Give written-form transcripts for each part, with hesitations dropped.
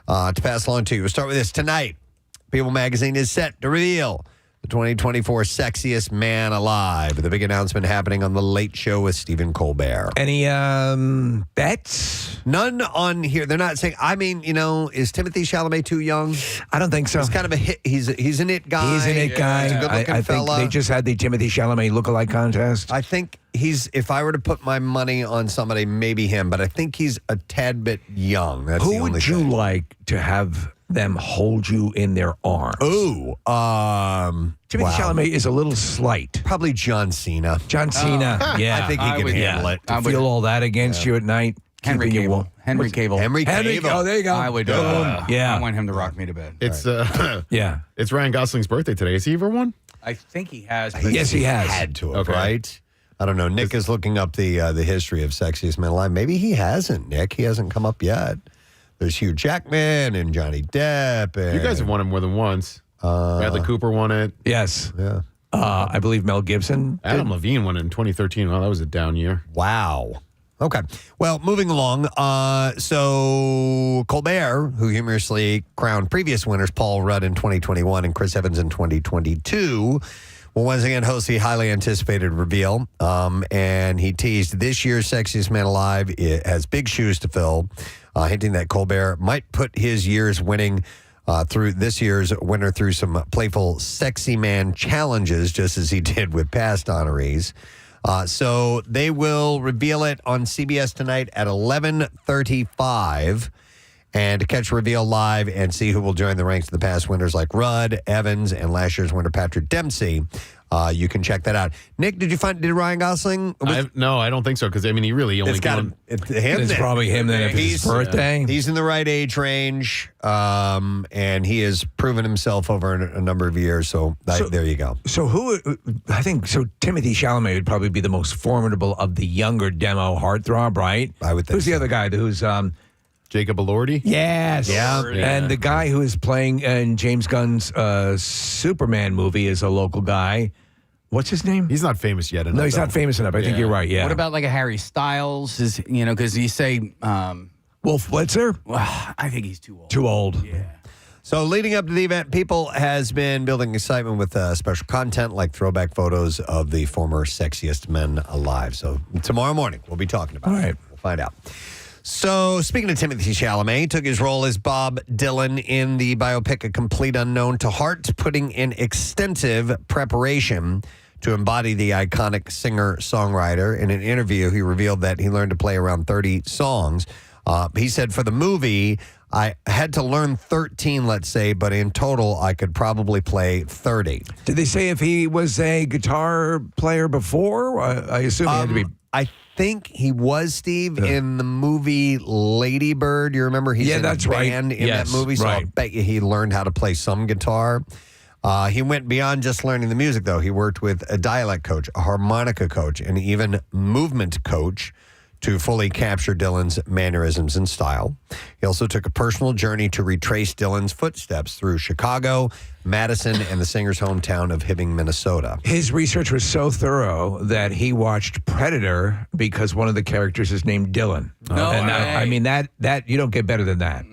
to pass along to you. We'll start with this. Tonight, People Magazine is set to reveal the 2024 Sexiest Man Alive. The big announcement happening on The Late Show with Stephen Colbert. Any bets? None on here. They're not saying, is Timothée Chalamet too young? I don't think so. He's kind of a hit. He's an it guy. He's an it guy. He's a good-looking I fella. think they just had the Timothée Chalamet lookalike contest. I think if I were to put my money on somebody, maybe him, but I think he's a tad bit young. That's the Who only would you thing. like to have them hold you in their arms? Ooh, Timothée Chalamet is a little slight. Probably John Cena. John Cena, yeah. I think he can handle it. To feel all that against you at night. Henry Cable. Henry Cavill. Oh, there you go. I would. I want him to rock me to bed. It's yeah. It's Ryan Gosling's birthday today. Has he ever won? I think he has. Yes, he has. Had to have, Okay. right? I don't know. Nick is looking up the history of Sexiest Men Alive. Maybe he hasn't, Nick. He hasn't come up yet. There's Hugh Jackman and Johnny Depp. And, You guys have won it more than once. Bradley Cooper won it. Yes. Yeah. I believe Mel Gibson. Adam Levine won it in 2013. Well, that was a down year. Wow. Okay. Well, moving along. So Colbert, who humorously crowned previous winners Paul Rudd in 2021 and Chris Evans in 2022, will once again host the highly anticipated reveal. And he teased this year's Sexiest Man Alive has big shoes to fill, hinting that Colbert might put his year's winning through this year's winner through some playful sexy man challenges, just as he did with past honorees. So they will reveal it on CBS tonight at 11:35. And to catch reveal live and see who will join the ranks of the past winners like Rudd, Evans, and last year's winner Patrick Dempsey, you can check that out. Nick, did Ryan Gosling? No, I don't think so, because, he really only It's got won. It's probably him then if it's his birthday. He's in the right age range, and he has proven himself over a number of years. So there you go. So Timothée Chalamet would probably be the most formidable of the younger demo heartthrob, right? I would think Who's the so. other guy who's... Jacob Elordi? Yes. Yeah. And the guy who is playing in James Gunn's Superman movie is a local guy. What's his name? He's not famous yet. No, he's not famous enough. I think you're right, yeah. What about like a Harry Styles? Because you say... Wolf Blitzer? I think he's too old. Too old. Yeah. So leading up to the event, People has been building excitement with special content like throwback photos of the former Sexiest Men Alive. So tomorrow morning, we'll be talking about it. We'll find out. So, speaking of Timothée Chalamet, he took his role as Bob Dylan in the biopic A Complete Unknown to heart, putting in extensive preparation to embody the iconic singer-songwriter. In an interview, he revealed that he learned to play around 30 songs. He said, for the movie, I had to learn 13, let's say, but in total, I could probably play 30. Did they say if he was a guitar player before? I assume he had to be... I think he was, Steve, in the movie Lady Bird. You remember he's in that's a band in that movie, so I bet you he learned how to play some guitar. He went beyond just learning the music, though. He worked with a dialect coach, a harmonica coach, and even movement coach to fully capture Dylan's mannerisms and style. He also took a personal journey to retrace Dylan's footsteps through Chicago, Madison, and the singer's hometown of Hibbing, Minnesota. His research was so thorough that he watched Predator because one of the characters is named Dylan. That you don't get better than that.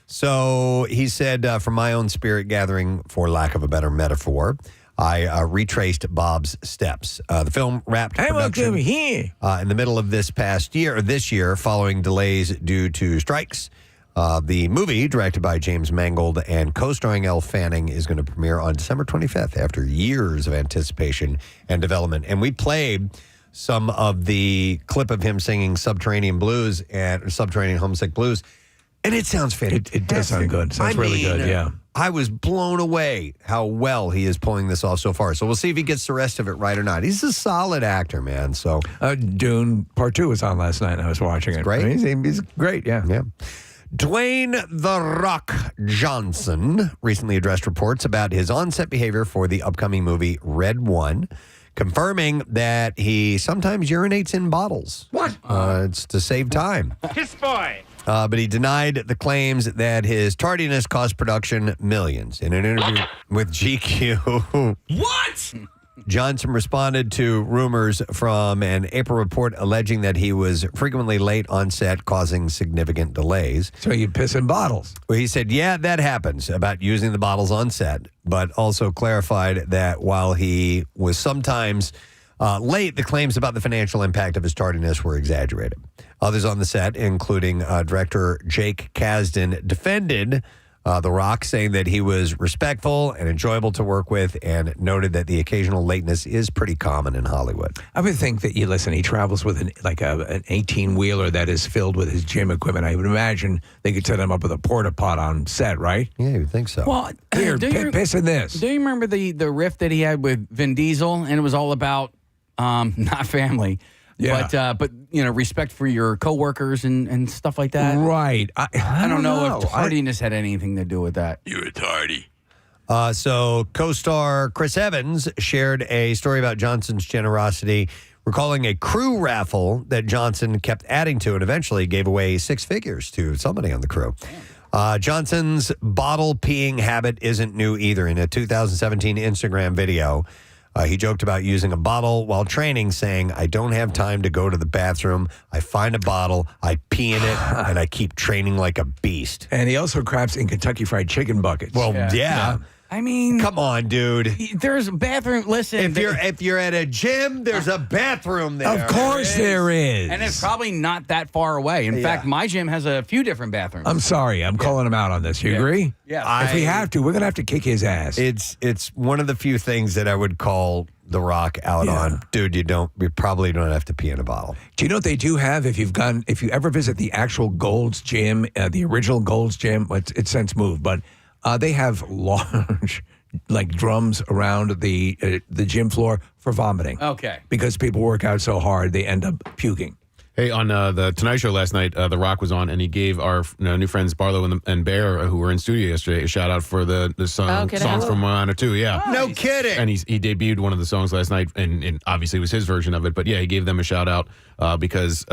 So he said, from my own spirit gathering, for lack of a better metaphor, I retraced Bob's steps. The film wrapped production here in the middle of this year, following delays due to strikes. The movie, directed by James Mangold and co-starring Elle Fanning, is going to premiere on December 25th after years of anticipation and development. And we played some of the clip of him singing Subterranean Blues and Subterranean Homesick Blues, and it sounds fantastic. It does sound good. Sounds really good, yeah. I was blown away how well he is pulling this off so far. So we'll see if he gets the rest of it right or not. He's a solid actor, man. So Dune Part 2 was on last night, and I was watching it. Great. He's great, yeah. Dwayne "The Rock" Johnson recently addressed reports about his on-set behavior for the upcoming movie Red One, confirming that he sometimes urinates in bottles. What? It's to save time. Piss boy. But he denied the claims that his tardiness cost production millions. In an interview with GQ, What? Johnson responded to rumors from an April report alleging that he was frequently late on set, causing significant delays. So you piss in bottles. Well, he said, yeah, that happens about using the bottles on set, but also clarified that while he was sometimes late, the claims about the financial impact of his tardiness were exaggerated. Others on the set, including director Jake Kasdan, defended The Rock, saying that he was respectful and enjoyable to work with, and noted that the occasional lateness is pretty common in Hollywood. I would think that he travels with an 18-wheeler that is filled with his gym equipment. I would imagine they could set him up with a porta pot on set, right? Yeah, you would think so. Well, Here, piss in this. Do you remember the riff that he had with Vin Diesel? And it was all about not family. Yeah. But respect for your coworkers and stuff like that. Right. I don't know if tardiness had anything to do with that. You're a tardy. So co-star Chris Evans shared a story about Johnson's generosity, recalling a crew raffle that Johnson kept adding to and eventually gave away six figures to somebody on the crew. Johnson's bottle peeing habit isn't new either. In a 2017 Instagram video, he joked about using a bottle while training, saying, I don't have time to go to the bathroom. I find a bottle, I pee in it, and I keep training like a beast. And he also craps in Kentucky Fried Chicken buckets. Well, yeah. I mean, Come on, dude. there's a bathroom. Listen, If you're at a gym, there's a bathroom there. Of course there is. and it's probably not that far away. In fact, my gym has a few different bathrooms. I'm sorry. I'm calling him out on this. You agree? Yeah. If we have to, we're going to have to kick his ass. It's one of the few things that I would call The Rock out on. Dude, you probably don't have to pee in a bottle. Do you know what they do have if you ever visit the actual Gold's Gym, the original Gold's Gym? It's since moved, but they have large drums around the gym floor for vomiting. Okay. Because people work out so hard, they end up puking. Hey, on the Tonight Show last night, The Rock was on, and he gave our new friends Barlow and Bear, who were in studio yesterday, a shout out for the songs from Moana 2. Yeah, No kidding. and he debuted one of the songs last night, and obviously it was his version of it. But yeah, he gave them a shout out because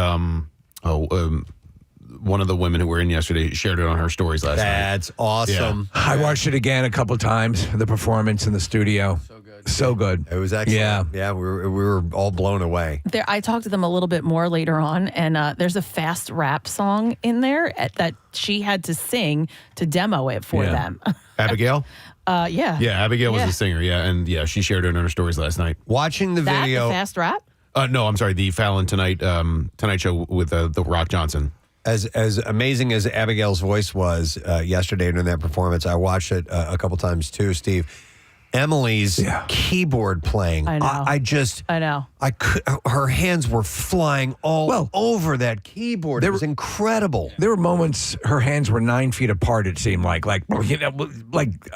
one of the women who were in yesterday shared it on her stories last night. That's awesome. I watched it again a couple times. The performance in the studio, so good. It was excellent. Yeah, we were all blown away. I talked to them a little bit more later on, and there's a fast rap song in there that she had to sing to demo it for them. Abigail? Yeah. Yeah, Abigail was the singer, and she shared it on her stories last night. Watching the The video. fast rap? No, I'm sorry, the Fallon Tonight Show with The Rock Johnson. As amazing as Abigail's voice was yesterday during that performance, I watched it a couple times too, Steve. Emily's keyboard playing. I know. I know. Her hands were flying all over that keyboard. It was incredible. There were moments her hands were 9 feet apart. It seemed like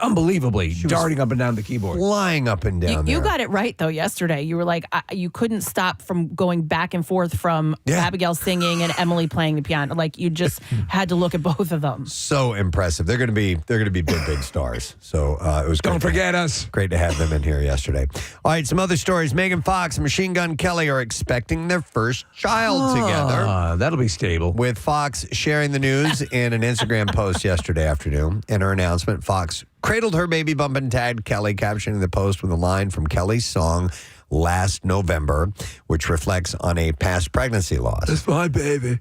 unbelievably darting up and down the keyboard, flying up and down. You got it right though yesterday. You were like you couldn't stop from going back and forth from Abigail singing and Emily playing the piano. Like you just had to look at both of them. So impressive. They're going to be big stars. So it was. Don't forget us. Great to have them in here yesterday. All right, some other stories. Megan Fox and Machine Gun Kelly are expecting their first child together. That'll be stable. With Fox sharing the news in an Instagram post yesterday afternoon. In her announcement, Fox cradled her baby bump and tagged Kelly, captioning the post with a line from Kelly's song Last November, which reflects on a past pregnancy loss. It's my baby.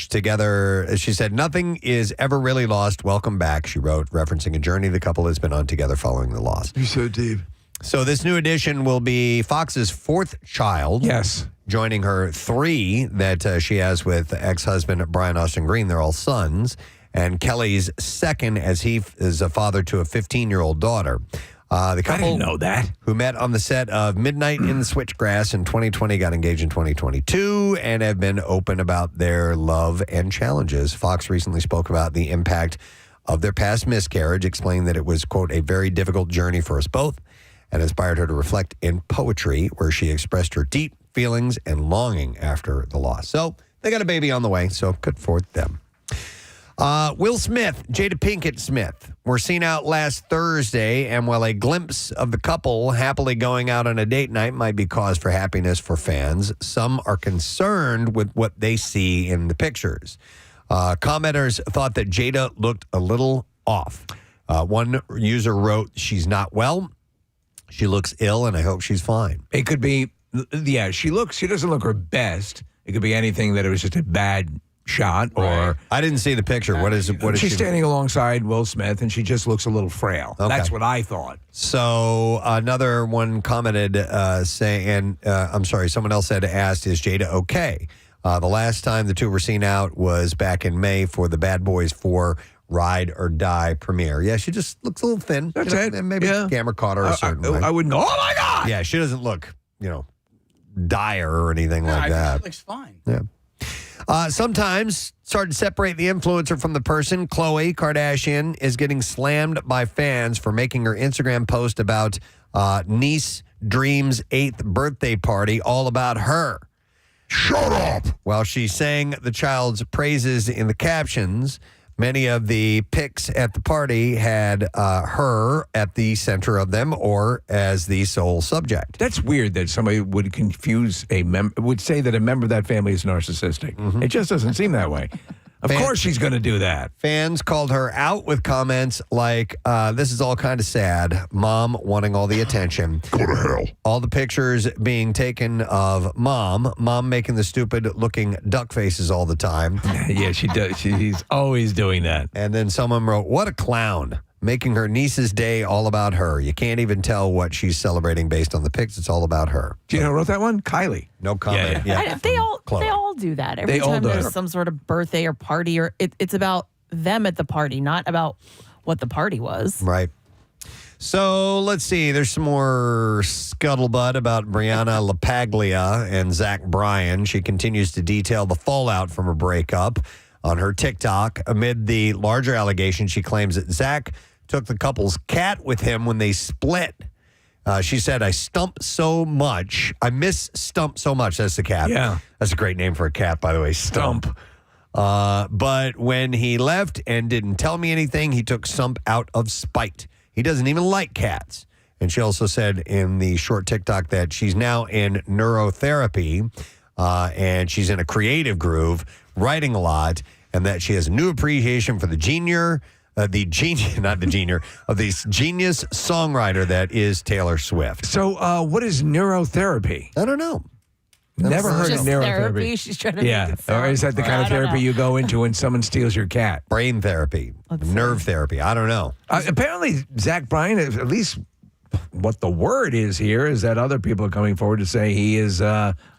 Together, she said, nothing is ever really lost. Welcome back, she wrote, referencing a journey the couple has been on together following the loss. You're so deep. So this new addition will be Fox's fourth child. Yes. Joining her three that she has with ex-husband Brian Austin Green. They're all sons. And Kelly's second, as he is a father to a 15-year-old daughter. The couple I didn't know that. who met on the set of Midnight in the Switchgrass in 2020 got engaged in 2022 and have been open about their love and challenges. Fox recently spoke about the impact of their past miscarriage, explaining that it was, quote, a very difficult journey for us both, and inspired her to reflect in poetry, where she expressed her deep feelings and longing after the loss. So they got a baby on the way, so good for them. Will Smith, Jada Pinkett Smith, were seen out last Thursday, and while a glimpse of the couple happily going out on a date night might be cause for happiness for fans, some are concerned with what they see in the pictures. Commenters thought that Jada looked a little off. One user wrote, "She's not well. She looks ill, and I hope she's fine. It could be, she doesn't look her best. It could be anything that it was just a bad shot or I didn't see the picture. What is she's standing alongside Will Smith and she just looks a little frail. Okay. That's what I thought. So another one commented saying, someone else asked, is Jada okay? The last time the two were seen out was back in May for the Bad Boys 4 Ride or Die premiere. Yeah, she just looks a little thin. That's it. And maybe the camera caught her a certain way. I wouldn't know. Oh my God! Yeah, she doesn't look, dire or anything like that. She looks fine. Yeah. Sometimes it's hard to separate the influencer from the person. Khloe Kardashian is getting slammed by fans for making her Instagram post about niece Dream's 8th birthday party all about her. Shut up! While she sang the child's praises in the captions, many of the pics at the party had her at the center of them or as the sole subject. That's weird that somebody would confuse would say that a member of that family is narcissistic. Mm-hmm. It just doesn't seem that way. Of course she's going to do that. Fans called her out with comments like, this is all kind of sad. Mom wanting all the attention. Go to hell. All the pictures being taken of mom making the stupid looking duck faces all the time. Yeah, she does. She's always doing that. And then someone wrote, what a clown. Making her niece's day all about her. You can't even tell what she's celebrating based on the pics. It's all about her. Do you know who wrote that one? Kylie. No comment. Yeah. They all do that. Every They all time do there's it. some sort of birthday or party, or it's about them at the party, not about what the party was. Right. So let's see. There's some more scuttlebutt about Brianna LaPaglia and Zach Bryan. She continues to detail the fallout from a breakup on her TikTok. Amid the larger allegation, she claims that Zach took the couple's cat with him when they split. She said, I miss Stump so much. That's the cat. Yeah. That's a great name for a cat, by the way, Stump. But when he left and didn't tell me anything, he took Stump out of spite. He doesn't even like cats. And she also said in the short TikTok that she's now in neurotherapy and she's in a creative groove, writing a lot, and that she has a new appreciation for the genius songwriter that is Taylor Swift. So what is neurotherapy? I don't know. Never heard of Just neurotherapy. therapy. She's trying to make it sound, or is that the kind of I don't therapy know. you go into when someone steals your cat? Brain therapy, nerve therapy. I don't know. Apparently, Zach Bryan, at least what the word is here, is that other people are coming forward to say he is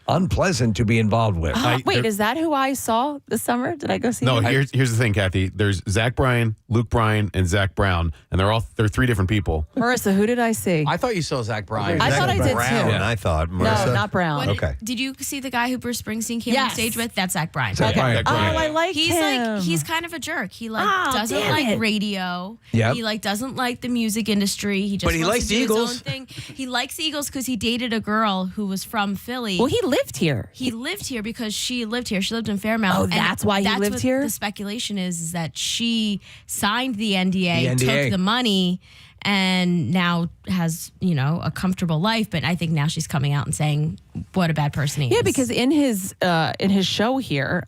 unpleasant to be involved with. Wait, is that who I saw this summer? Did I go see No, him? here's the thing, Kathy. There's Zach Bryan, Luke Bryan, and Zach Brown, and they're three different people. Marissa, who did I see? I thought you saw Zach Bryan. I thought I did Brown, too. I thought. Marissa? No, not Brown. What Okay. Did you see the guy who Bruce Springsteen came on Yes. stage with? That's Zach Bryan. Zach Bryan. Oh, I like He's him. he's kind of a jerk. He Oh, doesn't damn like it. radio. Yep. He doesn't like the music industry. He just But he wants likes to the do Eagles. his own thing. He likes the Eagles because he dated a girl who was from Philly. Well, he lived here. He lived here because she lived here. She lived in Fairmount. Oh, and that's why he that's lived what here? The speculation is that she signed the NDA, The NDA. took the money, and now has, a comfortable life. But I think now she's coming out and saying what a bad person he is. Yeah, because in his show here,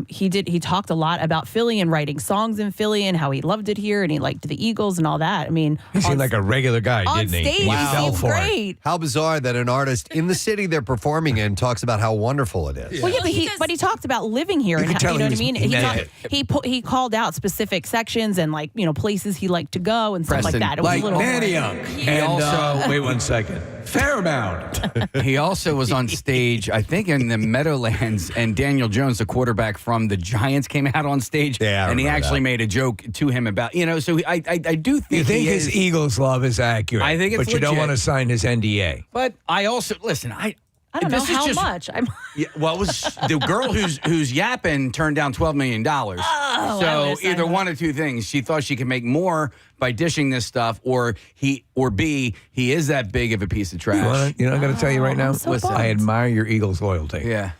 he talked a lot about Philly and writing songs in Philly and how he loved it here and he liked the Eagles and all that. I mean, He seemed like a regular guy, on didn't he? stage, You he fell seemed for it. great. How bizarre that an artist in the city they're performing in talks about how wonderful it is. Well, yeah, Well, but he talked about living here, and could tell you know he what I was mean. mad. He called out specific sections and places he liked to go and stuff Preston, like that. It was Like a little Manioc. He also- Wait 1 second. Fairmount. He also was on stage, I think, in the Meadowlands, and Daniel Jones, the quarterback from the Giants, came out on stage, Yeah, I and he remember actually that. made a joke to him about, so I do think You think he his is, Eagles love is accurate? I think it's but you don't legit. want to sign his NDA. But I also listen. I don't know this is how just- much. Yeah, well, it was the girl who's yapping turned down $12 million. I So would've signed either that. one of two things: she thought she could make more by dishing this stuff, or B, he is that big of a piece of trash. You know what I'm going to tell you right now? I'm so Listen. bummed. I admire your Eagles loyalty. Yeah.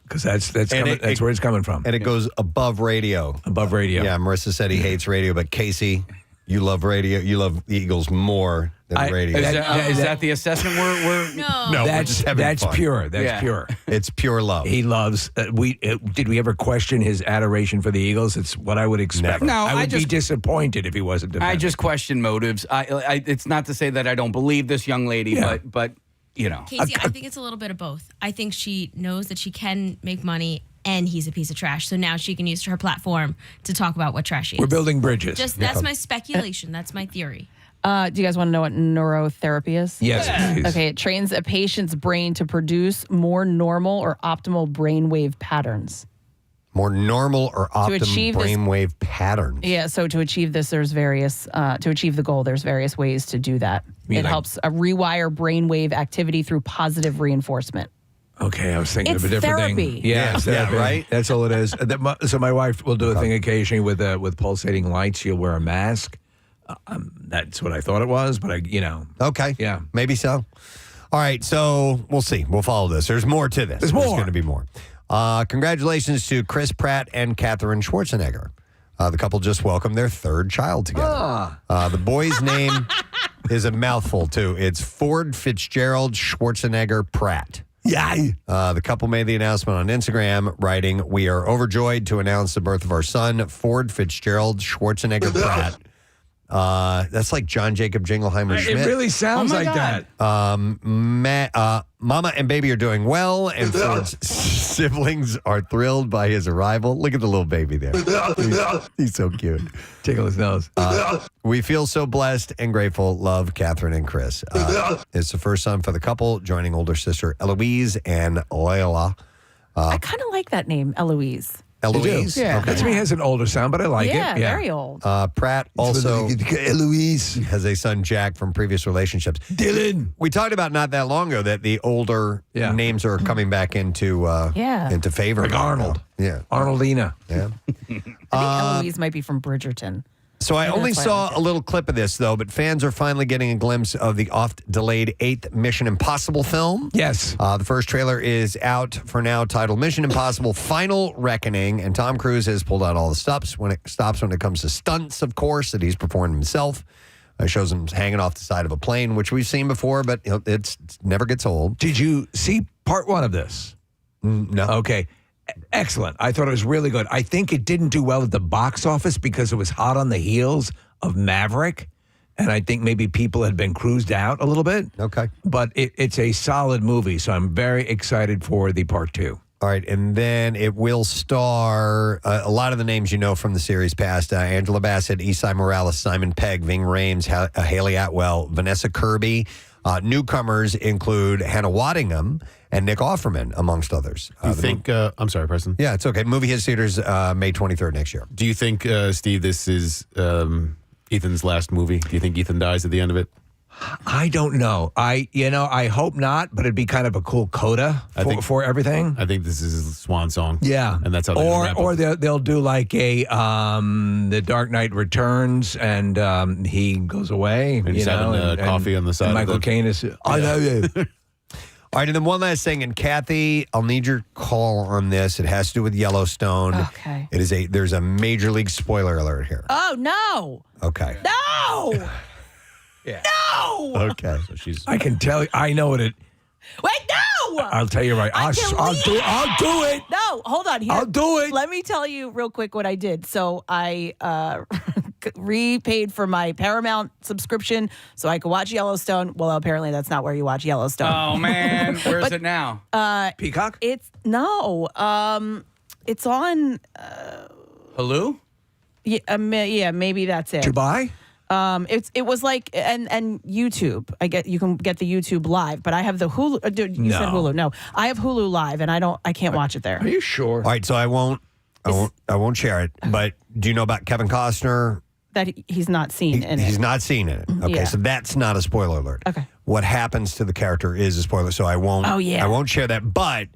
Because that's And coming, that's where it's coming from. And it goes above radio. Above radio. Yeah, Marissa said he hates radio, but Casey, you love radio. You love the Eagles more than radio. Is that the assessment we're No. No, we're just having that's fun. pure. That's Yeah. pure. It's pure love. He loves. Did we ever question his adoration for the Eagles? It's what I would expect. Never. No, I would I be just- disappointed if he wasn't. I Defending. just question motives. It's not to say that I don't believe this young lady, Yeah. but you know. Casey, I think it's a little bit of both. I think she knows that she can make money and he's a piece of trash. So now she can use her platform to talk about what trash he is. We're building bridges. That's my speculation. That's my theory. Do you guys want to know what neurotherapy is? Yes. Please. Okay, it trains a patient's brain to produce more normal or optimal brainwave patterns. More normal or achieve optimal this- brainwave patterns. Yeah, so to achieve this, there's various, to achieve the goal, there's various ways to do that. mean It like- helps rewire brainwave activity through positive reinforcement. Okay, I was thinking It's of a different therapy. thing. Yeah, it's Yeah, therapy. right? That's all it is. So my wife will do a thing occasionally with pulsating lights. She'll wear a mask. That's what I thought it was, but Okay. Yeah. Maybe so. All right. So we'll see. We'll follow this. There's more to this. There's more. going to be more. Congratulations to Chris Pratt and Katherine Schwarzenegger. The couple just welcomed their third child together. The boy's name is a mouthful, too. It's Ford Fitzgerald Schwarzenegger Pratt. Yeah. The couple made the announcement on Instagram, writing, "We are overjoyed to announce the birth of our son, Ford Fitzgerald Schwarzenegger Pratt." That's like John Jacob Jingleheimer Schmidt. It really sounds Oh my like God. that. Mama and baby are doing well, and Ford's siblings are thrilled by his arrival. Look at the little baby there. He's so cute. Tickle his nose. We feel so blessed and grateful. Love, Catherine and Chris. It's the first son for the couple, joining older sister Eloise and Layla. I kind of like that name, Eloise. Eloise? Yeah. That to me has an older sound, but I like Yeah, it. Yeah, very old. Pratt also Eloise. has a son, Jack, from previous relationships. Dylan. We talked about not that long ago that the older Yeah. names are coming back into into favor. Like Arnold. Yeah. Arnoldina. Yeah. I think Eloise might be from Bridgerton. So I only that's why I saw like a little clip of this, though, but fans are finally getting a glimpse of the oft-delayed 8th Mission Impossible film. Yes. The first trailer is out for now, titled Mission Impossible Final Reckoning, and Tom Cruise has pulled out all the stops when it comes to stunts, of course, that he's performed himself. It shows him hanging off the side of a plane, which we've seen before, but it never gets old. Did you see part one of this? No. Okay. Excellent. I thought it was really good. I think it didn't do well at the box office because it was hot on the heels of Maverick. And I think maybe people had been cruised out a little bit. Okay. But it's a solid movie. So I'm very excited for the part two. All right, and then it will star a lot of the names you know from the series past. Angela Bassett, Esai Morales, Simon Pegg, Ving Rhames, Haley Atwell, Vanessa Kirby. Newcomers include Hannah Waddingham and Nick Offerman, amongst others. Do you think, I'm sorry, Preston. Yeah, it's okay. Movie hits theaters May 23rd next year. Do you think, Steve, this is Ethan's last movie? Do you think Ethan dies at the end of it? I don't know. I hope not, but it'd be kind of a cool coda for everything. I think this is his swan song. Yeah, and that's how they wrap or up. they'll do like a The Dark Knight Returns, and he goes away. And he's having coffee on the side and of Michael the- Caine is. I know you. All right, and then one last thing. And Kathy, I'll need your call on this. It has to do with Yellowstone. Okay. There's a major league spoiler alert here. Oh, no. Okay. No. Yeah. No. Okay. So she's I can tell you. I know what it. Wait, no. I'll tell you right. I'll do it. No, hold on. Here. I'll do it. Let me tell you real quick what I did. So I repaid for my Paramount subscription so I could watch Yellowstone. Well, apparently that's not where you watch Yellowstone. Oh man, where's it now? Peacock. It's no. It's on. Hulu? Yeah, maybe that's it. Dubai. It was like and YouTube. You can get the YouTube Live, but I have the Hulu. Dude, you said Hulu. No, I have Hulu Live, and I can't watch it there. Are you sure? All right, so I won't share it. But do you know about Kevin Costner? That he's not seen in He's it. not seen in it. Okay, Yeah. so that's not a spoiler alert. Okay. What happens to the character is a spoiler, so I won't. Oh, yeah. I won't share that. But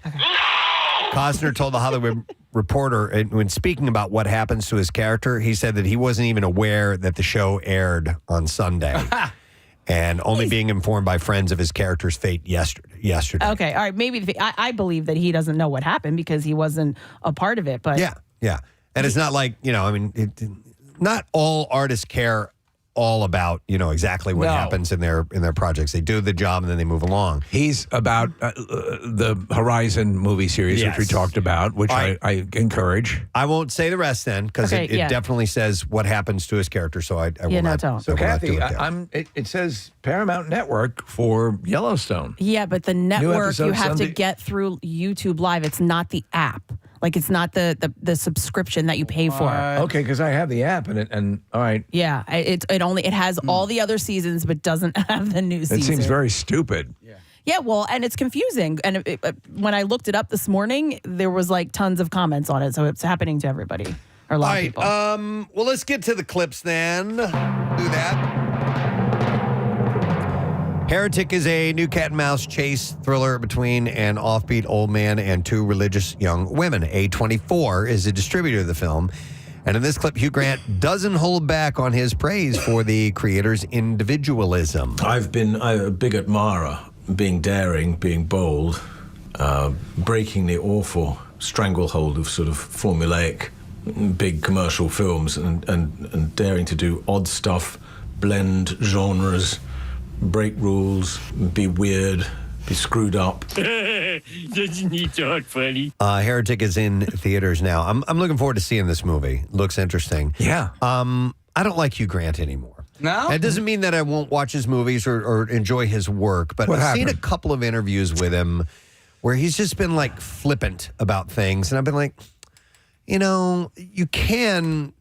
Costner told the Hollywood Reporter, and when speaking about what happens to his character, he said that he wasn't even aware that the show aired on Sunday. And only being informed by friends of his character's fate yesterday. Okay, all right. Maybe I believe that he doesn't know what happened because he wasn't a part of it. But Yeah. And it's not like, not all artists care all about exactly what happens in their projects. They do the job and then they move along. He's about the Horizon movie series, which we talked about, which I encourage. I won't say the rest then because it definitely says what happens to his character. So I will not. Don't. So Kathy, it says Paramount Network for Yellowstone. Yeah, but the network you have to get through YouTube Live. It's not the app. Like it's not the subscription that you pay for. Okay, because I have the app and all right. Yeah, it has all the other seasons, but doesn't have the new season. It seems very stupid. Yeah, well, and it's confusing. And when I looked it up this morning, there was like tons of comments on it, so it's happening to everybody or a lot of people. Well, let's get to the clips then. Do that. Heretic is a new cat and mouse chase thriller between an offbeat old man and two religious young women. A24 is a distributor of the film. And in this clip, Hugh Grant doesn't hold back on his praise for the creator's individualism. I've been a big admirer, being daring, being bold, breaking the awful stranglehold of sort of formulaic big commercial films and daring to do odd stuff, blend genres, break rules, be weird, be screwed up. Doesn't he talk funny? Heretic is in theaters now. I'm looking forward to seeing this movie. Looks interesting. Yeah. I don't like Hugh Grant anymore. No? It doesn't mean that I won't watch his movies or enjoy his work, but I've seen a couple of interviews with him where he's just been like flippant about things. And I've been like, you can.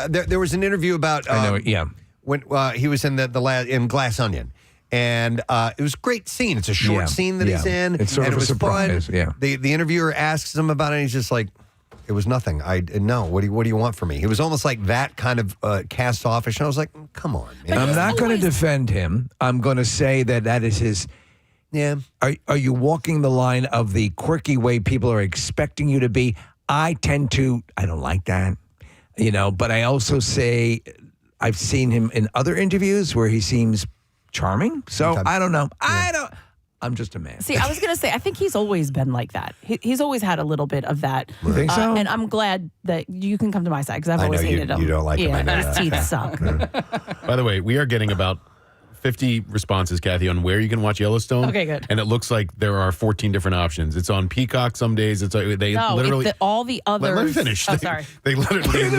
There was an interview about. I know, yeah. When he was in in Glass Onion. And it was a great scene. It's a short scene that he's in. It's sort and of it was a surprise. fun. Yeah. The interviewer asks him about it, and he's just like, it was nothing. No, what do you want from me? He was almost like that kind of cast offish. And I was like, come on. Man. I'm not going to defend him. I'm going to say that is his. Yeah. Are you walking the line of the quirky way people are expecting you to be? I don't like that, but I also say I've seen him in other interviews where he seems charming. So I don't know. I'm just a man. See, I was going to say, I think he's always been like that. He's always had a little bit of that. You think so? And I'm glad that you can come to my side because I've always hated him. You don't like him. I know his teeth suck. By the way, we are getting about 50 responses, Kathy, on where you can watch Yellowstone. Okay, good. And it looks like there are 14 different options. It's on Peacock some days. All the others. Let me finish. Oh, sorry. They literally. Clear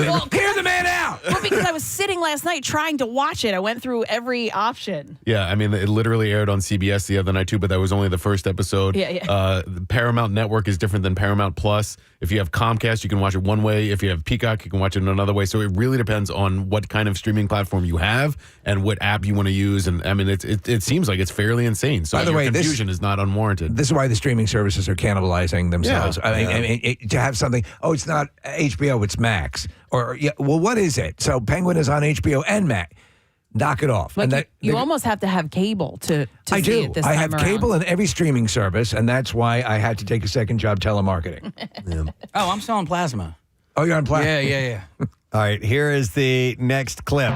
the man out. Well, because I was sitting last night trying to watch it. I went through every option. Yeah, I mean, it literally aired on CBS the other night, too, but that was only the first episode. Yeah. The Paramount Network is different than Paramount Plus. If you have Comcast, you can watch it one way. If you have Peacock, you can watch it another way. So it really depends on what kind of streaming platform you have and what app you want to use. And, I mean, it seems like it's fairly insane. So by the way, confusion is not unwarranted. This is why the streaming services are cannibalizing themselves. Yeah. I mean, to have something, it's not HBO, it's Max. Or, what is it? So Penguin is on HBO and Max. Knock it off. Like and you almost have to have cable to I see do. it this I time have around. cable in every streaming service, and that's why I had to take a second job telemarketing. Oh, I'm selling plasma. Oh, you're on platform? Yeah. All right, here is the next clip.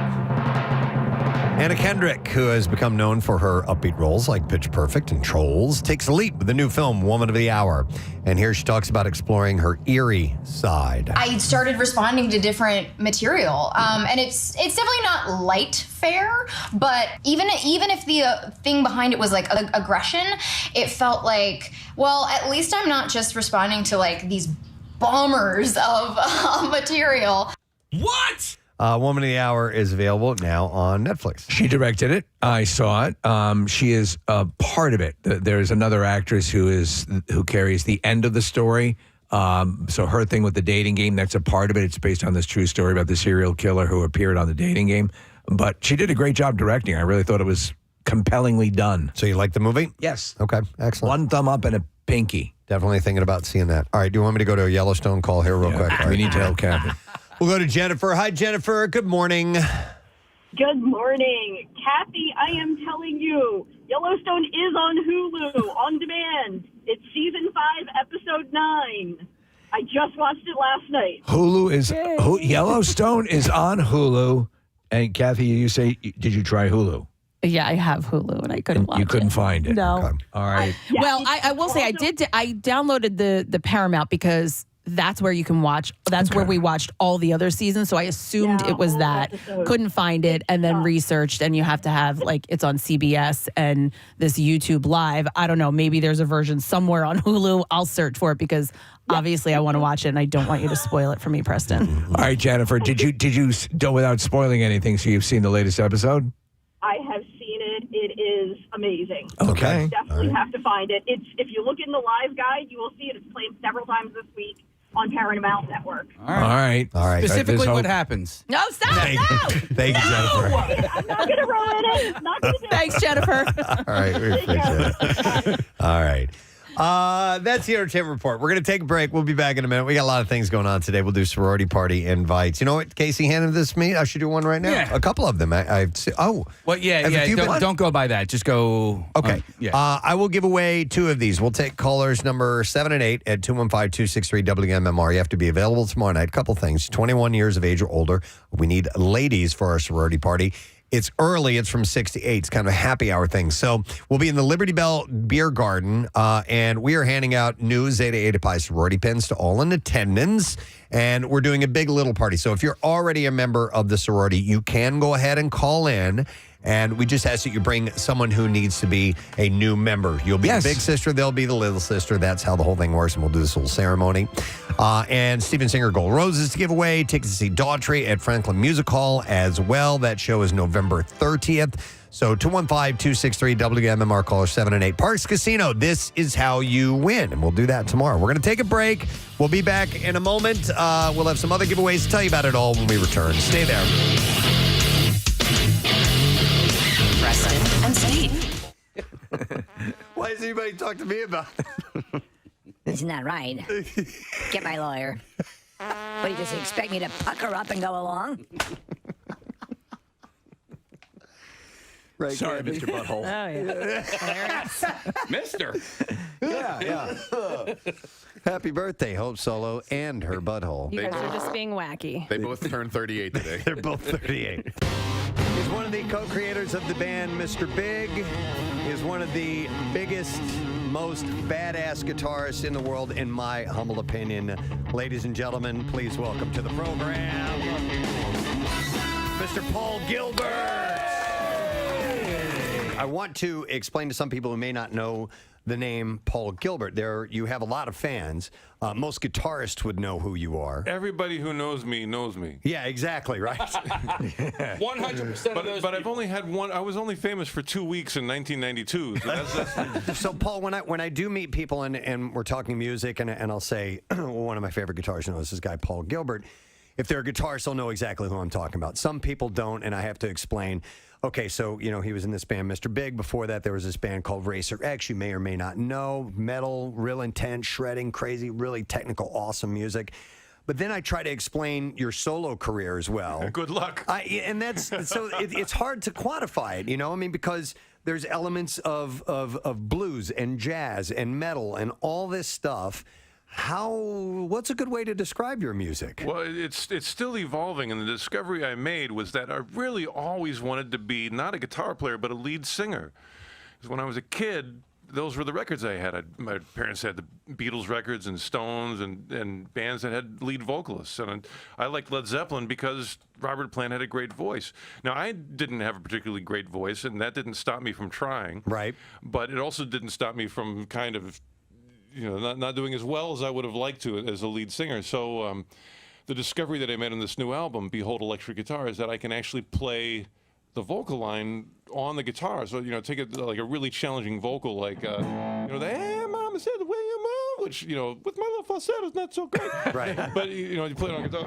Anna Kendrick, who has become known for her upbeat roles like Pitch Perfect and Trolls, takes a leap with the new film, Woman of the Hour. And here she talks about exploring her eerie side. I started responding to different material, and it's definitely not light fare, but even if the thing behind it was like aggression, it felt like, well, at least I'm not just responding to like these bombers of material. What? Woman of the Hour is available now on Netflix. She directed it. I saw it. She is a part of it. There's another actress who carries the end of the story. So her thing with the dating game, that's a part of it. It's based on this true story about the serial killer who appeared on the dating game. But she did a great job directing. I really thought it was compellingly done. So you like the movie? Yes. Okay, excellent. One thumb up and a pinky. Definitely thinking about seeing that. All right, do you want me to go to a Yellowstone call here real quick? All We right. need to help Kathy. We'll go to Jennifer. Hi, Jennifer. Good morning. Good morning. Kathy, I am telling you, Yellowstone is on Hulu, on demand. It's season 5, episode 9. I just watched it last night. Yellowstone is on Hulu. And Kathy, you say, did you try Hulu? Yeah, I have Hulu and I couldn't watch it. You couldn't find it. No. Okay. All right. Well, I will say I downloaded the Paramount because that's where you can watch. That's where we watched all the other seasons. So I assumed it was that. Couldn't find it, and then researched, and you have to have like it's on CBS and this YouTube Live. I don't know. Maybe there's a version somewhere on Hulu. I'll search for it because obviously I want to watch it, and I don't want you to spoil it for me, Preston. All right, Jennifer, did you do without spoiling anything? So you've seen the latest episode? I have seen it. It is amazing. Okay. You definitely have to find it. It's if you look in the live guide, you will see it. It's played several times this week on Paramount Network. All right. Specifically, There's what hope. happens? No, stop! Thank you, Jennifer. I'm not going to ruin it. Not gonna do it. Thanks, Jennifer. All right, we appreciate it. All right. That's the entertainment report. We're going to take a break. We'll be back in a minute. We got a lot of things going on today. We'll do sorority party invites. You know what Casey handed this to me? I should do one right now. Yeah. A couple of them. I've Well, don't go by that. Just go. Okay. Yeah. I will give away 2 of these. We'll take callers number 7 and 8 at 215-263-WMMR. You have to be available tomorrow night. A couple things. 21 years of age or older. We need ladies for our sorority party. It's early. It's from 6 to 8. It's kind of a happy hour thing. So we'll be in the Liberty Bell Beer Garden, and we are handing out new Zeta Eta Pi sorority pins to all in attendance. And we're doing a big little party. So if you're already a member of the sorority, you can go ahead and call in. And we just ask that you bring someone who needs to be a new member. You'll be the big sister, they'll be the little sister. That's how the whole thing works, and we'll do this little ceremony. And Steven Singer Gold Roses to give away. Tickets to see Daughtry at Franklin Music Hall as well. That show is November 30th. So 215-263-WMMR, caller 7 and 8. Parks Casino, this is how you win. And we'll do that tomorrow. We're going to take a break. We'll be back in a moment. We'll have some other giveaways to tell you about it all when we return. Stay there. Preston and Steve. Why does anybody talk to me about it? Isn't that right? Get my lawyer. What, do you just expect me to pucker up and go along? Right, Sorry, Mr. Butthole. Oh, yeah. Mister. Yeah. Happy birthday, Hope Solo and her butthole. You guys are just being wacky. They both turned 38 today. They're both 38. He's one of the co-creators of the band Mr. Big. He's one of the biggest, most badass guitarists in the world, in my humble opinion. Ladies and gentlemen, please welcome to the program, Mr. Paul Gilbert. I want to explain to some people who may not know the name Paul Gilbert. You have a lot of fans. Most guitarists would know who you are. Everybody who knows me knows me. Yeah, exactly, right? 100% of those. But I've only had one. I was only famous for 2 weeks in 1992. So that's So, Paul, when I do meet people and we're talking music and I'll say, well, one of my favorite guitarists is this guy, Paul Gilbert. If they're a guitarist, they'll know exactly who I'm talking about. Some people don't, and I have to explain. Okay, so, he was in this band, Mr. Big. Before that, there was this band called Racer X. You may or may not know. Metal, real intense, shredding, crazy, really technical, awesome music. But then I try to explain your solo career as well. good luck. And that's so it's hard to quantify it, because there's elements of blues and jazz and metal and all this stuff. What's a good way to describe your music? Well, it's still evolving, and the discovery I made was that I really always wanted to be not a guitar player, but a lead singer. Because when I was a kid, those were the records I had. My parents had the Beatles records and Stones and bands that had lead vocalists. And I liked Led Zeppelin because Robert Plant had a great voice. Now, I didn't have a particularly great voice, and that didn't stop me from trying. Right. But it also didn't stop me from kind of not doing as well as I would have liked to as a lead singer. So the discovery that I made on this new album, Behold Electric Guitar, is that I can actually play the vocal line on the guitar. So, take a really challenging vocal like, the hey, mama said the way you move, which, with my little falsetto is not so great. Right. But, you play it on guitar.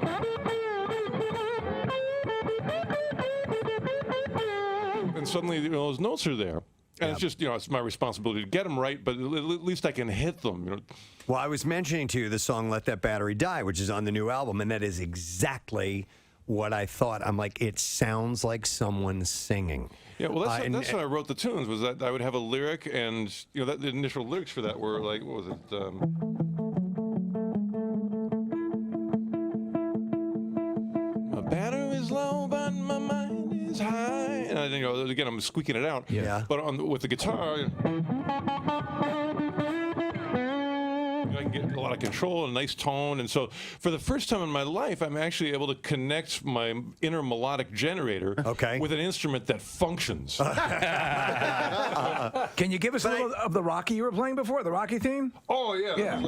And suddenly, those notes are there. And it's just, it's my responsibility to get them right, but at least I can hit them. Well, I was mentioning to you the song Let That Battery Die, which is on the new album, and that is exactly what I thought. I'm like, it sounds like someone singing. Yeah, well, that's when I wrote the tunes, was that I would have a lyric, and, the initial lyrics for that were like, what was it? My battery is low, but my mind is high. And again, I'm squeaking it out. Yeah. But with the guitar, I can get a lot of control and a nice tone. And so for the first time in my life, I'm actually able to connect my inner melodic generator with an instrument that functions. Can you give us a little of the Rocky you were playing before, the Rocky theme? Oh, yeah.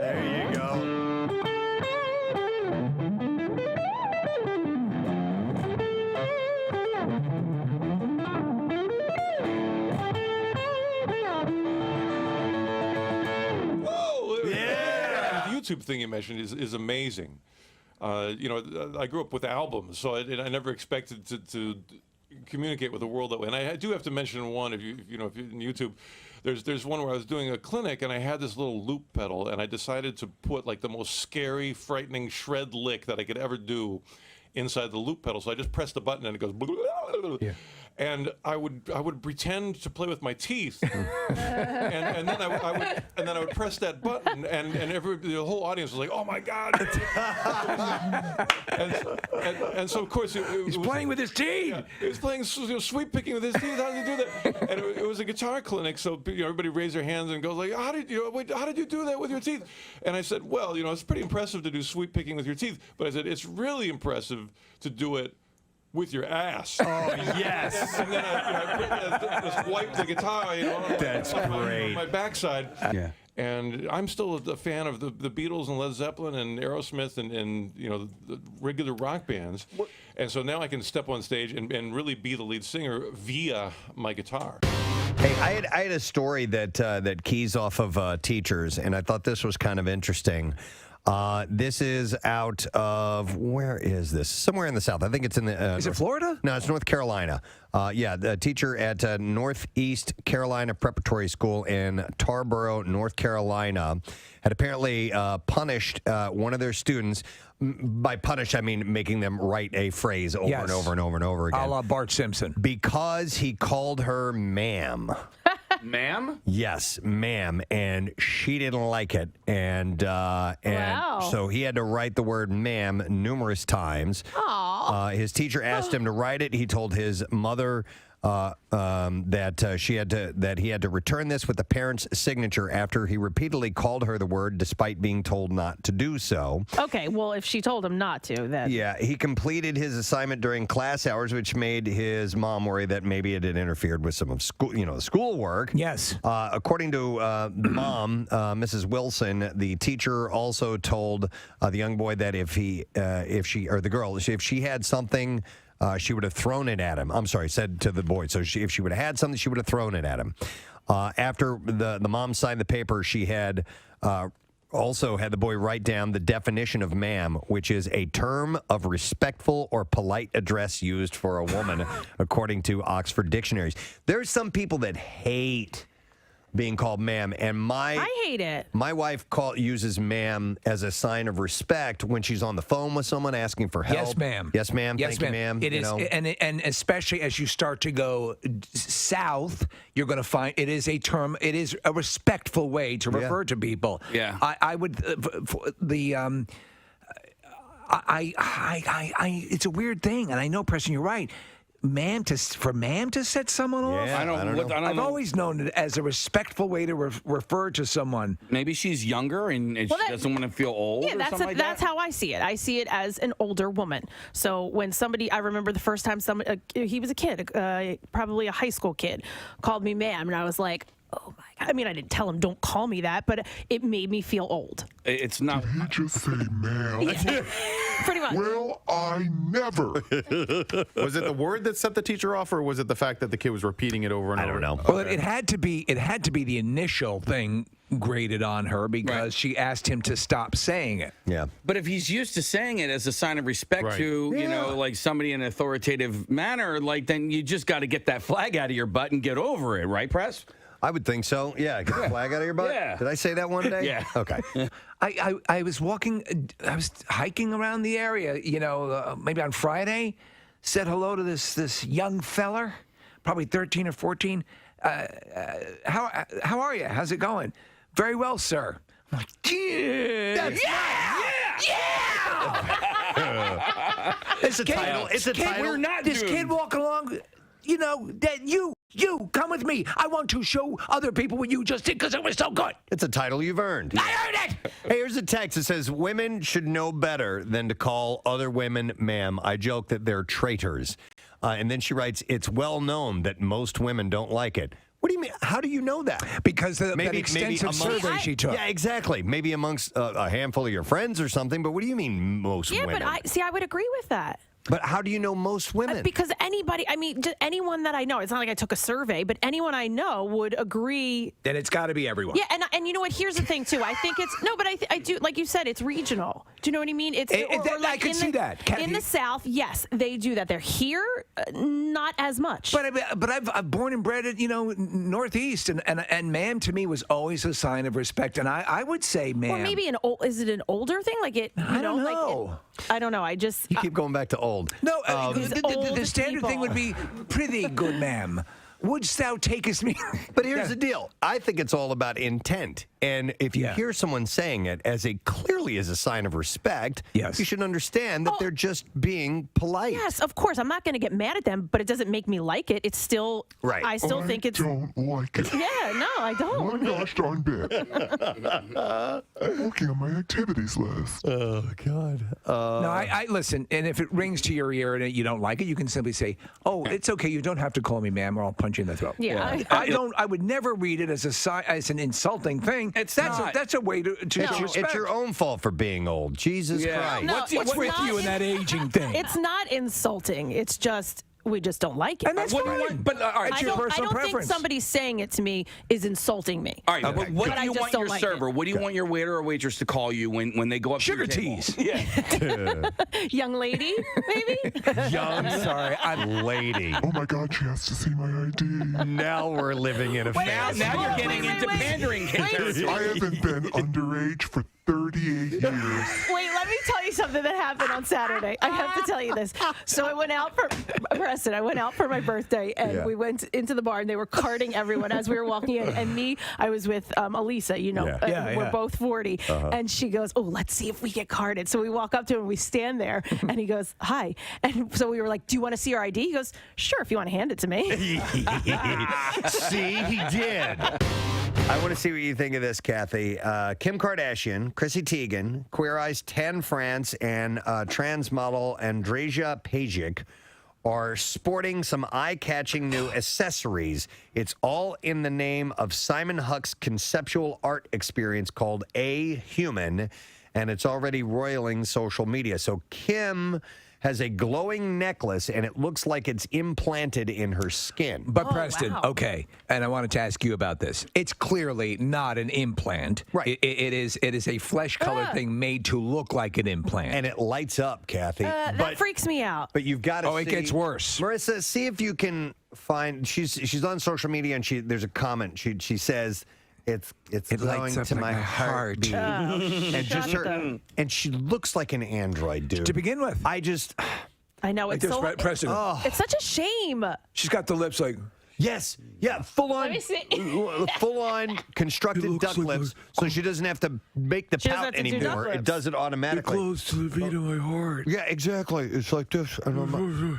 There you go. The YouTube thing you mentioned is amazing. You know, I grew up with albums, so I never expected to communicate with the world that way. And I do have to mention one. If you're in YouTube, there's one where I was doing a clinic and I had this little loop pedal, and I decided to put like the most scary, frightening shred lick that I could ever do inside the loop pedal. So I just pressed the button and it goes. And I would pretend to play with my teeth, and then I would press that button, and the whole audience was like, "Oh my God!" and so of course he's playing with his teeth. Yeah, he was playing sweep picking with his teeth. How did he do that? And it was a guitar clinic, so everybody raised their hands and goes like, "How did you do that with your teeth?" And I said, "Well, it's pretty impressive to do sweep picking with your teeth, but I said it's really impressive to do it with your ass." Oh, yes. And then I just wiped the guitar, That's great. on my backside. Yeah. And I'm still a fan of the Beatles and Led Zeppelin and Aerosmith and the regular rock bands. And so now I can step on stage and really be the lead singer via my guitar. Hey, I had a story that keys off of teachers, and I thought this was kind of interesting. This is out of, where is this? Somewhere in the South. I think it's in the... is it Florida? No, it's North Carolina. The teacher at Northeast Carolina Preparatory School in Tarboro, North Carolina, had apparently punished one of their students. By punish, I mean making them write a phrase over and over and over and over again. A la Bart Simpson. Because he called her ma'am. Ma'am? Yes, ma'am, and she didn't like it, and so he had to write the word ma'am numerous times. His teacher asked him to write it. He told his mother that he had to return this with the parent's signature after he repeatedly called her the word despite being told not to do so. Okay, well, if she told him not to, then... Yeah, he completed his assignment during class hours, which made his mom worry that maybe it had interfered with some of schoolwork. Yes. According to the mom, Mrs. Wilson, the teacher also told the young boy that if she had something... she would have thrown it at him. I'm sorry, said to the boy. So if she would have had something, she would have thrown it at him. After the mom signed the paper, she had also had the boy write down the definition of ma'am, which is a term of respectful or polite address used for a woman, according to Oxford dictionaries. There's some people that hate being called ma'am, and I hate it. My wife uses ma'am as a sign of respect when she's on the phone with someone asking for help. Yes, ma'am. Yes, ma'am. Yes, Thank you, ma'am. It is, and especially as you start to go south, you're going to find it is a term. It is a respectful way to refer to people. Yeah. I would it's a weird thing, and I know, Preston, you're right. Ma'am to set someone off? Yeah, I don't know. I've always known it as a respectful way to refer to someone. Maybe she's younger and she doesn't want to feel old. Yeah, or something like that's how I see it. I see it as an older woman. So when somebody, I remember the first time he was a kid, probably a high school kid, called me ma'am, and I was like, oh my God. I mean, I didn't tell him, don't call me that, but it made me feel old. It's not. Did he just say ma'am? Yeah, pretty much. Well, I never. Was it the word that set the teacher off, or was it the fact that the kid was repeating it over and over? I don't know. Well, it had to be the initial thing graded on her because she asked him to stop saying it. Yeah. But if he's used to saying it as a sign of respect to, like somebody in an authoritative manner, like then you just got to get that flag out of your butt and get over it, right, Press? I would think so. Yeah, get the flag out of your butt. Yeah. Did I say that one day? Yeah. Okay. I was walking, I was hiking around the area, maybe on Friday, said hello to this young feller, probably 13 or 14. How are you? How's it going? Very well, sir. I'm like, yeah. It's a title. It's a title. We're not This doomed. kid walking along, that you come with me. I want to show other people what you just did because it was so good. It's a title you've earned. I earned it. Hey, here's a text that says, women should know better than to call other women ma'am. I joke that they're traitors. And then she writes, it's well known that most women don't like it. What do you mean? How do you know that? Because of that extensive survey she took. Yeah, exactly. Maybe amongst a handful of your friends or something. But what do you mean most Yeah, women? but I would agree with that. But how do you know most women? Because anybody, just anyone that I know, it's not like I took a survey, but anyone I know would agree. Then it's got to be everyone. Yeah, and you know what? Here's the thing too. I think it's but I do, like you said, it's regional. Do you know what I mean? It's I can see that. In the South, yes, they do that. They're here, not as much. But I've born and bred at Northeast, and ma'am to me was always a sign of respect, and I would say ma'am. Or maybe is it an older thing? Like it? I don't know. Like I don't know. I just you keep going back to old. No, These the old standard thing would be pretty good, ma'am. Wouldst thou takest me? But here's the deal. I think it's all about intent. And if you hear someone saying it clearly as a sign of respect, you should understand that they're just being polite. Yes, of course. I'm not going to get mad at them, but it doesn't make me like it. It's still right. I still think it's. I don't like it. Yeah, no, I don't. One gosh darn bit. I'm looking at my activities list. Oh God. No, I listen, and if it rings to your ear and you don't like it, you can simply say, "Oh, it's okay. You don't have to call me ma'am, or I'll punch you in the throat." Yeah. I would never read it as an insulting thing. That's a way to respect. It's your own fault for being old. Jesus Christ. No, What's with you and that aging thing? It's not insulting. It's just we just don't like it. And that's fine. But all right, it's your personal I don't preference. think somebody saying it to me is insulting me. All right, but what But do I you just want don't your like server? it. What do you want your waiter or waitress to call you when they go up Sugar to your table? teas. Yeah. Young lady, maybe. Young, sorry, lady. Oh my God, she has to see my ID. Now we're living in a fast. Now you're getting into pandering territory. I haven't been underage for 38 years. Wait, let me tell you something that happened on Saturday. I have to tell you this. So I went out for Preston. I went out for my birthday, and we went into the bar, and they were carding everyone as we were walking in. And me, I was with Elisa. We're both 40, and she goes, "Oh, let's see if we get carded." So we walk up to him, and we stand there, and he goes, "Hi," and so we were like, "Do you want to see our ID?" He goes, "Sure, if you want to hand it to me." See, he did. I want to see what you think of this, Kathy. Kim Kardashian, Chrissy Teigen, Queer Eye's Tan France, and trans model Andreja Pajic are sporting some eye-catching new accessories. It's all in the name of Simon Huck's conceptual art experience called A Human, and it's already roiling social media. So Kim has a glowing necklace, and it looks like it's implanted in her skin. But Preston, okay, and I wanted to ask you about this. It's clearly not an implant. Right. It is a flesh-colored thing made to look like an implant. And it lights up, Kathy. That freaks me out. But you've got to it gets worse. Marissa, see if you can find, she's on social media, and there's a comment. She says, it lights going up to like my my heart. heartbeat. And just her, and she looks like an android, dude. To begin with. I know, it's so Preston. It's such a shame. She's got the lips like... Yes. Yeah, full on constructed duck lips, so she doesn't have to make the She doesn't pout have to do duck anymore. It lips. does it automatically. Close to the beat of my heart. Yeah, exactly. It's like this. And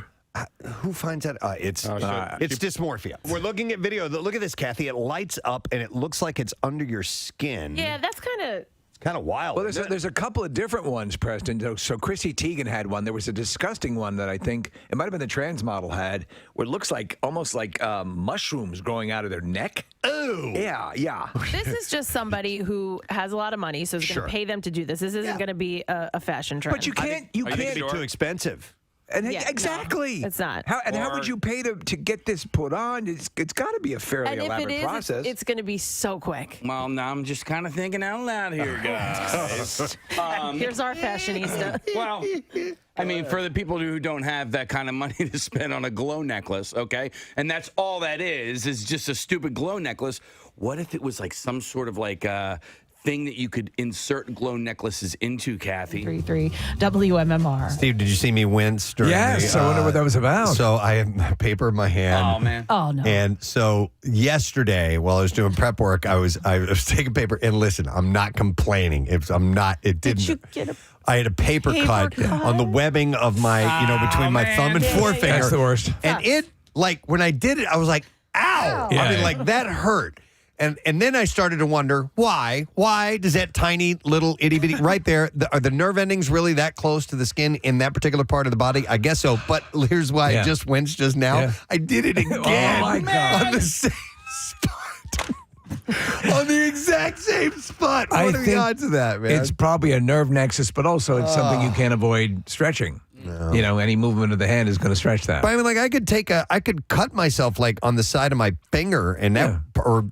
who finds that? It's dysmorphia. We're looking at video. Look at this, Kathy. It lights up, and it looks like it's under your skin. Yeah, that's kind of... It's kind of wild. Well, there's a couple of different ones, Preston. So Chrissy Teigen had one. There was a disgusting one that I think it might have been the trans model had, where it looks like almost like mushrooms growing out of their neck. Ooh. Yeah. This is just somebody who has a lot of money, so is going to pay them to do this. This isn't going to be a fashion trend. But you can't. I think it'd be too expensive. And Yeah, exactly. no, it's not. How would you pay to get this put on? It's got to be a fairly And if elaborate it is, process. it's going to be so quick. Well, now I'm just kind of thinking out loud here, guys. Here's our fashionista. Well, I mean, for the people who don't have that kind of money to spend on a glow necklace, okay, and that's all that is just a stupid glow necklace. What if it was like some sort of like thing that you could insert glow necklaces into, Kathy? 3-3 WMMR. Steve, did you see me wince during Yes, I wonder what that was about. So I have paper in my hand. Oh, man. Oh, no. And so yesterday, while I was doing prep work, I was taking paper. And listen, I'm not complaining. Did you get a I had a paper cut on the webbing of my, between my thumb and forefinger. That's the worst. And it, like, when I did it, I was like, ow. Yeah. I mean, like, that hurt. And then I started to wonder, why? Why does that tiny little itty bitty right there, are the nerve endings really that close to the skin in that particular part of the body? I guess so. But here's why I just winced just now. Yeah. I did it again Oh, my God. on the same spot. On the exact same spot. What I are the think odds of that, man? It's probably a nerve nexus, but also it's something you can't avoid stretching. No. Any movement of the hand is going to stretch that. But I mean, like, I could cut myself like on the side of my finger, and that, or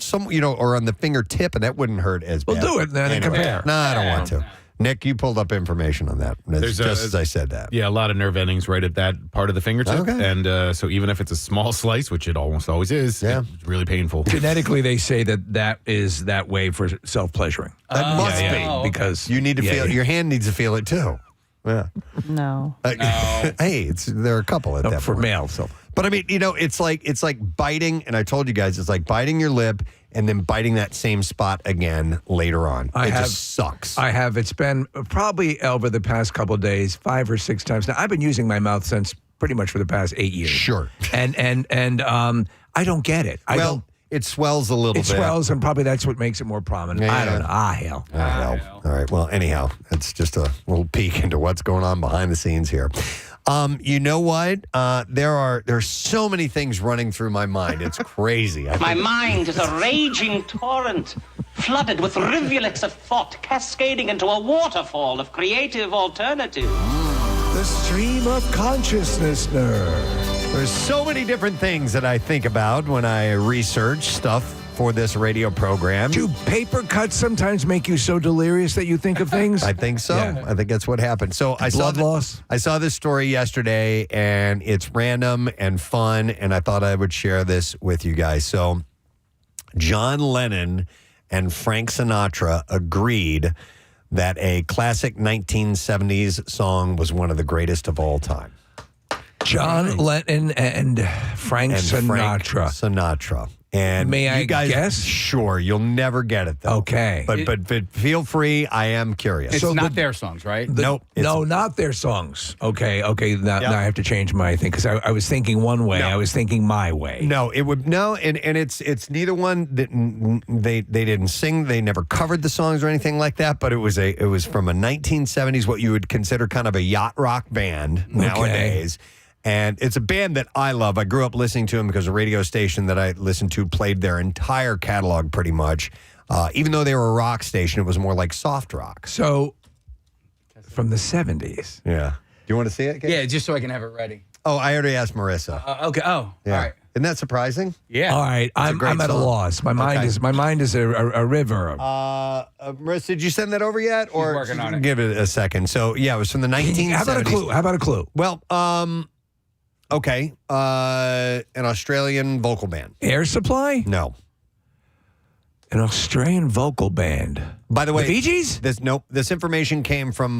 or on the fingertip, and that wouldn't hurt as bad. We'll do it then and compare. No, I don't want to. Nick, you pulled up information on that. That's just as I said that. Yeah, a lot of nerve endings right at that part of the fingertip. Okay. And so even if it's a small slice, which it almost always is, it's really painful. Genetically, they say that is that way for self-pleasuring. That must be. Because You need to feel, your hand needs to feel it too. Yeah. No. Hey, there are a couple at that for point. male. So, But I mean, it's like biting, and I told you guys, it's like biting your lip and then biting that same spot again later on. It just sucks. I have. It's been probably over the past couple of days, 5 or 6 times. Now, I've been using my mouth since pretty much for the past 8 years. Sure. And I don't get it. It swells a little bit. It swells, and probably that's what makes it more prominent. Yeah. I don't know. Hell. Hell. All right. Well, anyhow, it's just a little peek into what's going on behind the scenes here. You know what? There's so many things running through my mind. It's crazy. My mind is a raging torrent, flooded with rivulets of thought, cascading into a waterfall of creative alternatives. The stream of Consciousnessner. There's so many different things that I think about when I research stuff for this radio program. Do paper cuts sometimes make you so delirious that you think of things? I think so. Yeah. I think that's what happened. So I saw loss. I saw this story yesterday, and it's random and fun, and I thought I would share this with you guys. So John Lennon and Frank Sinatra agreed that a classic 1970s song was one of the greatest of all time. John Lennon and Frank Sinatra. Sinatra. And May I you guys, guess? Sure, you'll never get it though. Okay. But feel free. I am curious. It's not their songs, right? Nope. No, not their songs. Okay. Now I have to change my thing because I was thinking one way. No. I was thinking my way. No, it would and it's neither one. They didn't sing. They never covered the songs or anything like that. But it was from a 1970s, what you would consider kind of a yacht rock band nowadays. And it's a band that I love. I grew up listening to them because a radio station that I listened to played their entire catalog pretty much. Even though they were a rock station, it was more like soft rock. So, from the 70s. Yeah. Do you want to see it, Kate? Yeah, just so I can have it ready. Oh, I already asked Marissa. Okay. Oh, Yeah. all right. Isn't that surprising? Yeah. All right. I'm great at a song. loss. My mind is a river. Marissa, did you send that over yet? Or working on it. Give it a second. So, yeah, it was from the 1970s. How about a clue? Well, okay. An Australian vocal band. Air Supply? No. An Australian vocal band. By the way, the Bee Gees? This information came from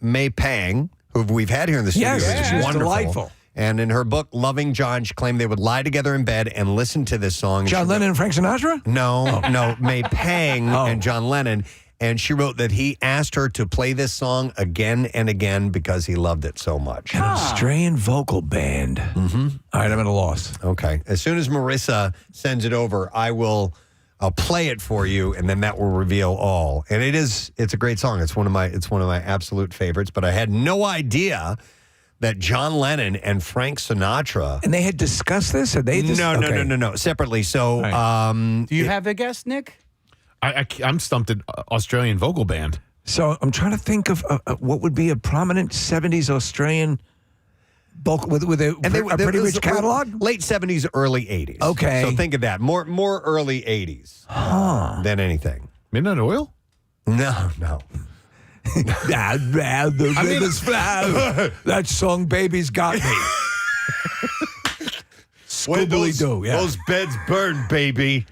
May Pang, who we've had here in the studio. Yes, she's wonderful. delightful. And in her book, Loving John, she claimed they would lie together in bed and listen to this song. John Lennon and Frank Sinatra? No, May Pang and John Lennon. And she wrote that he asked her to play this song again and again because he loved it so much. An Australian vocal band. Mm-hmm. All right, I'm at a loss. Okay. As soon as Marissa sends it over, I'll play it for you, and then that will reveal all. And it's a great song. It's one of my absolute favorites. But I had no idea that John Lennon and Frank Sinatra. And they had discussed this? Had they No. Separately. So, Do you have a guess, Nick? I'm stumped at Australian vocal band. So I'm trying to think of what would be a prominent 70s Australian. with a pretty it was rich catalog? Late 70s, early 80s. Okay. So think of that. More early 80s than anything. Midnight Oil? No. I'd rather rivers flow. That song, Baby's Got Me. Scooby-Doo, yeah. Those beds burn, baby.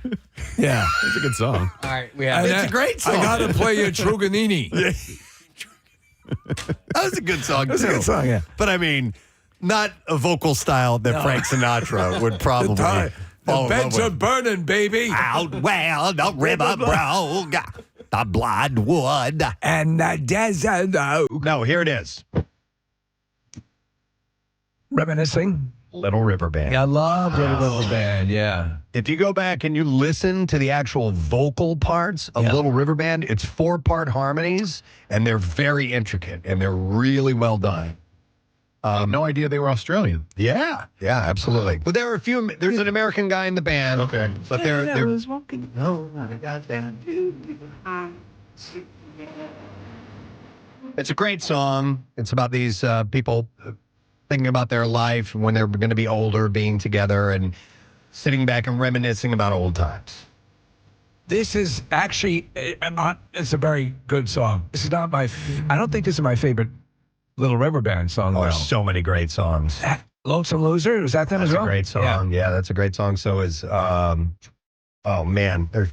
Yeah. That's a good song. All right, we have It's a great song. I got to play you Truganini. That was a good song, That's too. a good song, yeah. But I mean, not a vocal style that Frank Sinatra would probably The fall in love beds are with. burning, baby. Out where the river broke, the bloodwood. And the desert oak. No, here it is. Reminiscing. Little River Band. I love Little River Band, yeah. If you go back and you listen to the actual vocal parts of Little River Band, it's 4-part harmonies, and they're very intricate, and they're really well done. No idea they were Australian. Yeah, absolutely. But there are a few. There's an American guy in the band. Okay. But they're walking. no, goddamn. It's a great song. It's about these people thinking about their life when they're going to be older, being together, and sitting back and reminiscing about old times. This is actually, it's a very good song. This is not I don't think this is my favorite Little River Band song. Oh, though. there's so many great songs. Lonesome Loser, was that them That's as well? a great song. Yeah, that's a great song. So is oh man, there's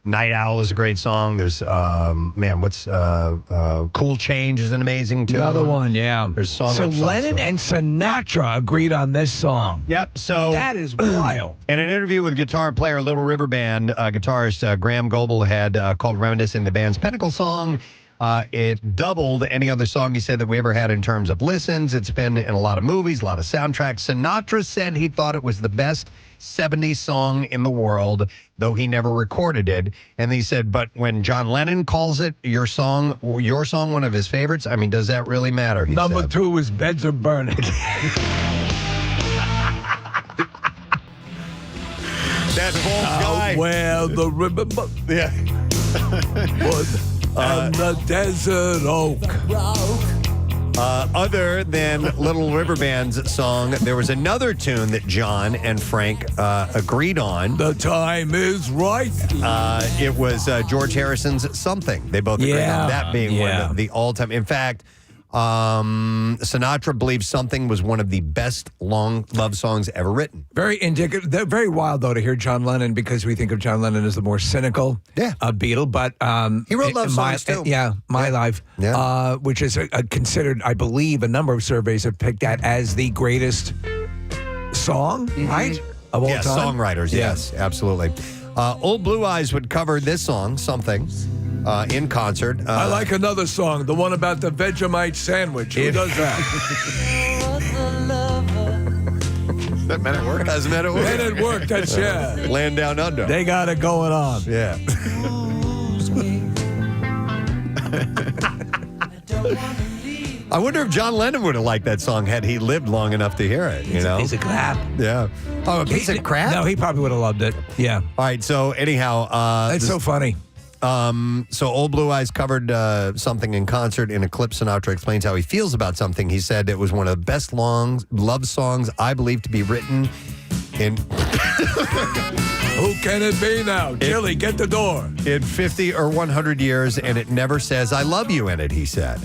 Night Owl is a great song. There's what's Cool Change is an amazing tune. Another one, yeah. There's songs. So Lennon and Sinatra agreed on this song. Yep. So that is wild. In an interview with guitar player Little River Band guitarist Graham Goebel had called Reminiscing the band's pinnacle song. It doubled any other song he said that we ever had in terms of listens. It's been in a lot of movies, a lot of soundtracks. Sinatra said he thought it was the best 70s song in the world, though he never recorded it. And he said, but when John Lennon calls it your song, one of his favorites, I mean, does that really matter? Number 2 is Beds Are Burning. That bald guy. Where the river Yeah. wood and the desert oak. Other than Little River Band's song, there was another tune that John and Frank agreed on. The time is right. It was George Harrison's Something. They both agreed on that being one of the all-time. In fact, Sinatra believes Something was one of the best long love songs ever written. Very indicative. They're very wild, though, to hear John Lennon because we think of John Lennon as the more cynical Beatle. But he wrote love songs, too. My Life, which is considered, I believe, a number of surveys have picked that as the greatest song, right? Of all time. Songwriters, yes, absolutely. Old Blue Eyes would cover this song, Something, in concert. I like another song, the one about the Vegemite sandwich. Who does that? That Men at Work? That's Men at Work. Men at Work, that's, Land Down Under. They got it going on. Yeah. I wonder if John Lennon would have liked that song had he lived long enough to hear it, you know? A piece of crap. Yeah. Oh, a piece of crap? No, he probably would have loved it. Yeah. All right, so anyhow. That's so funny. So Old Blue Eyes covered Something in concert. In a clip, Sinatra explains how he feels about Something. He said it was one of the best love songs I believe to be written in... Who can it be now? Jilly, get the door. In 50 or 100 years, and it never says I love you in it, he said.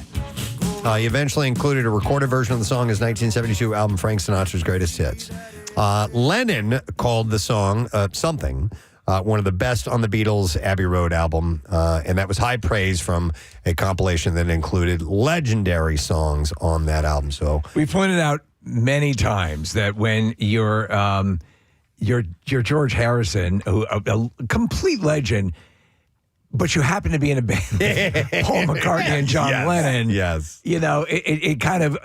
He eventually included a recorded version of the song in his 1972 album Frank Sinatra's Greatest Hits. Lennon called the song Something one of the best on the Beatles' Abbey Road album, and that was high praise from a compilation that included legendary songs on that album. So we pointed out many times that when you're George Harrison, who a complete legend, but you happen to be in a band with Paul McCartney and John Lennon. Yes, you know it kind of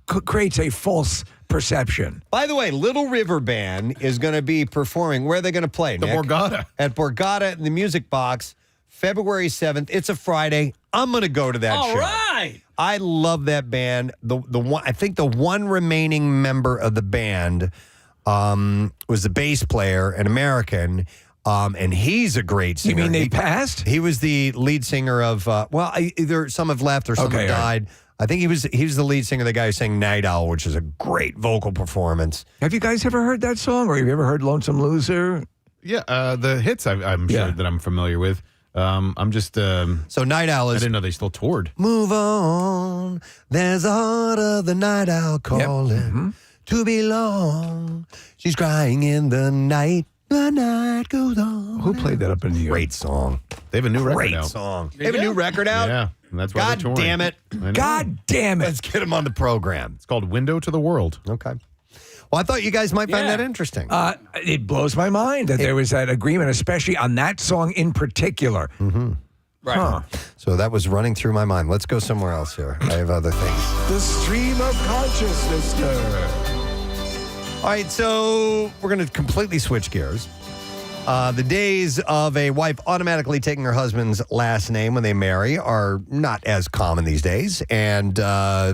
creates a false perception. By the way, Little River Band is going to be performing. Where are they going to play? The Nick? Borgata. At Borgata in the Music Box, February 7th. It's a Friday. I'm going to go to that show. All right. I love that band. The one, I think the one remaining member of the band was the bass player, an American, and he's a great singer. You mean they passed? He was the lead singer of, either some have left or some have died. I think he was the lead singer, the guy who sang Night Owl, which is a great vocal performance. Have you guys ever heard that song, or have you ever heard Lonesome Loser? Yeah, the hits I'm sure that I'm familiar with. I'm just so Night Owl is. I didn't know they still toured. Move on, there's a heart of the night owl calling to belong. She's crying in the night. The night goes on. Who played that up in New York? Great song. They have a new record Great out. song. They have a new record out? Yeah, and that's why God they're touring. damn it. God damn it. Let's get him on the program. It's called Window to the World. Okay. Well, I thought you guys might find that interesting. It blows my mind that there was that agreement, especially on that song in particular. Mm-hmm. Right. Huh. So that was running through my mind. Let's go somewhere else here. I have other things. The stream of consciousness. All right, so we're going to completely switch gears. The days of a wife automatically taking her husband's last name when they marry are not as common these days, and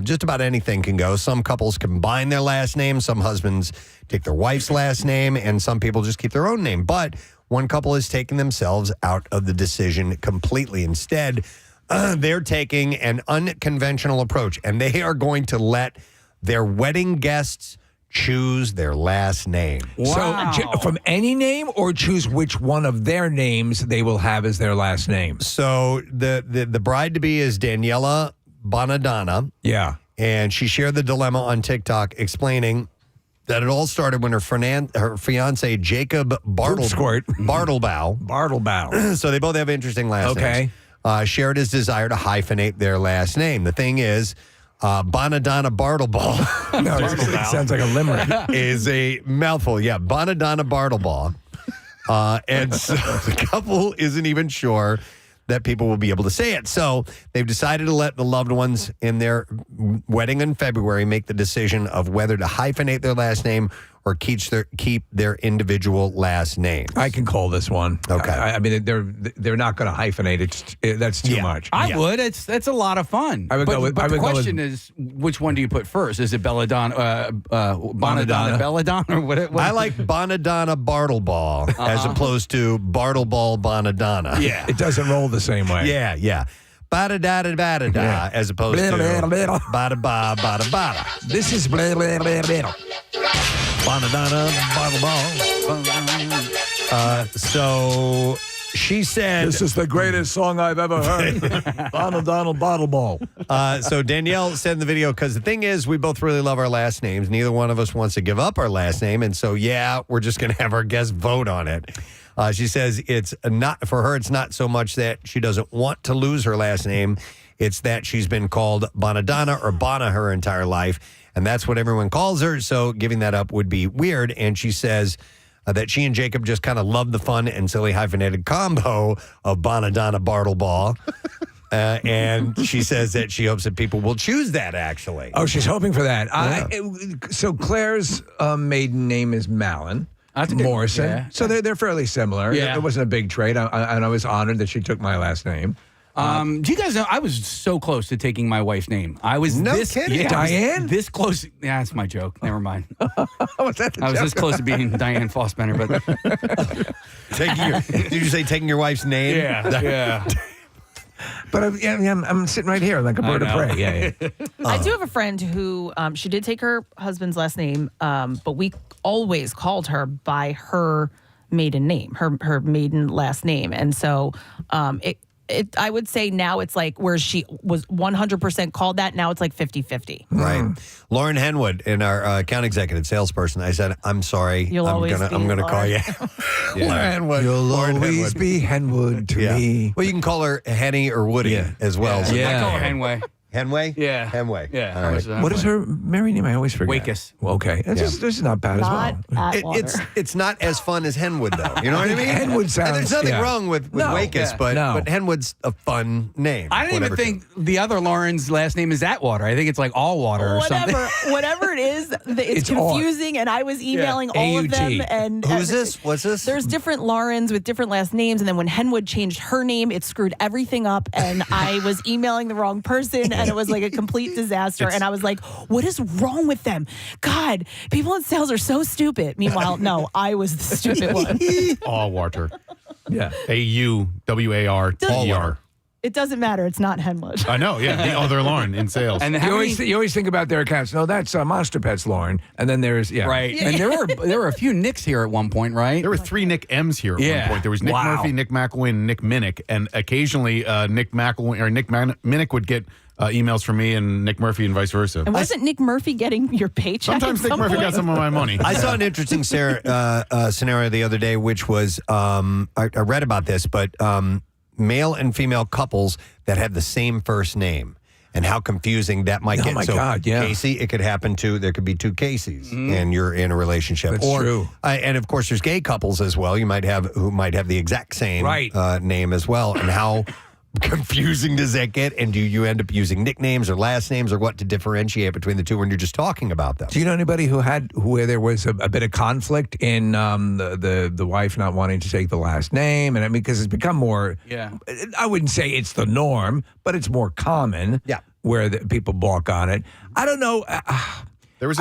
just about anything can go. Some couples combine their last name, some husbands take their wife's last name, and some people just keep their own name. But one couple is taking themselves out of the decision completely. Instead, they're taking an unconventional approach, and they are going to let their wedding guests choose their last name. Wow. So from any name, or choose which one of their names they will have as their last name? So the bride-to-be is Daniela Bonadonna. Yeah. And she shared the dilemma on TikTok, explaining that it all started when her fiance Jacob Bartlebow. So they both have interesting last names. Shared his desire to hyphenate their last name. The thing is, Bonadonna Bartleball. No, it sounds like a limerick. Is a mouthful. Yeah, Bonadonna Bartleball. And so the couple isn't even sure that people will be able to say it. So they've decided to let the loved ones in their wedding in February make the decision of whether to hyphenate their last name or keep their individual last name. I can call this one. Okay. I mean, they're not going to hyphenate. That's too much. I would. That's a lot of fun. I would but go with. but I the would go question with, is, which one do you put first? Is it Bonadonna Belladonna, or what? I like Bonadonna Bartleball as opposed to Bartleball Bonadonna. Yeah. It doesn't roll the same way. Yeah. Bada-da-da-da-da-da, as opposed to bada-ba-bada-bada. This is blah, blah, blah, blah. Bonadonna Bartleball. So she said... This is the greatest song I've ever heard. Bonadonna Bartleball. So Danielle said in the video, because the thing is, we both really love our last names. Neither one of us wants to give up our last name. And so, we're just going to have our guests vote on it. She says it's not, for her, it's not so much that she doesn't want to lose her last name. It's that she's been called Bonadonna or Bona her entire life. And that's what everyone calls her. So giving that up would be weird. And she says that she and Jacob just kind of love the fun and silly hyphenated combo of Bonadonna Bartleball. And she says that she hopes that people will choose that, actually. Oh, she's hoping for that. So Claire's maiden name is Mallon. Morrison. Yeah. So they're fairly similar. Yeah. It wasn't a big trade, and I was honored that she took my last name. Do you guys know I was so close to taking my wife's name? I was kidding. Diane? This close. Yeah, that's my joke. Never mind. Was that the I was joke? this close to being Diane Fossbender, but Did you say taking your wife's name? yeah. But I'm sitting right here like a bird of prey. Yeah. I do have a friend who she did take her husband's last name, but we always called her by her maiden name, her maiden last name, and so I would say now it's like where she was 100% called that. Now it's like 50-50. Right. Lauren Henwood, in our account executive salesperson, I said, I'm sorry. I'm gonna call you. Lauren Henwood. You'll Lauren always Henwood. be Henwood to me. Well, you can call her Henny or Woody as well. So I call her Henway. Henway? Yeah. Henway. Yeah. All right. What is her married name? I always forget. Wakus. Well, okay. This is not bad as well. It's not as fun as Henwood, though. You know what I mean? Henwood sounds... And there's nothing wrong with Wakus, but Henwood's a fun name. I don't even think the other Lauren's last name is Atwater. I think it's like Allwater or something. Whatever it is, it's confusing. And I was emailing all of them. And who's this? What's this? There's different Laurens with different last names, and then when Henwood changed her name, it screwed everything up. And I was emailing the wrong person, and it was like a complete disaster. And I was like, "What is wrong with them? God, people in sales are so stupid." Meanwhile, no, I was the stupid one. Allwater. Yeah. AUWARTER. It doesn't matter. It's not Henwood. I know, yeah. The other Lauren in sales. And You always think about their accounts. No, that's Monster Pets Lauren. And then there's, right. And there were a few Nicks here at one point, right? There were 3 Nick M's here at Yeah. one point. There was Nick Wow. Murphy, Nick McElwain, Nick Minnick, and occasionally Nick McElwain or Nick Minnick would get emails from me and Nick Murphy and vice versa. And wasn't Nick Murphy getting your paycheck? Sometimes Nick Murphy got some of my money. I saw an interesting scenario the other day, which was I read about this, but male and female couples that have the same first name. And how confusing that might get. my God, yeah. Casey, it could happen to, there could be 2 Caseys and you're in a relationship. That's true. And of course, there's gay couples as well. You might have, who might have the exact same name as well. And how confusing does that get? And do you end up using nicknames or last names or what to differentiate between the two when you're just talking about them? Do you know anybody where there was a bit of conflict in the wife not wanting to take the last name? And I mean, because it's become more, I wouldn't say it's the norm, but it's more common where people balk on it. I don't know. I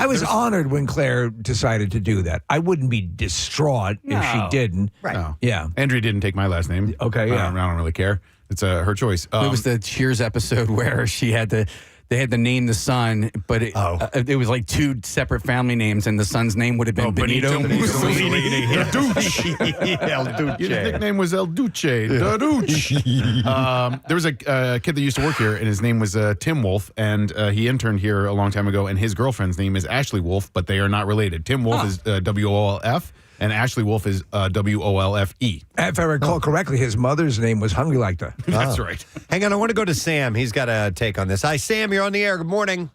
was honored when Claire decided to do that. I wouldn't be distraught if she didn't. Right. No. Yeah. Andrea didn't take my last name. Okay, yeah. I don't really care. It's her choice. It was the Cheers episode where they had to name the son, but it was like 2 separate family names, and the son's name would have been Benito Mussolini. El Duce. El Duce. His nickname was El Duce. Da Duce. There was a kid that used to work here, and his name was Tim Wolf, and he interned here a long time ago, and his girlfriend's name is Ashley Wolf, but they are not related. Tim Wolf is W-O-L-F. And Ashley Wolf is W-O-L-F-E. If I recall correctly, his mother's name was Hungry Like That. That's right. Hang on, I want to go to Sam. He's got a take on this. Hi, Sam. You're on the air. Good morning.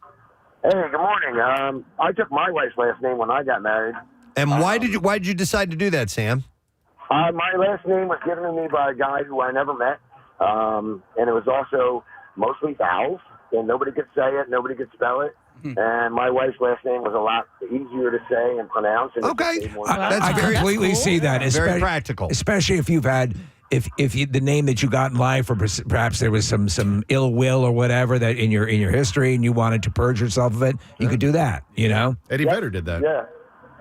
Hey, good morning. I took my wife's last name when I got married. And why did you decide to do that, Sam? My last name was given to me by a guy who I never met, and it was also mostly vowels, and nobody could say it, nobody could spell it. And my wife's last name was a lot easier to say and pronounce. And I completely see that. Very practical. Especially if you've had, if the name that you got in life, or perhaps there was some ill will or whatever that in your history, and you wanted to purge yourself of it, you could do that. You know, Eddie Vedder did that. Yeah.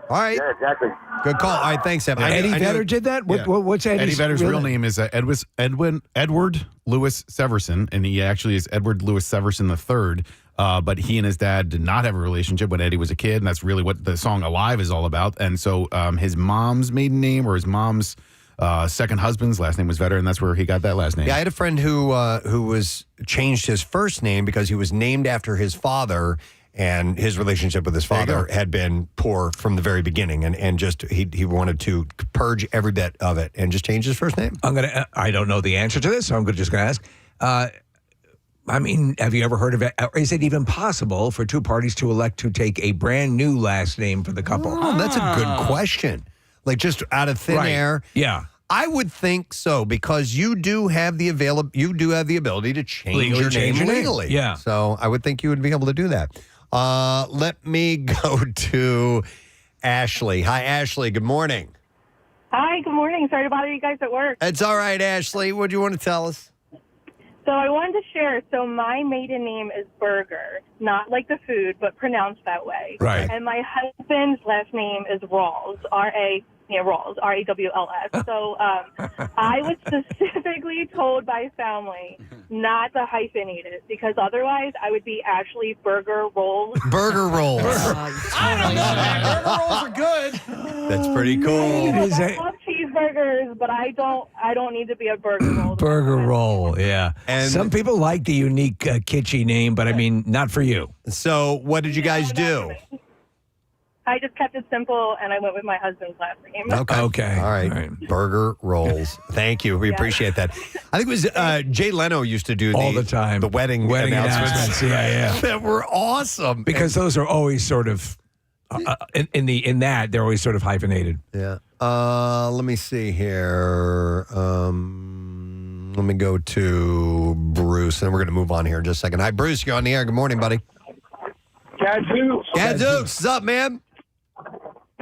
All right. Yeah, exactly. Good call. All right, thanks, Sam. Eddie Vedder did that? What's Eddie's Eddie Vedder's real name is Edward Louis Severson, and he actually is Edward Louis Severson III. But he and his dad did not have a relationship when Eddie was a kid, and that's really what the song Alive is all about. And so his mom's maiden name, or his mom's second husband's last name was Vedder, and that's where he got that last name. Yeah, I had a friend who was changed his first name because he was named after his father, and his relationship with his father had been poor from the very beginning, and just he wanted to purge every bit of it and just change his first name. I don't know the answer to this, so I'm just going to ask. I mean, have you ever heard of it? Or is it even possible for 2 parties to elect to take a brand new last name for the couple? Oh, that's a good question. Like just out of thin air. Yeah. I would think so, because you do have the ability to change your name legally. Yeah. So I would think you would be able to do that. Let me go to Ashley. Hi, Ashley. Good morning. Hi, good morning. Sorry to bother you guys at work. It's all right, Ashley. What do you want to tell us? So I wanted to share. So my maiden name is Burger, not like the food, but pronounced that way. Right. And my husband's last name is Rawls, Rawls, R-A-W-L-S. So I was specifically told by family not to hyphenate it, because otherwise I would be Ashley Burger Rolls. Burger Rolls. I don't know. Burger rolls are good. That's pretty cool. I love cheeseburgers, but I don't need to be a burger roll. Burger Roll, yeah. And some people like the unique, kitschy name, but I mean, not for you. So what did you guys do? I just kept it simple, and I went with my husband's last name. Okay. All right. Burger Rolls. Thank you. We appreciate that. I think it was Jay Leno used to do all the time the wedding announcements. Yeah. That were awesome. Because those are always sort of in that they're always sort of hyphenated. Yeah. Let me see here. Let me go to Bruce, and we're going to move on here in just a second. Hi, Bruce. You're on the air. Good morning, buddy. Gadzooks. What's up, man?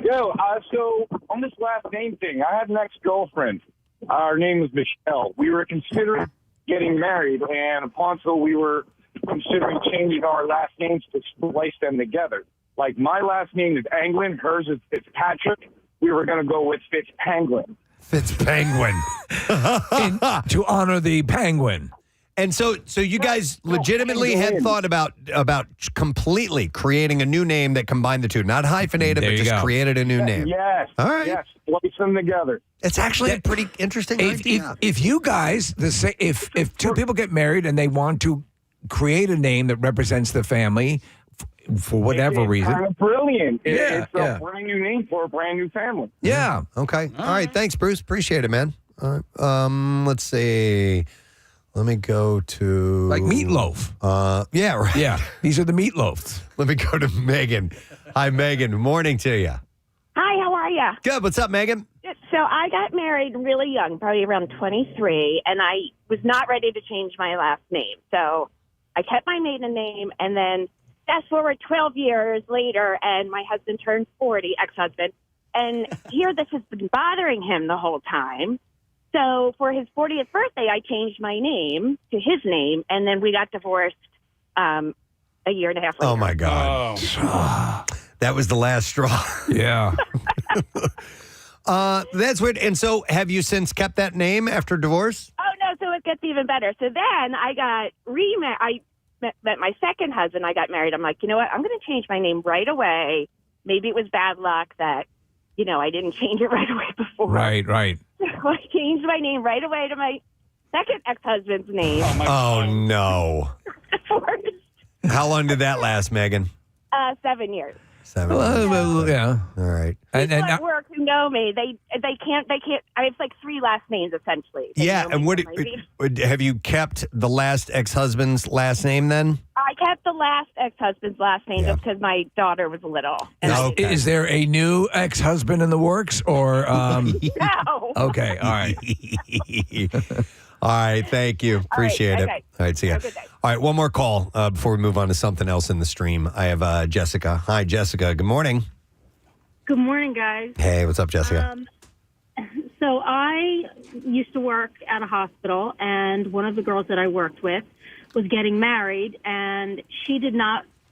Yo, so on this last name thing, I had an ex-girlfriend. Her name was Michelle. We were considering getting married, and upon so we were considering changing our last names to splice them together. Like, my last name is Anglin, hers is Fitzpatrick. We were going to go with Fitzpenguin. Fitzpenguin. To honor the penguin. And so you guys legitimately had thought about completely creating a new name that combined the two, not hyphenated, but just created a new name. Yes. All right. Yes. Place them together. It's actually a pretty interesting idea. If you guys, if two people get married and they want to create a name that represents the family for whatever reason, Kind of brilliant. Yeah, It's a brand new name for a brand new family. Yeah. Okay. All right. Thanks, Bruce. Appreciate it, man. All right. Let's see. Let me go to like meatloaf. Yeah. Right. Yeah. These are the meatloafs. Let me go to Megan. Hi, Megan. Morning to you. Hi, how are you? Good. What's up, Megan? So I got married really young, probably around 23, and I was not ready to change my last name. So I kept my maiden name, and then fast forward 12 years later, and my husband turned 40, ex-husband, and here this has been bothering him the whole time. So for his 40th birthday, I changed my name to his name, and then we got divorced a year and a half later. Oh, my God. That was the last straw. Yeah. That's weird. And so have you since kept that name after divorce? Oh, no, so it gets even better. So then I got I met my second husband. I got married. I'm like, you know what? I'm going to change my name right away. Maybe it was bad luck that, I didn't change it right away before. Right. So I changed my name right away to my second ex-husband's name. Oh, no. How long did that last, Megan? 7 years. 7 Well, yeah. All right. People at work who know me, they can't. I have like 3 last names essentially. They Yeah. know And me from my name. have you kept the last ex-husband's last name then? I kept the last ex-husband's last name just because my daughter was little. Is there a new ex-husband in the works, or? No. Okay. All right. All right. Thank you. Appreciate it. okay. All right. See ya. Have a good day. All right. One more call before we move on to something else in the stream. I have Jessica. Hi, Jessica. Good morning. Good morning, guys. Hey, what's up, Jessica? So I used to work at a hospital, and one of the girls that I worked with was getting married, and she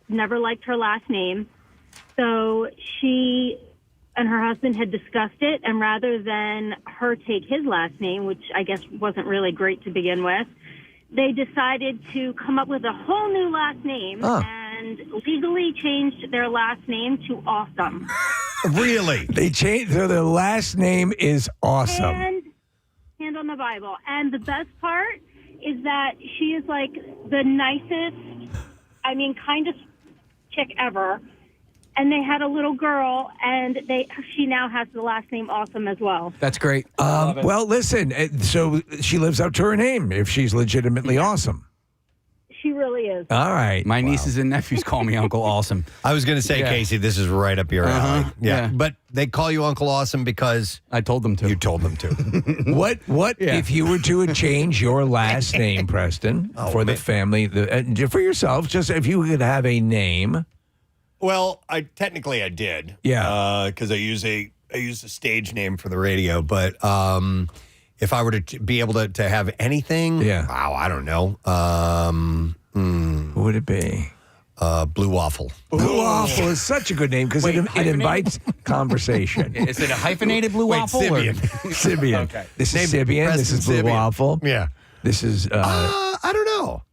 never liked her last name. So she and her husband had discussed it, and rather than her take his last name, which I guess wasn't really great to begin with, they decided to come up with a whole new last name and legally changed their last name to Awesome. Really? They changed. So their last name is Awesome. And hand on the Bible. And the best part is that she is like the nicest, kindest chick ever. And they had a little girl, and she now has the last name Awesome as well. That's great. Well, listen. So she lives up to her name if she's legitimately awesome. She really is. All right. My nieces and nephews call me Uncle Awesome. I was going to say, Casey, this is right up your alley. Yeah. But they call you Uncle Awesome because I told them to. You told them to. What if you were to change your last name, Preston, for the family, for yourself, just if you could have a name? Well, I did. Yeah. Because I use a stage name for the radio, but if I were to be able to have anything, wow, I don't know. What would it be? Blue Waffle. Blue Waffle is such a good name because it invites conversation. Is it a hyphenated Blue Wait, Waffle? Sibian. Sibian. Okay. This is Sibian. Preston This is Blue Sibian. Waffle. Yeah. This is. I don't know.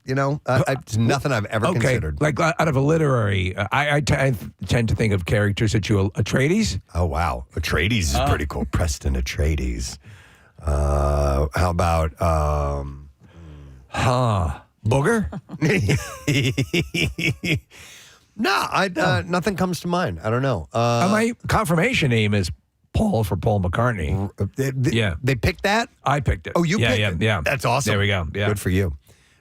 It's nothing I've ever considered. Like out of a literary, I tend to think of characters that you Atreides. Oh wow, Atreides is pretty cool. Preston Atreides. How about Booger? No, nothing comes to mind. I don't know. My confirmation name is Paul for Paul McCartney. They picked that? I picked it. Oh, you picked it? Yeah. That's awesome. There we go. Yeah. Good for you.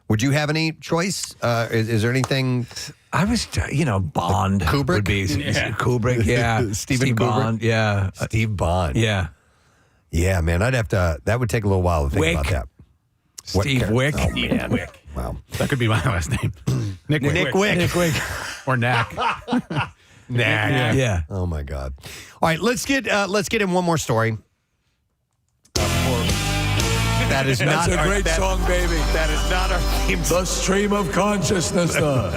Would you have any choice? Is there anything? I was, Bond. Kubrick? Would be Kubrick, yeah. Steve Kubrick? Bond, yeah. Steve Bond. Yeah. Yeah, man. I'd have to, that would take a little while to think Wick. about that. Steve Wick. Oh, man. Wick. Wow. That could be my last name. Nick Wick. Nick Wick. Nick Wick. Or Knack. Yeah. Oh my God. All right, let's get in one more story. That is not That's a great song, baby. That is not our theme song. The stream of consciousness. All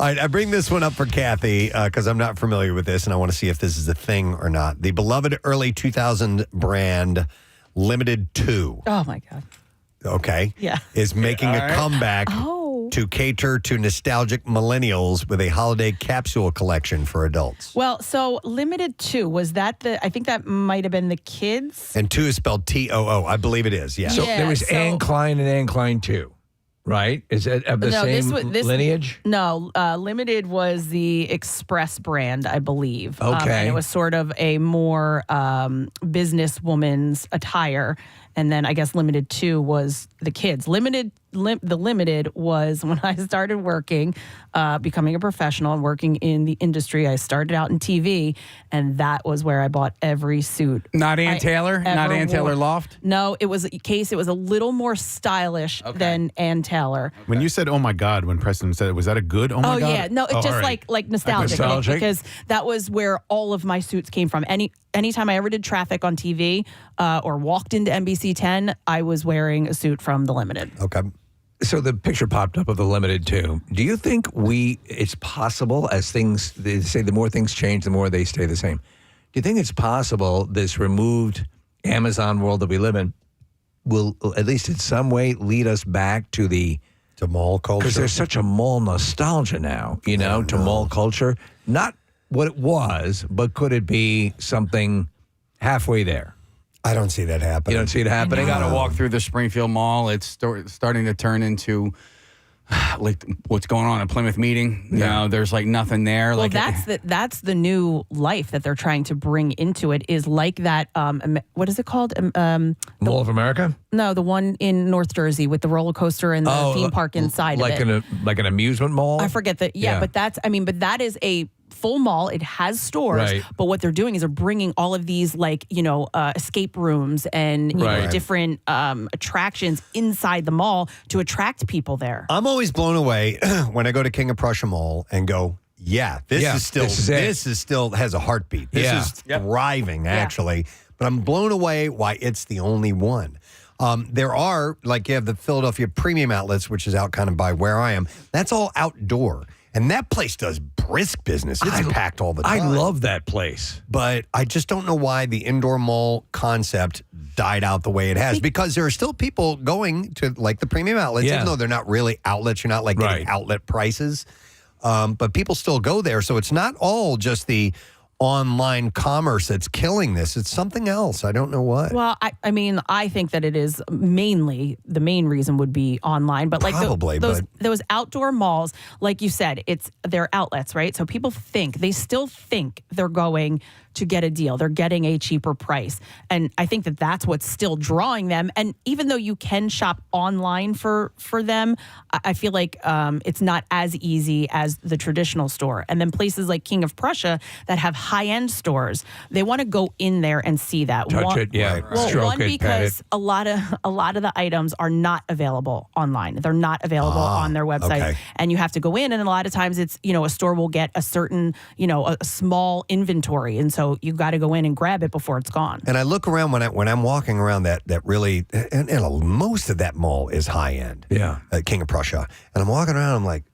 right, I bring this one up for Kathy because I'm not familiar with this, and I want to see if this is a thing or not. The beloved early 2000 brand Limited 2. Oh my God. Okay. Yeah. Is making All a right. comeback to cater to nostalgic millennials with a holiday capsule collection for adults. Well, so Limited 2, was that I think that might have been the kids. And 2 is spelled T-O-O. I believe it is. Yeah. So there was Anne Klein and Anne Klein 2, right? Is it of the same lineage? No, Limited was the Express brand, I believe. Okay. And it was sort of a more businesswoman's attire. And then I guess Limited 2 was the kids. The Limited was when I started working, becoming a professional and working in the industry. I started out in TV, and that was where I bought every suit. Not Ann Taylor? Not Ann Taylor Loft? No, it was Case. It was a little more stylish than Ann Taylor. When you said, oh my God, when Preston said it, was that a good oh my God? Yeah. No, it's Oh, just all right. like nostalgic. Nostalgic? Because that was where all of my suits came from. Anytime I ever did traffic on TV or walked into NBC 10, I was wearing a suit from The Limited. Okay. So the picture popped up of the Limited 2. Do you think it's possible as things, they say the more things change, the more they stay the same. Do you think it's possible this removed Amazon world that we live in will, at least in some way, lead us back to mall culture? Because there's such a mall nostalgia now, to mall culture. Not what it was, but could it be something halfway there? I don't see that happening. You don't see it happening? You got to walk through the Springfield Mall. It's starting to turn into like what's going on at Plymouth Meeting. You know, there's like nothing there. Well, like that's the new life that they're trying to bring into it. Is like that. What is it called? Mall of America? No, the one in North Jersey with the roller coaster and the theme park inside like of it. Like an amusement mall? I forget that. Yeah, but that is a full mall. It has stores, Right. but what they're doing is they're bringing all of these escape rooms and you know, Right. different attractions inside the mall to attract people there. I'm always blown away when I go to King of Prussia Mall and go, this is still has a heartbeat. This is thriving, actually. But I'm blown away why it's the only one. There are, like you have the Philadelphia Premium Outlets, which is out kind of by where I am. That's all outdoor. And that place does brisk business. It's packed all the time. I love that place. But I just don't know why the indoor mall concept died out the way it has. Because there are still people going to like the premium outlets, even though they're not really outlets. You're not like getting outlet prices. But people still go there. So it's not all just the online commerce that's killing this. It's something else. I don't know what. Well, I think that it is mainly the main reason would be online, but like Probably, those outdoor malls, like you said, they're outlets, right? So people they still think they're going to get a deal. They're getting a cheaper price. And I think that that's what's still drawing them. And even though you can shop online for them, I feel like it's not as easy as the traditional store. And then places like King of Prussia that have high-end stores, they want to go in there and see that. Touch it, yeah. Well, Stroke one, it, because pet it. a lot of the items are not available online. They're not available on their website. okay. And you have to go in, and a lot of times it's, a store will get a certain, a small inventory. And so you got to go in and grab it before it's gone. And I look around when I'm walking around that really, and most of that mall is high end. Yeah. King of Prussia. And I'm walking around, I'm like,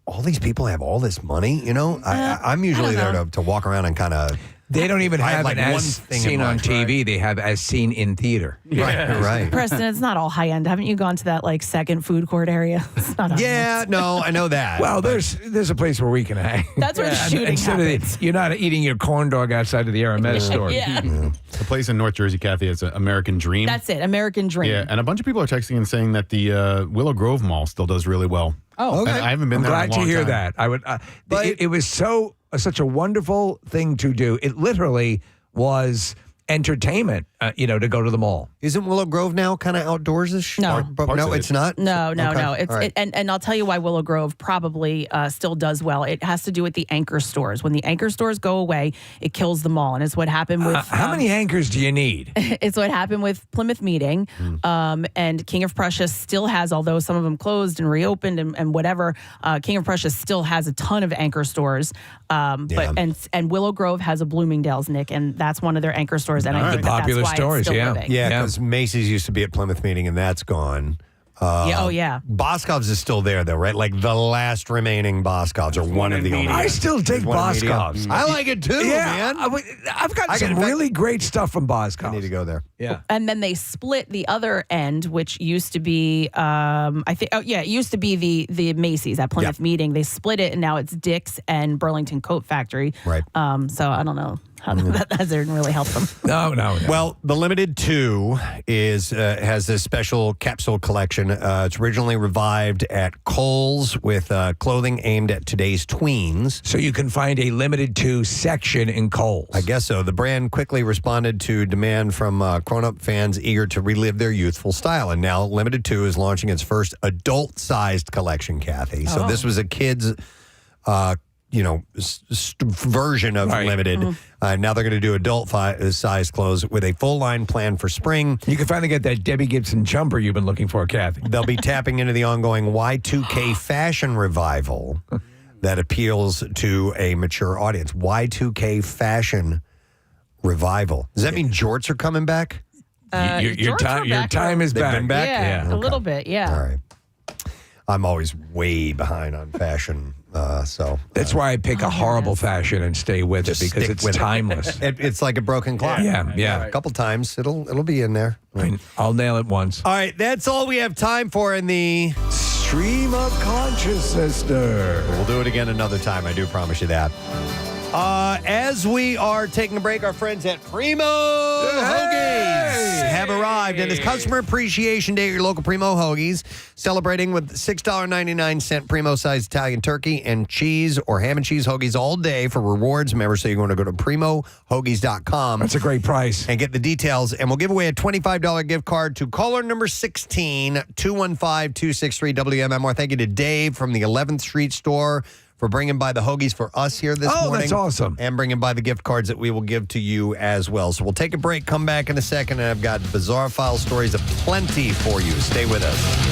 all these people have all this money, I'm usually there to walk around and kind of. They don't even have like it one as thing seen in on mind. TV. They have as seen in theater. Right. Preston, it's not all high end. Haven't you gone to that second food court area? It's not high-end. No, I know that. Well, there's a place where we can hang. That's where the shooting Instead happens. you're not eating your corn dog outside of the Aramet store. Yeah. The place in North Jersey, Kathy, is American Dream. That's it, American Dream. Yeah, and a bunch of people are texting and saying that the Willow Grove Mall still does really well. Oh, okay. I haven't been there Glad in a long to hear time. that. I would. But it was such a wonderful thing to do. It literally was entertainment, to go to the mall. Isn't Willow Grove now kind of outdoors-ish? No. No, it's not? No. Okay. It's All right. and I'll tell you why Willow Grove probably still does well. It has to do with the anchor stores. When the anchor stores go away, it kills the mall, and it's what happened with. How many anchors do you need? It's what happened with Plymouth Meeting, and King of Prussia still has, although some of them closed and reopened and whatever. King of Prussia still has a ton of anchor stores, but Willow Grove has a Bloomingdale's, Nick, and that's one of their anchor stores. And I think Popular that's why stores, it's still yeah. living. Yeah, because Macy's used to be at Plymouth Meeting, and that's gone. Yeah, oh, yeah. Boscov's is still there, though, right? Like the last remaining Boscov's are one of the only. I still take Boscov's. I like it too, man. I've got some really great stuff from Boscov's. I need to go there. Yeah. And then they split the other end, which used to be, it used to be the Macy's at Plymouth Meeting. They split it, and now it's Dick's and Burlington Coat Factory. Right. So I don't know how that doesn't really help them. No. Well, the Limited 2 has this special capsule collection. It's originally revived at Kohl's with clothing aimed at today's tweens. So you can find a Limited 2 section in Kohl's. I guess so. The brand quickly responded to demand from grown-up fans eager to relive their youthful style. And now Limited 2 is launching its first adult-sized collection, Kathy. So this was a kid's version of Limited. Now they're going to do adult-sized clothes with a full-line plan for spring. You can finally get that Debbie Gibson jumper you've been looking for, Kathy. They'll be tapping into the ongoing Y2K fashion revival that appeals to a mature audience. Y2K fashion revival. Does that mean jorts are coming back? Your time is back. They've been back? Yeah, Okay. a little bit, yeah. All right. I'm always way behind on fashion, so that's why I pick a horrible fashion and stay with it just because stick it's with it. timeless. It's like a broken clock. Yeah. A couple times it'll be in there. I'll nail it once. All right, that's all we have time for in the Stream of Consciousness. We'll do it again another time. I do promise you that. As we are taking a break, our friends at Primo Hoagies have arrived, and it's Customer Appreciation Day at your local Primo Hoagies, celebrating with $6.99 Primo-sized Italian turkey and cheese or ham and cheese hoagies all day for rewards members. So you're going to go to PrimoHoagies.com. That's a great price. And get the details. And we'll give away a $25 gift card to caller number 16, 215-263-WMMR. Thank you to Dave from the 11th Street store for bringing by the hoagies for us here this morning. That's awesome. And bringing by the gift cards that we will give to you as well. So we'll take a break, come back in a second, and I've got bizarre file stories aplenty for you. Stay with us.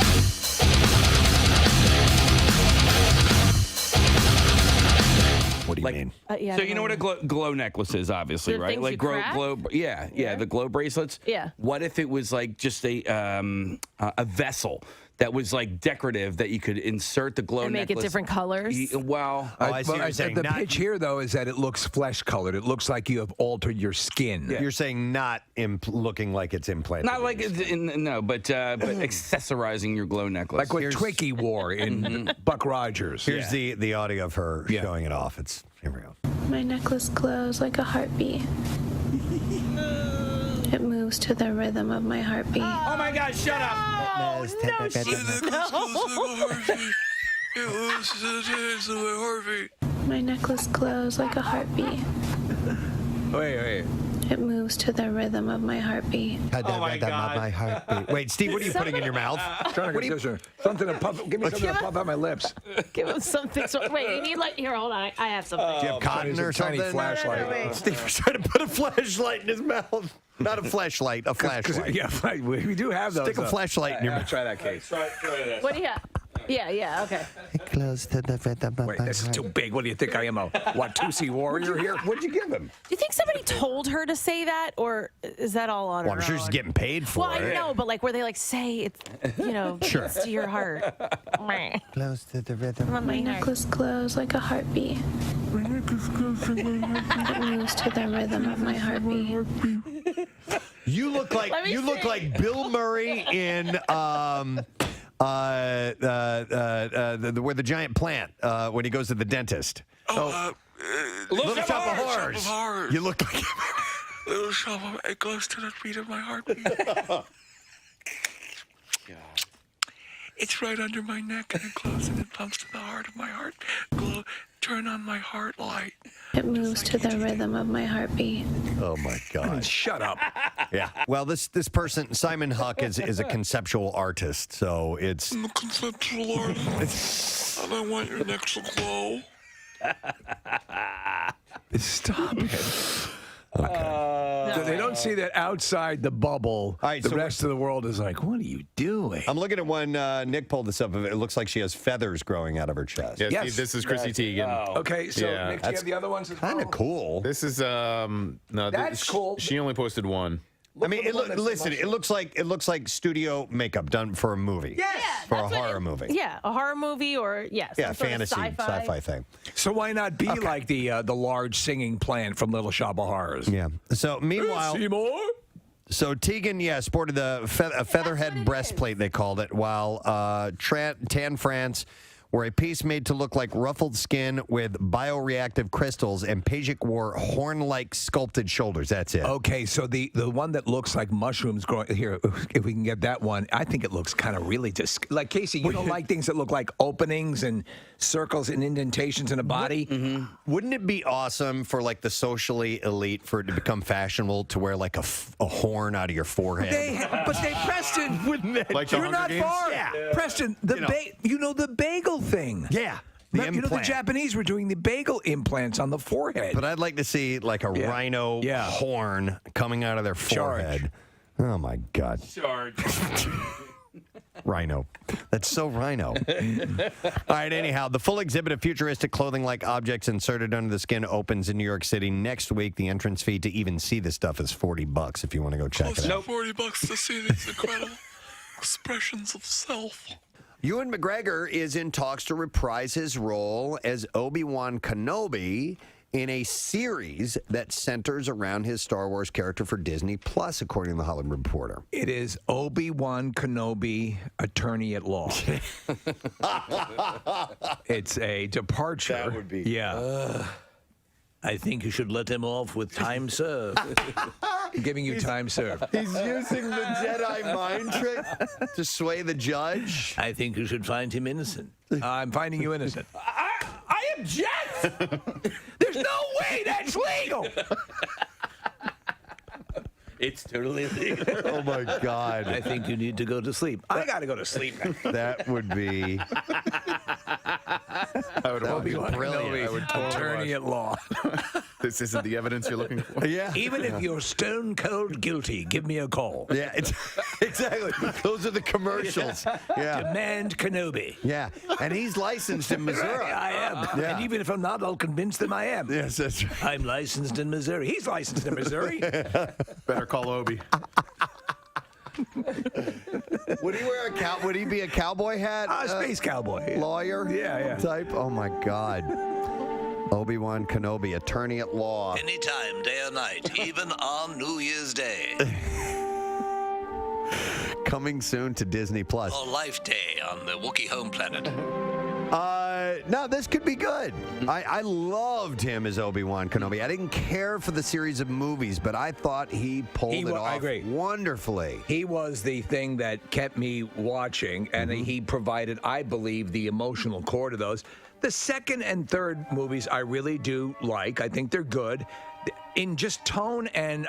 What do you mean? So you know what a glow necklace is, obviously, The right? things Like you glow, crack? the glow bracelets. Yeah. What if it was like just a vessel that was like decorative that you could insert the glow And make it necklace? different colors? Well, I see what you're saying. The Not- pitch here, though, is that it looks flesh-colored. It looks like you have altered your skin. You're saying not looking like it's implanted. not like but accessorizing your glow necklace. Like what Twiggy wore in Buck Rogers. Here's the audio of her showing it off. Here we go. My necklace glows like a heartbeat. It moves to the rhythm of my heartbeat. Oh my God! Shut up! My necklace glows like a heartbeat. Wait. It moves to the rhythm of my heartbeat. Oh my God! My heartbeat. Wait, Steve, what are you putting in your mouth? Something to puff. Give me something to puff out my lips. Give him something. Wait, you need here, hold on. I have something. Do you have cotton or something? Tiny flashlight. Steve was trying to put a flashlight in his mouth. Not a flashlight, a flashlight. Yeah, we do have those. Stick a flashlight in your mouth. Try that case. What do you have? Yeah, okay. Close to the rhythm of Wait, my this is too heart. big. What do you think I am, a Watusi warrior here? What'd you give him? Do you think somebody told her to say that, or is that all on Well, her I'm sure own? she's getting paid for Well, it. I know, but like where they like say it's, Sure. it's to your heart. Close to the rhythm. My necklace glows like a heartbeat. It moves to the rhythm of my heartbeat. You look like Bill Murray in where the giant plant when he goes to the dentist. Little Shop of Horrors. You look like Little Shop of It goes to the beat of my heartbeat. It's right under my neck and it glows and it pumps to the heart of my heart. Glow, turn on my heart light. It moves to the rhythm of my heartbeat. Oh my God! Shut up. Yeah. Well, this person Simon Huck is a conceptual artist, so it's. I'm a conceptual artist. And I want your neck to glow. Stop it. So they don't see that outside the bubble. All right, the so rest of the world is like, what are you doing? I'm looking at one. Nick pulled this up. It looks like she has feathers growing out of her chest. Yeah, Yes. Steve, this is Chrissy Teigen. Okay, so Yeah. Nick, do you have the other ones as well? Kind of cool. This is no. That's cool. She only posted one. I mean, listen. It looks like studio makeup done for a movie. Yes. For a horror movie. Yeah, a horror movie or Yeah, some sort of fantasy, sci-fi thing. So why not be like the large singing plant from Little Shop of Horrors? Yeah. So meanwhile, Seymour? So Tegan, sported a featherhead breastplate, they called it, while Tan France wore a piece made to look like ruffled skin with bioreactive crystals, and Pajik wore horn-like sculpted shoulders. That's it. Okay, so the one that looks like mushrooms growing here, if we can get that one, I think it looks kind of really like Casey. You don't like things that look like openings and circles and indentations in a body. Wouldn't it be awesome for like the socially elite for it to become fashionable to wear like a horn out of your forehead? But Preston, wouldn't it? Like the you're Hunger not Games? far. Yeah. Preston, the bagel thing. Yeah. You know, the Japanese were doing the bagel implants on the forehead. But I'd like to see like a rhino horn coming out of their forehead. Oh my God. Charge. Rhino. That's so rhino. All right, anyhow, the full exhibit of futuristic clothing-like objects inserted under the skin opens in New York City next week. The entrance fee to even see this stuff is $40 if you want to go check it out. $40 to see these incredible expressions of self. Ewan McGregor is in talks to reprise his role as Obi-Wan Kenobi in a series that centers around his Star Wars character for Disney Plus, according to the Hollywood Reporter. It is Obi-Wan Kenobi, attorney at law. It's a departure. That would be. Yeah. I think you should let him off with time served. Giving you time served. He's using the Jedi mind trick to sway the judge. I think you should find him innocent. I'm finding you innocent. I object. There's no way that's legal. It's totally legal. Oh, my God. I think you need to go to sleep. I got to go to sleep now. That would be... I would be watch. brilliant. I would totally Attorney at law. This isn't the evidence you're looking for. Yeah. Even if you're stone cold guilty, give me a call. Yeah, exactly. Those are the commercials. Yeah. Demand Kenobi. Yeah. And he's licensed in Missouri. I am. Yeah. And even if I'm not, I'll convince them I am. Yes, that's right. I'm licensed in Missouri. He's licensed in Missouri. Better call Obi. Would he wear would he be a cowboy hat? Space cowboy. Lawyer? Yeah. Type? Oh, my God. Obi-Wan Kenobi, attorney at law. Anytime, day or night, even on New Year's Day. Coming soon to Disney Plus. Or Life Day on the Wookiee home planet. No, this could be good. I loved him as Obi-Wan Kenobi. I didn't care for the series of movies, but I thought he pulled it off wonderfully. He was the thing that kept me watching, and he provided, I believe, the emotional core to those. The second and third movies I really do like. I think they're good. In just tone and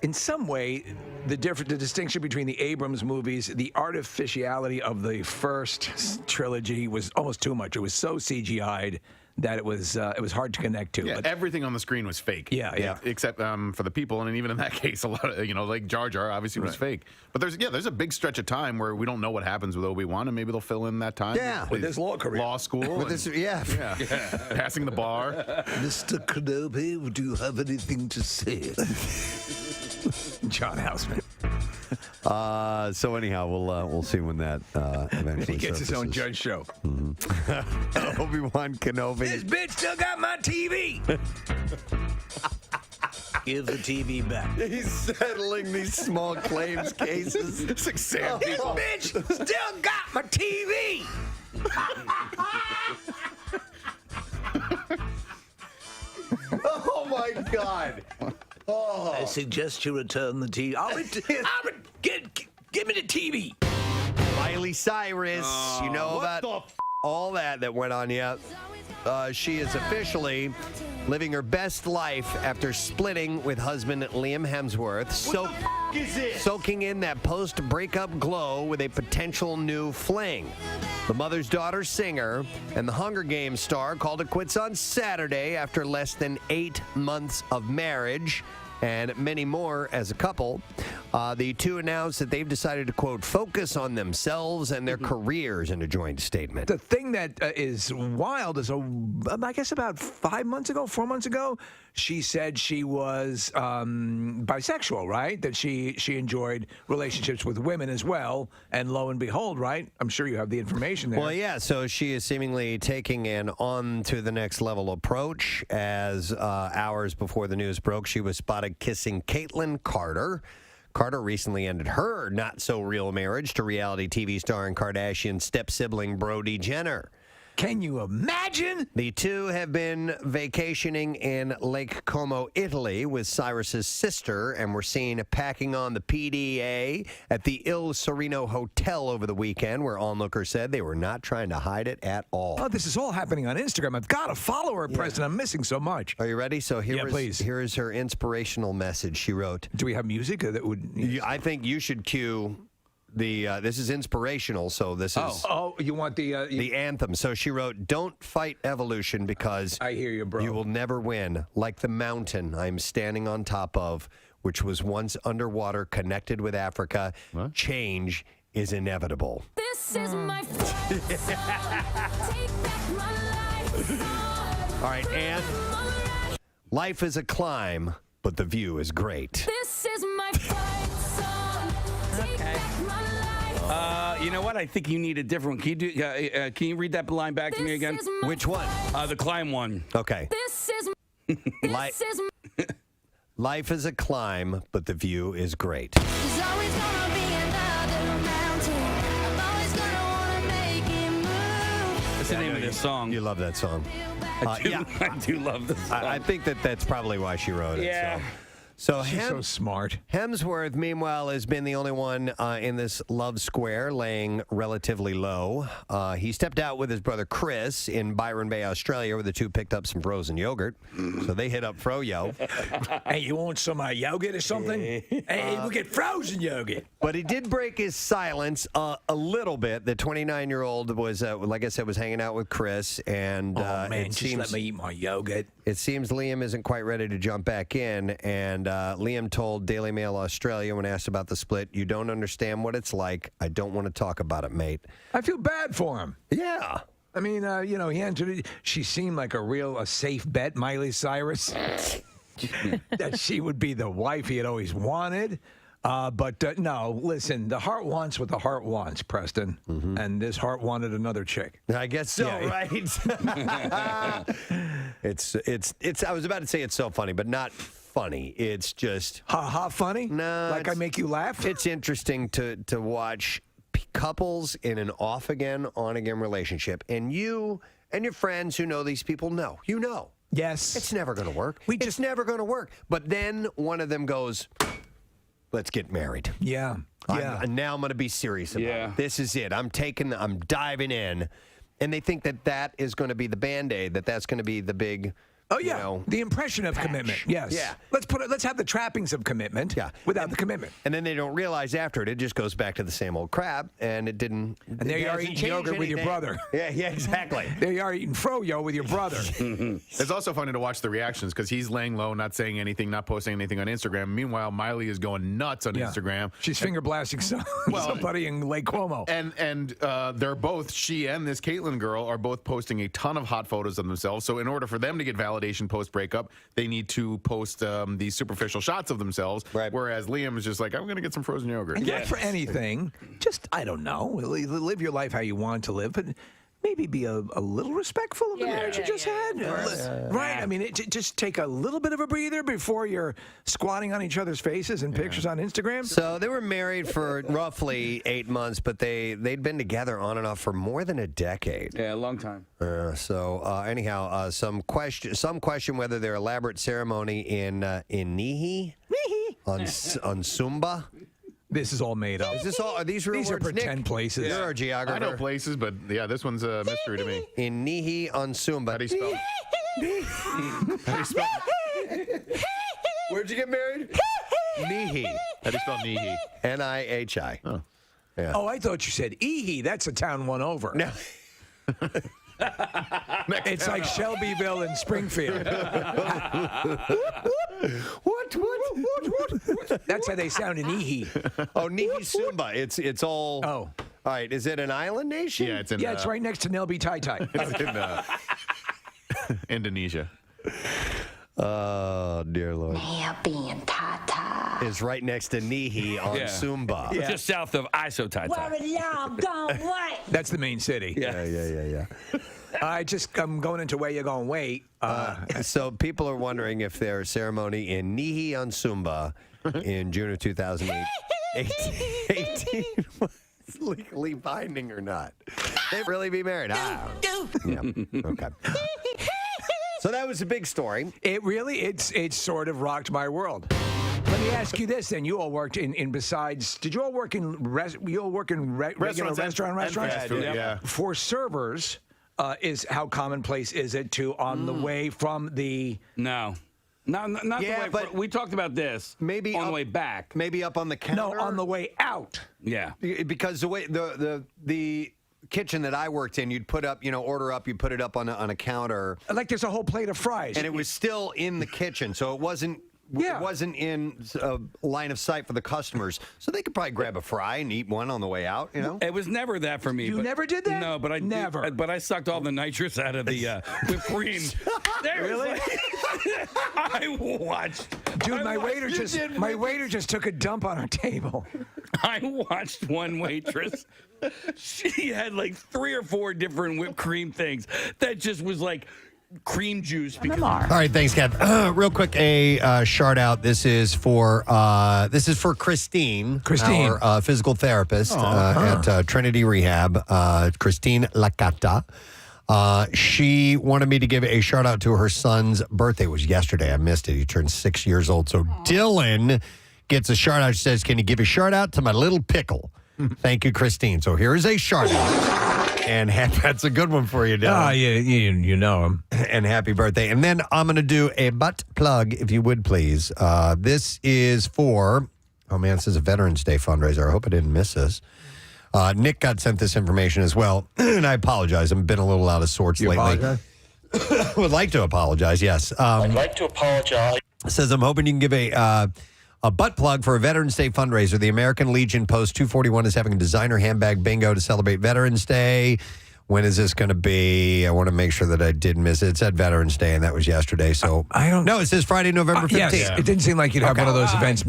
in some way, the distinction between the Abrams movies, the artificiality of the first trilogy was almost too much. It was so CGI'd that it was hard to connect to. Yeah, But everything on the screen was fake. Yeah. Except for the people, and even in that case, a lot of like Jar Jar obviously was fake. But there's a big stretch of time where we don't know what happens with Obi-Wan, and maybe they'll fill in that time. Yeah. with his law career, law school, With this, yeah. passing the bar. Mr. Kenobi, do you have anything to say? John Houseman. So anyhow, we'll see when that eventually He gets his own surfaces. judge show. Obi-Wan Kenobi. This bitch still got my TV. Give the TV back. He's settling these small claims cases. It's like Sam. This bitch still got my TV. Oh my God. Oh. I suggest you return the TV. Give me the TV. Miley Cyrus, you know about all that went on, yeah. She is officially living her best life after splitting with husband Liam Hemsworth. Soaking in that post-breakup glow with a potential new fling. The mother's daughter singer and the Hunger Games star called it quits on Saturday after less than 8 months of marriage and many more as a couple. The two announced that they've decided to, quote, focus on themselves and their careers in a joint statement. The thing that is wild is, I guess about 4 months ago, she said she was bisexual, right? That she enjoyed relationships with women as well. And lo and behold, right? I'm sure you have the information there. Well, yeah, so she is seemingly taking an on-to-the-next-level approach. As hours before the news broke, she was spotted kissing Caitlyn Carter. Carter recently ended her not-so-real marriage to reality TV star and Kardashian step-sibling Brody Jenner. Can you imagine? The two have been vacationing in Lake Como, Italy with Cyrus's sister and were seen packing on the PDA at the Il Sereno Hotel over the weekend, where onlookers said they were not trying to hide it at all. Oh, this is all happening on Instagram. I've got to follow her, Preston. I'm missing so much. Are you ready? So please. Here is her inspirational message. She wrote. Do we have music that would? I think you should cue. This is inspirational, so this is... Oh, you want the anthem. So she wrote, "Don't fight evolution because I hear you, bro. You will never win. Like the mountain I'm standing on top of, which was once underwater, connected with Africa. What? Change is inevitable." This is my fight. Take back my life. All right, and life is a climb, but the view is great. This is my fight song. Take back my life. You know what? I think you need a different one. Can you read that line back to me again? Which one? The climb one. Okay. This is Life is a climb, but the view is great. There's always gonna be another mountain. I'm always gonna wanna make it move. What's the name of this song? You love that song. I do love this song. I think that's probably why she wrote it. Yeah. So she's so smart. Hemsworth, meanwhile, has been the only one in this love square, laying relatively low. He stepped out with his brother Chris in Byron Bay, Australia, where the two picked up some frozen yogurt. So they hit up Froyo. Hey, you want some yogurt or something? Hey, we'll get frozen yogurt. But he did break his silence a little bit. The 29-year-old was, like I said, was hanging out with Chris. And man, just let me eat my yogurt. It seems Liam isn't quite ready to jump back in. And Liam told Daily Mail Australia when asked about the split, "You don't understand what it's like. I don't want to talk about it, mate." I feel bad for him. Yeah. I mean, he entered. She seemed like a safe bet, Miley Cyrus, that she would be the wife he had always wanted. But no, listen, the heart wants what the heart wants, Preston. Mm-hmm. And this heart wanted another chick. I guess so, right? It's. I was about to say it's so funny, but not funny. It's just ha funny. No, like I make you laugh. It's interesting to watch couples in an off again, on again relationship, and you and your friends who know these people know. You know. Yes. It's never going to work. It's never going to work. But then one of them goes, "Let's get married." Yeah. And now I'm going to be serious about it. This is it. I'm diving in. And they think that is going to be the Band-Aid, that's going to be the big... Oh yeah, the impression of commitment. Yes. Yeah. Let's have the trappings of commitment. Yeah. Without the commitment. And then they don't realize after it just goes back to the same old crap, and it didn't. And there you are eating yogurt with your brother. Yeah, exactly. There you are eating froyo with your brother. It's also funny to watch the reactions because he's laying low, not saying anything, not posting anything on Instagram. Meanwhile, Miley is going nuts on Instagram. She's finger blasting somebody in Lake Como. And they're both, she and this Caitlyn girl are both posting a ton of hot photos of themselves. So in order for them to get validation post-breakup, they need to post these superficial shots of themselves, whereas Liam is just like, I'm going to get some frozen yogurt. And not for anything, just, I don't know, live your life how you want to live, but maybe be a little respectful of the marriage you just had. Right? I mean, just take a little bit of a breather before you're squatting on each other's faces and pictures on Instagram. So they were married for roughly 8 months, but they'd been together on and off for more than a decade. Yeah, a long time. Anyhow, some question whether their elaborate ceremony in Nihi on Sumba. This is all made up. Is this all? Are these real words? These are pretend places. You're a geographer. I know places, but yeah, this one's a mystery to me. In Nihi on Sumba. How do you spell? How do you spell? Where'd you get married? Nihi. How do you spell Nihi? Nihi. Oh. Yeah. Oh, I thought you said Ehe. That's a town one over. No. It's like Shelbyville and Springfield. What? That's how they sound in Ihi. Oh, Nihi Sumba. It's all. Oh. All right. Is it an island nation? Yeah, it's in. Yeah, it's right next to Nelby Tai Tai. It's in Indonesia. Oh, dear Lord. Being Tata. Is right next to Nihi on Yeah. Sumba. It's just south of Isotata. Where y'all going? Wait. That's the main city. Yeah. I'm going into where you're going. Wait. So people are wondering if their ceremony in Nihi on Sumba in June of 2018 was legally binding or not. They'd really be married. Yeah. Okay. So that was a big story. It really, it sort of rocked my world. Let me ask you this: then you all worked in besides? Did you all work in regular restaurants? fast food, yeah. For servers, is how commonplace is it to on the way from the? No. Not Yeah, the way, but we talked about this. Maybe on up- the way back. Maybe up on the counter. No, on the way out. Yeah. Because the way the kitchen that I worked in, you'd put up, order up, you put it up on a counter, Like there's a whole plate of fries, and it was still in the kitchen, so it wasn't. Yeah. It wasn't in line of sight for the customers, so they could probably grab a fry and eat one on the way out. It was never that for me. You but- never did that? No, but I Never. But I sucked all the nitrous out of the whipped cream. Really? I watched. Dude, my waiter just took a dump on our table. I watched one waitress. She had like 3 or 4 different whipped cream things that just was like cream juice. All right, thanks, Kev. Real quick, a shout out. This is for Christine, our physical therapist at Trinity Rehab. Christine Lacata. She wanted me to give a shout out to her son's birthday. It was yesterday. I missed it. He turned 6 years old. So Dylan gets a shout out. She says, "Can you give a shout out to my little pickle?" Thank you, Christine. So here is a shout out. And that's a good one for you, Dylan. You know him. And happy birthday. And then I'm going to do a butt plug, if you would, please. This is for, this is a Veterans Day fundraiser. I hope I didn't miss this. Nick got sent this information as well. And I apologize. I've been a little out of sorts lately. Apologize? Would like to apologize, yes. I'd like to apologize. Says, I'm hoping you can give a butt plug for a Veterans Day fundraiser. The American Legion Post 241 is having a designer handbag bingo to celebrate Veterans Day. When is this going to be? I want to make sure that I didn't miss it. It said Veterans Day, and that was yesterday. So I don't. No, it says Friday, November 15th. Yes, it didn't seem like you'd have one of those events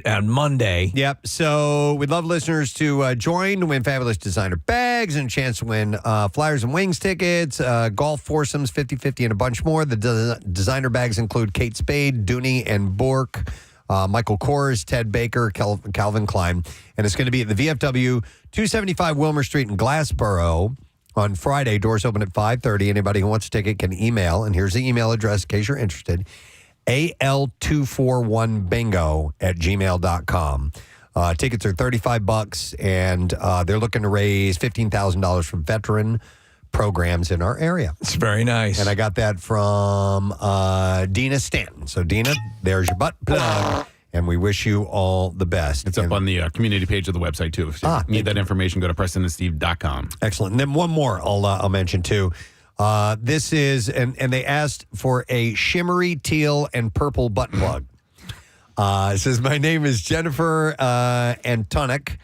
on Monday. Yep. So we'd love listeners to join to win fabulous designer bags and a chance to win Flyers and Wings tickets, golf foursomes, 50-50, and a bunch more. The designer bags include Kate Spade, Dooney, and Bork. Michael Kors, Ted Baker, Calvin Klein. And it's going to be at the VFW, 275 Wilmer Street in Glassboro on Friday. Doors open at 5:30. Anybody who wants a ticket can email. And here's the email address in case you're interested. al241bingo@gmail.com. Tickets are $35, and they're looking to raise $15,000 for veteran programs in our area. It's very nice. And I got that from Dina Stanton. So, Dina, there's your butt plug, and we wish you all the best. It's up on the community page of the website, too. If you need that information, go to PrestonandSteve.com. Excellent. And then one more I'll mention, too. This is, and they asked for a shimmery teal and purple butt plug. It says, my name is Jennifer Antonic.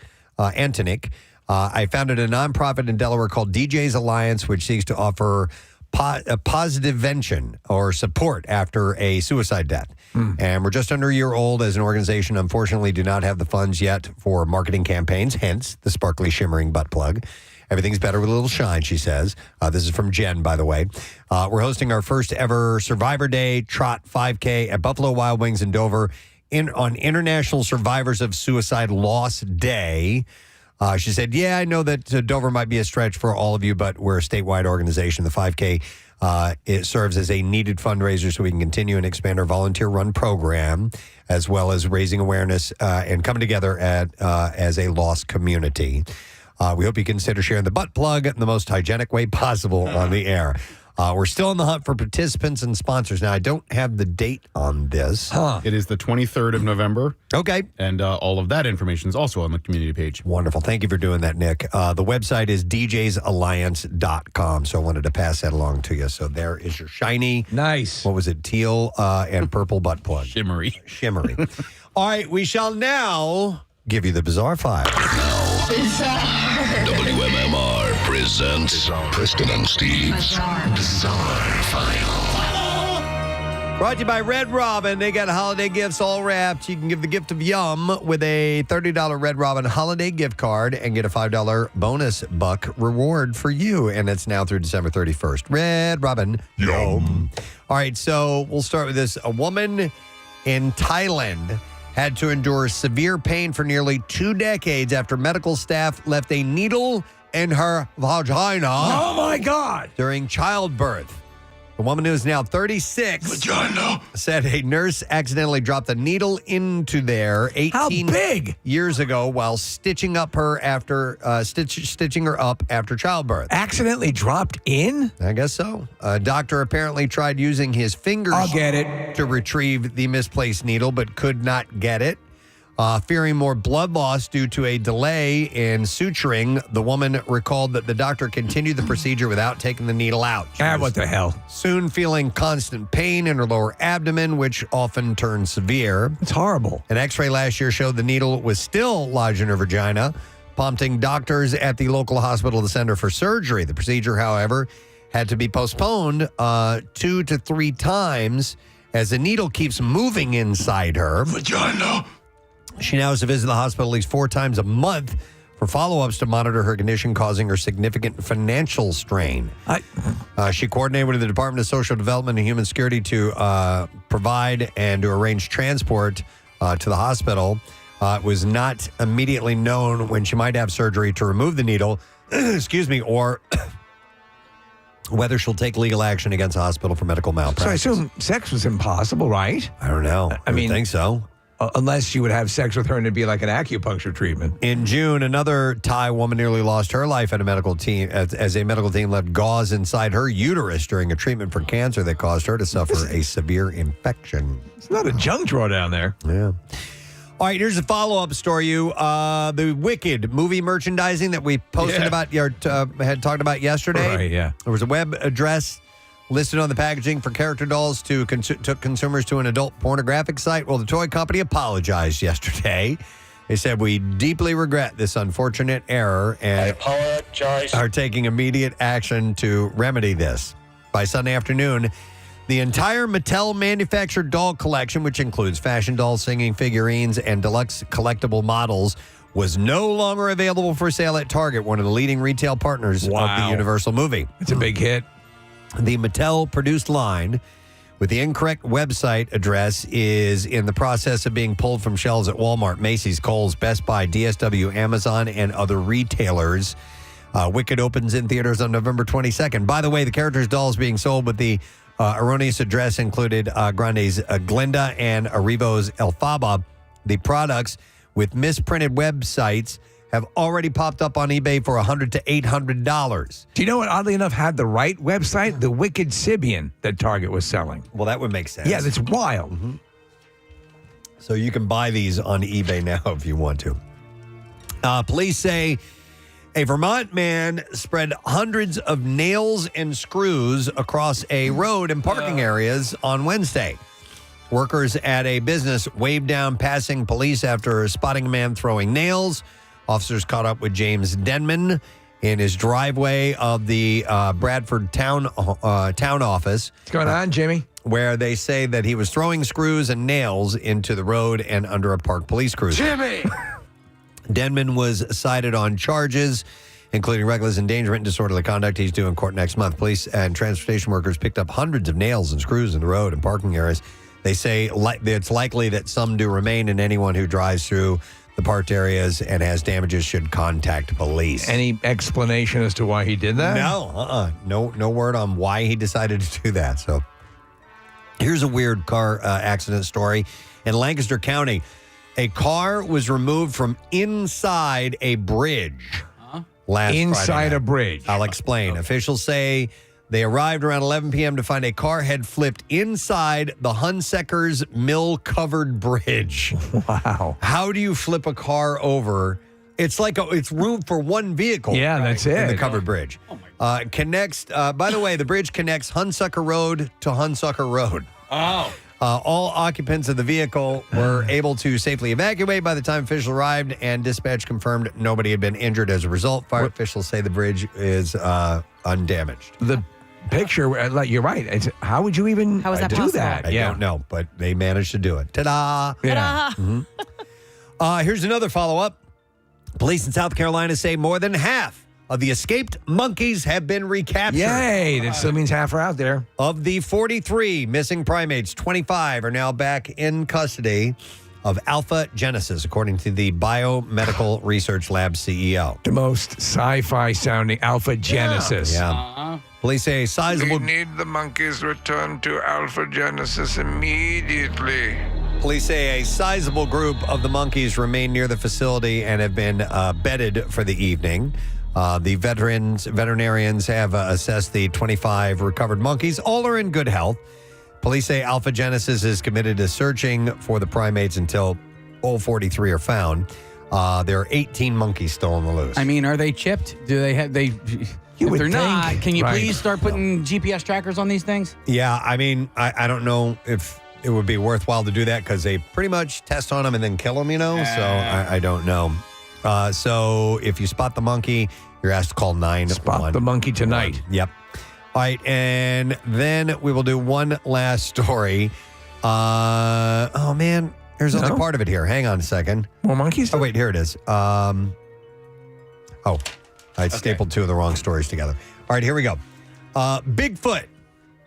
I founded a nonprofit in Delaware called DJ's Alliance, which seeks to offer a positive vention or support after a suicide death. And we're just under a year old as an organization. Unfortunately, do not have the funds yet for marketing campaigns, hence the sparkly shimmering butt plug. Everything's better with a little shine, she says. This is from Jen, by the way. We're hosting our first ever Survivor Day Trot 5K at Buffalo Wild Wings in Dover on International Survivors of Suicide Loss Day. She said, I know that Dover might be a stretch for all of you, but we're a statewide organization. The 5K, it serves as a needed fundraiser so we can continue and expand our volunteer-run program, as well as raising awareness and coming together as a lost community. We hope you consider sharing the butt plug in the most hygienic way possible on the air. We're still on the hunt for participants and sponsors. Now, I don't have the date on this. It is the 23rd of November. Okay. And all of that information is also on the community page. Wonderful. Thank you for doing that, Nick. The website is djsalliance.com. So I wanted to pass that along to you. So there is your shiny. Nice. What was it? Teal and purple butt plug. Shimmery. All right. We shall now give you the Bizarre File. WMMR presents Preston and Steve's Bizarre File. Brought to you by Red Robin. They got holiday gifts all wrapped. You can give the gift of yum with a $30 Red Robin holiday gift card and get a $5 bonus buck reward for you. And it's now through December 31st. Red Robin. Yum. All right, so we'll start with this. A woman in Thailand had to endure severe pain for nearly 2 decades after medical staff left a needle in her vagina. Oh, my God. During childbirth. The woman, who is now 36, said a nurse accidentally dropped a needle into there 18 years ago while stitching up her after stitching her up after childbirth. Accidentally dropped in? I guess so. A doctor apparently tried using his fingers to retrieve the misplaced needle, but could not get it. Fearing more blood loss due to a delay in suturing, the woman recalled that the doctor continued the procedure without taking the needle out. What the hell? Soon feeling constant pain in her lower abdomen, which often turns severe. It's horrible. An x-ray last year showed the needle was still lodged in her vagina, prompting doctors at the local hospital to send her for surgery. The procedure, however, had to be postponed 2 to 3 times as the needle keeps moving inside her. Vagina. She now has to visit the hospital at least 4 times a month for follow-ups to monitor her condition, causing her significant financial strain. She coordinated with the Department of Social Development and Human Security to provide and to arrange transport to the hospital. It was not immediately known when she might have surgery to remove the needle, or whether she'll take legal action against the hospital for medical malpractice. So I assume sex was impossible, right? I don't know. I mean, think so. Unless you would have sex with her and it'd be like an acupuncture treatment. In June, another Thai woman nearly lost her life at a medical team as a medical team left gauze inside her uterus during a treatment for cancer that caused her to suffer a severe infection. It's not a junk drawer down there. Yeah. All right, here's a follow-up story. The Wicked movie merchandising that we posted about, had talked about yesterday. Right, yeah. There was a web address listed on the packaging for character dolls took consumers to an adult pornographic site. Well, the toy company apologized yesterday. They said, we deeply regret this unfortunate error and are taking immediate action to remedy this. By Sunday afternoon, the entire Mattel manufactured doll collection, which includes fashion dolls, singing figurines, and deluxe collectible models, was no longer available for sale at Target, one of the leading retail partners of the Universal movie. It's a big hit. The Mattel-produced line with the incorrect website address is in the process of being pulled from shelves at Walmart, Macy's, Kohl's, Best Buy, DSW, Amazon, and other retailers. Wicked opens in theaters on November 22nd. By the way, the characters' dolls being sold with the erroneous address included Grande's Glinda and Arrivo's Elphaba. The products with misprinted websites have already popped up on eBay for $100 to $800. Do you know what, oddly enough, had the right website? The Wicked Sibian that Target was selling. Well, that would make sense. Yeah, that's wild. Mm-hmm. So you can buy these on eBay now if you want to. Police say a Vermont man spread hundreds of nails and screws across a road and parking areas on Wednesday. Workers at a business waved down passing police after spotting a man throwing nails. Officers caught up with James Denman in his driveway of the Bradford town office. What's going on, Jimmy? Where they say that he was throwing screws and nails into the road and under a parked police cruiser. Jimmy! Denman was cited on charges, including reckless endangerment and disorderly conduct. He's due in court next month. Police and transportation workers picked up hundreds of nails and screws in the road and parking areas. They say it's likely that some do remain, and anyone who drives through the parked areas and has damages should contact police. Any explanation as to why he did that? No word on why he decided to do that. So here's a weird car accident story. In Lancaster County, a car was removed from inside a bridge last Friday Inside night. a bridge. I'll explain. Officials say They arrived around 11 p.m. to find a car had flipped inside the Hunsaker's mill-covered bridge. Wow. How do you flip a car over? It's like it's room for one vehicle. Yeah, that's it. In the covered bridge. Connects, by the way, the bridge connects Hunsucker Road to Hunsucker Road. Oh. All occupants of the vehicle were able to safely evacuate by the time officials arrived, and dispatch confirmed nobody had been injured as a result. Fire officials say the bridge is undamaged. The picture, like you're right. How would you even How is that do possible? that? I don't know, but they managed to do it. Ta-da! Yeah. Here's another follow-up. Police in South Carolina say more than half of the escaped monkeys have been recaptured. Yay! That still means half are out there. Of the 43 missing primates, 25 are now back in custody of Alpha Genesis, according to the Biomedical Research Lab CEO. The most sci-fi sounding Alpha Genesis. Yeah. Police say a sizable... We need the monkeys returned to Alpha Genesis immediately. Police say a sizable group of the monkeys remain near the facility and have been bedded for the evening. The veterinarians have assessed the 25 recovered monkeys. All are in good health. Police say Alpha Genesis is committed to searching for the primates until all 43 are found. There are 18 monkeys still on the loose. I mean, are they chipped? Do they have they? If would they're not, think, can you right. please start putting GPS trackers on these things? Yeah, I mean, I don't know if it would be worthwhile to do that because they pretty much test on them and then kill them, you know? So I don't know. So if you spot the monkey, you're asked to call 911. Spot the monkey tonight. Yep. All right, and then we will do one last story. Oh, man, there's only part of it here. Hang on a second. More monkeys? Oh, wait, here it is. I stapled two of the wrong stories together. All right, here we go. Bigfoot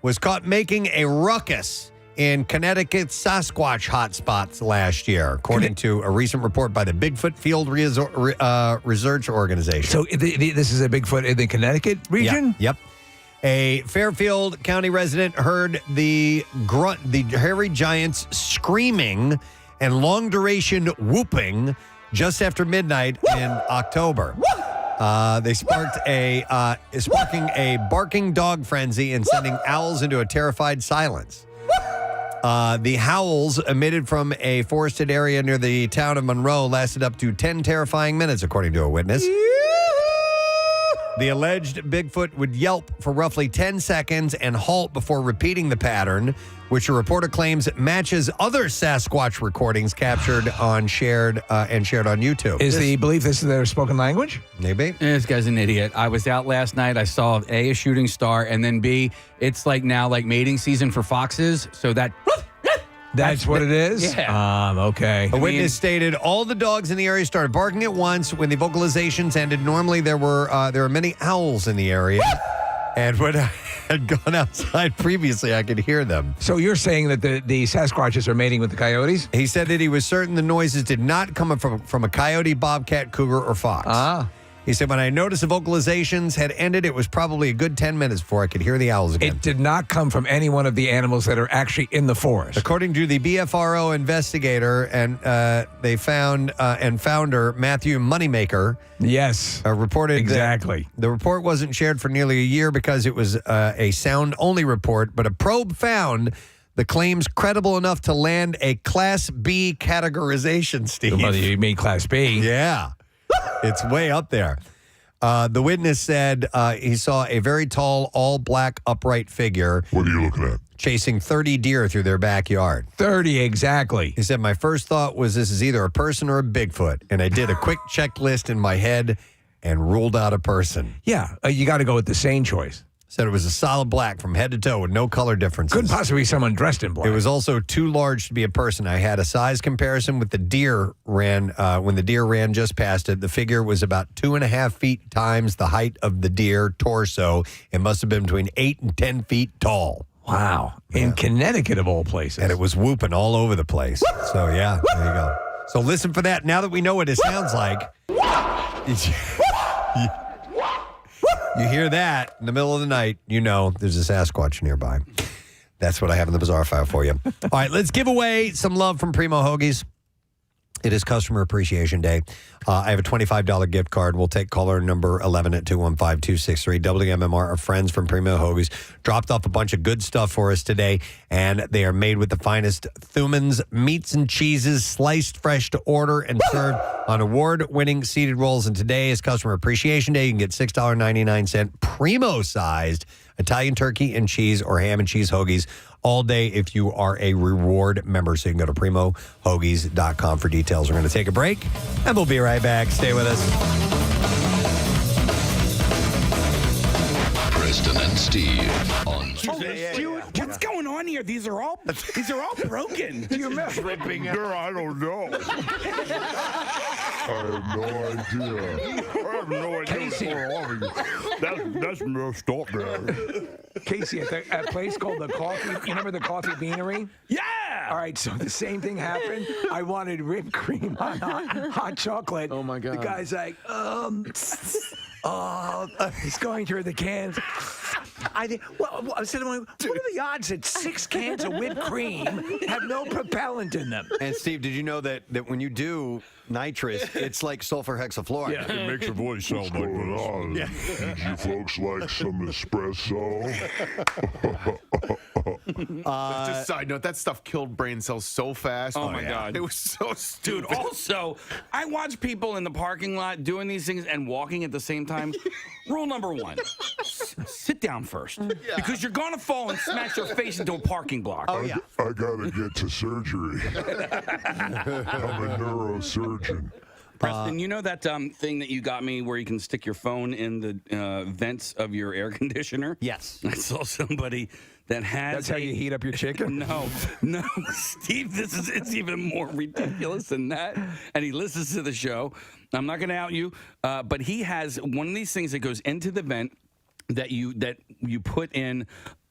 was caught making a ruckus in Connecticut's Sasquatch hotspots last year, according to a recent report by the Bigfoot Field Research Organization. So this is a Bigfoot in the Connecticut region? Yep. A Fairfield County resident heard the hairy giants screaming and long-duration whooping just after midnight in October. They sparking a barking dog frenzy and sending owls into a terrified silence. The howls emitted from a forested area near the town of Monroe lasted up to 10 terrifying minutes, according to a witness. The alleged Bigfoot would yelp for roughly 10 seconds and halt before repeating the pattern, which a reporter claims matches other Sasquatch recordings captured on shared on YouTube. Is the belief this is their spoken language? Maybe. This guy's an idiot. I was out last night. I saw A, a shooting star, and then B, it's like now like mating season for foxes. So That's what it is? Yeah. Okay. A witness stated all the dogs in the area started barking at once. When the vocalizations ended, normally there were many owls in the area. And when I had gone outside previously, I could hear them. So you're saying that the Sasquatches are mating with the coyotes? He said that he was certain the noises did not come from a coyote, bobcat, cougar, or fox. He said, when I noticed the vocalizations had ended, it was probably a good 10 minutes before I could hear the owls again. It did not come from any one of the animals that are actually in the forest. According to the BFRO investigator and they found and founder Matthew Moneymaker. Yes. Reported exactly. The report wasn't shared for nearly a year because it was a sound-only report, but a probe found the claims credible enough to land a Class B categorization, Steve. Well, you mean Class B? Yeah. It's way up there. The witness said he saw a very tall, all-black, upright figure. What are you looking at? Chasing 30 deer through their backyard. 30, exactly. He said, my first thought was this is either a person or a Bigfoot. And I did a quick checklist in my head and ruled out a person. Yeah, you got to go with the sane choice. Said it was a solid black from head to toe with no color differences. Couldn't possibly be someone dressed in black. It was also too large to be a person. I had a size comparison with the deer when the deer ran just past it. The figure was about 2.5 feet times the height of the deer torso. It must have been between 8 and 10 feet tall. Wow. In Connecticut, of all places. And it was whooping all over the place. So, yeah, there you go. So listen for that. Now that we know what it sounds like, you hear that in the middle of the night, you know there's a Sasquatch nearby. That's what I have in the bizarre file for you. All right, let's give away some love from Primo Hoagies. It is Customer Appreciation Day. I have a $25 gift card. We'll take caller number 11 at 215-263. WMMR, our friends from Primo Hoagies, dropped off a bunch of good stuff for us today, and they are made with the finest Thumann's meats and cheeses, sliced fresh to order and served on award-winning seated rolls. And today is Customer Appreciation Day. You can get $6.99 Primo-sized Italian turkey and cheese or ham and cheese hoagies all day if you are a reward member. So you can go to primohoagies.com for details. We're going to take a break, and we'll be right back. Stay with us. Preston and Steve on What's going on here? These are all broken. Do you remember? Dripping. I don't know. I have no idea. I have no idea. Casey. That's messed up, man. Casey, at a place called the Coffee, you remember the Coffee Beanery? Yeah! All right, so the same thing happened. I wanted whipped cream on hot chocolate. Oh, my God. The guy's like, he's going through the cans. I said to him, what are the odds that 6 cans of whipped cream have no propellant in them? And Steve, did you know that when you do nitrous, it's like sulfur hexafluoride? Yeah, it makes your voice sound like this. Did you folks like some espresso? Just side note, that stuff killed brain cells so fast. Oh, my God. It was so stupid. Dude, also, I watch people in the parking lot doing these things and walking at the same time. Rule number 1, sit down first. Because you're going to fall and smash your face into a parking block. Oh, yeah. I gotta get to surgery. I'm a neurosurgeon. Preston, you know that thing that you got me where you can stick your phone in the vents of your air conditioner? Yes. I saw somebody that has. That's how you heat up your chicken? No, Steve, it's even more ridiculous than that. And he listens to the show. I'm not going to out you, but he has one of these things that goes into the vent that you put in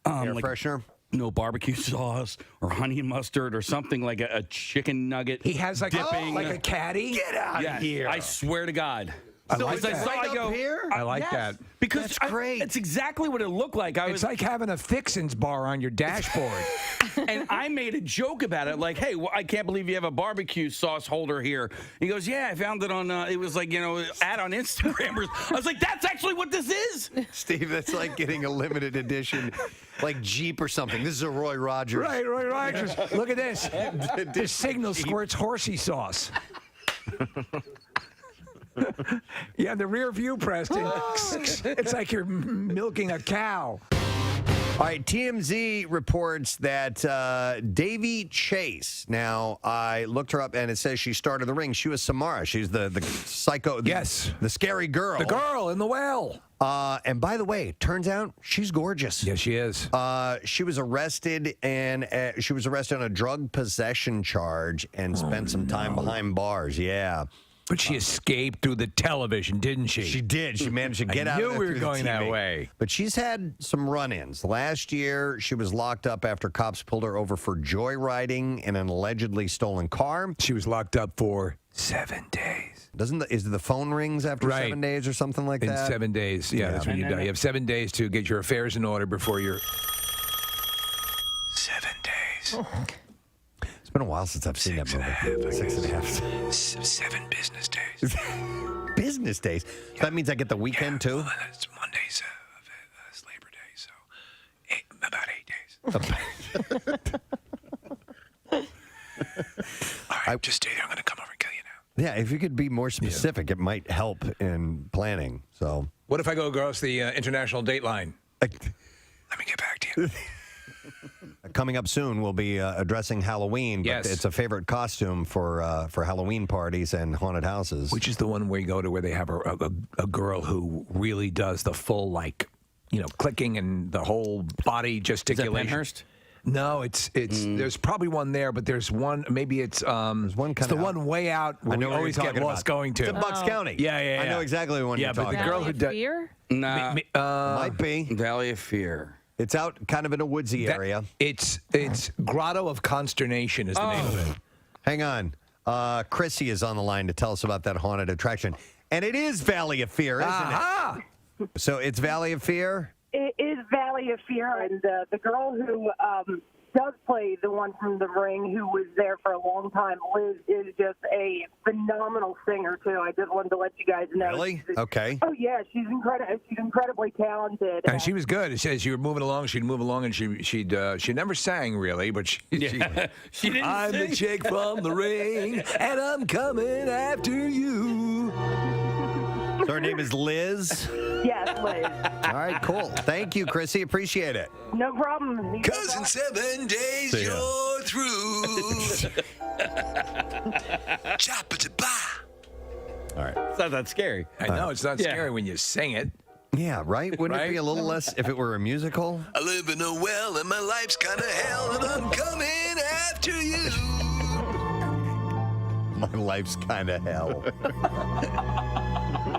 air freshener. No barbecue sauce or honey mustard or something like a chicken nugget. He has like a caddy? Get out of here. I swear to God. I like that. I like that. Because that's great. It's exactly what it looked like. It's like having a Fixins bar on your dashboard. And I made a joke about it, like, hey, I can't believe you have a barbecue sauce holder here. He goes, yeah, I found it on, it was like, ad on Instagram. I was like, that's actually what this is. Steve, that's like getting a limited edition, like Jeep or something. This is a Roy Rogers. Right, Roy Rogers. Look at this. This signal squirts horsey sauce. Yeah, the rear view, Preston. It's like you're milking a cow. All right, TMZ reports that Davy Chase. Now, I looked her up, and it says she started the ring. She was Samara. She's the psycho. Yes. The scary girl. The girl in the well. And by the way, turns out she's gorgeous. Yes, she is. She was arrested, and she was arrested on a drug possession charge and spent some time behind bars. Yeah. But she escaped through the television, didn't she? She did. She managed to get out of I it knew we were through the going that TV. way. But she's had some run-ins. Last year, she was locked up after cops pulled her over for joyriding in an allegedly stolen car. She was locked up for 7 days. Is the phone rings after 7 days or something like that? In 7 days. Yeah, that's when you die. You have 7 days to get your affairs in order before you're... 7 days. It's been a while since I've seen that movie. 6.5. 7 business days. Business days? So that means I get the weekend, too? Well, it's Monday's Labor Day, so about 8 days. All right, just stay there. I'm going to come over and kill you now. Yeah, if you could be more specific, it might help in planning. So, what if I go across the international date line? Let me get back to you. Coming up soon, we'll be addressing Halloween. But Yes. It's a favorite costume for Halloween parties and haunted houses. Which is the one where you go to where they have a girl who really does the full, clicking and the whole body gesticulation. Is that Penhurst? No, it's there's probably one there, but there's one, maybe it's there's one it's the one way out where we always get lost going to. It's in Bucks County. Yeah. I know exactly the one you're talking about. But the girl who does... Fear? Nah. Might be. Valley of Fear. It's out kind of in a woodsy area. It's Grotto of Consternation is the name of it. Hang on. Chrissy is on the line to tell us about that haunted attraction. And it is Valley of Fear, isn't it? So it's Valley of Fear? It is Valley of Fear, and the girl who does play the one from The Ring, who was there for a long time. Liz is just a phenomenal singer too. I just wanted to let you guys know. Really? Okay. Oh yeah, she's incredible. She's incredibly talented. And she was good. It says you were moving along, she'd move along, and she never sang really, but she didn't I'm sing. the chick from The Ring, and I'm coming after you. So her name is Liz. Yes, Liz. All right, cool. Thank you, Chrissy. Appreciate it. No problem. Cause in 7 days See ya. you're through. Chop-a-da-ba. All right. It's not that scary. I know, it's not Yeah. scary when you sing it. Yeah, right? Wouldn't it be a little less if it were a musical? I live in a well and my life's kind of hell and I'm coming after you. My life's kind of hell.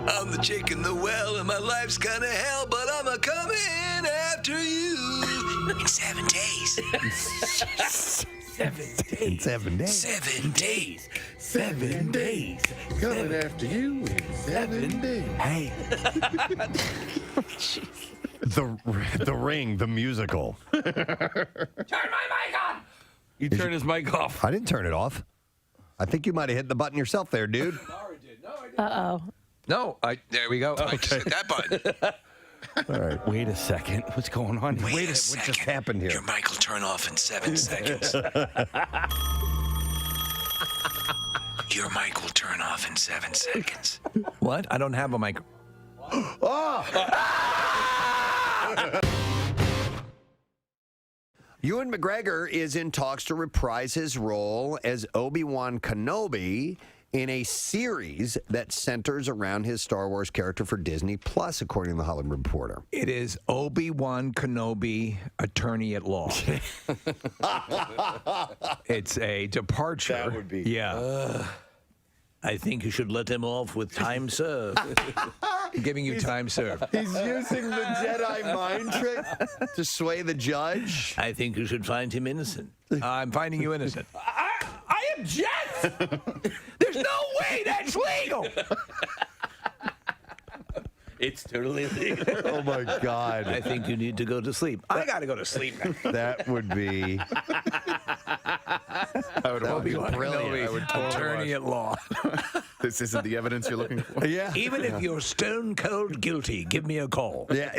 I'm the chick in the well and my life's kind of hell, but I'm a coming after you in 7 days. 7 days. In 7 days. 7 days. 7 days. Coming after you in 7 days. Hey. The Ring, the musical. Turn my mic on. You turn his mic off. I didn't turn it off. I think you might have hit the button yourself there, dude. Uh-oh. No, there we go. I just hit that button. All right. Wait a second. What's going on? Wait a What second. just happened here? Your mic will turn off in 7 seconds. Your mic will turn off in 7 seconds. What? I don't have a mic. Ewan McGregor is in talks to reprise his role as Obi-Wan Kenobi in a series that centers around his Star Wars character for Disney Plus, according to the Hollywood Reporter. It is Obi-Wan Kenobi, attorney at law. It's a departure. That would be. Yeah. I think you should let him off with time served. Giving you time served. He's using the Jedi mind trick to sway the judge. I think you should find him innocent. I'm finding you innocent. I object. There's no way that's legal. It's totally legal. Oh, my God. I think you need to go to sleep. I got to go to sleep now. That would be... I would watch. Brilliant. Kenobi, I would totally attorney at law. This isn't the evidence you're looking for. Yeah. Even if you're stone cold guilty, give me a call. Yeah,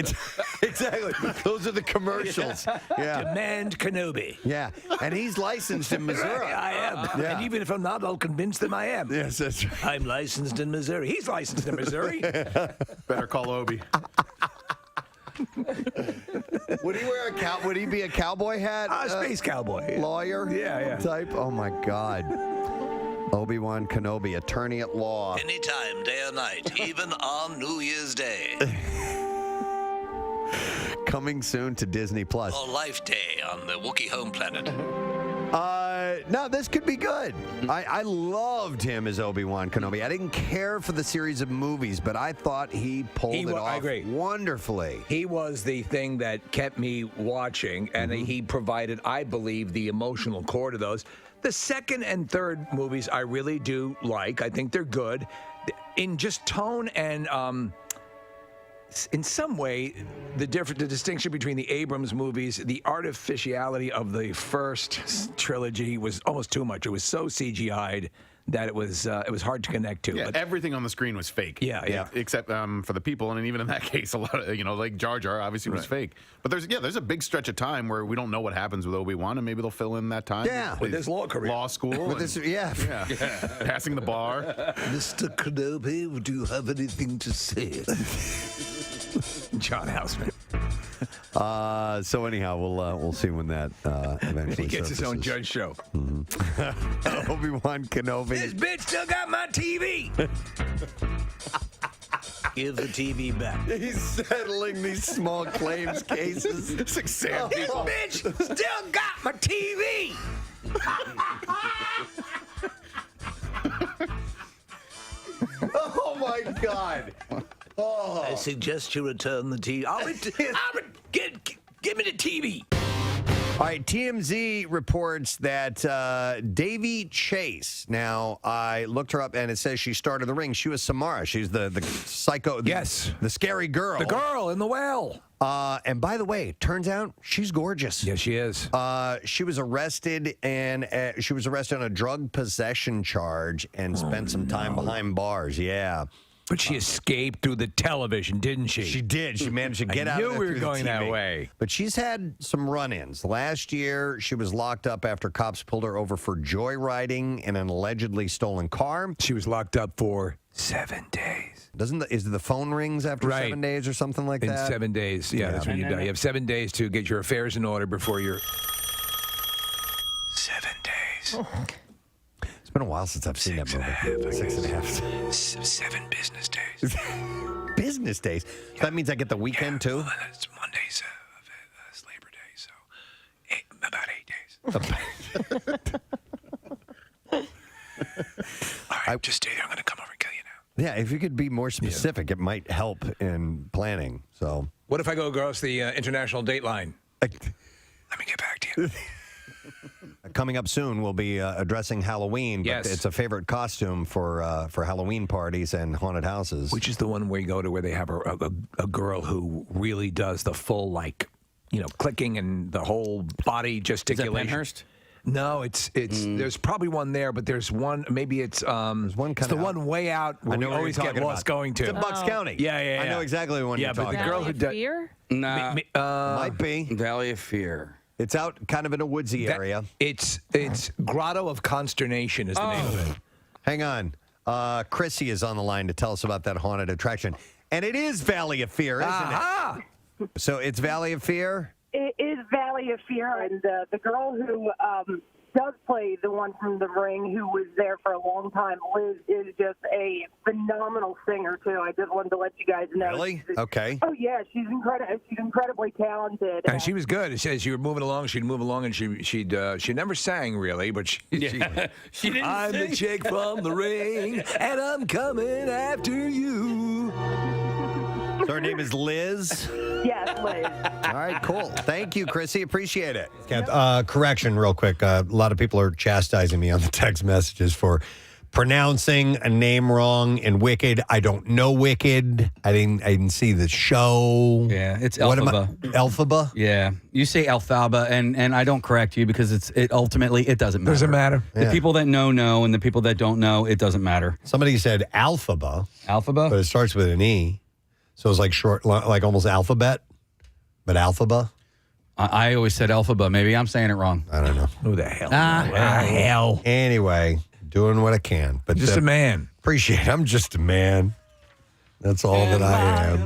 exactly. Those are the commercials. Yeah. Demand Kenobi. Yeah. And he's licensed in Missouri. I am. Yeah. And even if I'm not, I'll convince them I am. Yes, that's right. I'm licensed in Missouri. He's licensed in Missouri. Better call Obi. Would he wear a Would he be a cowboy hat? Space cowboy. Lawyer? Yeah. Type? Oh, my God. Obi-Wan Kenobi, attorney at law. Anytime, day or night, even on New Year's Day. Coming soon to Disney Plus. Or Life Day on the Wookiee home planet. No, this could be good. I loved him as Obi-Wan Kenobi. I didn't care for the series of movies, but I thought he pulled it off I agree. wonderfully. He was the thing that kept me watching, and he provided, I believe, the emotional core to those. The second and third movies I really do like. I think they're good. In just tone and in some way, the distinction between the Abrams movies, the artificiality of the first trilogy was almost too much. It was so CGI'd that it was hard to connect to. Yeah, But everything on the screen was fake. Yeah. Except for the people, and even in that case, a lot of like Jar Jar obviously was fake. But there's a big stretch of time where we don't know what happens with Obi-Wan, and maybe they'll fill in that time. Yeah. with his law career, law school, With this, yeah. passing the bar. Mr. Kenobi, do you have anything to say? John Houseman. So anyhow, we'll see when that eventually He gets his own surfaces. judge show. Obi-Wan Kenobi. This bitch still got my TV. Give the TV back. He's settling these small claims cases. It's like Sam. This bitch still got my TV. Oh my God. Oh. I suggest you return the TV. Give me the TV. All right, TMZ reports that Davy Chase. Now, I looked her up, and it says she started The Ring. She was Samara. She's the psycho. Yes. The scary girl. The girl in the well. And by the way, turns out she's gorgeous. Yes, she is. She was arrested on a drug possession charge and spent some time behind bars. Yeah. But she escaped through the television, didn't she? She did. She managed to get out I of knew there we were through the going that TV. way. But she's had some run-ins. Last year, she was locked up after cops pulled her over for joyriding in an allegedly stolen car. She was locked up for 7 days. Is the phone rings after 7 days or something like In that? 7 days. Yeah, that's when you die. You have 7 days to get your affairs in order before you're... 7 days. It's been a while since I've seen that movie. 6.5. 7 business days. Business days? So that means I get the weekend too? Well, it's Monday's Labor Day, so about 8 days. All right, just stay there. I'm going to come over and kill you now. Yeah, if you could be more specific, it might help in planning. So, what if I go across the international date line? Let me get back to you. Coming up soon, we'll be addressing Halloween. But Yes. it's a favorite costume for Halloween parties and haunted houses. Which is the one where you go to where they have a girl who really does the full, clicking and the whole body gesticulation. Penhurst? No, it's there's probably one there, but there's one, maybe it's one it's the one way out where I know we what always you're get talking lost about. going to. It's in Bucks County. Yeah. I know exactly the one yeah, you're but talking the girl about. who does Fear? Nah. Might be. Valley of Fear. It's out kind of in a woodsy area. It's Grotto of Consternation is the name of it. Hang on. Chrissy is on the line to tell us about that haunted attraction. And it is Valley of Fear, isn't it? So it's Valley of Fear? It is Valley of Fear, and the girl who does play the one from The Ring, who was there for a long time, Liz, is just a phenomenal singer, too. I just wanted to let you guys know. Really? Okay. Oh, yeah, she's incredibly talented. And she was good. It says you were moving along, she'd move along, and she never sang really, but she She didn't I'm sing. the chick from The Ring, and I'm coming after you. So her name is Liz? Yes, Liz. All right, cool. Thank you, Chrissy. Appreciate it. Correction, real quick. A lot of people are chastising me on the text messages for pronouncing a name wrong in Wicked. I don't know Wicked. I didn't see the show. Yeah, it's What am Elphaba. Elphaba? Yeah, you say Alphaba, and I don't correct you because it doesn't matter. Doesn't matter. The Yeah. people that know, and the people that don't know, it doesn't matter. Somebody said Alphaba, Alphaba? but it starts with an E. So it's like short, like almost alphabet, but Alphaba. I always said Alphaba. Maybe I'm saying it wrong. I don't know. Who the hell? Hell. Anyway, doing what I can. But Just a man. Appreciate it. I'm just a man. That's all that I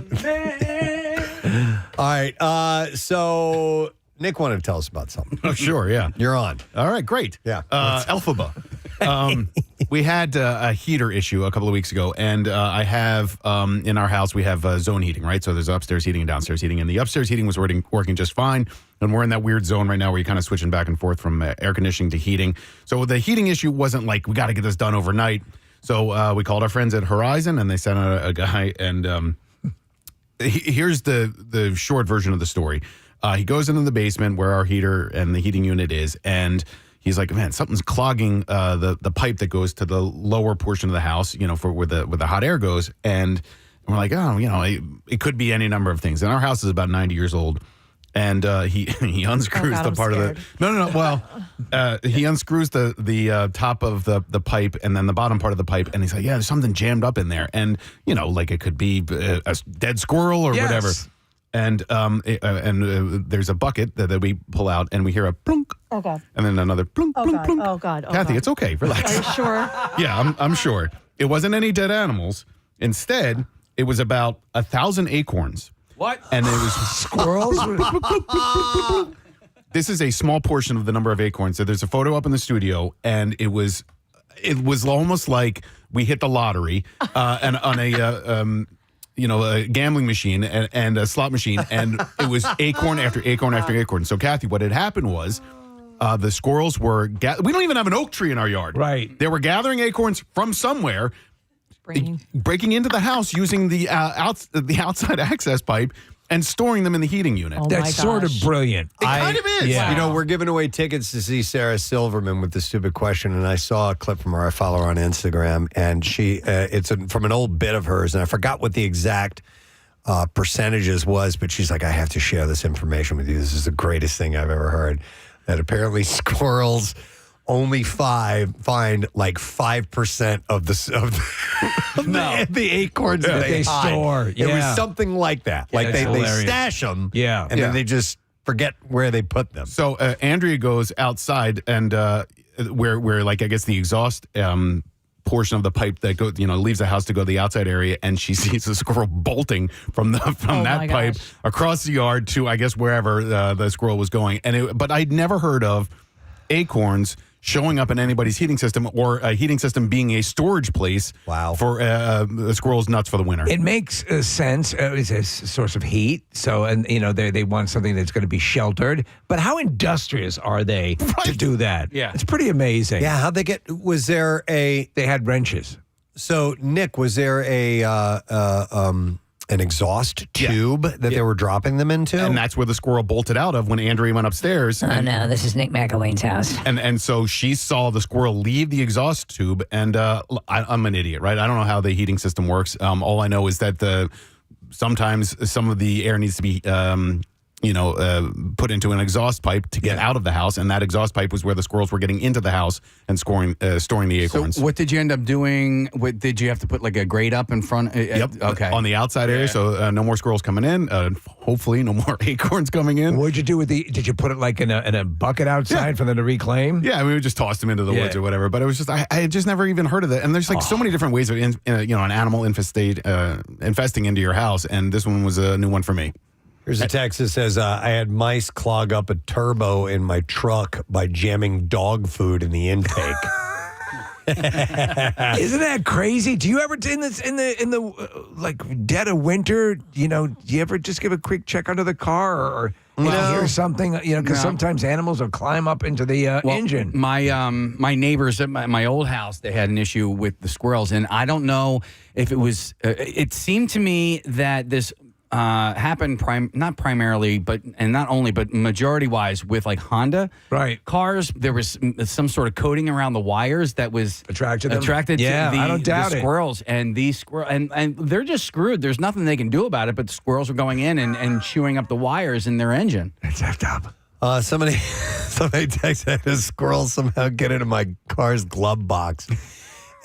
am. All right. So Nick wanted to tell us about something. Oh, sure, yeah. You're on. All right, great. Yeah. Elphaba. We had a heater issue a couple of weeks ago, and I have in our house we have zone heating, right? So there's upstairs heating and downstairs heating, and the upstairs heating was working just fine, and we're in that weird zone right now where you're kind of switching back and forth from air conditioning to heating. So the heating issue wasn't like we got to get this done overnight. So we called our friends at Horizon, and they sent out a guy, and here's the short version of the story. He goes into the basement where our heater and the heating unit is, and he's like, man, something's clogging the pipe that goes to the lower portion of the house, for where the hot air goes. And we're like, oh, it could be any number of things. And our house is about 90 years old. And he unscrews the part of the no. Well, he unscrews the top of the pipe and then the bottom part of the pipe, and he's like, yeah, there's something jammed up in there, and like it could be a dead squirrel or whatever. And there's a bucket that we pull out, and we hear a plunk. Oh, God. And then another plunk, Oh, plunk, God. plunk. Oh, God. Oh, Kathy, God. it's okay. Relax. Are you sure? Yeah, I'm sure. It wasn't any dead animals. Instead, it was about 1,000 acorns. What? And it was squirrels. This is a small portion of the number of acorns. So there's a photo up in the studio, and it was almost like we hit the lottery and on a gambling machine and a slot machine, and it was acorn after acorn after acorn. So, Kathy, what had happened was the squirrels were... we don't even have an oak tree in our yard. Right. They were gathering acorns from somewhere, breaking into the house using the outside access pipe and storing them in the heating unit. Oh, That's sort of brilliant. It kind of is. Yeah. We're giving away tickets to see Sarah Silverman with the stupid question, and I saw a clip from her. I follow her on Instagram, and she it's from an old bit of hers, and I forgot what the exact percentages was, but she's like, I have to share this information with you. This is the greatest thing I've ever heard. That apparently squirrels only find like 5% of the acorns that they store. It was something like that. Like they stash them, and then they just forget where they put them. So Andrea goes outside and where like I guess the exhaust portion of the pipe that leaves the house to go to the outside area, and she sees a squirrel bolting from that pipe across the yard to I guess wherever the squirrel was going. But I'd never heard of acorns showing up in anybody's heating system, or a heating system being a storage place for the squirrels' nuts for the winter. It makes sense. It's a source of heat. So, and they want something that's going to be sheltered. But how industrious are they to do that? Yeah. It's pretty amazing. Yeah, how'd they get, They had wrenches. So, Nick, was there an exhaust tube that they were dropping them into? And that's where the squirrel bolted out of when Andrea went upstairs. Oh, no, this is Nick McElwain's house. And so she saw the squirrel leave the exhaust tube, and I'm an idiot, right? I don't know how the heating system works. All I know is that sometimes some of the air needs to be put into an exhaust pipe to get out of the house, and that exhaust pipe was where the squirrels were getting into the house and storing the acorns. So what did you end up doing? Did you have to put like a grate up in front? Yep. Okay. On the outside area, so no more squirrels coming in. Hopefully, no more acorns coming in. What'd you do with did you put it like in a bucket outside for them to reclaim? Yeah, we would just toss them into the woods or whatever. But it was just, I had just never even heard of that. And there's like so many different ways of, an animal infesting into your house. And this one was a new one for me. Here's a text that says, I had mice clog up a turbo in my truck by jamming dog food in the intake. Isn't that crazy? Do you ever in the like dead of winter? Do you ever just give a quick check under the car or hear something? Because sometimes animals will climb up into the engine. My neighbors at my old house, they had an issue with the squirrels, and I don't know if it was. It seemed to me that this happened not primarily, but majority wise with like Honda cars. There was some sort of coating around the wires that was attracted to I don't doubt the squirrels, and these and they're just screwed. There's nothing they can do about it, but the squirrels are going in and chewing up the wires in their engine. It's effed up. Somebody texted a squirrel somehow get into my car's glove box.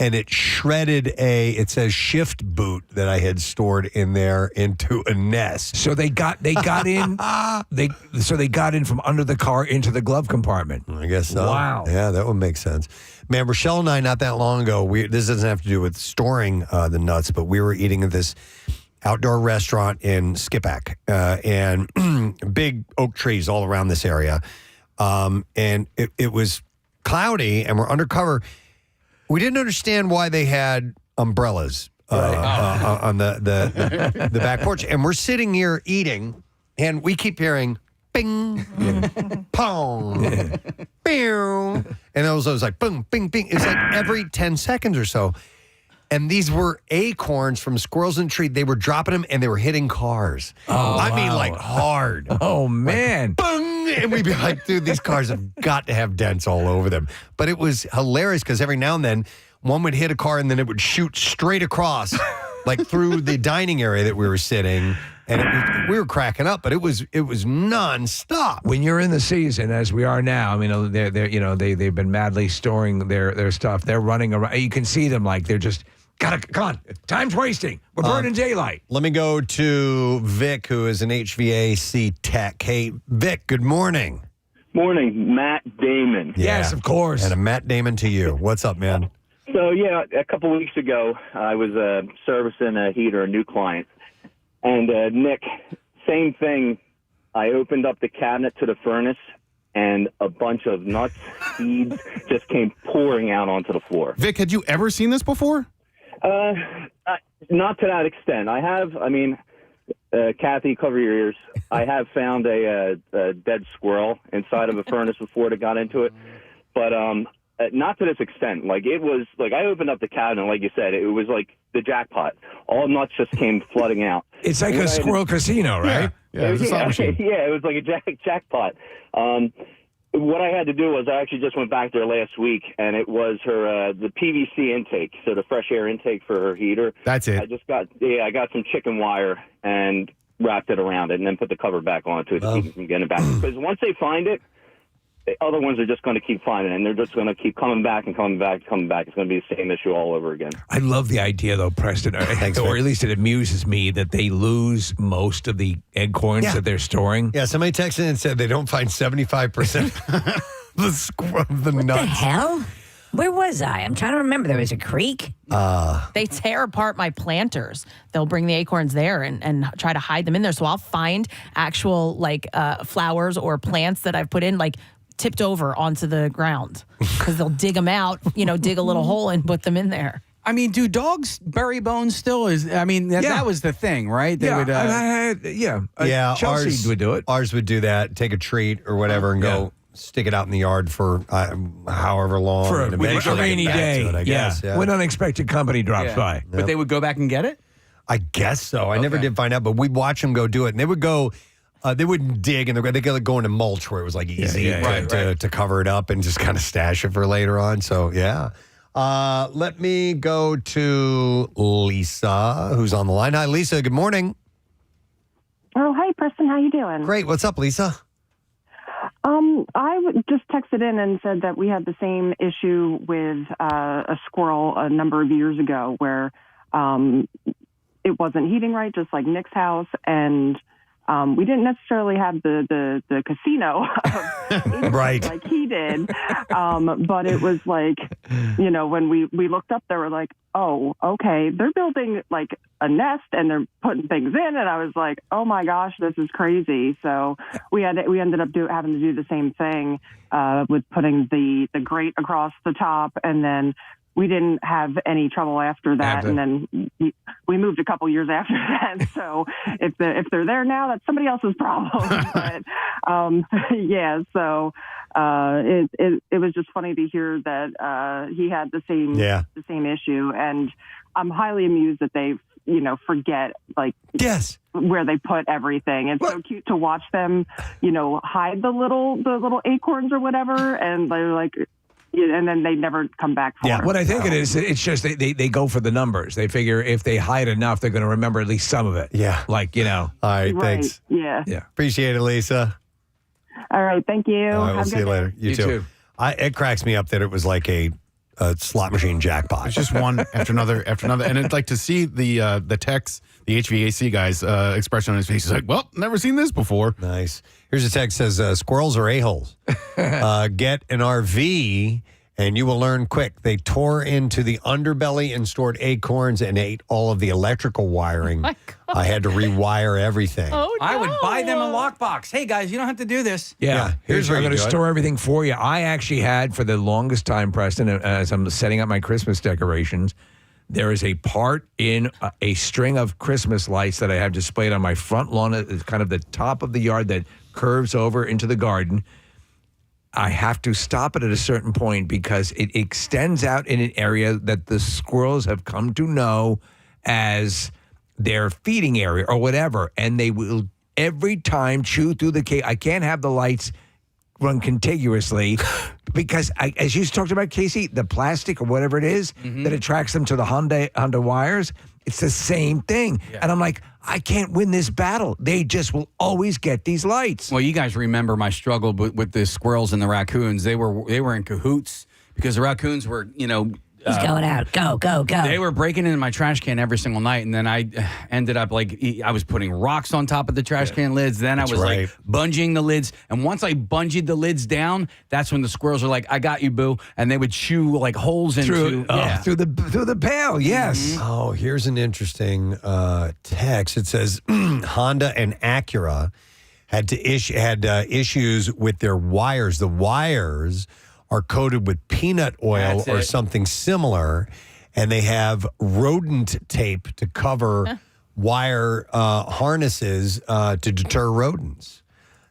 And it shredded it says shift boot that I had stored in there into a nest. So they got in they got in from under the car into the glove compartment. I guess so. Wow. Yeah, that would make sense. Man, Rochelle and I, not that long ago, this doesn't have to do with storing the nuts, but we were eating at this outdoor restaurant in Skipack, and big oak trees all around this area. And it was cloudy, and we're undercover. We didn't understand why they had umbrellas on the back porch. And we're sitting here eating, and we keep hearing bing, pong, pew. And it was like boom, bing, bing. It's like every 10 seconds or so. And these were acorns from squirrels in the tree. They were dropping them, and they were hitting cars. I mean, like hard. Oh, man. Like, boom. And we'd be like, dude, these cars have got to have dents all over them. But it was hilarious because every now and then, one would hit a car, and then it would shoot straight across, like through the dining area that we were sitting. And we were cracking up, but it was nonstop. When you're in the season, as we are now, I mean, they've been madly storing their stuff. They're running around. You can see them like they're just. Come on. Time's wasting. We're burning daylight. Let me go to Vic, who is an HVAC tech. Hey, Vic, good morning. Morning, Matt Damon. Yeah. Yes, of course. And a Matt Damon to you. What's up, man? So, a couple weeks ago, I was servicing a heater, a new client. And, Nick, same thing. I opened up the cabinet to the furnace, and a bunch of nuts, seeds just came pouring out onto the floor. Vic, had you ever seen this before? Not to that extent. I have, Kathy, cover your ears. I have found a dead squirrel inside of a furnace before that got into it. But not to this extent. Like, it was, like, I opened up the cabinet, like you said, it was like the jackpot. All nuts just came flooding out. It's like a squirrel casino, right? Yeah, it was like a jackpot. What I had to do was I actually just went back there last week, and it was her the PVC intake, so the fresh air intake for her heater. That's it. I got some chicken wire and wrapped it around it, and then put the cover back on to keep it from getting it back. Because once they find it, the other ones are just going to keep finding it, and they're just going to keep coming back and coming back and coming back. It's going to be the same issue all over again. I love the idea, though, Preston, or at least it amuses me that they lose most of the acorns that they're storing. Yeah, somebody texted in and said they don't find 75% of the nuts. What the hell? Where was I? I'm trying to remember. There was a creek. They tear apart my planters. They'll bring the acorns there and try to hide them in there. So I'll find actual flowers or plants that I've put in tipped over onto the ground because they'll dig them out, dig a little hole and put them in there. I mean, do dogs bury bones still? That was the thing, right? They would, Chelsea would do it. Ours would do that, take a treat or whatever and go stick it out in the yard for however long. For and a eventually rainy get back day. to it, I guess. When unexpected company drops by. But they would go back and get it? I guess so. I never did find out, but we'd watch them go do it. And they would go, they wouldn't dig, and they could go into mulch where it was easy to cover it up and just kind of stash it for later on. So, yeah. Let me go to Lisa, who's on the line. Hi, Lisa. Good morning. Oh, hey, Preston. How you doing? Great. What's up, Lisa? I just texted in and said that we had the same issue with a squirrel a number of years ago where it wasn't heating right, just like Nick's house, and we didn't necessarily have the casino right like he did, but it was when we looked up, they were like, oh, okay, they're building a nest and they're putting things in, and I was like, oh my gosh, this is crazy. So we ended up having to do the same thing with putting the grate across the top, and then we didn't have any trouble after that, and then we moved a couple years after that. So if they're there now, that's somebody else's problem. But so it was just funny to hear that he had the same issue, and I'm highly amused that they forget where they put everything. It's so cute to watch them hide the little acorns or whatever, and they're like. And then they never come back for it. What I think it is, it's just they go for the numbers. They figure if they hide enough, they're going to remember at least some of it. Yeah. All right, thanks. Yeah. Appreciate it, Lisa. All right, thank you. All right, we'll see you later. You too. It cracks me up that it was like a slot machine jackpot. It's just one after another after another. And it's to see the text, the HVAC guy's expression on his face. He's like, well, never seen this before. Nice. Here's a text that says, squirrels are a-holes. Get an RV and you will learn quick. They tore into the underbelly and stored acorns and ate all of the electrical wiring. I had to rewire everything. Oh, no. I would buy them a lockbox. Hey, guys, you don't have to do this. Yeah. Here's where I'm going to store everything for you. I actually had for the longest time, Preston, as I'm setting up my Christmas decorations, there is a part in a string of Christmas lights that I have displayed on my front lawn at kind of the top of the yard that curves over into the garden. I have to stop it at a certain point because it extends out in an area that the squirrels have come to know as their feeding area or whatever. And they will every time chew through the cake. I can't have the lights run contiguously because, as you talked about, Casey, the plastic or whatever it is that attracts them to the Honda wires, it's the same thing. Yeah. And I'm like, I can't win this battle. They just will always get these lights. Well, you guys remember my struggle with the squirrels and the raccoons. They were in cahoots because the raccoons were, He's going out. Go, go, go. They were breaking into my trash can every single night, and then I ended up I was putting rocks on top of the trash can lids. Then I was bungeeing the lids, and once I bungeed the lids down, that's when the squirrels were like, "I got you, boo," and they would chew holes through the pail. Yes. Mm-hmm. Oh, here's an interesting text. It says Honda and Acura had issues with their wires. The wires are coated with peanut oil or something similar, and they have rodent tape to cover wire harnesses to deter rodents.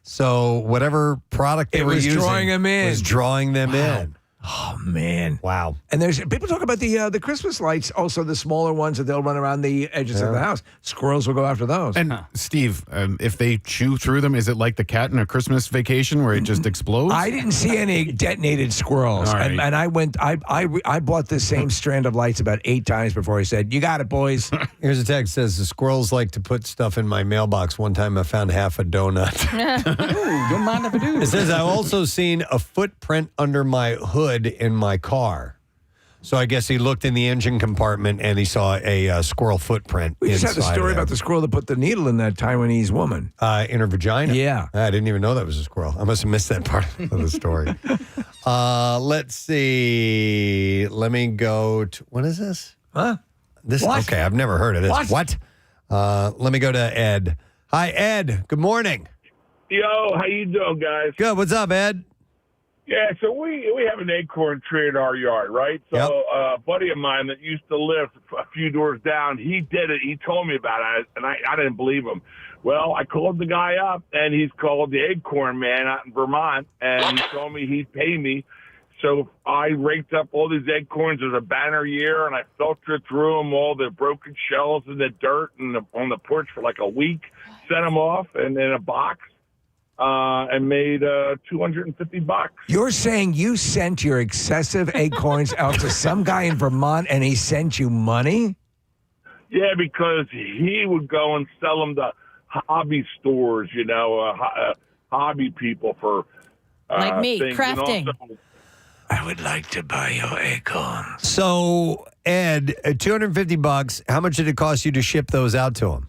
So whatever product they were using drawing them in. was drawing them in. Oh man! Wow. And there's people talk about the Christmas lights, also the smaller ones that they'll run around the edges of the house. Squirrels will go after those. And Steve, if they chew through them, is it like the cat in a Christmas Vacation where it just explodes? I didn't see any detonated squirrels, All right. and I went. I bought the same strand of lights about 8 times before I said, "You got it, boys." Here's a text that says the squirrels like to put stuff in my mailbox. One time I found half a donut. Ooh, don't mind if I do. It says I've also seen a footprint under my hood in my car. So I guess he looked in the engine compartment and he saw a squirrel footprint. We just had the inside story of about the squirrel that put the needle in that Taiwanese woman. in her vagina. Yeah. I didn't even know that was a squirrel. I must have missed that part of the story. Let's see. Let me go to, what is this? Huh? This What? Okay, I've never heard of this. What? Let me go to Ed. Hi, Ed. Good morning. Yo, how you doing, guys? Good. What's up, Ed? Yeah, so we have an acorn tree in our yard, right? So a buddy of mine that used to live a few doors down, he did it. He told me about it, and I didn't believe him. Well, I called the guy up, and he's called the acorn man out in Vermont, and he told me he'd pay me. So I raked up all these acorns as a banner year, and I filtered through them, all the broken shells and the dirt and on the porch for like a week, sent them off and in a box. And made $250. You're saying you sent your excessive acorns out to some guy in Vermont and he sent you money? Yeah, because he would go and sell them to hobby stores, hobby people for Like me, things. crafting. And also, I would like to buy your acorns. So, Ed, $250. How much did it cost you to ship those out to him?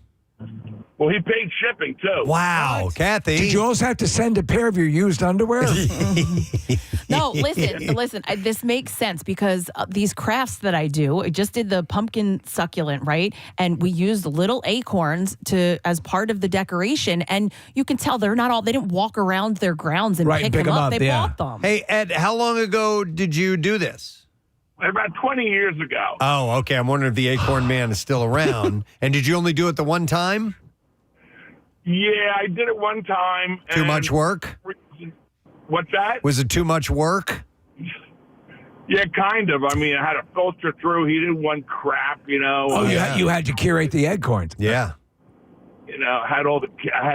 well, he paid shipping too. Wow, Kathy. Did you also have to send a pair of your used underwear? No, listen. This makes sense because these crafts that I do, I just did the pumpkin succulent, right? And we used little acorns as part of the decoration. And you can tell they didn't walk around their grounds and pick them up. They bought them. Hey, Ed, how long ago did you do this? About 20 years ago. Oh, okay. I'm wondering if the acorn man is still around. And did you only do it the one time? Yeah, I did it one time. Too much work? What's that? Was it too much work? Yeah, kind of. I mean, I had to filter through. He didn't want crap, Oh, you had to curate the acorns. Yeah. I had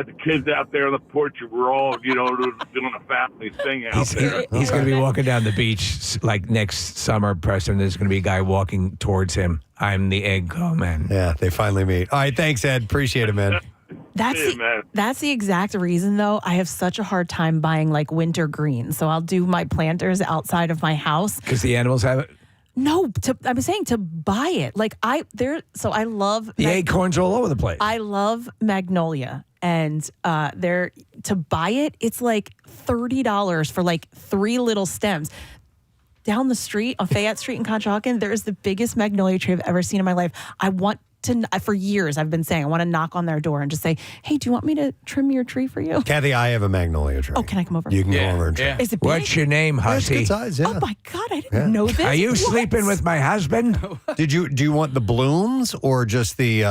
the kids out there on the porch. We were all, doing a family thing out there. He's going to be walking down the beach like next summer, Preston. There's going to be a guy walking towards him. I'm the acorn man. Yeah, they finally meet. All right, thanks, Ed. Appreciate it, man. That's the exact reason, though. I have such a hard time buying like winter greens. So I'll do my planters outside of my house. Because the animals have it? No, I'm saying to buy it. So I love the acorns all over the place. I love magnolia, and to buy it, it's like $30 for like 3 little stems. Down the street on Fayette Street in Conshohocken, there is the biggest magnolia tree I've ever seen in my life. I want to, for years, I've been saying I want to knock on their door and just say, "Hey, do you want me to trim your tree for you?" Kathy, I have a magnolia tree. Oh, can I come over? You can go over and trim. Is it big? What's your name, hussy? It's good size, yeah. Oh my God, I didn't know this. Are you What? sleeping with my husband? Do you want the blooms or just the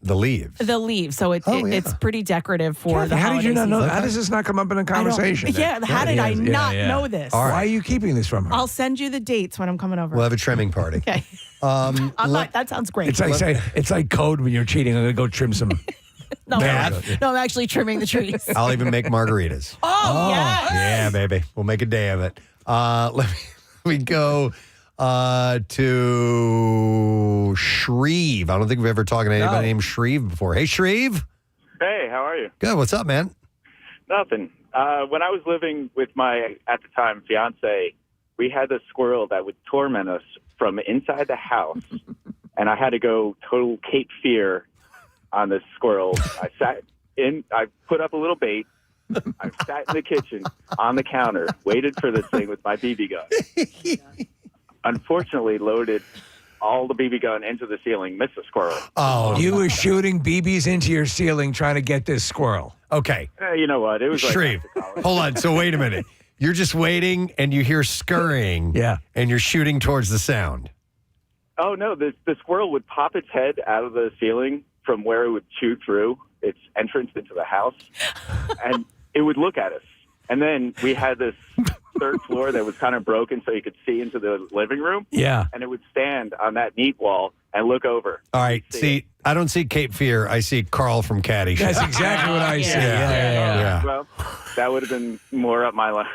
leaves? The leaves, so it's pretty decorative for the how did you not know? holiday How does this not come up in a conversation? How did I not know this? All right. Why are you keeping this from her? I'll send you the dates when I'm coming over. We'll have a trimming party. Okay. That sounds great. It's like code when you're cheating. I'm gonna go trim some. No, I'm actually trimming the trees. I'll even make margaritas. Oh, yes. Yeah, baby. We'll make a day of it. Let me go to Shreve. I don't think we've ever talked to anybody named Shreve before. Hey, Shreve. Hey, how are you? Good. What's up, man? Nothing. When I was living with my, at the time, fiance, we had this squirrel that would torment us from inside the house, and I had to go total Cape Fear on this squirrel. I put up a little bait. I sat in the kitchen on the counter, waited for this thing with my BB gun. Unfortunately, loaded all the BB gun into the ceiling, missed the squirrel. Oh, you were shooting BBs into your ceiling trying to get this squirrel. Okay. You know what? It was like Shreve. Hold on. So wait a minute. You're just waiting and you hear scurrying. Yeah. And you're shooting towards the sound. Oh, no. The squirrel would pop its head out of the ceiling from where it would chew through its entrance into the house, and it would look at us. And then we had this third floor that was kind of broken so you could see into the living room. Yeah. And it would stand on that neat wall and look over. All right. See, I don't see Cape Fear. I see Carl from Caddyshack. That's exactly what I see. Yeah. Well, that would have been more up my line.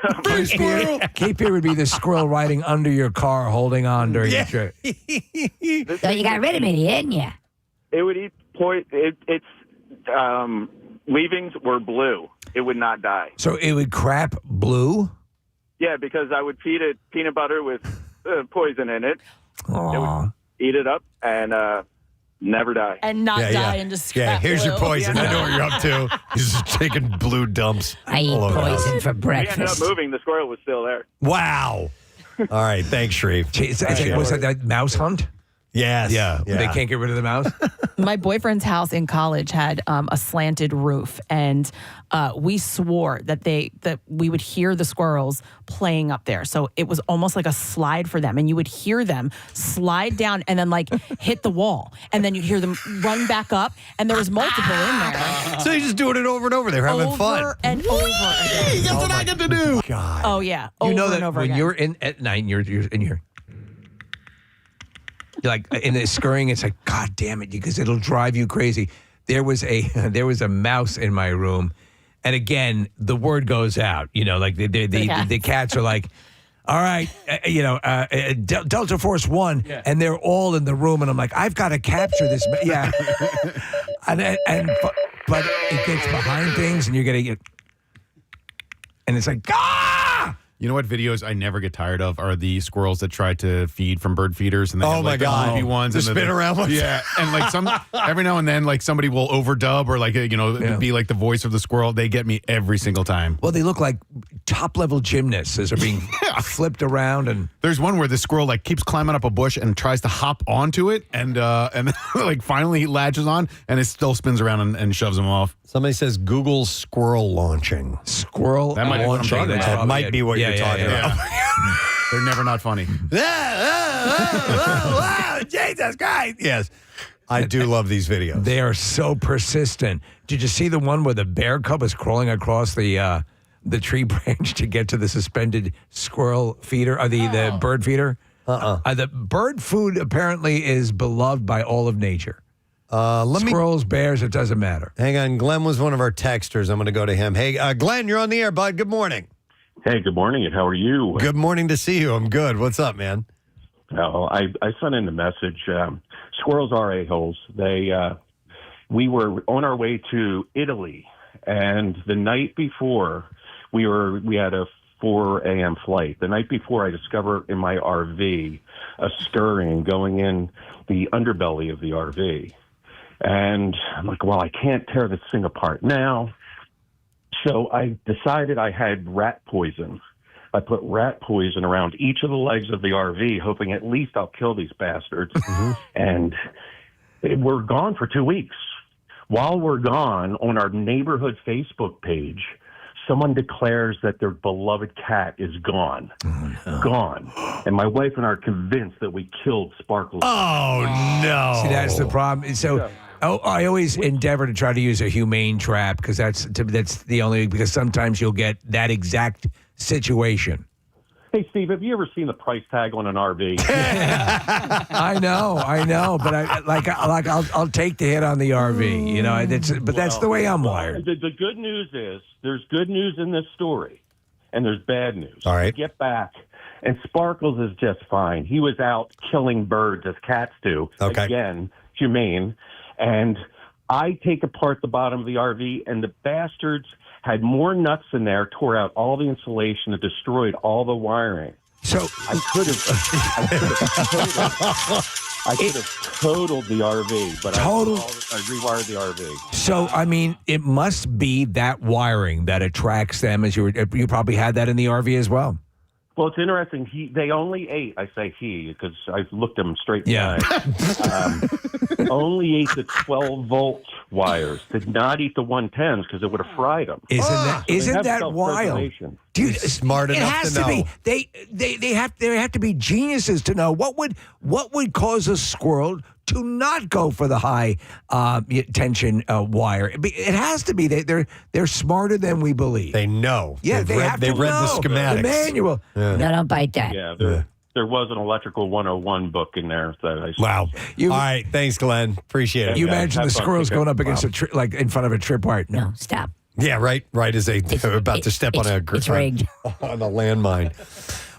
Cape Fear would be the squirrel riding under your car, holding on during your trip. So you got rid of me, didn't you? It would eat its leavings were blue. It would not die. So it would crap blue? Yeah, because I would feed it peanut butter with poison in it. Aww. It would eat it up and never die. And not die and just scrap here's your blue. poison. I know what you're up to. He's just taking blue dumps. I eat all over the house. poison for We ended up breakfast. moving. The squirrel was still there. Wow. All right. Thanks, Sharif. Was that mouse hunt? Yes. Yeah. They can't get rid of the mouse? My boyfriend's house in college had a slanted roof, and we swore that we would hear the squirrels playing up there. So it was almost like a slide for them, and you would hear them slide down and then like hit the wall, and then you'd hear them run back up, and there was multiple in there. So you're just doing it over and over. They're having fun. Over and over again. That's what I get to do. God. Oh yeah, You know over that and over when again. you're in at night and you're in here. You're like in the scurrying, it's like, God damn it, because it'll drive you crazy. There was a mouse in my room, and again, the word goes out. You know, like the cats are like, all right, Delta Force 1, and they're all in the room, and I'm like, I've got to capture this. Yeah, but it gets behind things, and you're gonna get, and it's like, ah. You know what videos I never get tired of are the squirrels that try to feed from bird feeders, and they have, like, the loopy ones, the and spin around ones. Yeah, and like every now and then, like somebody will overdub or like be like the voice of the squirrel. They get me every single time. Well, they look like top-level gymnasts as they're being flipped around, and there's one where the squirrel like keeps climbing up a bush and tries to hop onto it, and like finally he latches on, and it still spins around and shoves him off. Somebody says Google squirrel launching. Squirrel That might be what I'm talking about. That might be what you're talking about. They're never not funny. Jesus Christ. Yes. I do love these videos. They are so persistent. Did you see the one where the bear cub is crawling across the tree branch to get to the suspended squirrel feeder, or the bird feeder? The bird food apparently is beloved by all of nature. Squirrels, bears, it doesn't matter. Hang on. Glenn was one of our texters. I'm going to go to him. Hey, Glenn, you're on the air, bud. Good morning. Hey, good morning, and how are you? Good morning to see you. I'm good. What's up, man? Oh, I sent in a message. Squirrels are a-holes. We were on our way to Italy, and the night before, we had a 4 a.m. flight. The night before, I discovered in my RV a scurrying going in the underbelly of the RV. And I'm like, well, I can't tear this thing apart now. So I decided I had rat poison. I put rat poison around each of the legs of the RV, hoping at least I'll kill these bastards. And we're gone for 2 weeks. While we're gone, on our neighborhood Facebook page, someone declares that their beloved cat is gone. Gone. And my wife and I are convinced that we killed Sparkle. Oh, no. See, that's the problem. So I always endeavor to try to use a humane trap because that's the only, because sometimes you'll get that exact situation. Hey, Steve, have you ever seen the price tag on an RV? I know, but I'll take the hit on the RV. You know, but that's the way I'm wired. The good news is there's good news in this story, and there's bad news. All right. Get back. And Sparkles is just fine. He was out killing birds as cats do. Okay. Again, humane. And I take apart the bottom of the RV, and the bastards had more nuts in there, tore out all the insulation, and destroyed all the wiring. So I could have totaled the RV, but I rewired the RV. So, I mean, it must be that wiring that attracts them. As you probably had that in the RV as well. Well, it's interesting. They only ate. I say he because I looked them straight in the eye. Only ate the 12-volt wires. Did not eat the 110s because it would have fried them. Isn't that wild? Dude, smart enough has to know. Be. They have to be geniuses to know what would cause a squirrel to not go for the high tension wire. It has to be. They're smarter than we believe. They know. Yeah, They've read the schematics. The manual. No, don't bite that. Yeah, there was an electrical 101 book in there that I. Wow. All right. Thanks, Glenn. Appreciate it. You imagine the squirrels going up against like in front of a tripwire. No, stop. Yeah, right. As they're about to step on a it's rigged. on a landmine.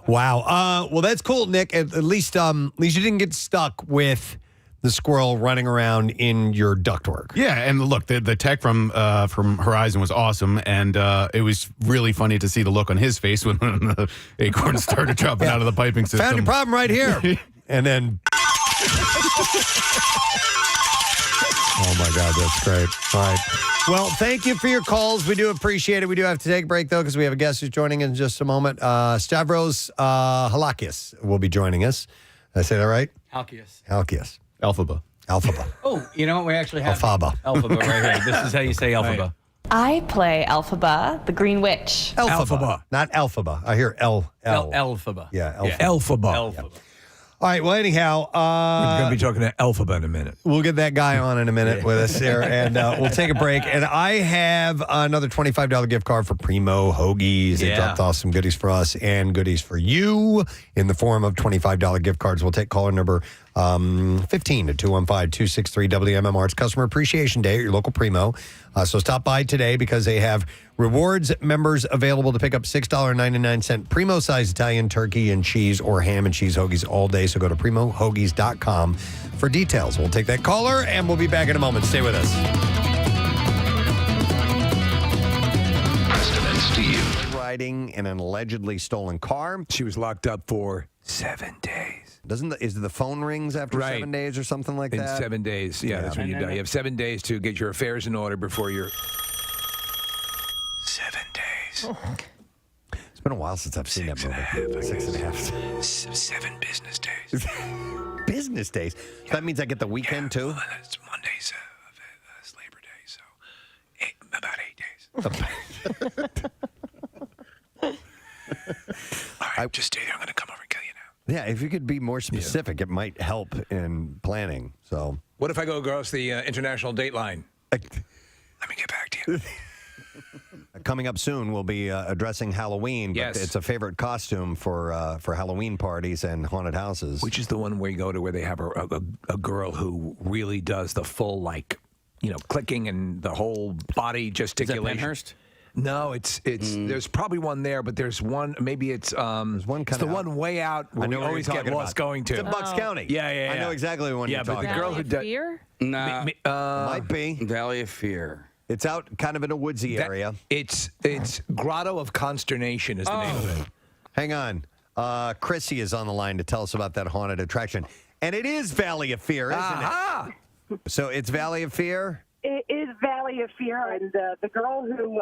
Wow. Well, that's cool, Nick. At least you didn't get stuck with the squirrel running around in your ductwork. Yeah, and look, the tech from Horizon was awesome, and it was really funny to see the look on his face when the acorn started dropping out of the piping system. Found your problem right here. And then... Oh, my God, that's great. All right. Well, thank you for your calls. We do appreciate it. We do have to take a break, though, because we have a guest who's joining in just a moment. Stavros Halakis will be joining us. Did I say that right? Halkias. Alphaba. Oh, you know what? We actually have Alphaba. Alphaba right here. This is how you say Alphaba. I play Alphaba, the Green Witch. Alphaba. Not Alphaba. I hear L. Alphaba. Yeah, Alphaba. Alphaba. Alphaba. All right. Well, anyhow, we're going to be talking to Alphaba in a minute. We'll get that guy on in a minute with us here, and we'll take a break. And I have another $25 gift card for Primo Hoagies. They dropped off some goodies for us and goodies for you in the form of $25 gift cards. We'll take caller number 15 at 215-263-WMMR. It's Customer Appreciation Day at your local Primo. So stop by today because they have rewards members available to pick up $6.99 Primo-sized Italian turkey and cheese or ham and cheese hoagies all day. So go to PrimoHoagies.com for details. We'll take that caller, and we'll be back in a moment. Stay with us. Preston and Steve. Riding in an allegedly stolen car. She was locked up for 7 days. Is the phone rings after 7 days or something like in that? 7 days. Yeah, that's when you die. You have 7 days to get your affairs in order before you're... 7 days. It's been a while since I've seen that movie. 6.5. 7 business days. Business days? So that means I get the weekend too? Well, it's Monday's Labor Day, so about 8 days. All right, just stay there. I'm going to come over and kill you now. Yeah, if you could be more specific, it might help in planning. So, what if I go across the international date line? Let me get back to you. Coming up soon, we'll be addressing Halloween. But it's a favorite costume for Halloween parties and haunted houses. Which is the one where you go to where they have a girl who really does the full, clicking and the whole body gesticulation. Is that Penhurst? No, it's there's probably one there, but there's one, maybe it's there's one it's the one way out where we always get lost going to. It's in Bucks County. Yeah. I know exactly the one you're talking about. Yeah, but the girl who does... Fear? No. Might be. Valley of Fear. It's out kind of in a woodsy area. It's Grotto of Consternation is the name of it. Hang on. Chrissy is on the line to tell us about that haunted attraction. And it is Valley of Fear, isn't it? So it's Valley of Fear? It is Valley of Fear, and the girl who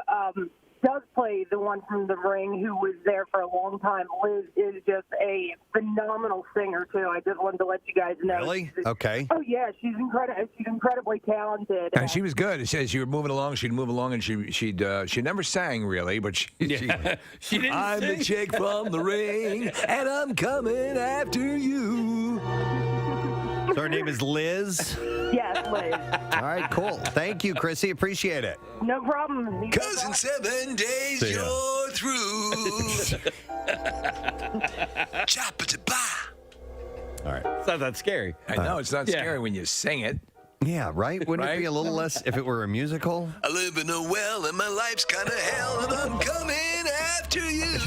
does play the one from The Ring, who was there for a long time, Liz, is just a phenomenal singer, too. I just wanted to let you guys know. Really? Okay. Oh, yeah, she's incredibly talented. And she was good. It says you were moving along, she'd move along, and she never sang, really, but she didn't I'm sing. the chick from The Ring, and I'm coming after you. So her name is Liz? Yes, Liz. All right, cool. Thank you, Chrissy. Appreciate it. No problem. Because in 7 days See ya. you're through. All right. It's not that scary. I know, it's not scary when you sing it. Yeah, right? Wouldn't it be a little less if it were a musical? I live in a well and my life's kind of hell and I'm coming after you.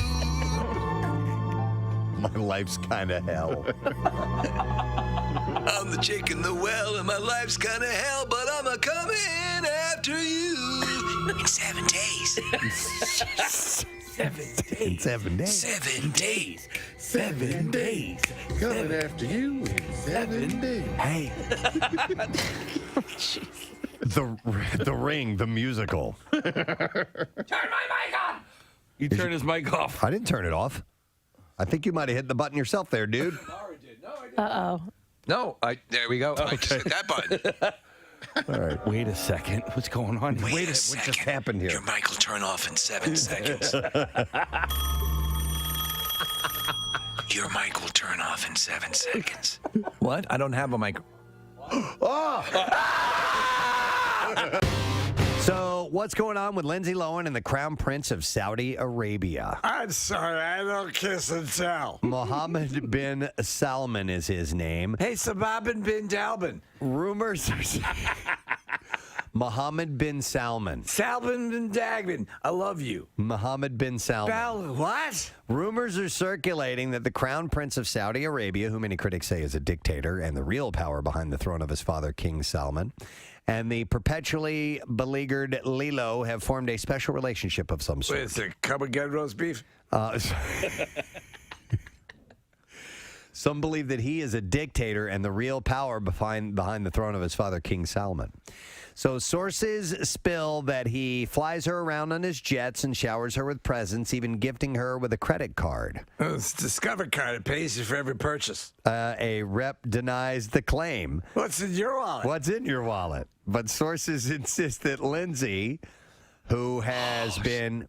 My life's kind of hell. I'm the chick in the well and my life's kind of hell, but I'm a coming after you. In 7 days. 7 days. In 7 days. 7 days. 7 days. Coming after you in 7 days. Hey. The Ring, the musical. Turn my mic on. You turned his mic off. I didn't turn it off. I think you might have hit the button yourself there, dude. Uh-oh. No, there we go. I just hit that button. All right. Wait a second. What's going on? Wait a What second. just happened here? Your mic will turn off in 7 seconds. Your mic will turn off in 7 seconds. What? I don't have a mic. So, what's going on with Lindsay Lohan and the Crown Prince of Saudi Arabia? I'm sorry, I don't kiss and tell. Mohammed bin Salman is his name. Hey, Sababin bin Dalbin. Rumors are Mohammed bin Salman. Salbin bin Dagbin. I love you. Mohammed bin Salman. What? Rumors are circulating that the Crown Prince of Saudi Arabia, who many critics say is a dictator and the real power behind the throne of his father, King Salman, and the perpetually beleaguered Lilo have formed a special relationship of some sort. Wait, is it come and get roast beef? Some believe that he is a dictator and the real power behind the throne of his father, King Salman. So sources spill that he flies her around on his jets and showers her with presents, even gifting her with a credit card. Oh, it's a Discover card. It pays you for every purchase. A rep denies the claim. What's in your wallet? What's in your wallet? But sources insist that Lindsay, who has been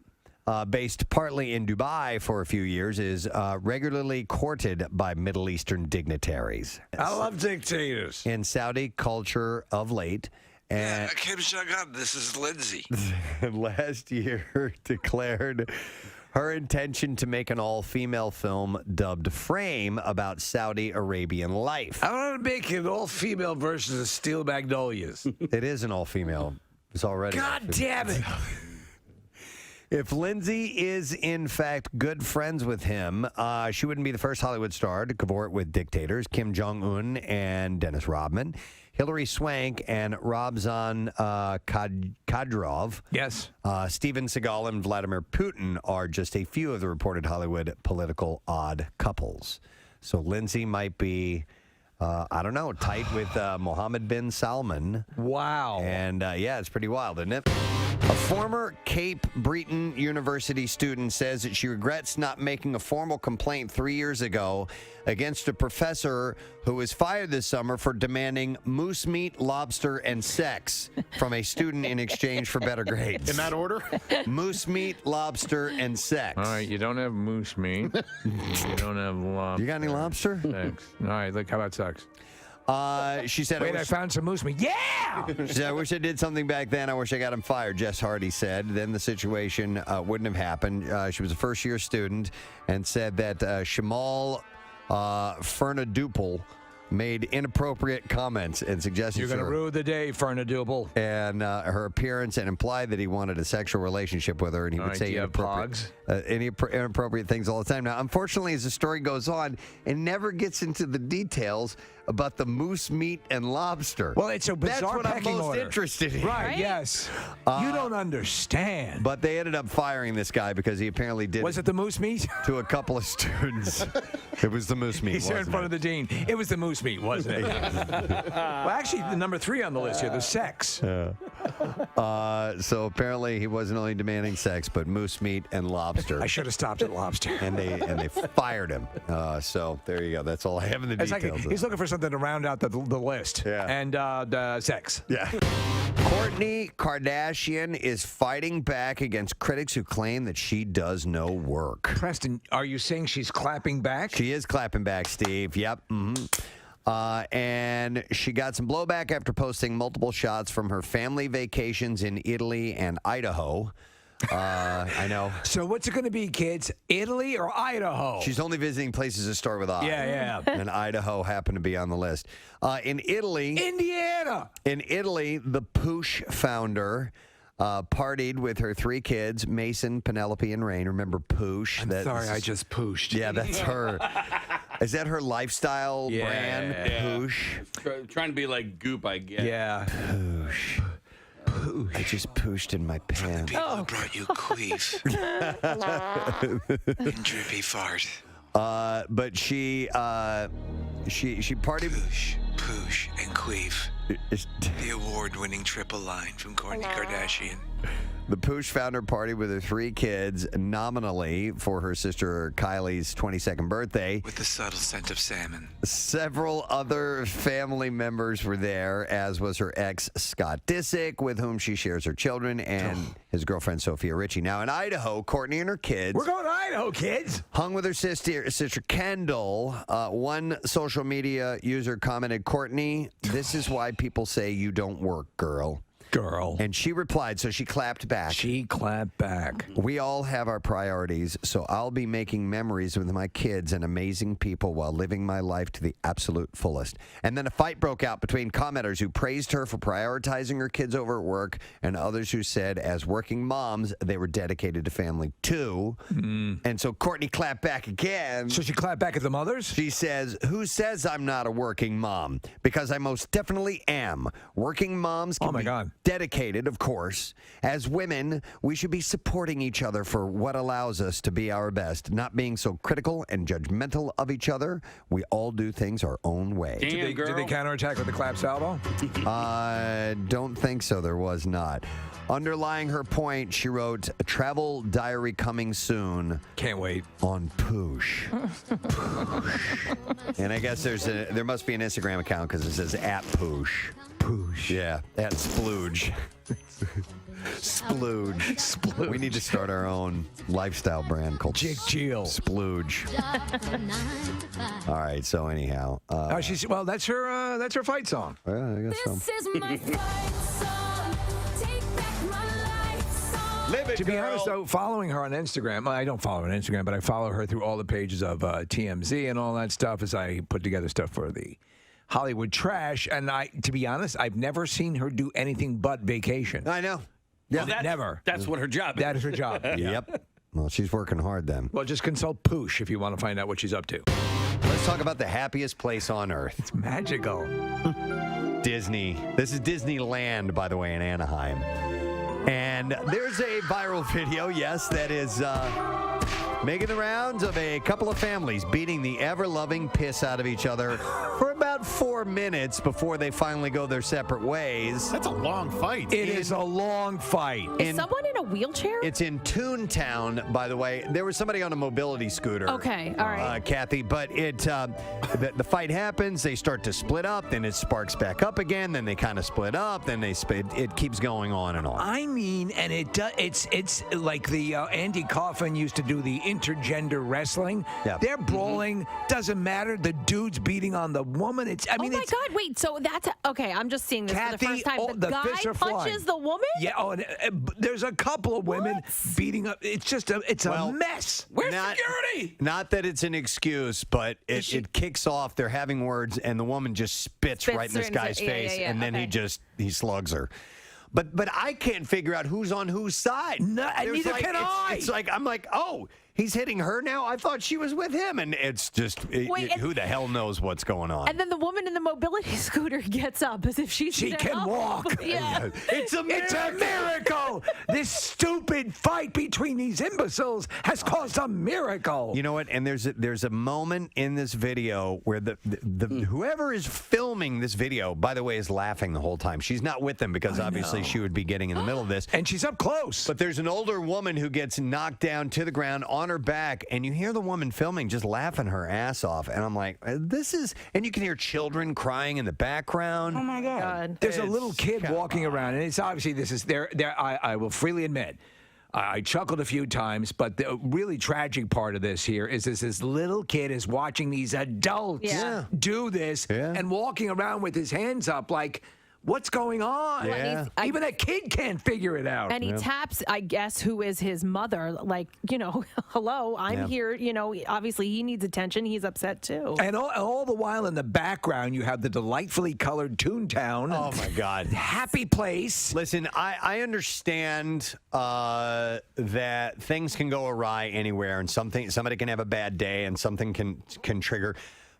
based partly in Dubai for a few years, is regularly courted by Middle Eastern dignitaries. I love dictators. In Saudi culture of late. And Kim Jong-un, this is Lindsay. last year declared her intention to make an all-female film dubbed Frame about Saudi Arabian life. I want to make an all-female version of Steel Magnolias. It is an all-female. It's already. God damn it. If Lindsay is, in fact, good friends with him, she wouldn't be the first Hollywood star to cavort with dictators, Kim Jong-un and Dennis Rodman. Hilary Swank and Ramzan Kadyrov. Yes. Steven Seagal and Vladimir Putin are just a few of the reported Hollywood political odd couples. So Lindsay might be, I don't know, tight with Mohammed bin Salman. Wow. And yeah, it's pretty wild, isn't it? A former Cape Breton University student says that she regrets not making a formal complaint 3 years ago against a professor who was fired this summer for demanding moose meat, lobster, and sex from a student in exchange for better grades. In that order? Moose meat, lobster, and sex. All right, you don't have moose meat. You don't have lobster. You got any lobster? Sex. All right, look, how about sex? She said, Wait, I found some moose meat. Yeah! She said, I wish I did something back then. I wish I got him fired, Jess Hardy said. Then the situation wouldn't have happened. She was a first-year student and said that Shamal Fernaduple made inappropriate comments and suggestions. You're going to ruin the day, Fernaduple. And her appearance, and implied that he wanted a sexual relationship with her, and he would say inappropriate things all the time. Now, unfortunately, as the story goes on, it never gets into the details about the moose meat and lobster. Well, it's a bizarre That's what I'm pecking most order. interested in. Right, yes. You don't understand. But they ended up firing this guy because he apparently did. Was it the moose meat? To a couple of students. It was the moose meat. He's there in front of the dean. It was the moose meat, wasn't it? Well, actually, the number 3 on the list here, the sex. So apparently he wasn't only demanding sex, but moose meat and lobster. I should have stopped at lobster. And they fired him. So there you go. That's all I have in the It's details. like he's looking for something to round out the list. Yeah. And the sex. Yeah. Kourtney Kardashian is fighting back against critics who claim that she does no work. Preston, are you saying she's clapping back? She is clapping back, Steve. Yep. And she got some blowback after posting multiple shots from her family vacations in Italy and Idaho. I know. So what's it going to be, kids? Italy or Idaho? She's only visiting places that start with I. Yeah. And Idaho happened to be on the list. In Italy, Indiana. In Italy, the Poosh founder partied with her 3 kids, Mason, Penelope, and Rain. Remember Poosh? I'm sorry, I just pooshed. Yeah, that's her. Is that her lifestyle brand? Poosh? Trying to be like Goop, I guess. Yeah. Poosh. I just pooshed in my pants. People who brought you queef and drippy fart. But she partied. Poosh and queef. The award-winning triple line from Kourtney Kardashian. The Poosh found her party with her 3 kids nominally for her sister Kylie's 22nd birthday. With the subtle scent of salmon. Several other family members were there, as was her ex, Scott Disick, with whom she shares her children, and his girlfriend, Sophia Richie. Now, in Idaho, Kourtney and her kids... We're going to Idaho, kids! ...hung with her sister Kendall. One social media user commented, "Kourtney, this is why people say you don't work, girl." And she replied, so she clapped back. She clapped back. "We all have our priorities, so I'll be making memories with my kids and amazing people while living my life to the absolute fullest." And then a fight broke out between commenters who praised her for prioritizing her kids over at work and others who said, as working moms, they were dedicated to family too. And so Kourtney clapped back again. So she clapped back at the mothers? She says, "Who says I'm not a working mom? Because I most definitely am. Working moms can be dedicated, of course. As women, we should be supporting each other for what allows us to be our best, not being so critical and judgmental of each other. We all do things our own way." Did they counterattack with the clap salvo? I don't think so. There was not. Underlying her point, she wrote, "A travel diary coming soon." Can't wait. On Poosh. And I guess there must be an Instagram account because it says @Poosh. Poosh. Yeah, @Splooge. Splooge. We need to start our own lifestyle brand called Splooge. All right. So anyhow, that's her fight song. Yeah, I guess so. This is my fight song. Take back my life song. To be honest, though, following her on Instagram, I don't follow her on Instagram, but I follow her through all the pages of TMZ and all that stuff as I put together stuff for the Hollywood Trash. And to be honest, I've never seen her do anything but vacation. I know. Yeah, never. That's what her job is. That is her job. Yep. Well, she's working hard then. Well, just consult Poosh if you want to find out what she's up to. Let's talk about the happiest place on earth. It's magical. Disney. This is Disneyland, by the way, in Anaheim. And there's a viral video, yes, that is making the rounds of a couple of families beating the ever-loving piss out of each other for about 4 minutes before they finally go their separate ways. That's a long fight. It is a long fight. Is someone in a wheelchair? It's in Toontown, by the way. There was somebody on a mobility scooter. Okay, all right. Kathy, but the fight happens. They start to split up. Then it sparks back up again. Then they kind of split up. Then it keeps going on and on. I mean, and it's like the Andy Kaufman used to do the intergender wrestling. Yeah. They're brawling. Doesn't matter. The dude's beating on the woman. Oh my God! Wait, so that's okay. I'm just seeing this for the first time. The guy fists are flying. punches the woman. Yeah. Oh, and there's a couple of women beating up. It's just a mess. Where's security? Not that it's an excuse, but it kicks off. They're having words, and the woman just spits right in this guy's face, and then he slugs her. But I can't figure out who's on whose side. Neither can I. It's like I'm like, oh, he's hitting her now. I thought she was with him, and it's just who the hell knows what's going on. And then the woman in the mobility scooter gets up as if she can walk. Yeah. It's a miracle. This stupid fight between these imbeciles has caused a miracle. You know what? And there's a moment in this video where the whoever is filming this video, by the way, is laughing the whole time. She's not with them because obviously she would be getting in the middle of this. And she's up close. But there's an older woman who gets knocked down to the ground on her back, and you hear the woman filming just laughing her ass off. And I'm like, and you can hear children crying in the background. Oh my God. There's a little kid walking around, and it's obviously this is there. I will freely admit, I chuckled a few times, but the really tragic part of this here is this little kid is watching these adults do this and walking around with his hands up like, what's going on? Yeah. Even a kid can't figure it out. And he taps, I guess, who is his mother. Like, hello, I'm here. Obviously he needs attention. He's upset too. And all the while in the background, you have the delightfully colored Toontown. Oh my God. Happy place. Listen, I understand that things can go awry anywhere, and somebody can have a bad day, and something can trigger.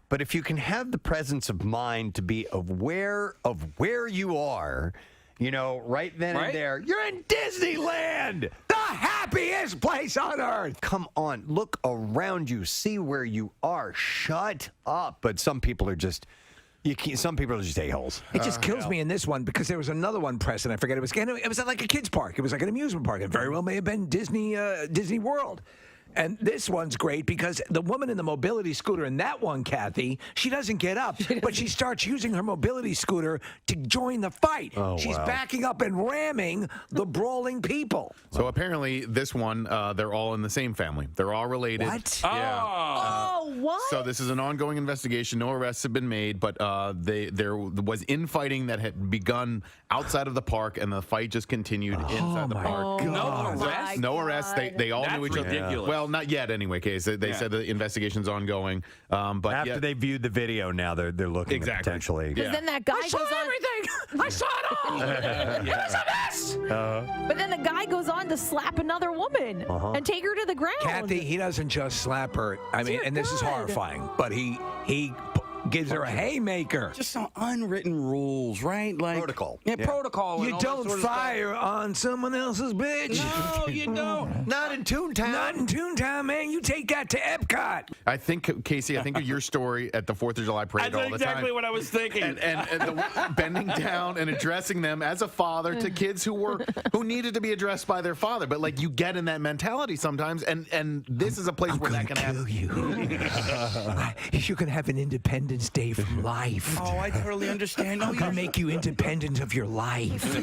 But if you can have the presence of mind to be aware of where you are, right then and there, you're in Disneyland, the happiest place on earth. Come on, look around you, see where you are. Shut up. But some people are just Some people are just a-holes. It just kills me in this one because there was another one, Preston. I forget it was at like a kids park. It was like an amusement park. It very well may have been Disney World. And this one's great because the woman in the mobility scooter in that one, Kathy, she doesn't get up, but she starts using her mobility scooter to join the fight. She's backing up and ramming the brawling people. So apparently, this one, they're all in the same family. They're all related. What? Yeah. What? So this is an ongoing investigation. No arrests have been made, but there was infighting that had begun outside of the park, and the fight just continued inside the park. No arrests. They all knew each other. Ridiculous. Well, not yet, anyway. Case they said the investigation's ongoing. But After they viewed the video, now they're looking at potentially. Because then that guy goes on. I saw it all. It was a mess. But then the guy goes on to slap another woman and take her to the ground. Kathy, he doesn't just slap her. I mean, and this is horrifying, but he gives her a haymaker. Just some unwritten rules, right? Like protocol. Yeah, protocol. and You all that don't sort of fire on someone else's bitch. No, you don't. Not in Toontown. Not in Toontown, man. You take that to Epcot. I think, Casey, of your story at the 4th of July parade all the time. That's exactly what I was thinking. And the bending down and addressing them as a father to kids who needed to be addressed by their father. But like you get in that mentality sometimes, and this is a place where that can happen. You can have an Independence Day from life. Oh, I totally understand. I'm gonna make you independent of your life.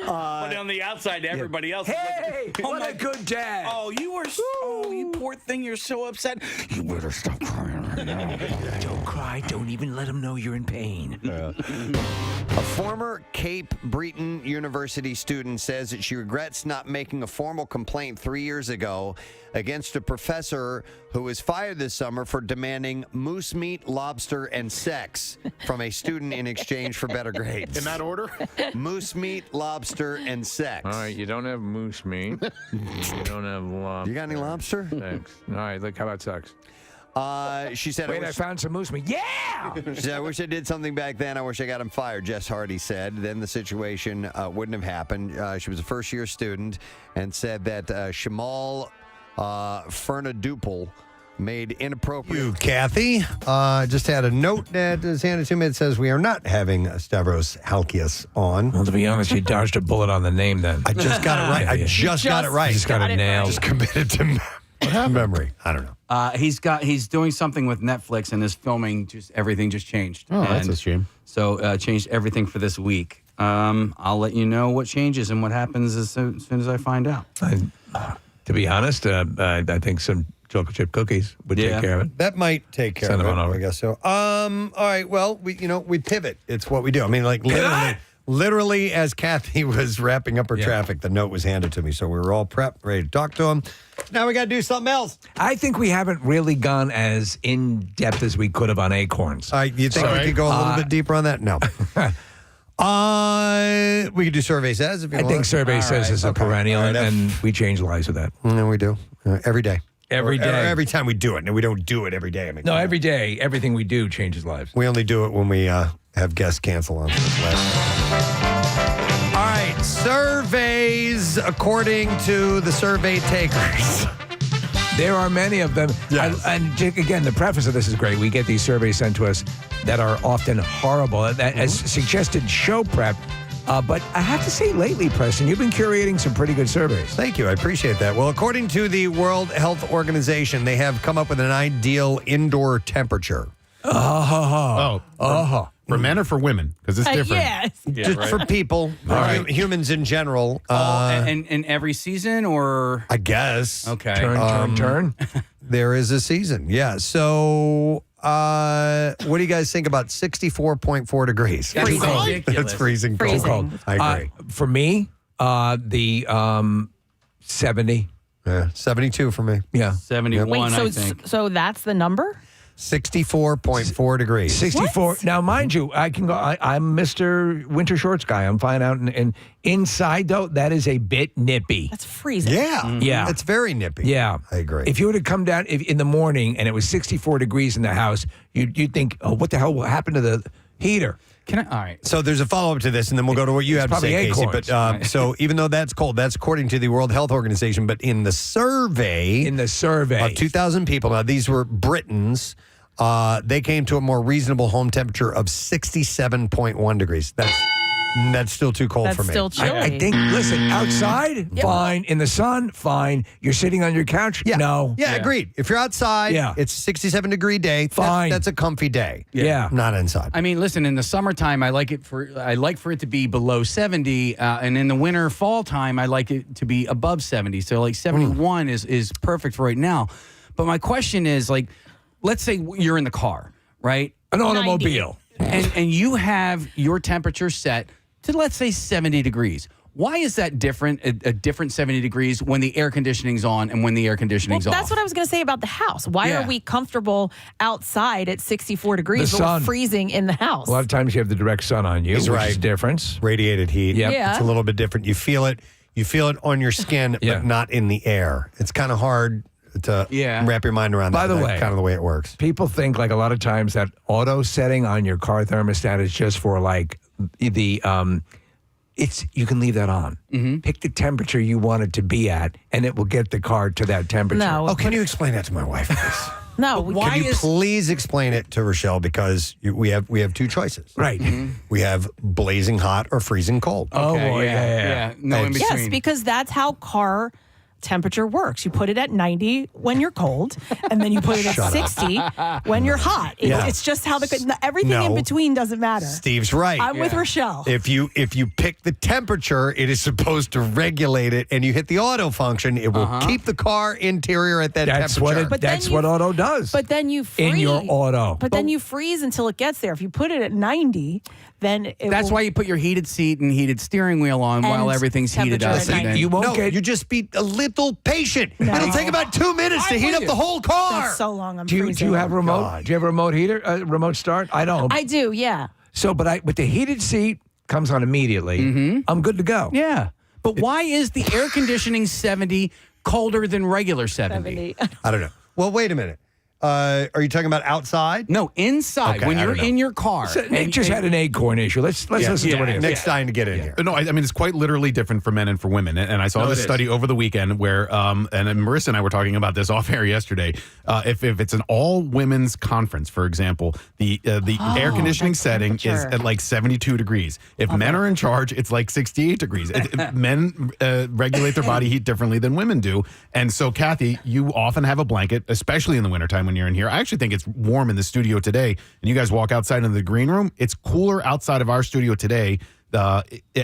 But on the outside, everybody else. Hey, oh what my a good dad. Oh, you were. Oh, you poor thing. You're so upset. You better stop crying right now. Don't cry. Don't even let him know you're in pain. A former Cape Breton University student says that she regrets not making a formal complaint 3 years ago against a professor who was fired this summer for demanding moose meat, lobster, and sex from a student in exchange for better grades. In that order? Moose meat, lobster, and sex. All right, you don't have moose meat. You don't have lobster. You got any lobster? Thanks. All right, look, how about sex? She said, Wait, I found some moose meat. Yeah! She said, I wish I did something back then. I wish I got him fired, Jess Hardy said. Then the situation wouldn't have happened. She was a first-year student and said that Shamal Fernaduple made inappropriate. You, Kathy. Just had a note that is handed to me. It says we are not having Stavros Halkias on. Well, to be honest, you dodged a bullet on the name then. I just got it right. I just got it right. Just got it nailed. Just committed to memory. I don't know. He's doing something with Netflix, and his filming everything just changed. Oh, that's a shame. So changed everything for this week. I'll let you know what changes and what happens as soon as I find out. To be honest, I think some chocolate chip cookies would take care of it. That might take care Send of them it. on over. I guess so. All right. Well, we pivot. It's what we do. I mean, like literally, as Kathy was wrapping up her traffic, the note was handed to me. So we were all prepped, ready to talk to him. Now we got to do something else. I think we haven't really gone as in depth as we could have on acorns. You think we could go a little bit deeper on that? No. We could do Survey Says if you want. I think Survey Says is a perennial, and we change lives with that. And we do. Every day. Every day. Every time we do it. And we don't do it every day. I mean, No, every day, everything we do changes lives. we only do it when we have guests cancel on us. All right. Surveys according to the survey takers. There are many of them. Yes. And again, the preface of this is great. We get these surveys sent to us that are often horrible, as suggested show prep. But I have to say lately, Preston, you've been curating some pretty good surveys. Thank you. I appreciate that. Well, according to the World Health Organization, they have come up with an ideal indoor temperature. For men or for women? Because it's different. Yes. Just for people, humans in general. And in every season, or I guess. Okay. Turn. There is a season. Yeah. So what do you guys think about 64.4 degrees? That's Too cold. ridiculous. That's freezing cold. Freezing. I agree. For me, the 70. Yeah, 72 for me. Yeah. 71, Wait, I think. so that's the number? 64.4 degrees. 64. What? Now, mind you, I can go. I'm Mr. Winter Shorts guy. I'm fine out. And inside, though, that is a bit nippy. That's freezing. Yeah. Yeah. It's very nippy. Yeah. I agree. If you were to come down in the morning and it was 64 degrees in the house, you'd think, oh, what the hell happened to the heater? Can I? All right. So there's a follow-up to this, and then we'll go to what you have to say, probably Casey. acorns. But so even though that's cold, that's according to the World Health Organization. But in the survey of 2,000 people, now these were Britons, They came to a more reasonable home temperature of 67.1 degrees. That's still too cold That's for me. still chilly. I think, listen, outside, fine. In the sun, fine. You're sitting on your couch? No. Yeah, agreed. If you're outside, Yeah. it's a 67 degree day. Fine. That's a comfy day. Yeah. Not inside. I mean, listen. In the summertime, I like for it to be below 70, and in the winter, fall time, I like it to be above 70. So like 71 is perfect for right now. But my question is, like, let's say you're in the car, right? An automobile. And you have your temperature set to, let's say, 70 degrees. Why is that different, a different 70 degrees when the air conditioning's on and when the air conditioning's Well, off? that's what I was going to say about the house. Why Yeah. are we comfortable outside at 64 degrees, The but we're sun. freezing in the house? A lot of times you have the direct sun on you, He's which right. is a difference. Radiated heat. Yep. Yeah. It's a little bit different. You feel it on your skin, Yeah. but not in the air. It's kind of hard to wrap your mind around that. By the but way, that's kind of the way it works. People think like a lot of times that auto setting on your car thermostat is just for like the you can leave that on. Pick the temperature you want it to be at, and it will get the car to that temperature. No. Oh, can you explain that to my wife, please? No, Can you please explain it to Rochelle, because we have two choices. Right. We have blazing hot or freezing cold. Oh, boy, yeah. No in between. Yes, because that's how car temperature works. You put it at 90 when you're cold, and then you put it at 60 when you're hot. Yeah. It's just how everything in between doesn't matter. Steve's right. I'm with Rochelle. If you pick the temperature, it is supposed to regulate it, and you hit the auto function, it will keep the car interior at that That's temperature. what auto does. But then you freeze. In your auto. But then you freeze until it gets there. If you put it at 90, then That's why you put your heated seat and heated steering wheel on while everything's heated up. temperature at and 90. then- you just be a little patient. It'll take about 2 minutes to heat up the whole car. That's so long. I'm Do you freezing. have a remote? Do you have a remote heater, remote start? I don't. I do, yeah. So, but with the heated seat comes on immediately. I'm good to go. Yeah. But why is the air conditioning 70 colder than regular 70? I don't know. Well, wait a minute. Are you talking about outside? No, inside. Okay, when I you're don't know. in your car. So Nick just had an acorn issue. Let's listen to what it is. Nick's dying to get in here. No, I mean, it's quite literally different for men and for women. And I saw No, this it is. study over the weekend where, and Marissa and I were talking about this off air yesterday. If it's an all women's conference, for example, the air conditioning setting is at like 72 degrees. If men are in charge, it's like 68 degrees. Men regulate their body heat differently than women do. And so, Kathy, you often have a blanket, especially in the wintertime when you're in here. I actually think it's warm in the studio today. And you guys walk outside into the green room. It's cooler outside of our studio today,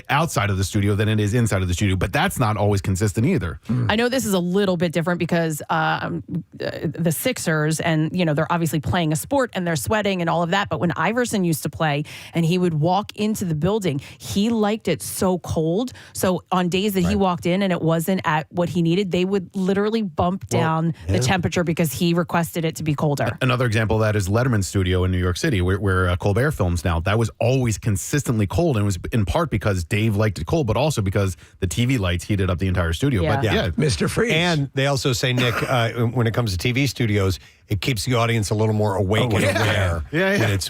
outside of the studio, than it is inside of the studio. But that's not always consistent either. I know this is a little bit different because the Sixers, and they're obviously playing a sport and they're sweating and all of that. But when Iverson used to play and he would walk into the building, he liked it so cold. So on days that he walked in and it wasn't at what he needed, they would literally bump down the temperature because he requested it to be colder. Another example of that is Letterman's studio in New York City, where Colbert films now. That was always consistently cold, and it was in part because Dave liked it cold, but also because the TV lights heated up the entire studio. Yeah. But yeah, Mr. Freeze. And they also say, Nick, when it comes to TV studios, it keeps the audience a little more awake and aware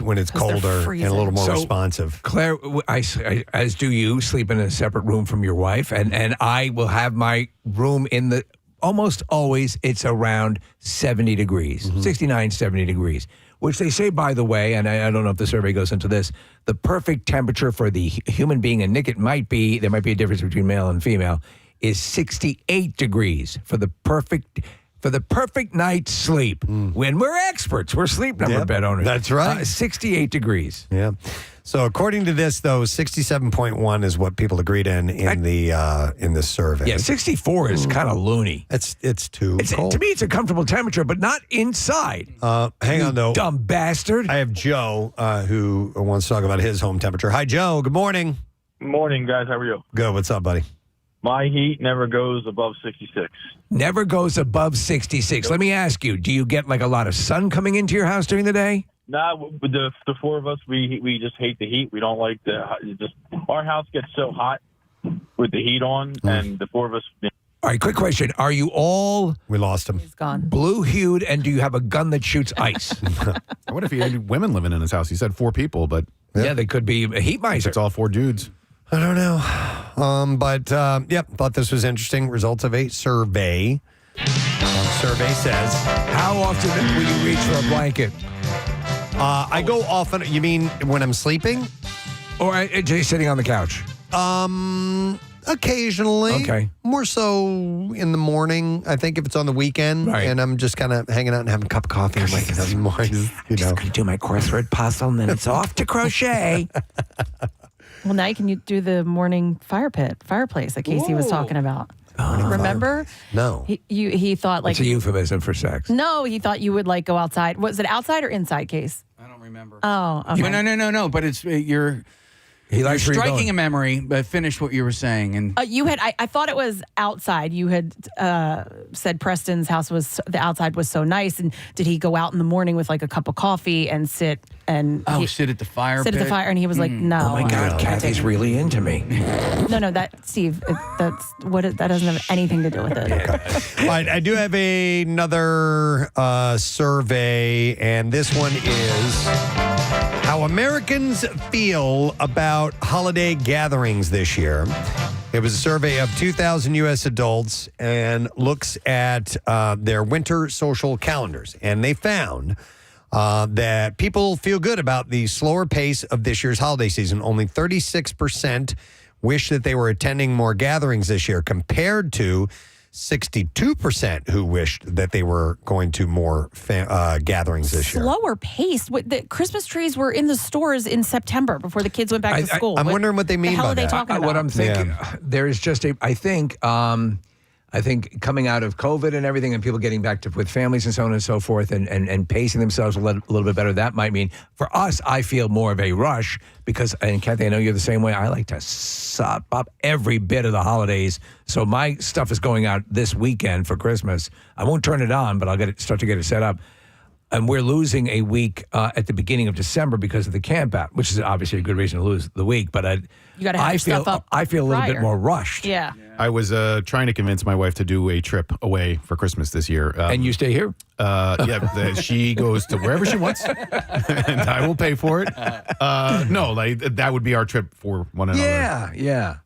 when it's colder and a little more responsive. Claire, as do you, sleep in a separate room from your wife, and I will have my room in the, almost always it's around 70 degrees, 69, 70 degrees, which they say, by the way, and I don't know if the survey goes into this, the perfect temperature for the human being, and Nick, there might be a difference between male and female, is 68 degrees for the perfect night's sleep. When we're experts, we're sleep number bed owners. That's right. 68 degrees. Yeah. So according to this, though, 67.1 is what people agreed in the survey. Yeah, 64 is kind of loony. It's too cold. To me, it's a comfortable temperature, but not inside. Hang on, though. Dumb bastard. I have Joe who wants to talk about his home temperature. Hi, Joe. Good morning. Morning, guys. How are you? Good. What's up, buddy? My heat never goes above 66. Never goes above 66. Let me ask you, do you get like a lot of sun coming into your house during the day? Nah, with the four of us, we just hate the heat. We don't like our house gets so hot with the heat on, and the four of us. All right, quick question. Are you all We lost him. He's gone. blue-hued, and do you have a gun that shoots ice? what if he had women living in his house? He said 4 people, but yeah, they could be a heat miser. it's all 4 dudes. I don't know. Thought this was interesting. Results of a survey. Survey says, How often will you reach for a blanket? I go often. You mean when I'm sleeping? Or just sitting on the couch? Occasionally. Okay. More so in the morning, I think, if it's on the weekend. Right. And I'm just kind of hanging out and having a cup of coffee. I'm like, in the morning, I'm just going to do my crossword puzzle, and then it's off to crochet. Well, now you can do the morning fireplace that Casey was talking about. Remember? No. He thought like It's a euphemism for sex. No, he thought you would like go outside. Was it outside or inside, Case? I don't remember. Oh, okay. No. But it's you're likes where you're striking going. a memory. But finish what you were saying. And You had. I thought it was outside. You had said Preston's house the outside was so nice, and did he go out in the morning with like a cup of coffee and sit and sit at the fire? Sit at the fire, and he was like, "No." Oh my God, Kathy's really into me. No, that Steve. That doesn't have anything to do with it. All right, I do have another survey, and this one is how Americans feel about holiday gatherings this year. It was a survey of 2,000 U.S. adults and looks at their winter social calendars. And they found that people feel good about the slower pace of this year's holiday season. Only 36% wish that they were attending more gatherings this year, compared to 62% who wished that they were going to more gatherings this year. Slower paced. The Christmas trees were in the stores in September before the kids went back to school. I'm wondering what they mean the hell by are they that. talking about? What I'm thinking, there is just I think coming out of COVID and everything, and people getting back with families and so on and so forth, and pacing themselves a little bit better, that might mean, for us, I feel more of a rush because, and Kathy, I know you're the same way, I like to sup up every bit of the holidays. So my stuff is going out this weekend for Christmas. I won't turn it on, but I'll start to get it set up. And we're losing a week at the beginning of December because of the camp out, which is obviously a good reason to lose the week. But you gotta have your stuff up I feel a little bit prior. more rushed. Yeah. I was trying to convince my wife to do a trip away for Christmas this year. And you stay here? She goes to wherever she wants, and I will pay for it. No, that would be our trip for one another. Yeah.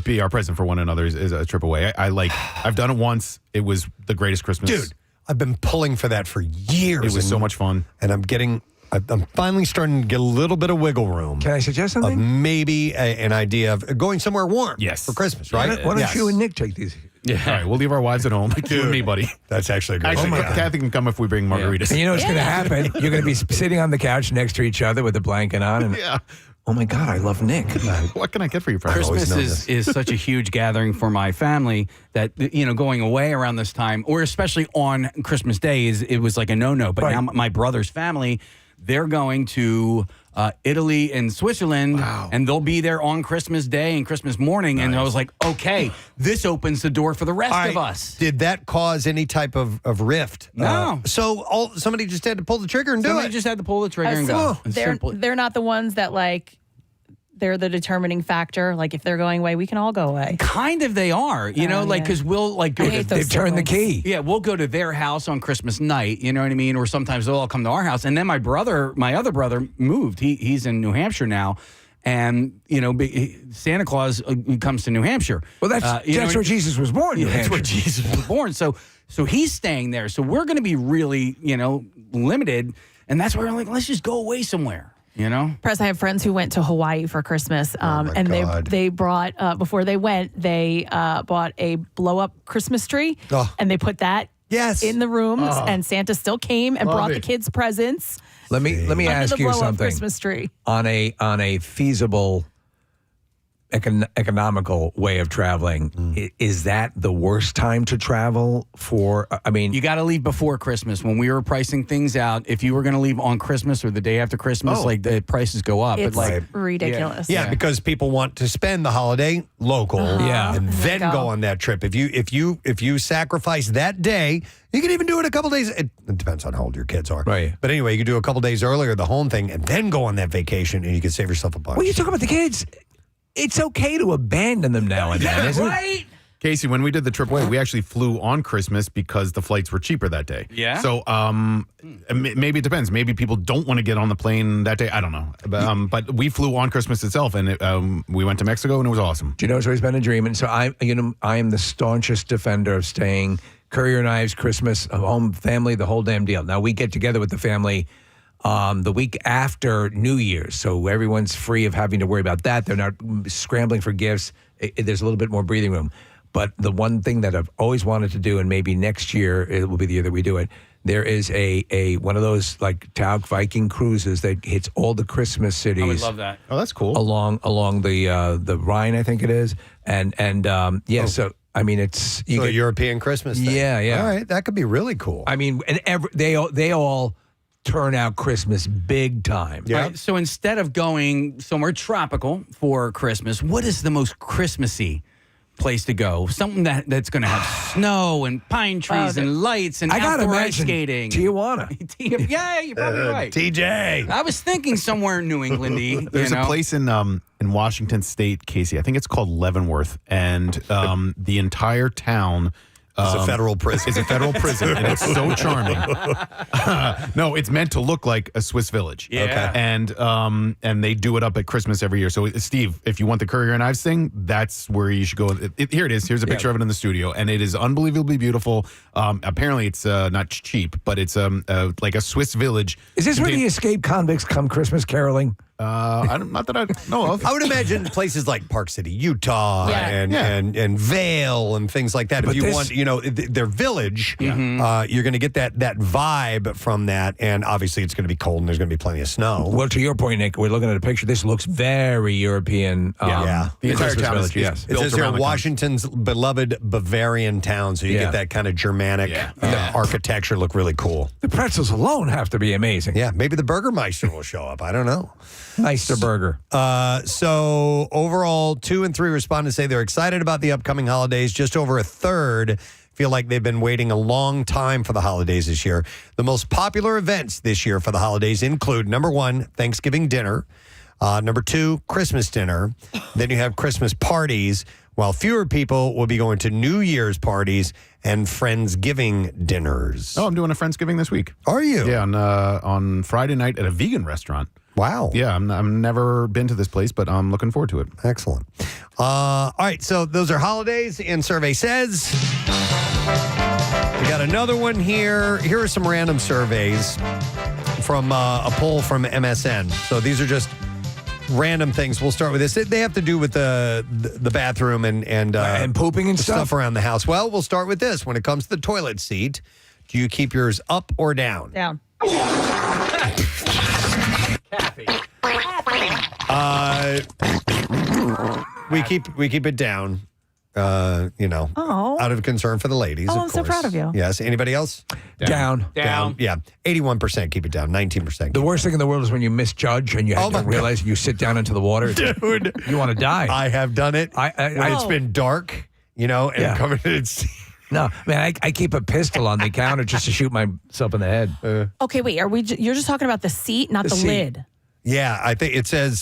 Be our present for one another is a trip away. I've done it once. It was the greatest Christmas. Dude, I've been pulling for that for years. It was so much fun. And I'm finally starting to get a little bit of wiggle room. Can I suggest something? Of maybe an idea of going somewhere warm. Yes. For Christmas, right? Why don't you and Nick take these? Yeah. All right, we'll leave our wives at home. You and me, buddy. That's actually a great Actually, idea. Kathy can come if we bring margaritas. And you know what's going to happen? You're going to be sitting on the couch next to each other with a blanket on. And, oh my God, I love Nick. What can I get for you, Frank? Christmas is such a huge gathering for my family that, going away around this time, or especially on Christmas Day, it was like a no-no. But now my brother's family, they're going to Italy and Switzerland, and they'll be there on Christmas Day and Christmas morning. And I was like, okay, this opens the door for the rest of us. Did that cause any type of rift? No. So somebody just had to pull the trigger and do Somebody it. just had to pull the trigger and go. It's simple. They're not the ones that they're the determining factor. Like if they're going away, we can all go away. Kind of, they are, because we'll go. They've turned the key. Yeah, we'll go to their house on Christmas night. You know what I mean? Or sometimes they'll all come to our house. And then my other brother moved. He's in New Hampshire now, and Santa Claus comes to New Hampshire. Well, that's where Jesus was born. Yeah, that's where Jesus was born. So he's staying there. So we're going to be really limited, and that's why we're like, let's just go away somewhere. Press, I have friends who went to Hawaii for Christmas, and they brought before they went, they bought a blow up Christmas tree, and they put that in the rooms, and Santa still came and brought the kids presents. Let me under ask the you blow-up something. Christmas tree. On a feasible economical way of traveling, is that the worst time to travel for? You got to leave before Christmas. When we were pricing things out, if you were going to leave on Christmas or the day after Christmas, the prices go up. It's ridiculous. Yeah, because people want to spend the holiday local, and then go on that trip. If you sacrifice that day, you can even do it a couple days. It depends on how old your kids are, right? But anyway, you can do a couple days earlier the home thing, and then go on that vacation, and you can save yourself a bunch. Well, you talk about the kids. It's okay to abandon them now and then, isn't it? Casey, when we did the trip away, we actually flew on Christmas because the flights were cheaper that day. Yeah. So maybe it depends. Maybe people don't want to get on the plane that day. I don't know. But we flew on Christmas itself, and we went to Mexico, and it was awesome. Do you know it's always been a dream? And so I am the staunchest defender of staying Currier and Ives Christmas, home family, the whole damn deal. Now we get together with the family the week after New Year's. So everyone's free of having to worry about that. They're not scrambling for gifts. There's a little bit more breathing room. But the one thing that I've always wanted to do, and maybe next year it will be the year that we do it, there is a one of those like Tauk Viking cruises that hits all the Christmas cities. I would love that. Oh, that's cool. Along the Rhine, I think it is, and So I mean, it's a European Christmas thing. Yeah. All right, that could be really cool. I mean, and they all turn out Christmas big time. All right, so instead of going somewhere tropical for Christmas, what is the most Christmassy place to go? Something that's going to have snow and pine trees and lights and I gotta outdoor ice imagine skating. Tijuana. Yeah, you're probably right. TJ. I was thinking somewhere in New Englandy. There's a place in Washington State, Casey. I think it's called Leavenworth, and the entire town. It's a federal prison. It's a federal prison, and it's so charming. No, it's meant to look like a Swiss village. Yeah. Okay. And they do it up at Christmas every year. So, Steve, if you want the Currier and Ives thing, that's where you should go. Here it is. Here's a picture of it in the studio, and it is unbelievably beautiful. Apparently, it's not cheap, but it's like a Swiss village. Is this where the escaped convicts come Christmas caroling? Not that I know of. I would imagine places like Park City, Utah, Yeah. and Vail and things like that. But If you this- want, their village, you're going to get that vibe from that, and obviously it's going to be cold and there's going to be plenty of snow. Well, to your point, Nick, we're looking at a picture. This looks very European. The entire Christmas town village, is yes. It says here Washington's beloved Bavarian town, so you get that kind of Germanic architecture. Look really cool. The pretzels alone have to be amazing. Yeah, maybe the Burgermeister will show up. I don't know. Meister Burger. So overall, 2 and 3 respondents say they're excited about the upcoming holidays. Just over a third feel like they've been waiting a long time for the holidays this year. The most popular events this year for the holidays include, number 1, Thanksgiving dinner. Number 2, Christmas dinner. Then you have Christmas parties, while fewer people will be going to New Year's parties and Friendsgiving dinners. Oh, I'm doing a Friendsgiving this week. Are you? Yeah, on Friday night at a vegan restaurant. Wow. Yeah, I've never been to this place, but I'm looking forward to it. Excellent. All right, so those are holidays, and survey says. We got another one here. Here are some random surveys from a poll from MSN. So these are just random things. We'll start with this. They have to do with the bathroom and pooping and stuff around the house. Well, we'll start with this. When it comes to the toilet seat, do you keep yours up or down? Down. We keep it down. Out of concern for the ladies. Oh, of I'm so course. proud of you. Yes. Anybody else? Down. Yeah. 81% keep it down. 19%. The worst thing in the world is when you misjudge and you don't realize you sit down into the water. Dude, you want to die. I have done it. When it's been dark, and covered in. No, man, I keep a pistol on the counter just to shoot myself in the head. Okay, wait. You're just talking about the seat, not the seat. lid? Yeah, I think it says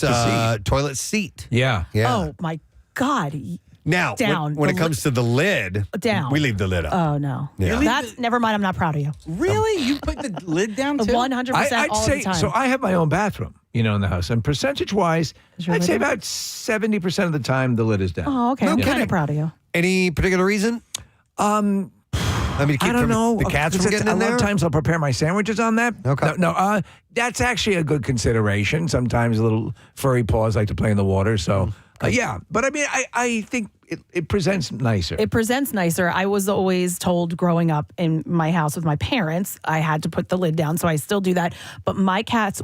toilet seat. Yeah. Oh my God. Now, Down. when The it comes to the lid, Down. we leave the lid up. Oh no. Yeah. That's never mind. I'm not proud of you. Really? You put the lid down too? 100% I'd all say the time. so. I have my own bathroom, in the house, and percentage-wise, your I'd lid say down? about 70% of the time the lid is down. Oh, okay. No I'm kind kidding. of proud of you. Any particular reason? I keep don't know. the cats from getting a in lot there? of times I'll prepare my sandwiches on that. Okay. No, that's actually a good consideration. Sometimes a little furry paws like to play in the water. So, yeah. But I mean, I think it presents nicer. It presents nicer. I was always told growing up in my house with my parents, I had to put the lid down. So I still do that. But my cats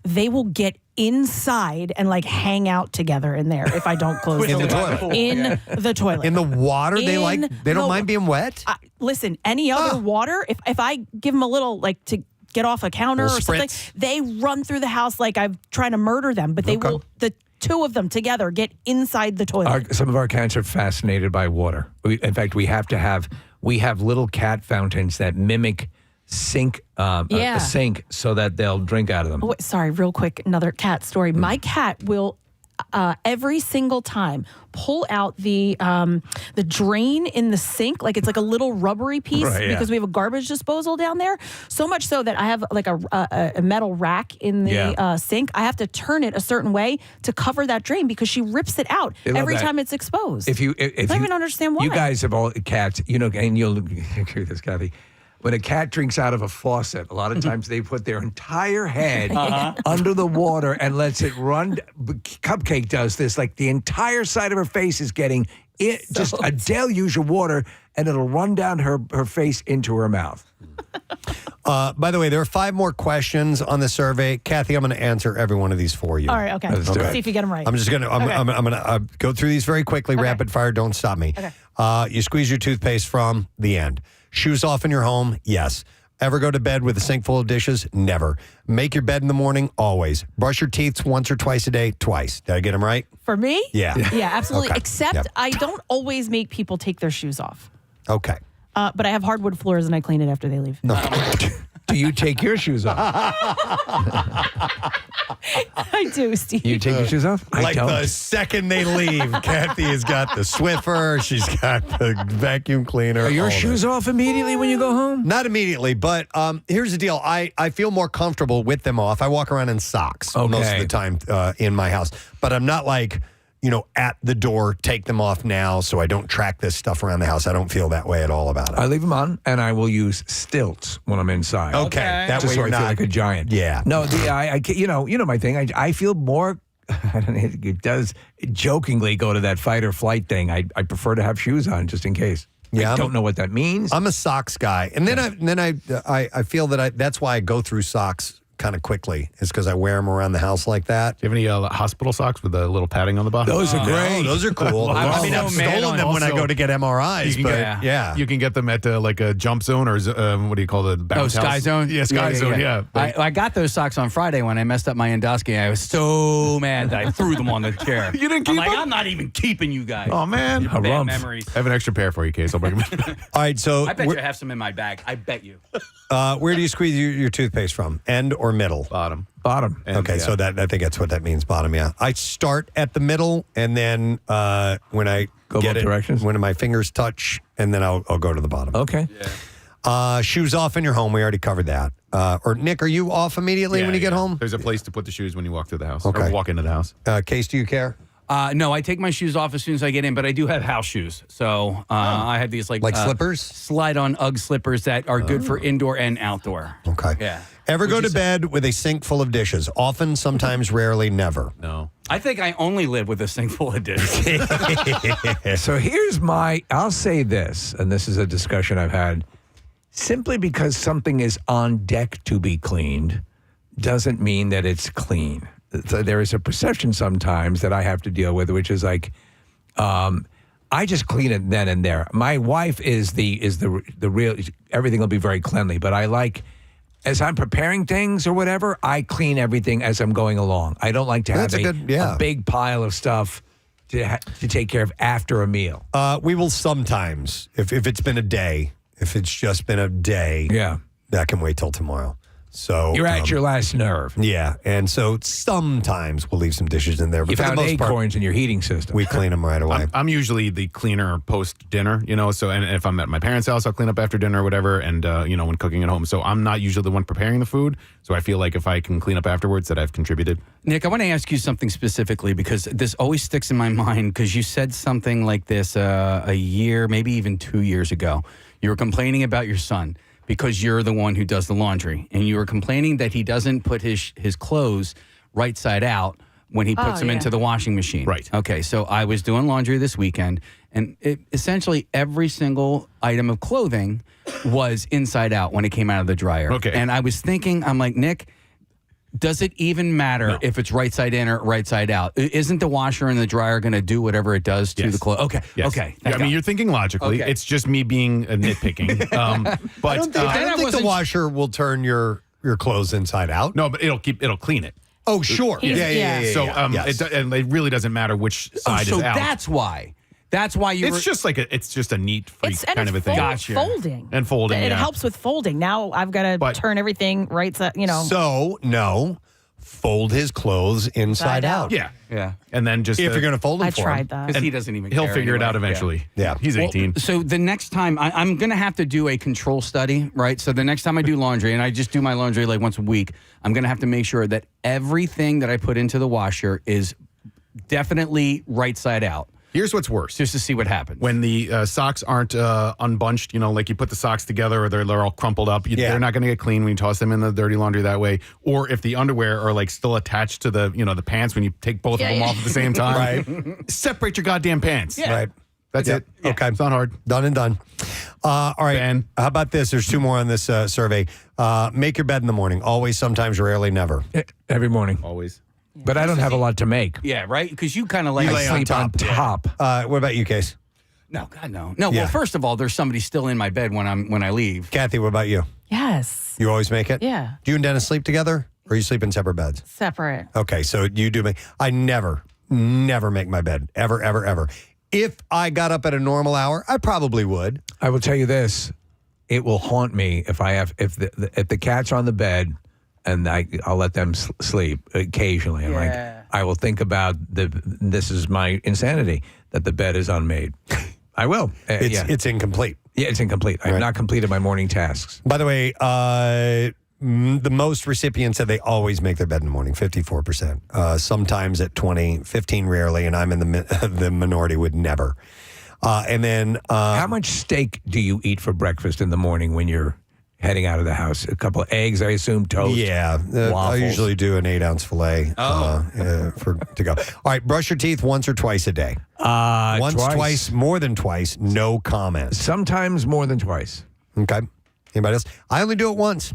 they will get inside and hang out together in there if I don't close the In the lid. toilet. In the toilet. In the water, they In don't the- mind being wet? Listen, any other water, if I give them a little to get off a counter or Little something, spritz. they run through the house like I'm trying to murder them. But they will, the two of them together, get inside the toilet. Some of our cats are fascinated by water. In fact, we have little cat fountains that mimic a sink so that they'll drink out of them. Oh, wait, sorry, real quick, another cat story. My cat will every single time pull out the drain in the sink, like it's like a little rubbery piece because we have a garbage disposal down there. So much so that I have a metal rack in the sink. I have to turn it a certain way to cover that drain because she rips it out They love every that. time it's exposed. If I don't even understand why. You guys have all cats, and you'll agree with this, Kathy. when a cat drinks out of a faucet, a lot of times they put their entire head under the water and lets it run. Cupcake does this. Like the entire side of her face is getting just a deluge of water, and it'll run down her face into her mouth. By the way, there are 5 more questions on the survey. Kathy, I'm going to answer every one of these for you. All right, okay. Let's see if you get them right. I'm just going to I'm going to go through these very quickly, rapid fire. Don't stop me. Okay. You squeeze your toothpaste from the end. Shoes off in your home? Yes. Ever go to bed with a sink full of dishes? Never. Make your bed in the morning? Always. Brush your teeth once or twice a day? Twice. Did I get them right? For me? Yeah. Yeah, absolutely. Okay. Except Yep. I don't always make people take their shoes off. Okay. But I have hardwood floors and I clean it after they leave. No. Do you take your shoes off? I do, Steve. You take your shoes off? I Like don't. the second they leave, Kathy has got the Swiffer. She's got the vacuum cleaner. Are your all of shoes it. off immediately when you go home? Not immediately, but here's the deal. I feel more comfortable with them off. I walk around in socks most of Okay. the time in my house, but I'm not like, at the door, take them off now so I don't track this stuff around the house. I don't feel that way at all about it. I leave them on, and I will use stilts when I'm inside. Okay. That Just way so you're I feel not like a giant. Yeah. No, you know my thing. I feel more. I don't know, it does jokingly go to that fight or flight thing. I prefer to have shoes on just in case. Yeah, I don't know what that means. I'm a socks guy, and then I feel that that's why I go through socks kind of quickly. Is because I wear them around the house like that. Do you have any hospital socks with the little padding on the bottom? Those are great. Those are cool. I I've stolen them when I go to get MRIs. But yeah. You can get them at like a jump zone or what do you call the bounce Sky house? Zone? Yeah, Sky Zone, yeah. I got those socks on Friday when I messed up my endoscopy. I was so mad that I threw them on the chair. You didn't keep I'm like, them? I'm not even keeping you guys. Oh, man. Bad memories. I have an extra pair for you, Case. I'll bring them. All right, so I bet you I have some in my bag. I bet you. where do you squeeze your toothpaste from? End or middle? Bottom. Bottom. Okay, so that I think that's what that means. Bottom, yeah. I start at the middle, and then when I Go get both it, directions? when my fingers touch, and then I'll go to the bottom. Okay. Shoes off in your home. We already covered that. Or Nick, are you off immediately when you get home? There's a place to put the shoes when you walk through the house. Okay. Or walk into the house. Case, do you care? No, I take my shoes off as soon as I get in, but I do have house shoes. So I have these like slippers? Slide-on UGG slippers that are good for indoor and outdoor. Okay. Yeah. Ever go Would you to say- bed with a sink full of dishes? Often, sometimes, rarely, never. No. I think I only live with a sink full of dishes. So here's I'll say this, and this is a discussion I've had. Simply because something is on deck to be cleaned doesn't mean that it's clean. So there is a perception sometimes that I have to deal with, which is like, I just clean it then and there. My wife is the real, everything will be very cleanly, but I like, as I'm preparing things or whatever, I clean everything as I'm going along. I don't like to have That's a big pile of stuff to take care of after a meal. We will sometimes, if it's been a day, if it's just been a day, that can wait till tomorrow. So You're at your last nerve. Yeah, and so sometimes we'll leave some dishes in there. But You for the found most part, acorns in your heating system. we clean them right away. I'm usually the cleaner post dinner, so and if I'm at my parents' house, I'll clean up after dinner or whatever, and when cooking at home. So I'm not usually the one preparing the food. So I feel like if I can clean up afterwards, that I've contributed. Nick, I want to ask you something specifically because this always sticks in my mind because you said something like this a year, maybe even 2 years ago. You were complaining about your son because you're the one who does the laundry, and you were complaining that he doesn't put his clothes right side out when he puts them into the washing machine. Right. Okay, so I was doing laundry this weekend, and essentially every single item of clothing was inside out when it came out of the dryer. Okay. And I was thinking, I'm like, Nick, does it even matter if it's right side in or right side out? Isn't the washer and the dryer going to do whatever it does to the clothes? Okay, Yes. okay. Yeah, I mean, you're thinking logically. Okay. It's just me being nitpicking. But I don't think the washer will turn your clothes inside out. No, but it'll clean it. Oh, sure. Yeah. So Yes. it really doesn't matter which side so is out. that's why. That's why you. It's just like it's just a neat freak It's kind of a thing. folding. And folding. It yeah. helps with folding. Now I've got to turn everything right side. So no, fold his clothes inside out. Yeah. And then just if you're going to fold them I for tried him. that. Because he doesn't even He'll care figure it anyway. out eventually. Yeah. He's 18. So the next time, I'm going to have to do a control study, right? So the next time I do laundry, and I just do my laundry like once a week, I'm going to have to make sure that everything that I put into the washer is definitely right side out. Here's what's worse. just to see what happens. When the socks aren't unbunched, like you put the socks together or they're all crumpled up, they're not going to get clean when you toss them in the dirty laundry that way. Or if the underwear are like still attached to the pants when you take both of them off at the same time. Right. Separate your goddamn pants. Yeah. Right. That's it. Okay. It's not hard. Done and done. All right. Ben. How about this? There's 2 more on this survey. Make your bed in the morning. Always, sometimes, rarely, never. Every morning. Always. But I don't have a lot to make. Yeah, right? Because you kind of like... You lay Sleep on top. What about you, Case? No, God, no. No, Yeah. well, first of all, there's somebody still in my bed when I leave. Kathy, what about you? Yes. You always make it? Yeah. Do you and Dennis sleep together, or you sleep in separate beds? Separate. Okay, so you do make... I never make my bed. Ever, ever, ever. If I got up at a normal hour, I probably would. I will tell you this: it will haunt me if the cat's on the bed, and I'll let them sleep occasionally. I'm like, I will think about this is my insanity that the bed is unmade. I will. It's incomplete. Yeah, it's incomplete. I've not completed my morning tasks. By the way, the most recipients said they always make their bed in the morning, 54%. Sometimes at 20, 15 rarely, and I'm in the minority would never. And then... how much steak do you eat for breakfast in the morning when you're heading out of the house? A couple of eggs, I assume, toast? Yeah. I waffles. usually do an 8-ounce filet to go. All right, brush your teeth once or twice a day. Once, twice, more than twice, no comment. Sometimes more than twice. Okay. Anybody else? I only do it once.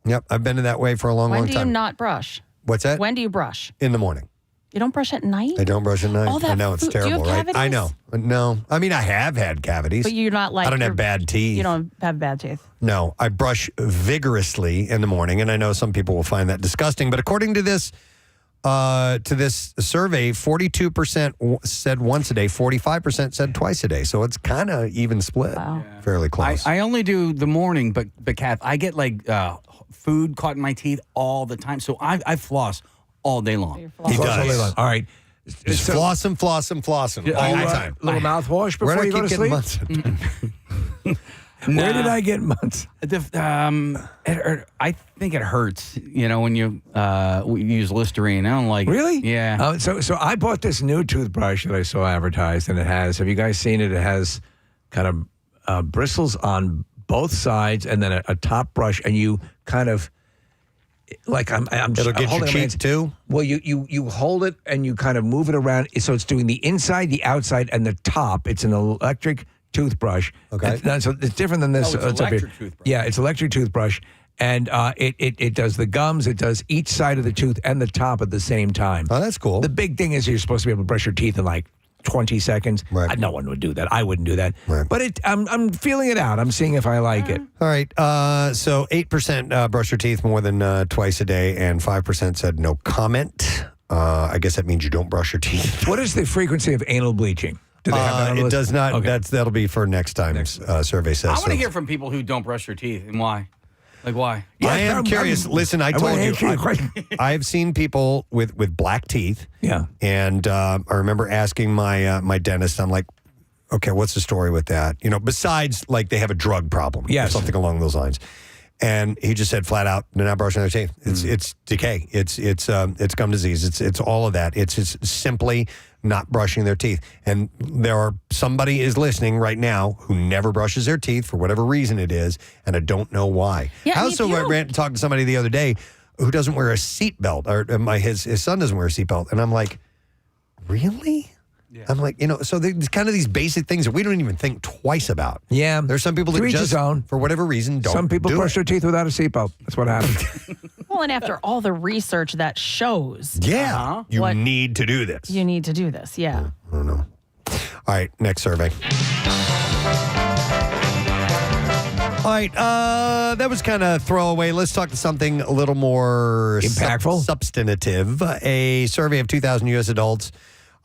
Yep, I've been in that way for a long When time. do you not brush? What's that? When do you brush? In the morning. You don't brush at night? I don't brush at night. All that I know it's food- do you terrible, have right? I cavities? know. No. I mean, I have had cavities. But you're not like... I don't have bad teeth. You don't have bad teeth. No, I brush vigorously in the morning, and I know some people will find that disgusting. But according to this survey, 42% said once a day, 45% said twice a day. So it's kind of even split, fairly close. I only do the morning, but Kath, I get like food caught in my teeth all the time. So I floss all day long. He does. All right. Just flossing all the time. Little mouthwash Where before do you I go to keep sleep? getting months? Where did I get months? I think it hurts, when you use Listerine. I don't like Really? it. Yeah. So I bought this new toothbrush that I saw advertised, and it has, have you guys seen it? It has kind of bristles on both sides and then a top brush, and you kind of, like I'm It'll get your holding my cheek hands- too? Well, you hold it and you kind of move it around. So it's doing the inside, the outside, and the top. It's an electric toothbrush. Okay. So it's different than this. Oh, it's up here. electric toothbrush. Yeah, it's electric toothbrush. And it does the gums, it does each side of the tooth and the top at the same time. Oh, that's cool. The big thing is you're supposed to be able to brush your teeth in like 20 seconds. Right. No one would do that. I wouldn't do that. Right. But I'm feeling it out. I'm seeing if I like it. All right. So 8% brush your teeth more than twice a day, and 5% said no comment. I guess that means you don't brush your teeth. What is the frequency of anal bleaching? Do they have that on the it list? does not. Okay. That'll be for next time's survey says. I want to So- hear from people who don't brush their teeth and why. Like, why? I am curious. Listen, I told wanna you, answer your question. I've seen people with black teeth. Yeah. And I remember asking my dentist, I'm like, okay, what's the story with that? Besides like they have a drug problem or Yes. something along those lines. And he just said flat out, they're not brushing their teeth. It's decay. It's gum disease. It's all of that. It's just simply not brushing their teeth. And somebody is listening right now who never brushes their teeth for whatever reason it is, and I don't know why. Yeah, I me also too. ran to talk to somebody the other day who doesn't wear a seatbelt, or his son doesn't wear a seatbelt, and I'm like, really? Yeah. I'm like, so there's kind of these basic things that we don't even think twice about. Yeah. There's some people that To each just, his own. for whatever reason, don't Some people do brush it. their teeth without a seatbelt. That's what happens. Well, and after all the research that shows Yeah, you What- need to do this. you need to do this, yeah. I don't know. All right, next survey. All right, that was kind of throwaway. Let's talk to something a little more Impactful? substantive. A survey of 2,000 U.S. adults.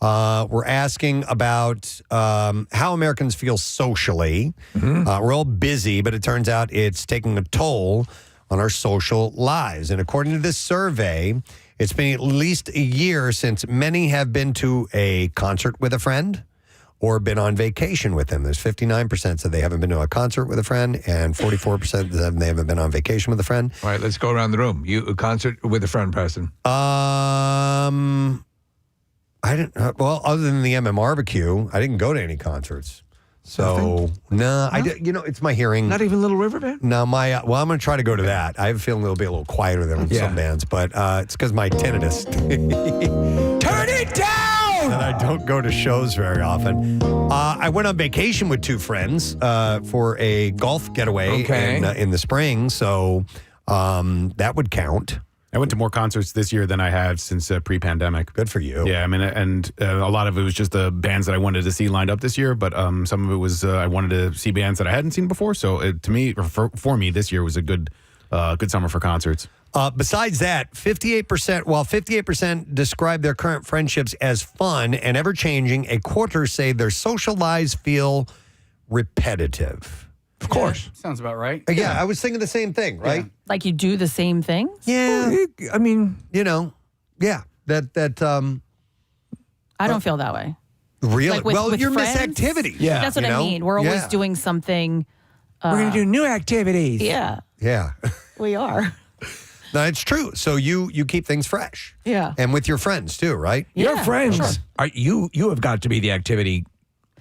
We're asking about how Americans feel socially. We're all busy, but it turns out it's taking a toll on our social lives. And according to this survey, it's been at least a year since many have been to a concert with a friend or been on vacation with them. There's 59% said they haven't been to a concert with a friend, and 44% said they haven't been on vacation with a friend. All right, let's go around the room. You a concert with a friend, Preston? I didn't. Well, other than the MMRBQ, I didn't go to any concerts. So no, I did. You know, it's my hearing. Not even Little River Band? No, I'm going to try to go to that. I have a feeling it'll be a little quieter than some bands, but it's because my tinnitus. Turn it down! And I don't go to shows very often. I went on vacation with 2 friends for a golf getaway in the spring, so that would count. I went to more concerts this year than I have since pre-pandemic. Good for you. Yeah, I mean, and a lot of it was just the bands that I wanted to see lined up this year, but some of it was I wanted to see bands that I hadn't seen before. So to me, or for me, this year was a good summer for concerts. Besides that, 58% describe their current friendships as fun and ever-changing. A quarter say their social lives feel repetitive. Of course. Sounds about right. Yeah, I was thinking the same thing, right? Like you do the same things? Yeah. I mean, you know, yeah. I don't feel that way. Really? Like with you miss friends? activity. Yeah. That's what I mean. We're always doing something. We're going to do new activities. Yeah, Yeah. we are. No, it's true. So you keep things fresh. Yeah. And with your friends too, right? Your Yeah, friends, sure. you have got to be the activity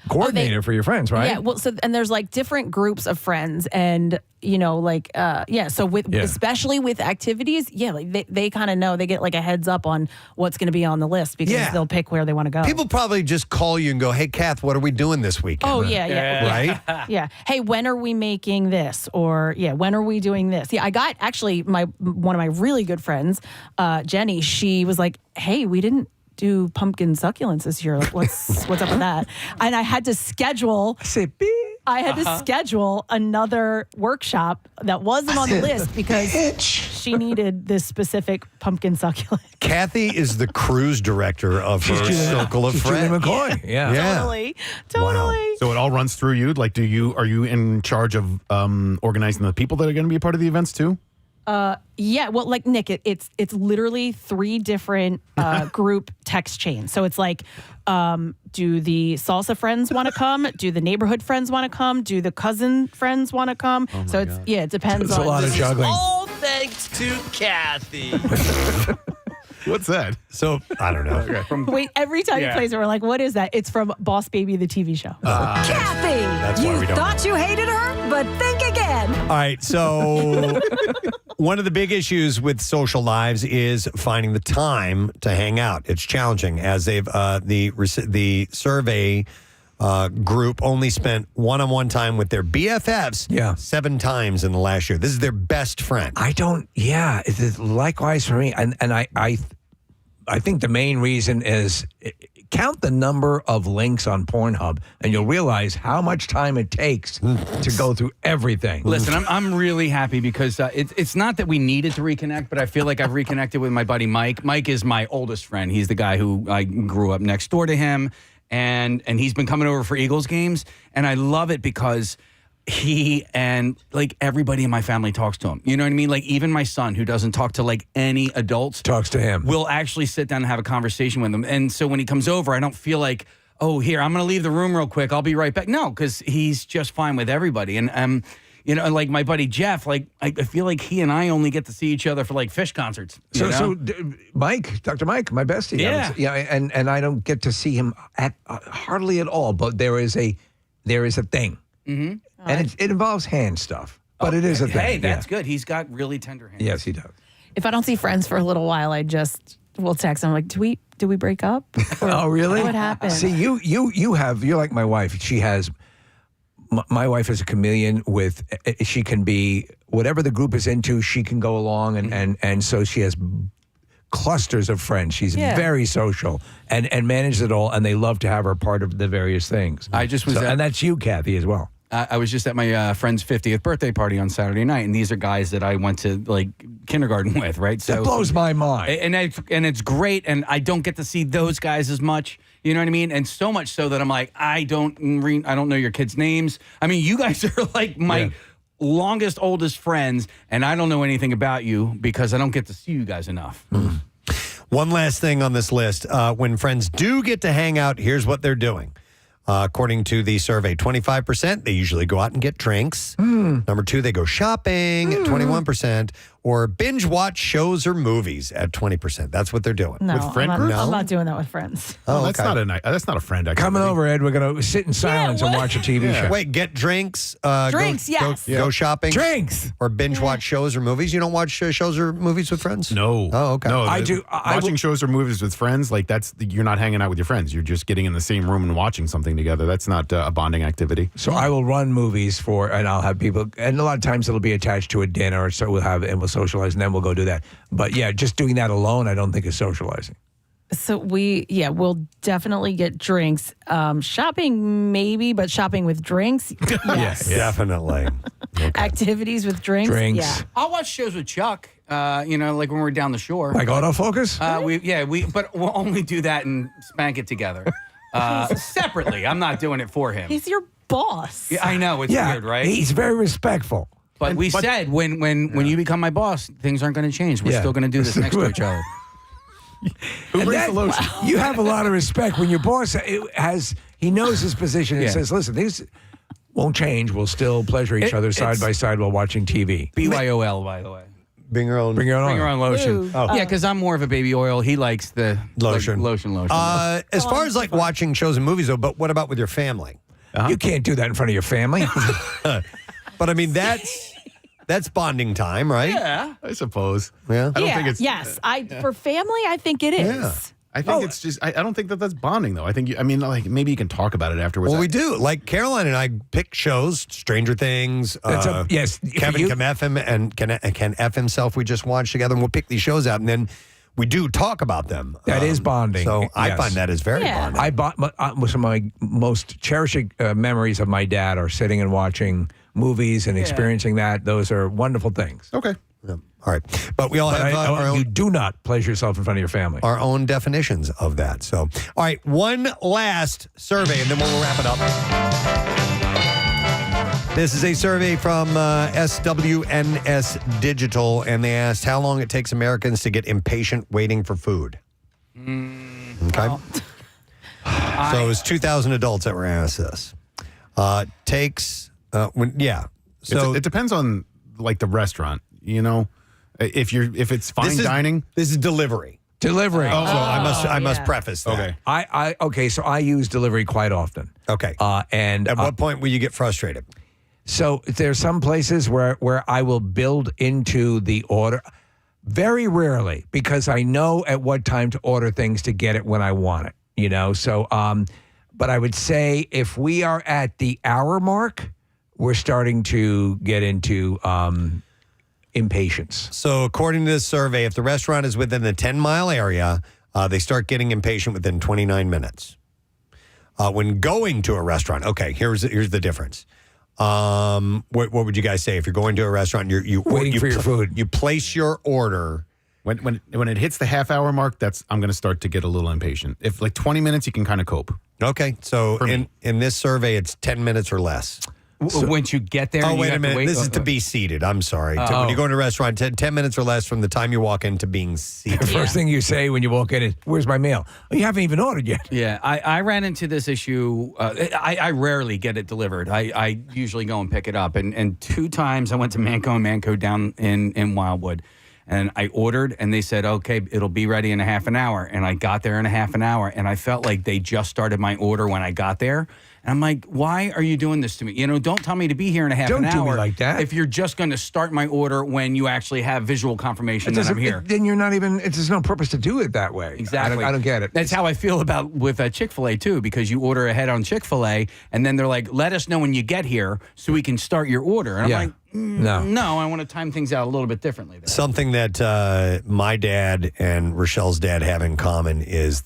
coordinator for your friends, right? Yeah. Well, and there's like different groups of friends, and so with especially with activities, like they kind of know, they get like a heads up on what's going to be on the list because they'll pick where they want to go. People probably just call you and go, "Hey, Kath, what are we doing this weekend?" Oh yeah. Right? Yeah. Hey, when are we making this? Or when are we doing this? Yeah, I got actually one of my really good friends, Jenny. She was like, "Hey, we didn't do pumpkin succulents this year. Like, what's up with that?" And I had to schedule. I had to schedule another workshop that wasn't on the list because she needed this specific pumpkin succulent. Kathy is the cruise director of her circle of friends. Julie McCoy. Yeah. Totally. So it all runs through you. Like, are you in charge of organizing the people that are going to be a part of the events too? Yeah, well, like Nick, it's literally 3 different group text chains. So it's like, do the salsa friends want to come? Do the neighborhood friends want to come? Do the cousin friends want to come? So it depends. It's a lot of juggling. All thanks to Kathy. What's that? So I don't know. Wait, every time he plays it, we're like, what is that? It's from Boss Baby, the TV show. Kathy, That's why we don't thought you hated her, but think again. All right, so one of the big issues with social lives is finding the time to hang out. It's challenging, as they've the survey group only spent one-on-one time with their BFFs 7 times in the last year. This is their best friend. It's likewise for me, and I think the main reason is count the number of links on Pornhub, and you'll realize how much time it takes to go through everything. Listen, I'm really happy because it's not that we needed to reconnect, but I feel like I've reconnected with my buddy Mike. Mike is my oldest friend. He's the guy who I grew up next door to him, and he's been coming over for Eagles games, and I love it because he and like everybody in my family talks to him. You know what I mean? Like even my son, who doesn't talk to like any adults, talks to him. Will actually sit down and have a conversation with him. And so when he comes over, I don't feel like, oh, here, I'm going to leave the room real quick. I'll be right back. No, because he's just fine with everybody. And like my buddy Jeff, like I feel like he and I only get to see each other for like Fish concerts. Mike, Dr. Mike, my bestie. Yeah. And I don't get to see him at hardly at all. But there is a thing. Mm-hmm. And it involves hand stuff, but it is a thing. Hey, that's good. He's got really tender hands. Yes, he does. If I don't see friends for a little while, I just will text them like, do we break up? Or Oh, really? What happened? See, you're like my wife. She has, my wife is a chameleon with, she can be, whatever the group is into, she can go along. And so she has clusters of friends. She's very social and manages it all. And they love to have her part of the various things. I just was and that's you, Kathy, as well. I was just at my friend's 50th birthday party on Saturday night, and these are guys that I went to like kindergarten with, right? So that blows my mind. And it's great, and I don't get to see those guys as much. You know what I mean? And so much so that I'm like, I don't know your kids' names. I mean, you guys are like my longest, oldest friends, and I don't know anything about you because I don't get to see you guys enough. One last thing on this list. When friends do get to hang out, here's what they're doing. According to the survey, 25%, they usually go out and get drinks. Number 2, they go shopping at 21%. or binge watch shows or movies at 20%. That's what they're doing. No, With friend I'm not, groups? I'm not doing that with friends. Oh, that's okay. not a friend activity. Coming over, Ed. We're going to sit in silence and watch a TV show. Wait, get drinks. Drinks, yes. Go shopping. Drinks. Or binge watch shows or movies. You don't watch shows or movies with friends? No. Oh, okay. No, I do. Watching shows or movies with friends, like you're not hanging out with your friends. You're just getting in the same room and watching something together. That's not a bonding activity. So I will run movies and I'll have people, and a lot of times it'll be attached to a dinner, so we'll socialize, and then we'll go do that. But yeah, just doing that alone, I don't think is socializing. So we'll definitely get drinks. Shopping maybe, but shopping with drinks, yes. Definitely. Activities with drinks, Drinks. yeah. I'll watch shows with Chuck. Like when we're down the shore. Like autofocus? But we'll only do that and spank it together separately. I'm not doing it for him. He's your boss. Yeah, I know it's weird, right? He's very respectful. But we said when you become my boss, things aren't going to change. We're still going to do this next to each other. Who brings the lotion? You have a lot of respect when your boss he knows his position and says, listen, these won't change. We'll still pleasure each other side by side while watching TV. BYOL, by the way. Bring your own lotion. Ooh. Oh. Yeah, because I'm more of a baby oil. He likes the Lotion. Lotion. As far as like watching shows and movies, though, but what about with your family? You can't do that in front of your family. But I mean, that's bonding time, right? Yeah, I suppose. Yeah. I don't think it's. Yes. For family, I think it is. Yeah. I think it's just. I don't think that's bonding though. I think. Maybe you can talk about it afterwards. Well, we do. Like Caroline and I pick shows, Stranger Things. Yes. Kevin can F him and can F himself. We just watch together, and we'll pick these shows out, and then we do talk about them. That is bonding. So I Yes. find that is very bonding. I bought some of my most cherished memories of my dad are sitting and watching movies and experiencing that. Those are wonderful things. Okay. Yeah. All right. But we all have our you own, do not pleasure yourself in front of your family. our own definitions of that. So, all right, one last survey, and then we'll wrap it up. This is a survey from SWNS Digital, and they asked how long it takes Americans to get impatient waiting for food. Okay. So it was 2,000 adults that were asked this. Takes, So it depends on like the restaurant, if it's fine dining. This is delivery. Delivery. So I must preface that. Okay. So I use delivery quite often. Okay. And at what point will you get frustrated? So there's some places where I will build into the order. Very rarely, because I know at what time to order things to get it when I want it. So but I would say if we are at the hour mark, we're starting to get into impatience. So according to this survey, if the restaurant is within the 10-mile area, they start getting impatient within 29 minutes. When going to a restaurant, okay, here's the difference. What would you guys say if you're going to a restaurant? You waiting for your food. You place your order. When it hits the half-hour mark, I'm going to start to get a little impatient. If like 20 minutes, you can kind of cope. Okay, so in this survey, it's 10 minutes or less. Once you get there, wait a minute. This is to be seated. I'm sorry. When you go to a restaurant, 10 minutes or less from the time you walk in to being seated. The first thing you say when you walk in is, "Where's my meal?" Oh, you haven't even ordered yet. Yeah, I ran into this issue. I rarely get it delivered. I usually go and pick it up. And 2 times I went to Manco down in Wildwood. And I ordered, and they said, okay, it'll be ready in a half an hour. And I got there in a half an hour, and I felt like they just started my order when I got there. And I'm like, why are you doing this to me? Don't tell me to be here in a half an hour. Don't do me like that. If you're just going to start my order when you actually have visual confirmation that I'm here. Then you're not even, there's no purpose to do it that way. Exactly. I don't get it. That's how I feel with Chick-fil-A, too, because you order ahead on Chick-fil-A, and then they're like, let us know when you get here so we can start your order. And I'm like, no, I want to time things out a little bit differently. Something that my dad and Rochelle's dad have in common is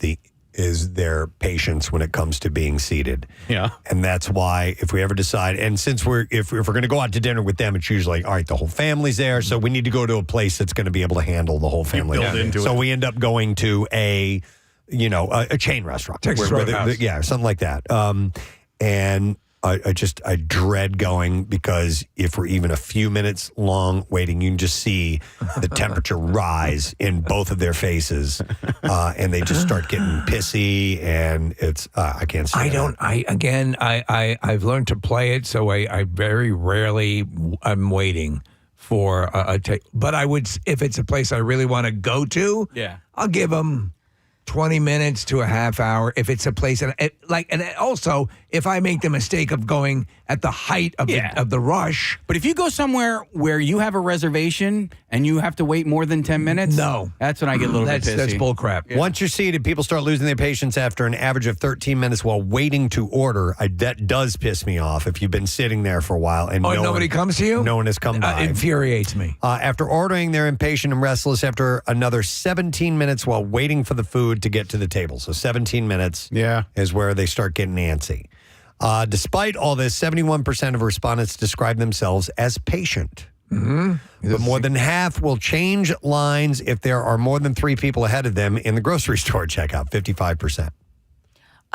their patience when it comes to being seated. Yeah. And that's why if we ever decide, and since if we're going to go out to dinner with them, it's usually like, all right, the whole family's there, so we need to go to a place that's going to be able to handle the whole family. build into so it. we end up going to a chain restaurant. Texas Roadhouse. Something like that. And I dread going because if we're even a few minutes long waiting, you can just see the temperature rise in both of their faces, and they just start getting pissy, and it's I can't see. I've learned to play it, so I very rarely I'm waiting for a take. But I would, if it's a place I really want to go to, Yeah. I'll give them 20 minutes to a half hour if it's a place. And also, if I make the mistake of going at the height of, of the rush. But if you go somewhere where you have a reservation and you have to wait more than 10 minutes, that's when I get a little bit pissy. That's bull crap. Yeah. Once you're seated, people start losing their patience after an average of 13 minutes while waiting to order. That does piss me off if you've been sitting there for a while and nobody comes to you? No one has come by. Infuriates me. After ordering, they're impatient and restless after another 17 minutes while waiting for the food to get to the table. So 17 minutes is where they start getting antsy. Despite all this, 71% of respondents describe themselves as patient. But more than half will change lines if there are more than 3 people ahead of them in the grocery store checkout, 55%.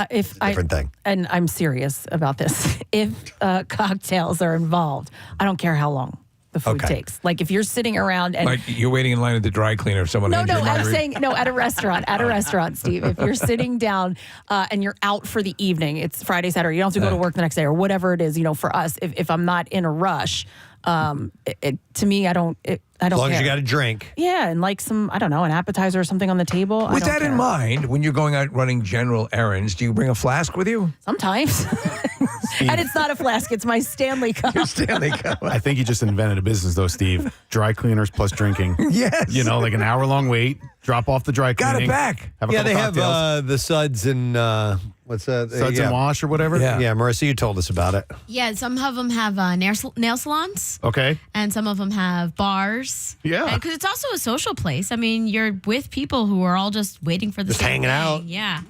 Different thing. And I'm serious about this. If cocktails are involved, I don't care how long the food takes. Like if you're sitting around and like you're waiting in line at the dry cleaner, if someone hands you a I'm margarita. saying at a restaurant, Steve. If you're sitting down and you're out for the evening, it's Friday, Saturday, you don't have to go to work the next day or whatever it is. For us, if I'm not in a rush, to me, I don't As long as care. you got a drink. Yeah, and like some, I don't know, an appetizer or something on the table. With I don't that care. in mind, when you're going out running general errands, do you bring a flask with you? Sometimes. And it's not a flask, it's my Stanley Cup. Stanley Cup. I think you just invented a business, though, Steve. Dry cleaners plus drinking. Yes. Like an hour-long wait, drop off the dry Got cleaning. it back. Have a Yeah, couple they cocktails. have the suds and what's that? Suds and wash or whatever? Yeah, Marissa, you told us about it. Yeah, some of them have nail salons, Okay. and some of them have bars. Yeah. Because it's also a social place. I mean, you're with people who are all just waiting for the Just same hanging thing. out. Yeah.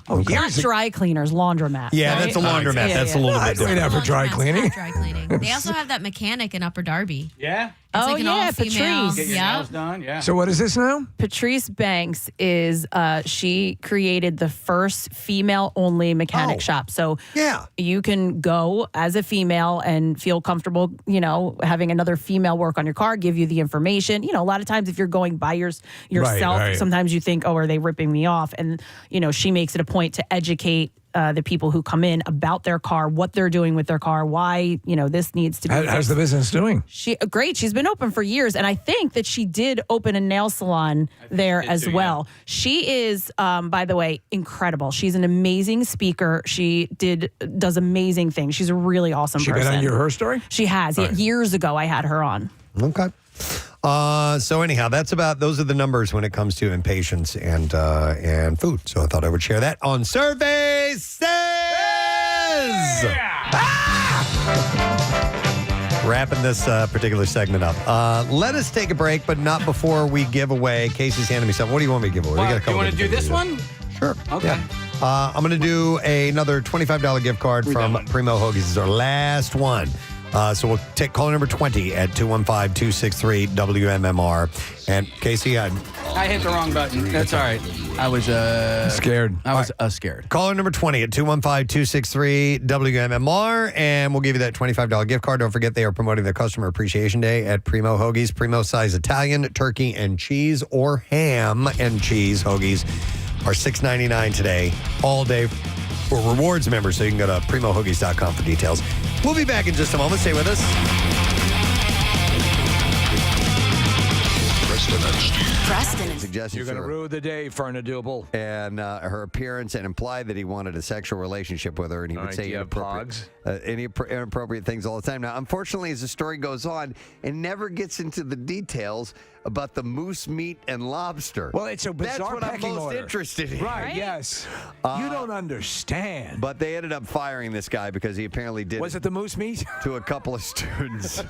Not dry cleaners, laundromat. Yeah, right? that's a laundromat. Yeah, That's yeah. a little I'd bit wait different. out for dry cleaning. Dry cleaning. They also have that mechanic in Upper Darby. Yeah. It's Oh, like an yeah, all-female. Patrice. Get your Yeah. nails done. Yeah. So what is this now? Patrice Banks is she created the first female-only mechanic shop. So you can go as a female and feel comfortable, having another female work on your car, give you the information. A lot of times if you're going by yourself, right. sometimes you think, oh, are they ripping me off? And, she makes it a point to educate the people who come in about their car, what they're doing with their car, why, this needs to be How's the business doing? Great. She's been open for years. And I think that she did open a nail salon there as well. She is, by the way, incredible. She's an amazing speaker. She does amazing things. She's a really awesome She person. been on her story? She has. All right. Years ago, I had her on. Okay. So anyhow, those are the numbers when it comes to impatience and food. So I thought I would share that on Survey Says. Wrapping this particular segment up. Let us take a break, but not before we give away. Casey's handing me something. What do you want me to give away? We got a couple you want to do different this things one? Sure. Okay. Yeah. I'm going to do another $25 gift card from Primo Hoagies. This is our last one. So we'll take caller number 20 at 215-263-WMMR. And Casey, I hit the wrong button. That's all right. I was scared. I was scared. Caller number 20 at 215-263-WMMR, and we'll give you that $25 gift card. Don't forget they are promoting their Customer Appreciation Day at Primo Hoagies. Primo size Italian, turkey and cheese, or ham and cheese hoagies are $6.99 today, all day for rewards members. So you can go to primohoagies.com for details. We'll be back in just a moment. Stay with us. Preston and Steve. Preston. Suggestions You're going to for- ruin the day for an adorable. and her appearance, and implied that he wanted a sexual relationship with her, and he would right, say do you have inappropriate things all the time. Now, unfortunately, as the story goes on, it never gets into the details about the moose meat and lobster. Well, it's a bizarre That's what I'm pecking most order. interested in. Right, yes. You don't understand. But they ended up firing this guy because he apparently did Was it the moose meat? to a couple of students.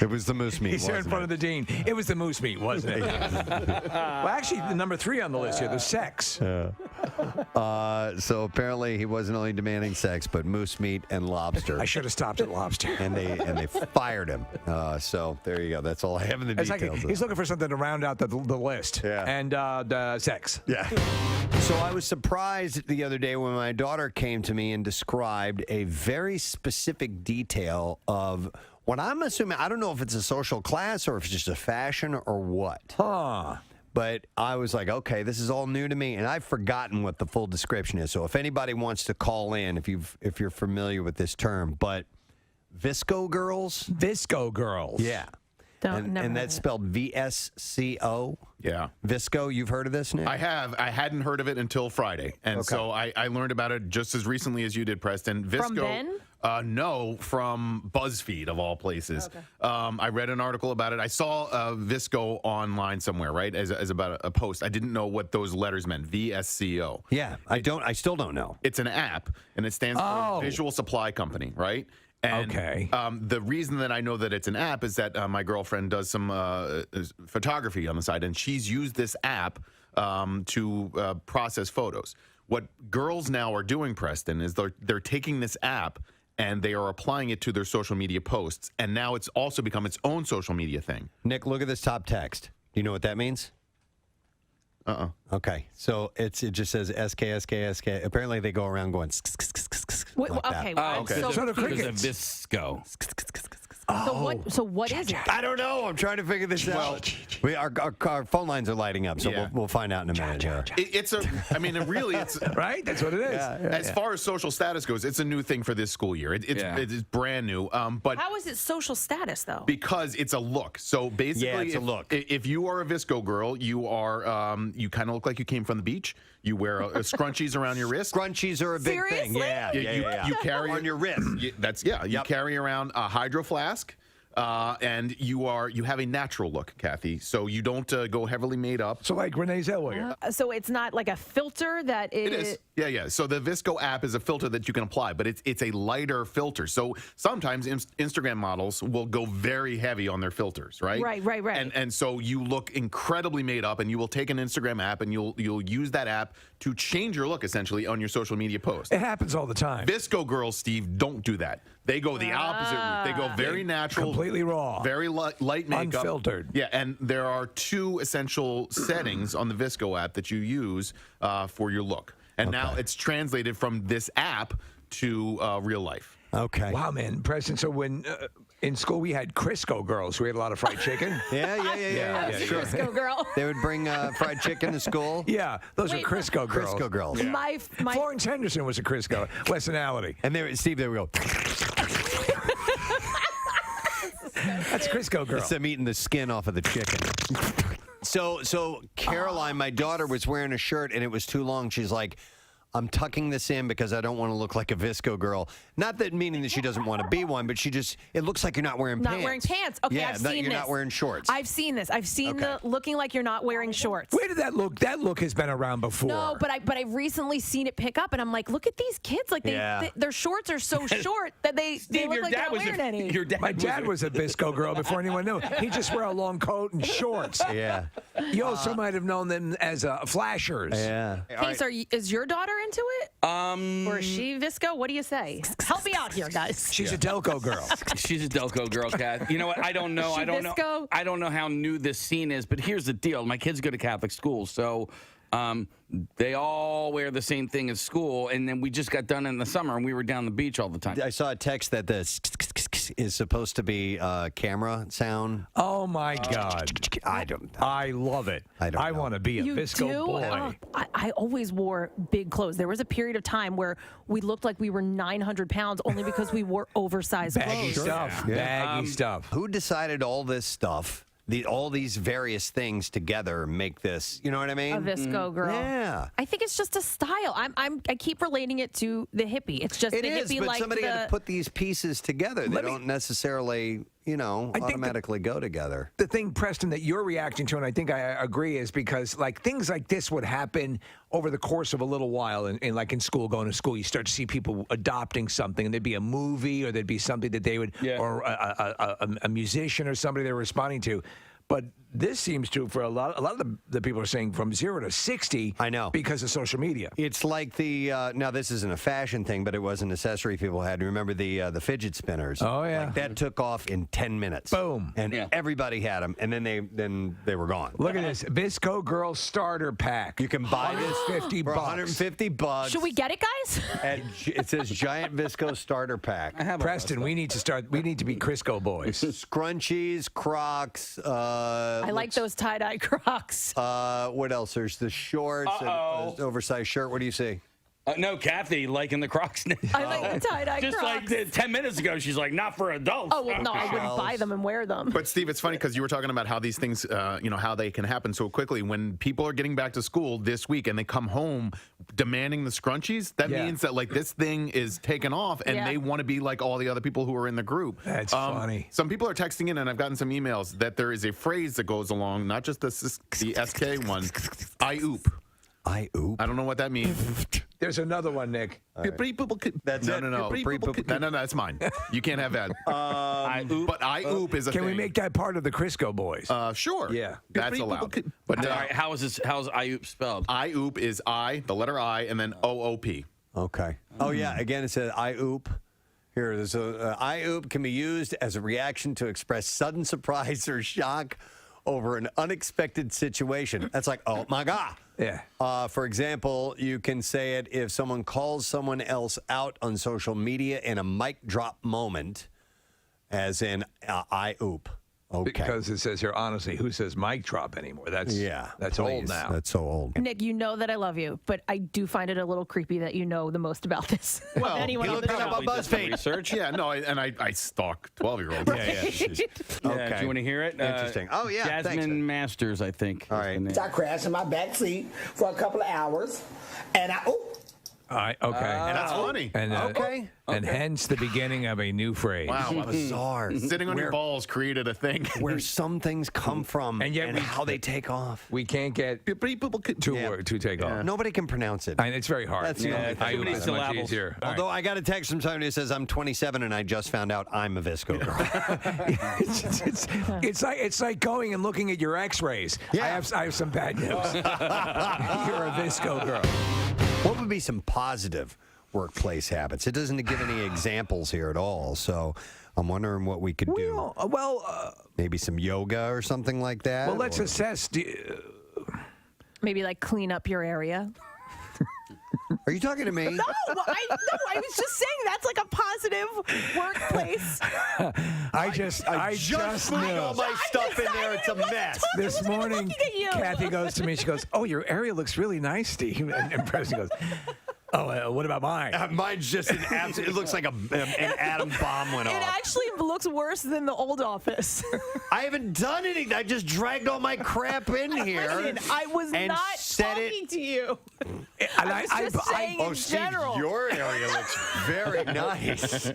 It was the moose meat. He's here in wasn't front it? of the dean. It was the moose meat, wasn't it? Well, actually, the number 3 on the list here, the sex. So apparently he wasn't only demanding sex, but moose meat and lobster. I should have stopped at lobster. And they fired him. So there you go. That's all I have in the It's like details. he's looking for something to round out the list. Yeah. And the sex. Yeah. So I was surprised the other day when my daughter came to me and described a very specific detail of what I'm assuming. I don't know if it's a social class or if it's just a fashion or what. Huh. But I was like, okay, this is all new to me, and I've forgotten what the full description is. So if anybody wants to call in, if you're familiar with this term, but Visco girls. Visco girls. Yeah. And that's spelled VSCO. Yeah. Visco, you've heard of this, Nick? I have. I hadn't heard of it until Friday. And so I learned about it just as recently as you did, Preston. Visco. From Ben? No, from BuzzFeed, of all places. Okay. I read an article about it. I saw Visco online somewhere, right, as about a post. I didn't know what those letters meant, VSCO. Yeah, I still don't know. It's an app, and it stands for Visual Supply Company, right? And, the reason that I know that it's an app is that my girlfriend does some photography on the side, and she's used this app to process photos. What girls now are doing, Preston, is they're taking this app and they are applying it to their social media posts, and now it's also become its own social media thing. Nick, look at this top text. Do you know what that means? Okay, so it just says SK. Apparently, they go around going. Wait, like that. okay, I'm Okay. so So the confused. Visco. So what is it? I don't know. I'm trying to figure this out. Our phone lines are lighting up, so we'll find out in a minute. It's right. That's what it is. As far as social status goes, it's a new thing for this school year. It's brand new. But How is it social status though? because it's a look. So basically, it's a look. If you are a Visco girl, you are you kind of look like you came from the beach. You wear scrunchies around your wrist. Scrunchies are a big thing. Yeah. You carry on your wrist. You carry around a hydro flask. And you have a natural look, Kathy. So you don't go heavily made up. So like Renee Zellweger. So it's not like a filter that It is. Yeah. So the Visco app is a filter that you can apply, but it's a lighter filter. So sometimes Instagram models will go very heavy on their filters, right? Right. And so you look incredibly made up, and you will take an Instagram app and you'll use that app to change your look essentially on your social media post. It happens all the time. Visco girls, Steve, don't do that. They go the opposite route. They go very natural, completely raw, very light makeup, unfiltered. Yeah, and there are two essential settings on the Visco app that you use for your look. And now it's translated from this app to real life. Okay. Wow, man, Preston. So when in school we had Crisco girls, we had a lot of fried chicken. Yeah. Sure. Crisco girl. They would bring fried chicken to school. Yeah, those are Crisco girls. Crisco girls. Yeah. My Florence Henderson was a Crisco. Westonality. And Steve, they would go. That's Crisco girl. It's them eating the skin off of the chicken. So Caroline, my daughter, was wearing a shirt and it was too long. She's like, I'm tucking this in because I don't want to look like a Visco girl. Not that meaning that she doesn't want to be one, but it looks like you're not wearing pants. Not wearing pants. Okay, yeah, I've seen you're this. not wearing shorts. I've seen this. I've seen the looking like you're not wearing shorts. Where did that look? That look has been around before. No, but I've recently seen it pick up, and I'm like, look at these kids. Like their shorts are so short that they look like they're not wearing any. My dad was a Visco girl before anyone knew. He just wore a long coat and shorts. Yeah. You also might have known them as flashers. Yeah. Hey, so is your daughter into it? Or is she Visco? What do you say? Help me out here, guys. She's a Delco girl. She's a Delco girl, Kath. You know what? I don't know. She I don't Visco? know. I don't know how new this scene is, but here's the deal. My kids go to Catholic school, so they all wear the same thing at school. And then we just got done in the summer, and we were down the beach all the time. I saw a text that the is supposed to be camera sound. Oh my God! I love it. I want to be a You Visco do? boy. I always wore big clothes. There was a period of time where we looked like we were 900 pounds only because we wore oversized Baggy clothes. stuff. Yeah. Baggy stuff. Who decided all this stuff? All these various things together make this. You know what I mean? A Visco girl. Yeah. I think it's just a style. I keep relating it to the hippie. It's just It the is, hippie but like somebody had to put these pieces together. They don't necessarily, automatically go together. The thing, Preston, that you're reacting to, and I think I agree, is because things like this would happen over the course of a little while. And like in school, going to school, you start to see people adopting something, and there'd be a movie or there'd be something that they would, or a musician or somebody they're responding to. But this seems to, for a lot of the people are saying from 0 to 60. I know. Because of social media. It's like now this isn't a fashion thing, but it was an accessory people had. Remember the fidget spinners? Oh, yeah. Like that took off in 10 minutes. Boom. And everybody had them, and then they were gone. Look at this. Visco Girl Starter Pack. You can buy this $150 for $150. Should we get it, guys? It says Giant Visco Starter Pack. Preston, we need to be Crisco boys. Scrunchies, Crocs. I like those tie-dye Crocs. What else? There's the shorts, and oversized shirt. What do you see? No, Kathy liking the Crocs now. I like the tie-dye Just Crocs. like 10 minutes ago, she's like, not for adults. Oh, well, no, I wouldn't buy them and wear them. But Steve, it's funny because you were talking about how these things, how they can happen so quickly. When people are getting back to school this week and they come home demanding the scrunchies, that means that like this thing is taken off and they want to be like all the other people who are in the group. That's funny. Some people are texting in, and I've gotten some emails that there is a phrase that goes along, not just the SK one, I oop. I oop. I don't know what that means. There's another one, Nick. That's no, it. no, that's mine. You can't have that. I oop. But I oop is a Can thing. we make that part of the Crisco boys? Sure. Yeah. That's allowed. But All right, how's IOOP spelled? I oop is I, the letter I, and then OOP. Okay. Oh, yeah. Again, it says I oop. Here, there's a I oop can be used as a reaction to express sudden surprise or shock over an unexpected situation. That's like, oh my God. Yeah. For example, you can say it if someone calls someone else out on social media in a mic drop moment, as in I oop. Okay. Because it says here, honestly, who says mic drop anymore? That's please. old now. That's so old. Nick, you know that I love you, but I do find it a little creepy that you know the most about this. Well, anyone on the show. BuzzFeed research. Yeah, no, I stalk 12-year-olds. Yeah, do you want to hear it? Interesting. Oh, yeah. Jasmine thanks. Masters, I think. All right. I crashed in my back seat for a couple of hours, and All right, okay. And that's funny. And, Okay. And hence the beginning of a new phrase. Wow, Bizarre. Sitting on your balls created a thing. Where some things come from And yet how they take off. We can't get to take off. Nobody can pronounce it. And it's very hard. That's the only thing. I is much easier. All Although I got a text from somebody who says I'm 27 and I just found out I'm a Visco girl. it's like going and looking at your X-rays. Yeah. I have some bad news. You're a Visco girl. What would be some positive workplace habits? It doesn't give any examples here at all. So I'm wondering what we could do. Maybe some yoga or something like that. Well, let's assess. Maybe like clean up your area. Are you talking to me? No, I was just saying that's like a positive workplace. I just moved all my stuff in there. It's a mess. This morning, looking at you. Kathy goes to me. She goes, "Oh, your area looks really nice, Steve." And Preston goes, "Oh, what about mine?" Mine's just an absolute. It looks like an atom bomb went off. It actually looks worse than the old office. I haven't done anything. I just dragged all my crap in here. Listen, I was and not set talking to you. And I was just saying in Steve, general. your area looks very nice.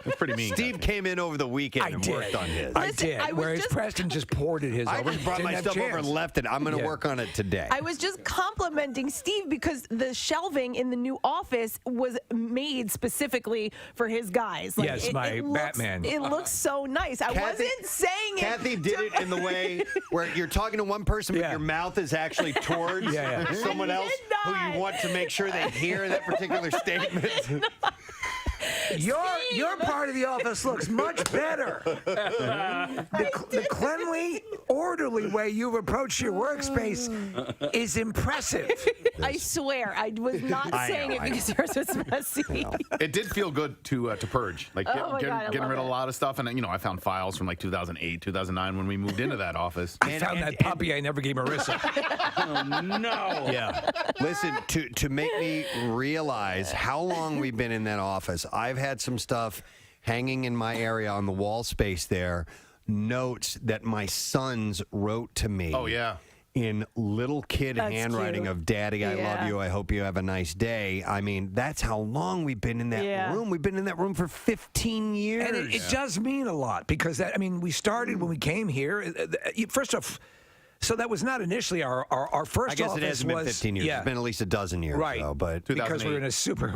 That's pretty mean. Steve came in over the weekend and worked on his. I did. Whereas Preston just poured it his I over. just brought Didn't my have stuff over chance. and left it. I'm going to work on it today. I was just complimenting Steve because the shelving in the new office was made specifically for his guys. Like, Yes, my Batman. It looks so nice. I wasn't saying it. Kathy did it in the way where you're talking to one person, but your mouth is actually towards someone else who you want to make sure they hear that particular statement. Your part of the office looks much better. The cleanly, orderly way you've approached your workspace is impressive. I swear, I was not saying it because yours was messy. It did feel good to purge, like Oh my God, I getting love rid of it. a lot of stuff. And I found files from like 2008, 2009 when we moved into that office. I found that puppy I never gave Marissa. Oh, no. Yeah. Listen, to make me realize how long we've been in that office, I've had some stuff hanging in my area on the wall space there, notes that my sons wrote to me. Oh, yeah. In little kid That's handwriting cute. of "Daddy, I love Yeah. you. I hope you have a nice day." I mean, that's how long we've been in that room. We've been in that room for 15 years. And it does mean a lot because we started when we came here. First off, so that was not initially our first I guess office it hasn't been was- 15 years. Yeah. It's been at least a dozen years. Right, though, but because we were in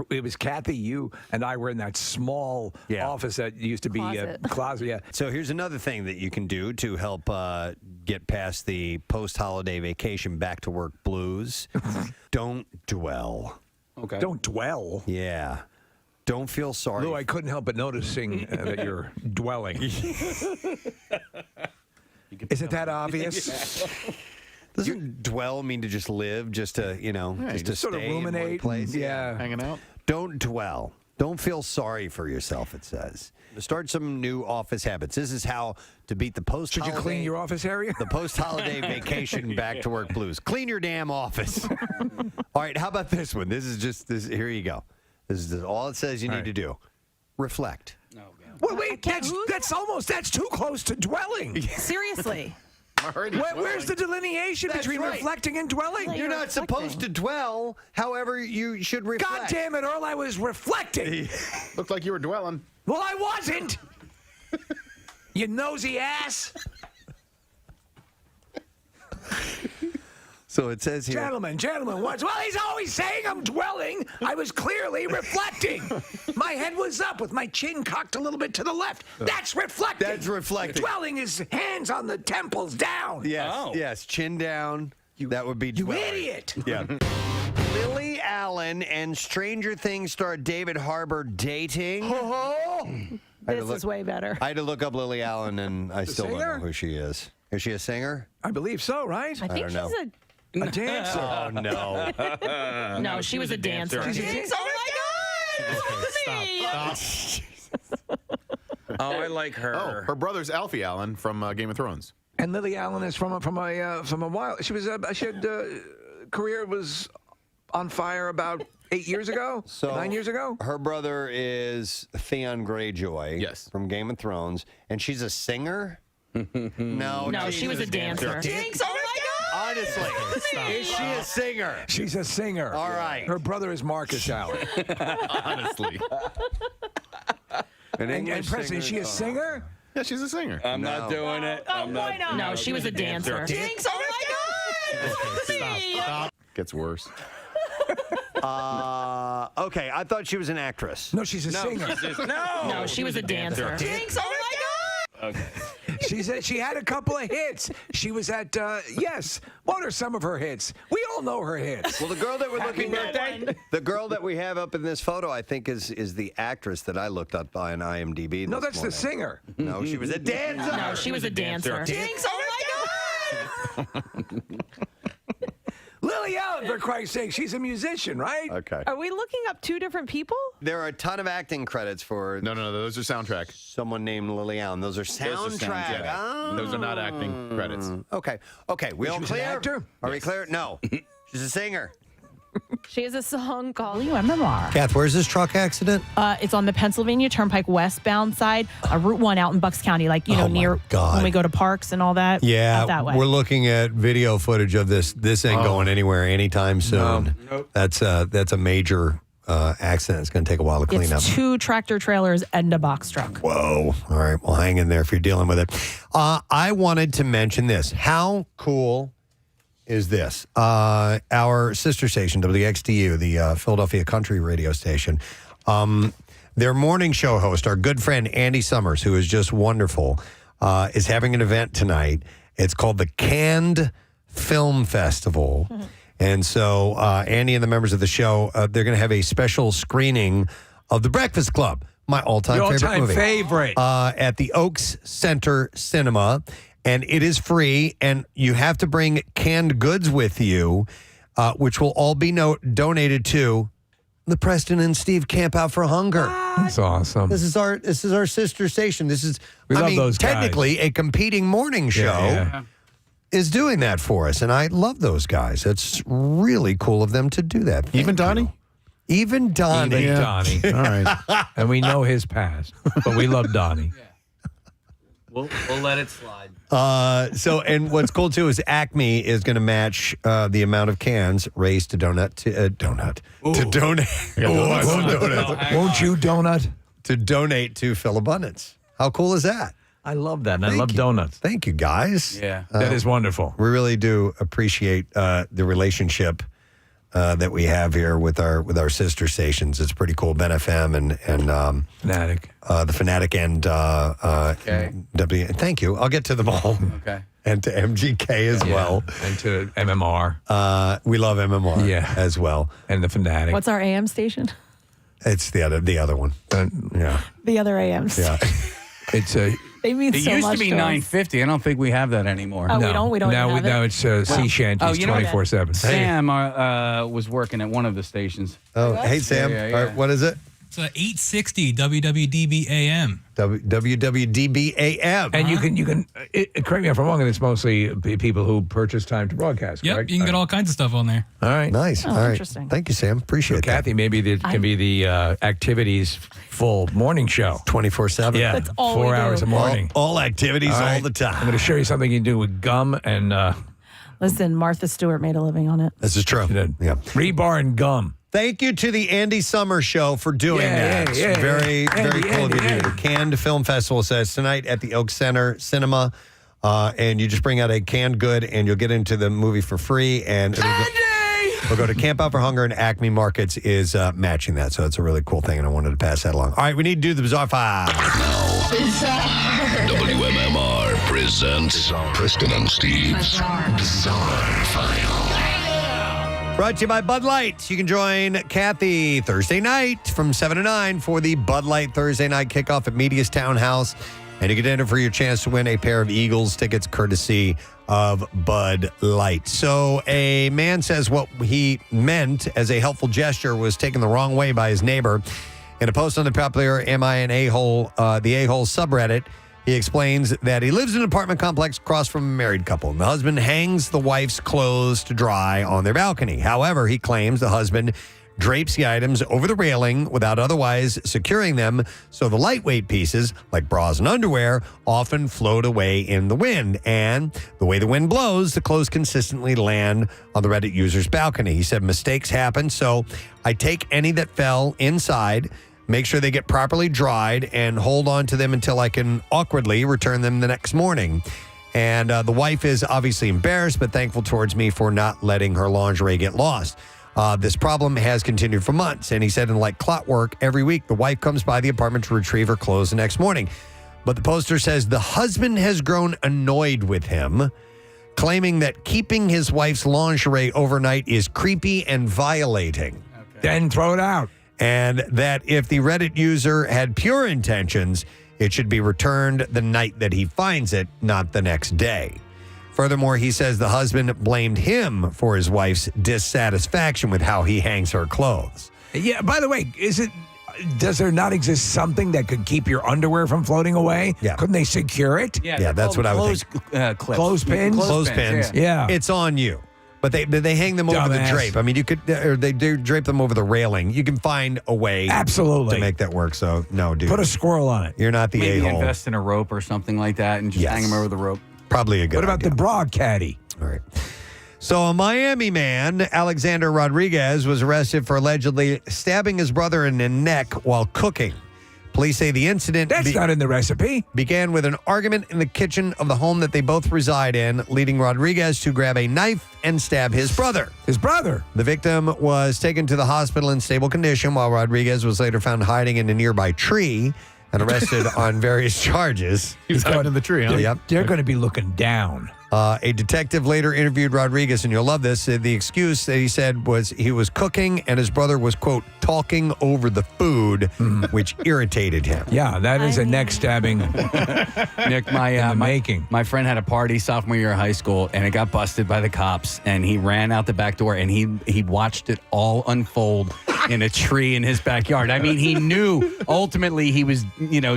it was Kathy, you, and I were in that small office that used to be a closet. Yeah. So here's another thing that you can do to help get past the post-holiday vacation back to work blues. Don't dwell. Okay. Don't dwell. Yeah. Don't feel sorry. Lou, I couldn't help but noticing that you're dwelling. Isn't that obvious? Doesn't dwell mean to just live, just to, just to just sort of stay in one ruminate, place? yeah. Hanging out. Don't dwell. Don't feel sorry for yourself, it says. Start some new office habits. This is how to beat the post-holiday. Should you clean your office area? The post-holiday vacation back to work blues. Clean your damn office. All right, how about this one? This is just this. Here you go. This is all it says you need to do. Reflect. Wait, that's too close to dwelling. Seriously. Where's the delineation between right. reflecting and dwelling? You're not supposed to dwell. However, you should reflect. God damn it, Earl, I was reflecting. Looked like you were dwelling. Well, I wasn't. You nosy ass. So it says here. Gentlemen, what? Well, he's always saying I'm dwelling. I was clearly reflecting. My head was up with my chin cocked a little bit to the left. That's reflecting. That's reflecting. Dwelling is hands on the temples down. Yes, yes, chin down. That would be dwelling. You idiot. Yeah. Lily Allen and Stranger Things star David Harbour dating. This is way better. I had to look up Lily Allen, and I still don't know who she is. Is she a singer? I believe so, right? I think don't know. she's a dancer. Oh, no. No, she was a dancer. She's a dancer. Oh, my God. Stop. Oh, I like her. Oh, her brother's Alfie Allen from Game of Thrones. And Lily Allen is from a while. She was career was on fire about 8 years ago, 9 years ago. Her brother is Theon Greyjoy. Yes. From Game of Thrones, and she's a singer. No, she was a dancer. Jinx, oh my God! Honestly, is she a singer? She's a singer. All right. Her brother is Marcus Allen. Honestly. And Preston, is she a singer? Yeah, she's a singer. I'm not doing it. I'm why not? No, she was a dancer. Jinx, oh my God! Stop. Gets worse. Okay, I thought she was an actress. No, she's a singer. No, she was a dancer. Jinx, oh my God! Okay. She had a couple of hits. She was at yes. What are some of her hits? We all know her hits. Well, the girl that we're looking at, the girl that we have up in this photo, I think is the actress that I looked up on IMDb. No, this that's morning. the singer. No, she was a dancer. No, she was a dancer. Jinx, oh my God! Lily Allen, for Christ's sake, she's a musician, right? Okay. Are we looking up two different people? There are a ton of acting credits for No, those are soundtrack. someone named Lily Allen. Those are soundtrack. Oh. Those are not acting credits. Okay. We all was an clear? actor? Are we clear? No. She's a singer. She has a song called MMR. Kath, where's this truck accident? It's on the Pennsylvania Turnpike westbound side, Route 1 out in Bucks County, like, Oh, my near God. when we go to parks and all that. Yeah, Out that way. we're looking at video footage of this. This ain't going anywhere anytime soon. Nope. That's a major accident. It's going to take a while to clean up. It's 2 tractor trailers and a box truck. Whoa. All right. Well, hang in there if you're dealing with it. I wanted to mention this. How cool is this? Our sister station, WXDU, the Philadelphia country radio station, their morning show host, our good friend Andy Summers, who is just wonderful, is having an event tonight. It's called the Canned Film Festival. And so Andy and the members of the show, they're going to have a special screening of The Breakfast Club, my all-time favorite movie. At the Oaks Center Cinema. And it is free, and you have to bring canned goods with you, which will all be donated to the Preston and Steve Camp Out for Hunger. That's awesome. This is our sister station. This is We love those guys. technically a competing morning show is doing that for us, and I love those guys. It's really cool of them to do that. Even Donnie? Even Donnie. Even Donnie. All right. And we know his past, but we love Donnie. We'll let it slide. And what's cool too is Acme is going to match the amount of cans raised to donate. Won't you donut? To donate to Phil Abundance. How cool is that? I love that. And I love donuts. Thank you, guys. Yeah. That is wonderful. We really do appreciate the relationship that we have here with our sister stations. It's pretty cool. Ben FM and Fanatic. The Fanatic and W. Thank you. I'll get to them all. Okay. And to MGK as well. And to MMR. We love MMR as well. And the Fanatic. What's our AM station? It's the other one. Yeah. The other AMs. Yeah. It's a. They mean It so used much to be us. 950. I don't think we have that anymore. Oh, we don't now even have it? it's sea shanties 24/7. Sam was working at one of the stations. Oh, hey, Sam. Yeah. All right, what is it? It's 860 WWDB AM. WWDB AM. And you can correct me if I'm wrong, and it's mostly people who purchase time to broadcast, Yep, correct? you can get all kinds of stuff on there. All right. Nice. Oh, All right. interesting. Thank you, Sam. Appreciate So, Kathy, maybe it can be the activities full morning show. 24/7. Yeah. That's all 4 we do. hours a morning. All activities all right. the time. I'm going to show you something you can do with gum and Listen, Martha Stewart made a living on it. This is true. Yeah. rebar and gum. Thank you to the Andy Summer Show for doing that. It's very cool of you to do. The Canned Film Festival says tonight at the Oak Center Cinema, and you just bring out a canned good, and you'll get into the movie for free. And we'll go to Camp Out for Hunger, and Acme Markets is matching that. So it's a really cool thing, and I wanted to pass that along. All right, we need to do the Bizarre File. WMMR presents Preston and Steve's Bizarre File. Brought to you by Bud Light. You can join Kathy Thursday night from 7 to 9 for the Bud Light Thursday night kickoff at Media's Townhouse. And you get enter for your chance to win a pair of Eagles tickets courtesy of Bud Light. So a man says what he meant as a helpful gesture was taken the wrong way by his neighbor. In a post on the popular Am I an A-hole, the A-hole subreddit, he explains that he lives in an apartment complex across from a married couple. And the husband hangs the wife's clothes to dry on their balcony. However, he claims the husband drapes the items over the railing without otherwise securing them, so the lightweight pieces, like bras and underwear, often float away in the wind. And the way the wind blows, the clothes consistently land on the Reddit user's balcony. He said mistakes happen, so I take any that fell inside, make sure they get properly dried, and hold on to them until I can awkwardly return them the next morning. And the wife is obviously embarrassed, but thankful towards me for not letting her lingerie get lost. This problem has continued for months. And he said, in like clockwork, every week, the wife comes by the apartment to retrieve her clothes the next morning. But the poster says the husband has grown annoyed with him, claiming that keeping his wife's lingerie overnight is creepy and violating. Then throw it out. And that if the Reddit user had pure intentions, it should be returned the night that he finds it, not the next day. Furthermore, he says the husband blamed him for his wife's dissatisfaction with how he hangs her clothes. Yeah, by the way, does there not exist something that could keep your underwear from floating away? Yeah. Couldn't they secure it? Yeah, that's what I would think. Clothespins? Clothespins. Yeah. It's on you. But they hang them over the Dumbass. drape. I mean, you could, or they do drape them over the railing. You can find a way Absolutely. to make that work. So, no, dude. Put a squirrel on it. You're not the Maybe a-hole. invest in a rope or something like that and just hang them over the rope. Probably a good What about idea. the bra caddy? All right. So a Miami man, Alexander Rodriguez, was arrested for allegedly stabbing his brother in the neck while cooking. Police say the incident That's not in the recipe. began with an argument in the kitchen of the home that they both reside in, leading Rodriguez to grab a knife and stab his brother. His brother. The victim was taken to the hospital in stable condition, while Rodriguez was later found hiding in a nearby tree and arrested on various charges. He was hiding in the tree, huh? Yep. They're going to be looking down. A detective later interviewed Rodriguez, and you'll love this. The excuse that he said was he was cooking and his brother was, quote, talking over the food, which irritated him. Yeah, that is a neck stabbing. Nick, my friend had a party sophomore year of high school, and it got busted by the cops, and he ran out the back door, and he watched it all unfold in a tree in his backyard. I mean, he knew ultimately he was,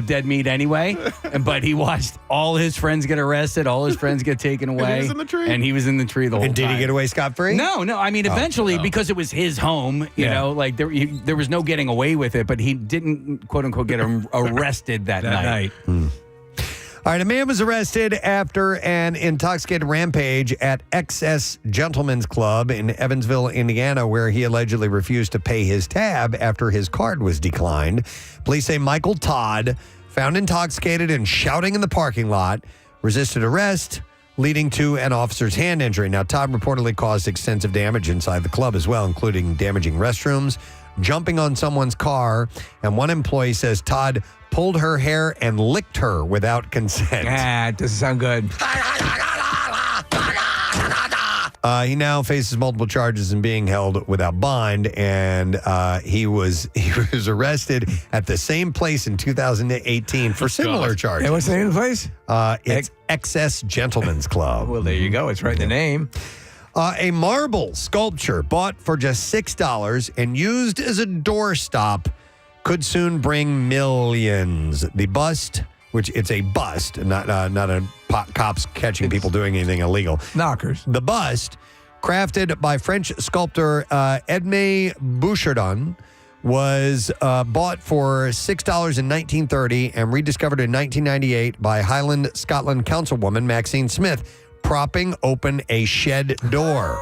dead meat anyway, but he watched all his friends get arrested, all his friends get taken away. And he was in the tree. And he was in the tree the whole And did time. he get away scot-free? No. I mean, eventually, because it was his home, you know, like there was no getting away with it, but he didn't, quote unquote, get arrested that night. All right, a man was arrested after an intoxicated rampage at XS Gentlemen's Club in Evansville, Indiana, where he allegedly refused to pay his tab after his card was declined. Police say Michael Todd, found intoxicated and shouting in the parking lot, resisted arrest, leading to an officer's hand injury. Now, Todd reportedly caused extensive damage inside the club as well, including damaging restrooms, jumping on someone's car, and one employee says Todd pulled her hair and licked her without consent. It doesn't sound good. He now faces multiple charges and being held without bond, and he was arrested at the same place in 2018 for similar charges. And what's the name of the place? It's XS Gentlemen's Club. Well, there you go. It's right in the name. A marble sculpture bought for just $6 and used as a doorstop could soon bring millions. The bust, which it's a bust, not a cops catching people doing anything illegal. Knockers. The bust, crafted by French sculptor Edmé Bouchardon, was bought for $6 in 1930 and rediscovered in 1998 by Highland, Scotland councilwoman Maxine Smith, propping open a shed door.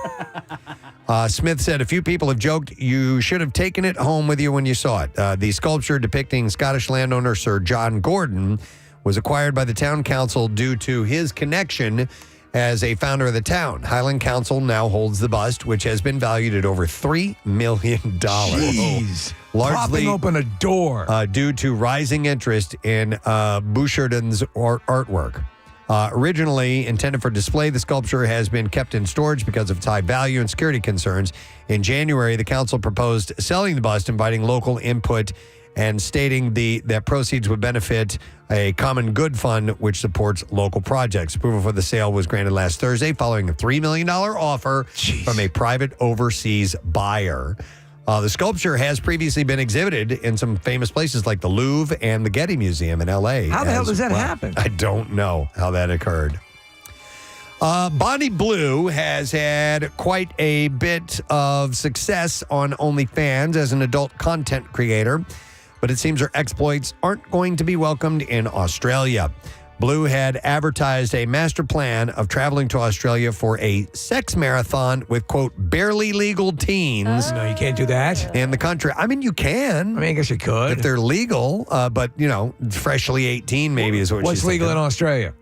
Smith said, a few people have joked you should have taken it home with you when you saw it. The sculpture depicting Scottish landowner Sir John Gordon was acquired by the town council due to his connection as a founder of the town. Highland Council now holds the bust, which has been valued at over $3 million. Jeez. Largely Propping open a door. Due to rising interest in Bouchardon's artwork. Originally intended for display, the sculpture has been kept in storage because of its high value and security concerns. In January, the council proposed selling the bust, inviting local input and stating that proceeds would benefit a common good fund which supports local projects. Approval for the sale was granted last Thursday following a $3 million offer from a private overseas buyer. The sculpture has previously been exhibited in some famous places like the Louvre and the Getty Museum in L.A. How the hell does that happen? I don't know how that occurred. Bonnie Blue has had quite a bit of success on OnlyFans as an adult content creator, but it seems her exploits aren't going to be welcomed in Australia. Blue had advertised a master plan of traveling to Australia for a sex marathon with, quote, barely legal teens. No, you can't do that. In the country. I mean, you can. I mean, I guess you could. If they're legal, but, freshly 18 maybe is what What's she's legal thinking. in Australia?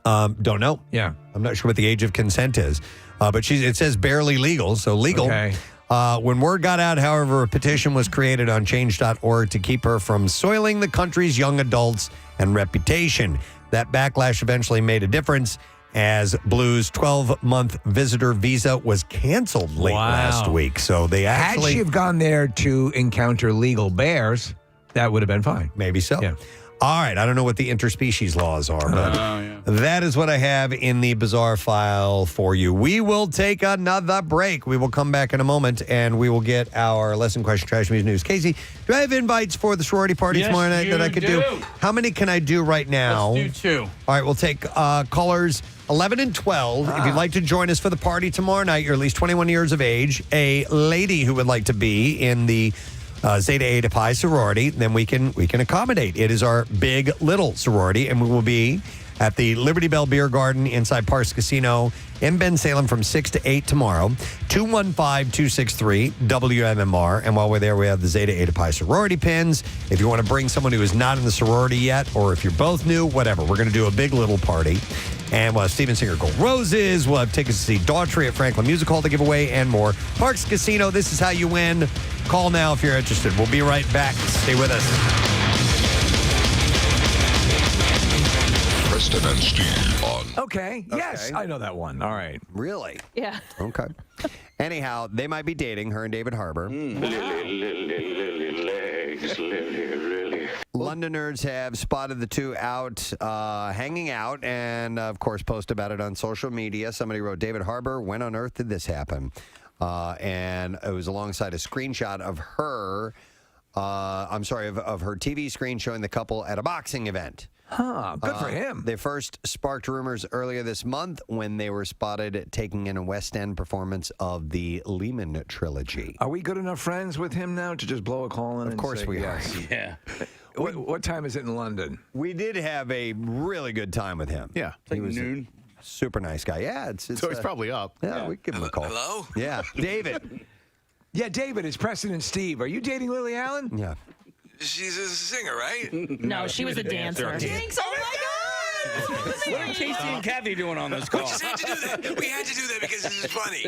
Don't know. Yeah. I'm not sure what the age of consent is. But it says barely legal, so legal. Okay. When word got out, however, a petition was created on change.org to keep her from soiling the country's young adults and reputation. That backlash eventually made a difference as Blue's 12-month visitor visa was canceled late last week. So they actually... Had she have gone there to encounter legal bears, that would have been fine. Maybe so. Yeah. All right. I don't know what the interspecies laws are, but that is what I have in the bizarre file for you. We will take another break. We will come back in a moment, and we will get our lesson question, trash news. Casey, do I have invites for the sorority party Yes, tomorrow night you that I could do? How many can I do right now? Let's do 2. All right. We'll take callers 11 and 12. If you'd like to join us for the party tomorrow night, you're at least 21 years of age, a lady who would like to be in the Zeta Eta Pi sorority, then we can accommodate. It is our big little sorority, and we will be at the Liberty Bell Beer Garden inside Parks Casino in Ben Salem from 6 to 8 tomorrow. 215-263-WMMR. And while we're there, we have the Zeta Eta Pi sorority pins. If you want to bring someone who is not in the sorority yet, or if you're both new, whatever, we're going to do a big little party. And we'll have Steven Singer Gold Roses. We'll have tickets to see Daughtry at Franklin Music Hall to give away and more. Parks Casino, this is how you win. Call now if you're interested. We'll be right back. Stay with us. Preston and Steve on. Okay. Yes, I know that one. All right. Really? Yeah. Okay. Anyhow, they might be dating, her and David Harbour. Londoners have spotted the two out hanging out and, of course, post about it on social media. Somebody wrote, David Harbour, when on earth did this happen? And it was alongside a screenshot of her, of her TV screen showing the couple at a boxing event. Huh, good for him. They first sparked rumors earlier this month when they were spotted taking in a West End performance of the Lehman trilogy. Are we good enough friends with him now to just blow a call in? Of course we are. Yeah. What time is it in London? We did have a really good time with him. Yeah. It's like noon. Super nice guy. Yeah, it's So he's probably up. Yeah, we give him a call. Hello? Yeah, David. Yeah, David, it's Preston and Steve. Are you dating Lily Allen? Yeah. She's a singer, right? No, she was a dancer. Jinx, oh my God! What are Casey and Kathy doing on this call? We just had to do that. We had to do that because this is funny.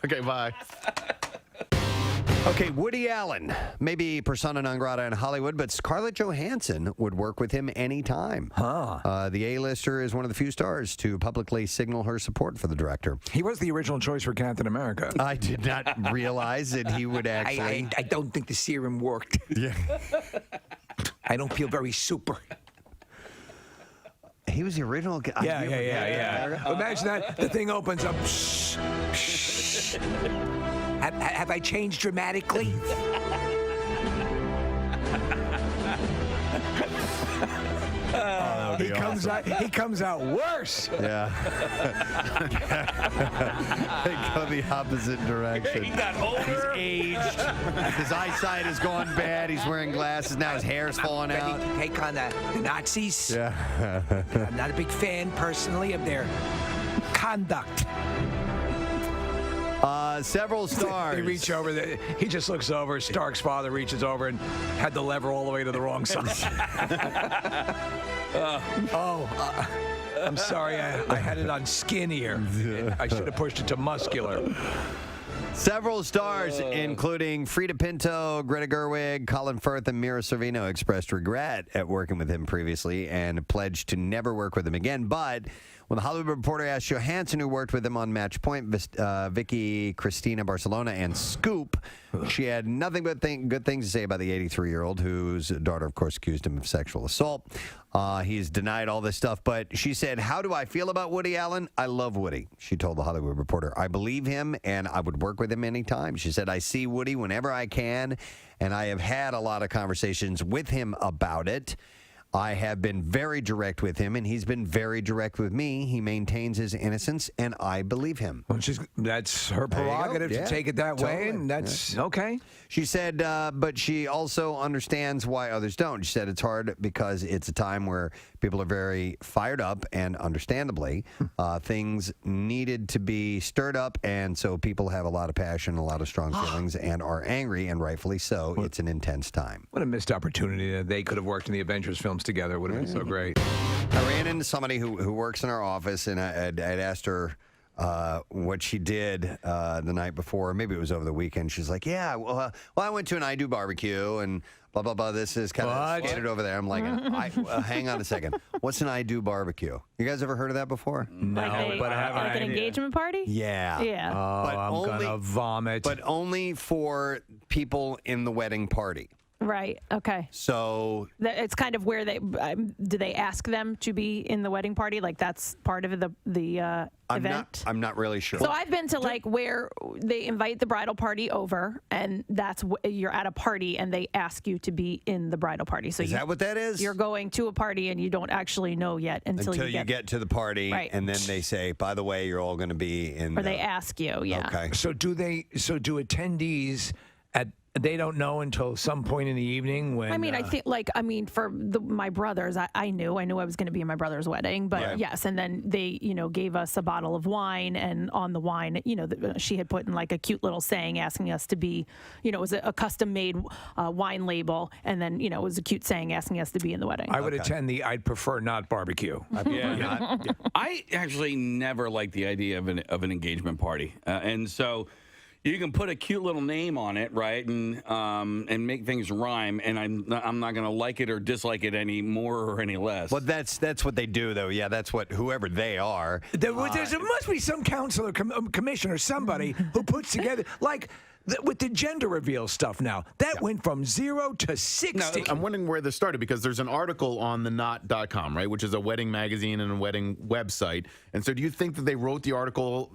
Okay, bye. Okay, Woody Allen, maybe persona non grata in Hollywood, but Scarlett Johansson would work with him anytime. Huh. The A-lister is one of the few stars to publicly signal her support for the director. He was the original choice for Captain America. I did not realize that he would actually... I don't think the serum worked. Yeah. I don't feel very super. He was the original guy. Yeah. Imagine that. The thing opens up. Have I changed dramatically? He comes out worse. Yeah. They go the opposite direction. He got older. He's aged. His eyesight has gone bad. He's wearing glasses now. His hair's falling out. Take on the Nazis. Yeah. I'm not a big fan personally of their conduct. Several stars. He reach over. He just looks over. Stark's father reaches over and had the lever all the way to the wrong side. I'm sorry. I had it on skinnier. I should have pushed it to muscular. Several stars, including Frida Pinto, Greta Gerwig, Colin Firth, and Mira Sorvino, expressed regret at working with him previously and pledged to never work with him again. But when the Hollywood Reporter asked Johansson, who worked with him on Match Point, Vicky Cristina Barcelona, and Scoop, she had nothing but good things to say about the 83-year-old, whose daughter, of course, accused him of sexual assault. He's denied all this stuff, but she said, "How do I feel about Woody Allen? I love Woody," she told the Hollywood Reporter. "I believe him, and I would work with him anytime." She said, "I see Woody whenever I can, and I have had a lot of conversations with him about it. I have been very direct with him, and he's been very direct with me. He maintains his innocence, and I believe him." Well, that's her prerogative to take it that way, and that's okay. She said, but she also understands why others don't. She said it's hard because it's a time where people are very fired up, and understandably, things needed to be stirred up, and so people have a lot of passion, a lot of strong feelings, and are angry, and rightfully so. It's an intense time. What a missed opportunity that they could have worked in the Avengers films together. It would have been so great. I ran into somebody who works in our office, and I'd asked her what she did the night before. Maybe it was over the weekend. She's like, "Yeah, well, I went to an I Do barbecue, and blah, blah, blah. This is kind of skated over there." I'm like, hang on a second. What's an I Do barbecue? You guys ever heard of that before? No, but I haven't. Like an engagement party? Yeah. Yeah. Oh, I'm gonna vomit. But only for people in the wedding party. Right. Okay. So It's kind of where they do they ask them to be in the wedding party? Like that's part of the event. I'm not really sure. So I've been to like where they invite the bridal party over, and that's you're at a party, and they ask you to be in the bridal party. So is that what that is? You're going to a party, and you don't actually know yet until you get to the party, right. And then they say, "By the way, you're all going to be in." Or they ask you, yeah. Okay. So do attendees they don't know until some point in the evening when. I mean, I think for my brothers, I knew I was going to be in my brother's wedding, but Right. yes, and then they gave us a bottle of wine, and on the wine, she had put in like a cute little saying asking us to be, it was a custom made wine label, and then it was a cute saying asking us to be in the wedding. I would attend I'd prefer not barbecue. I actually never liked the idea of an engagement party, and so. You can put a cute little name on it, right, and make things rhyme, and I'm not going to like it or dislike it any more or any less. Well, that's what they do, though. Yeah, that's what whoever they are. There must be some counselor, commissioner, somebody who puts together with the gender reveal stuff now. That went from 0 to 60. Now, I'm wondering where this started because there's an article on the knot.com, right, which is a wedding magazine and a wedding website. And so do you think that they wrote the article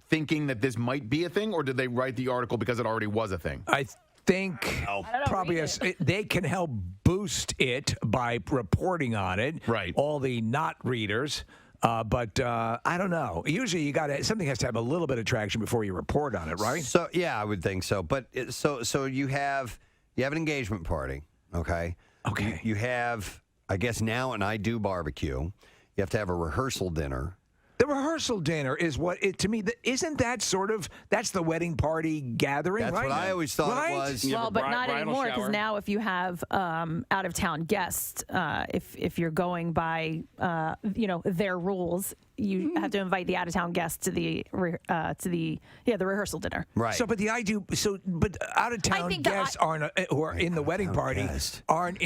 thinking that this might be a thing, or did they write the article because it already was a thing? I think probably they can help boost it by reporting on it. Right. All the not readers. But I don't know. Usually, something has to have a little bit of traction before you report on it, right? So yeah, I would think so. But so you have an engagement party, okay? Okay. You have, I guess now, an I Do barbecue. You have to have a rehearsal dinner. The rehearsal dinner is to me, isn't that that's the wedding party gathering, That's right? what I always thought it was. Well, but not anymore, because now if you have out-of-town guests, if you're going by their rules, you have to invite the out-of-town guests to the rehearsal dinner. Right. So, but out-of-town guests who are in the wedding party aren't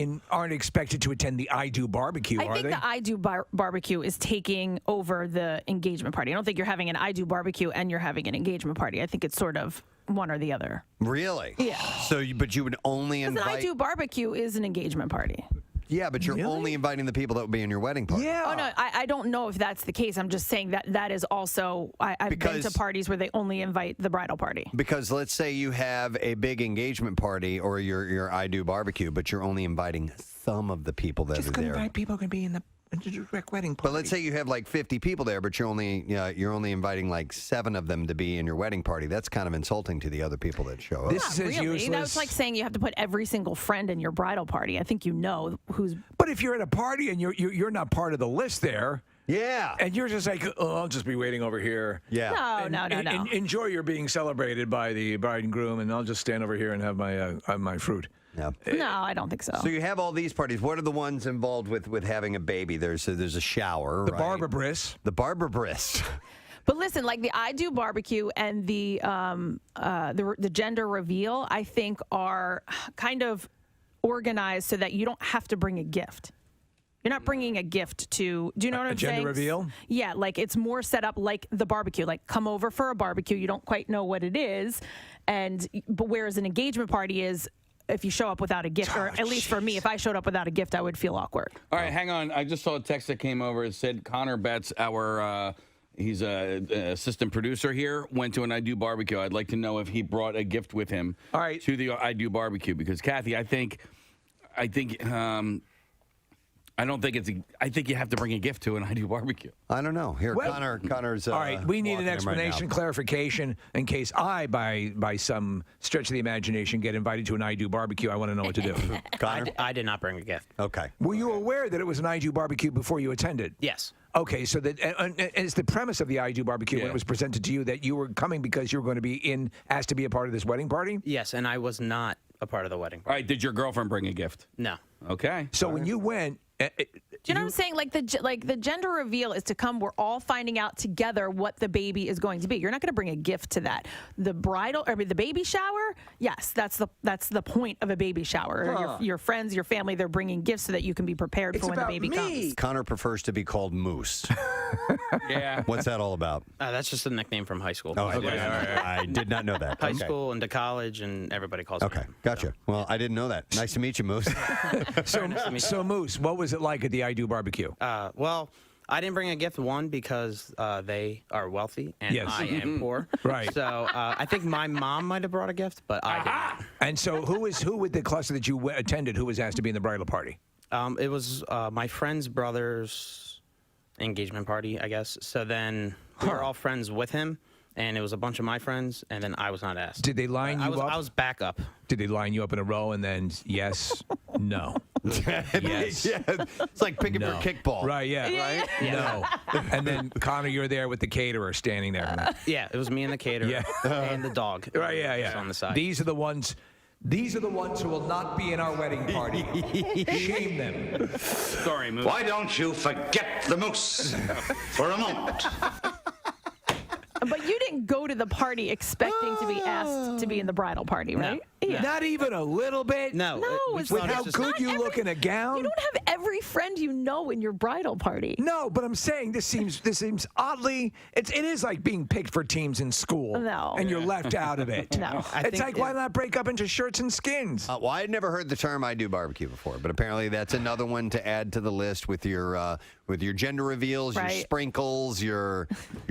expected to attend the I Do barbecue, I think the I Do barbecue is taking over the engagement party. I don't think you're having an I Do barbecue and you're having an engagement party. I think it's sort of one or the other. Really? Yeah. But you would only invite. An I Do barbecue is an engagement party. Yeah, but you're only inviting the people that will be in your wedding party. Yeah. Oh, no, I don't know if that's the case. I'm just saying that is also, I've been to parties where they only invite the bridal party. Because let's say you have a big engagement party or your I Do barbecue, but you're only inviting some of the people that Just are couldn't there. invite people who can be in direct wedding But let's say you have like 50 people there, but you're only inviting like 7 of them to be in your wedding party. That's kind of insulting to the other people that show up. Not really. That's like saying you have to put every single friend in your bridal party. I think you know who's. But if you're at a party and you're not part of the list there. Yeah. And you're just like, oh, I'll just be waiting over here. Yeah. No. Enjoy your being celebrated by the bride and groom, and I'll just stand over here and have my fruit. No. No, I don't think so. So you have all these parties. What are the ones involved with having a baby? There's a shower. The right? Barbara Briss. The Barbara Briss. But listen, like the I Do barbecue and the gender reveal, I think are kind of organized so that you don't have to bring a gift. You're not bringing a gift to. Do you know what I'm saying? Gender reveal? Yeah, like it's more set up like the barbecue. Like come over for a barbecue. You don't quite know what it is, but whereas an engagement party is. If you show up without a gift, or at least for me, if I showed up without a gift, I would feel awkward. All right, hang on. I just saw a text that came over. It said Connor Betts, he's a assistant producer here, went to an I Do barbecue. I'd like to know if he brought a gift with him to the I Do barbecue. Because Kathy, I think I think you have to bring a gift to an I Do barbecue. I don't know. Here, Connor's. All right, we need an walking him right explanation, now. clarification, in case I, by some stretch of the imagination, get invited to an I Do barbecue. I want to know what to do. Connor? I did not bring a gift. Okay. Were you aware that it was an I Do barbecue before you attended? Yes. Okay, so that is the premise of the I Do barbecue when it was presented to you that you were coming because you were going to be asked to be a part of this wedding party? Yes, and I was not a part of the wedding. All right, did your girlfriend bring a gift? No. Okay. So when you went. Do you know what I'm saying? Like the gender reveal is to come. We're all finding out together what the baby is going to be. You're not going to bring a gift to that. The baby shower. Yes, that's the point of a baby shower. Your friends, your family, they're bringing gifts so that you can be prepared for when the baby comes. Connor prefers to be called Moose. Yeah. What's that all about? That's just a nickname from high school. Oh, I did not know that. High Okay. school into college, and everybody calls me. Okay, gotcha. Well, I didn't know that. Nice to meet you, Moose. So Moose, what was it like at the I Do barbecue? Well, I didn't bring a gift, one, because they are wealthy and Yes. I am poor. Right. So I think my mom might have brought a gift, but I didn't. And so who with the cluster that you attended, who was asked to be in the bridal party? It was my friend's brother's engagement party, I guess. So then we were all friends with him, and it was a bunch of my friends, and then I was not asked. Did they line you up? I was backup. Did they line you up in a row and then yes, no? Yes. Yeah, it's like picking for a kickball. Right, right? No. And then, Connor, you're there with the caterer standing there. Yeah, it was me and the caterer and the dog. Right, was on the side. These are the ones who will not be in our wedding party. Shame them. Sorry, Moose. Why don't you forget the moose for a moment? But you didn't go to the party expecting to be asked to be in the bridal party, right? Yeah. Not even a little bit? No. it's With not. how good you look in a gown? You don't have every friend you know in your bridal party. No, but I'm saying this seems oddly. It is like being picked for teams in school. No. And you're left out of it. No. It's like, why not break up into shirts and skins? Well, I had never heard the term "I Do barbecue" before, but apparently that's another one to add to the list with your gender reveals, your Right. sprinkles, your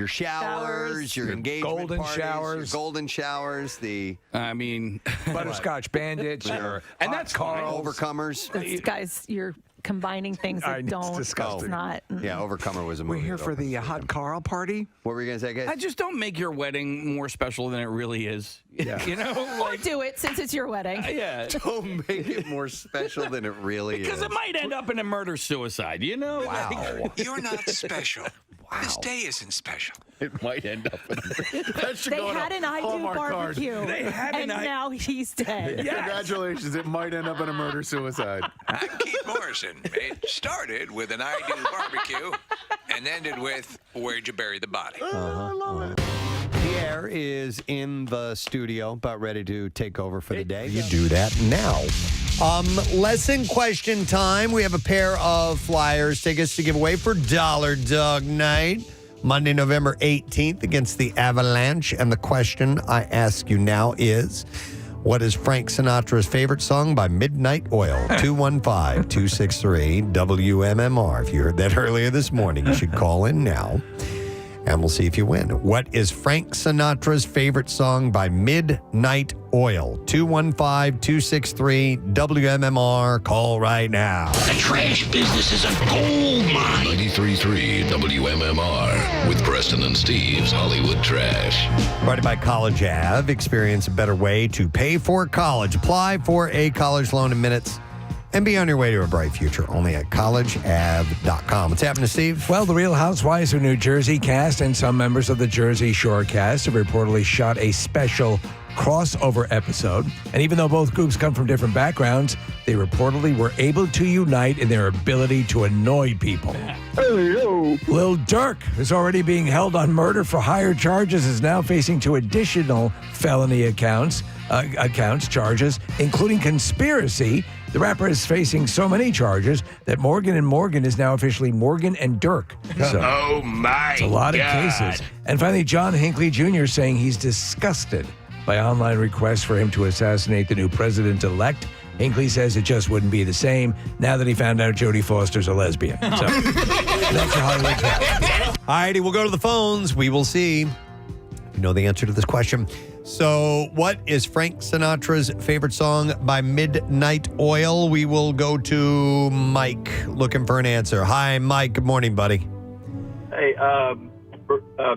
showers, your engagement golden parties, showers. your golden showers. I mean, Butterscotch bandits, your and that's Carl's. Overcomers. Guys, you're combining things that It's don't. disgusting. It's not. Yeah, Overcomer was a movie. We're here for the Hot Carl party. What were you going to say, guys? I just don't make your wedding more special than it really is. Yeah. You know, Or do it since it's your wedding. yeah. Don't make it more special than it really is. Because it might end up in a murder-suicide, you know? Wow. You're not special. This day isn't special. It might end up in They had an I Do barbecue. They had and now he's dead. Congratulations. It might end up in a murder-suicide. I'm Keith Morrison. It started with an I Do barbecue and ended with Where'd You Bury the Body? Pierre is in the studio, about ready to take over for the day. You do that now. Lesson question time. We have a pair of flyers. Tickets to give away for Dollar Dog Night, Monday, November 18th against the Avalanche. And the question I ask you now is, what is Frank Sinatra's favorite song by Midnight Oil? 215-263-WMMR. If you heard that earlier this morning, you should call in now. and we'll see if you win. What is Frank Sinatra's favorite song by Midnight Oil? 215-263-WMMR. Call right now. The trash business is a gold mine. 93.3 WMMR with Preston and Steve's Hollywood Trash. Brought to you by College Ave. Experience a better way to pay for college. Apply for a college loan in minutes and be on your way to a bright future only at collegeave.com. What's happening, Steve? Well, the Real Housewives of New Jersey cast and some members of the Jersey Shore cast have reportedly shot a special crossover episode. And even though both groups come from different backgrounds, they reportedly were able to unite in their ability to annoy people. Lil Durk is already being held on murder for hire charges, is now facing 2 additional felony charges, including conspiracy. The rapper is facing so many charges that Morgan & Morgan is now officially Morgan and Dirk. So, oh my it's a lot God. of cases. And finally, John Hinckley Jr. saying he's disgusted by online requests for him to assassinate the new president-elect. Hinckley says it just wouldn't be the same now that he found out Jodie Foster's a lesbian. So that's your Hollywood Trash. All righty, we'll go to the phones. We will see. You know the answer to this question. So, what is Frank Sinatra's favorite song by Midnight Oil? We will go to Mike looking for an answer. Hi, Mike. Good morning, buddy. Hey,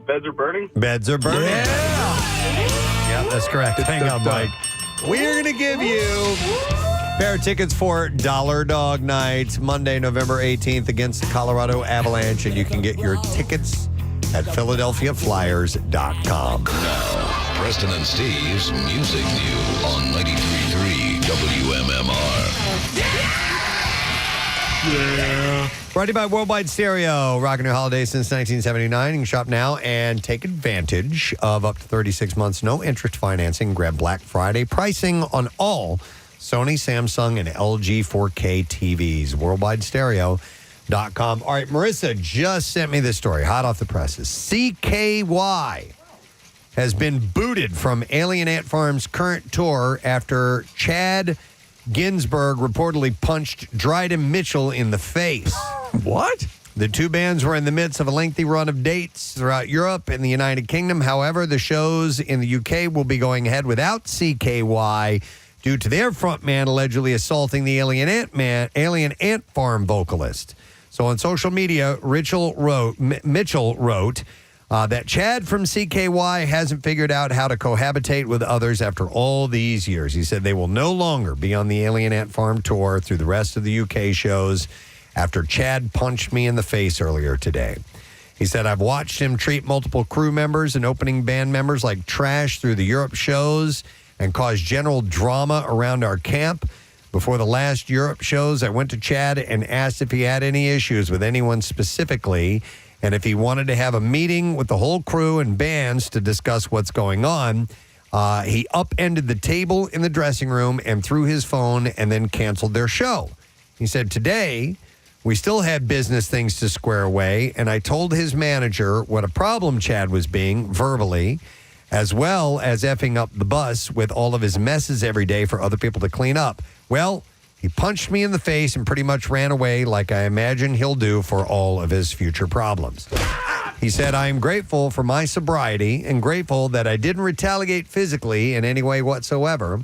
Beds Are Burning? Beds Are Burning. Yeah, that's correct. Hang on, Mike. We are going to give you a pair of tickets for Dollar Dog Night, Monday, November 18th against the Colorado Avalanche, and you can get your tickets at PhiladelphiaFlyers.com. Now, Preston and Steve's Music News on 93.3 WMMR. Brought to you by Worldwide Stereo. Rocking your holiday since 1979. You can shop now and take advantage of up to 36 months no interest financing. Grab Black Friday pricing on all Sony, Samsung, and LG 4K TVs. WorldwideStereo.com. All right, Marissa just sent me this story, hot off the presses. CKY has been booted from Alien Ant Farm's current tour after Chad Ginsburg reportedly punched Dryden Mitchell in the face. What? The two bands were in the midst of a lengthy run of dates throughout Europe and the United Kingdom. However, the shows in the UK will be going ahead without CKY due to their frontman allegedly assaulting the Alien Ant Farm vocalist. So on social media, Mitchell wrote that Chad from CKY hasn't figured out how to cohabitate with others after all these years. He said they will no longer be on the Alien Ant Farm tour through the rest of the UK shows after Chad punched me in the face earlier today. He said, I've watched him treat multiple crew members and opening band members like trash through the Europe shows and cause general drama around our camp. Before the last Europe shows, I went to Chad and asked if he had any issues with anyone specifically and if he wanted to have a meeting with the whole crew and bands to discuss what's going on. He upended the table in the dressing room and threw his phone and then canceled their show. He said, today, we still had business things to square away, and I told his manager what a problem Chad was being verbally, as well as effing up the bus with all of his messes every day for other people to clean up. Well, he punched me in the face and pretty much ran away like I imagine he'll do for all of his future problems. He said, I am grateful for my sobriety and grateful that I didn't retaliate physically in any way whatsoever.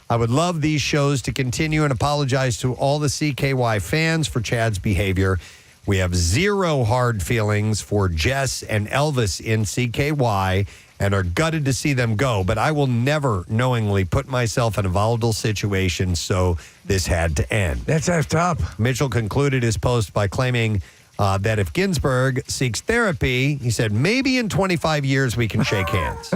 I would love these shows to continue and apologize to all the CKY fans for Chad's behavior. We have zero hard feelings for Jess and Elvis in CKY and are gutted to see them go, but I will never knowingly put myself in a volatile situation, so this had to end. That's effed up. Mitchell concluded his post by claiming that if Ginsburg seeks therapy, he said, maybe in 25 years we can shake hands.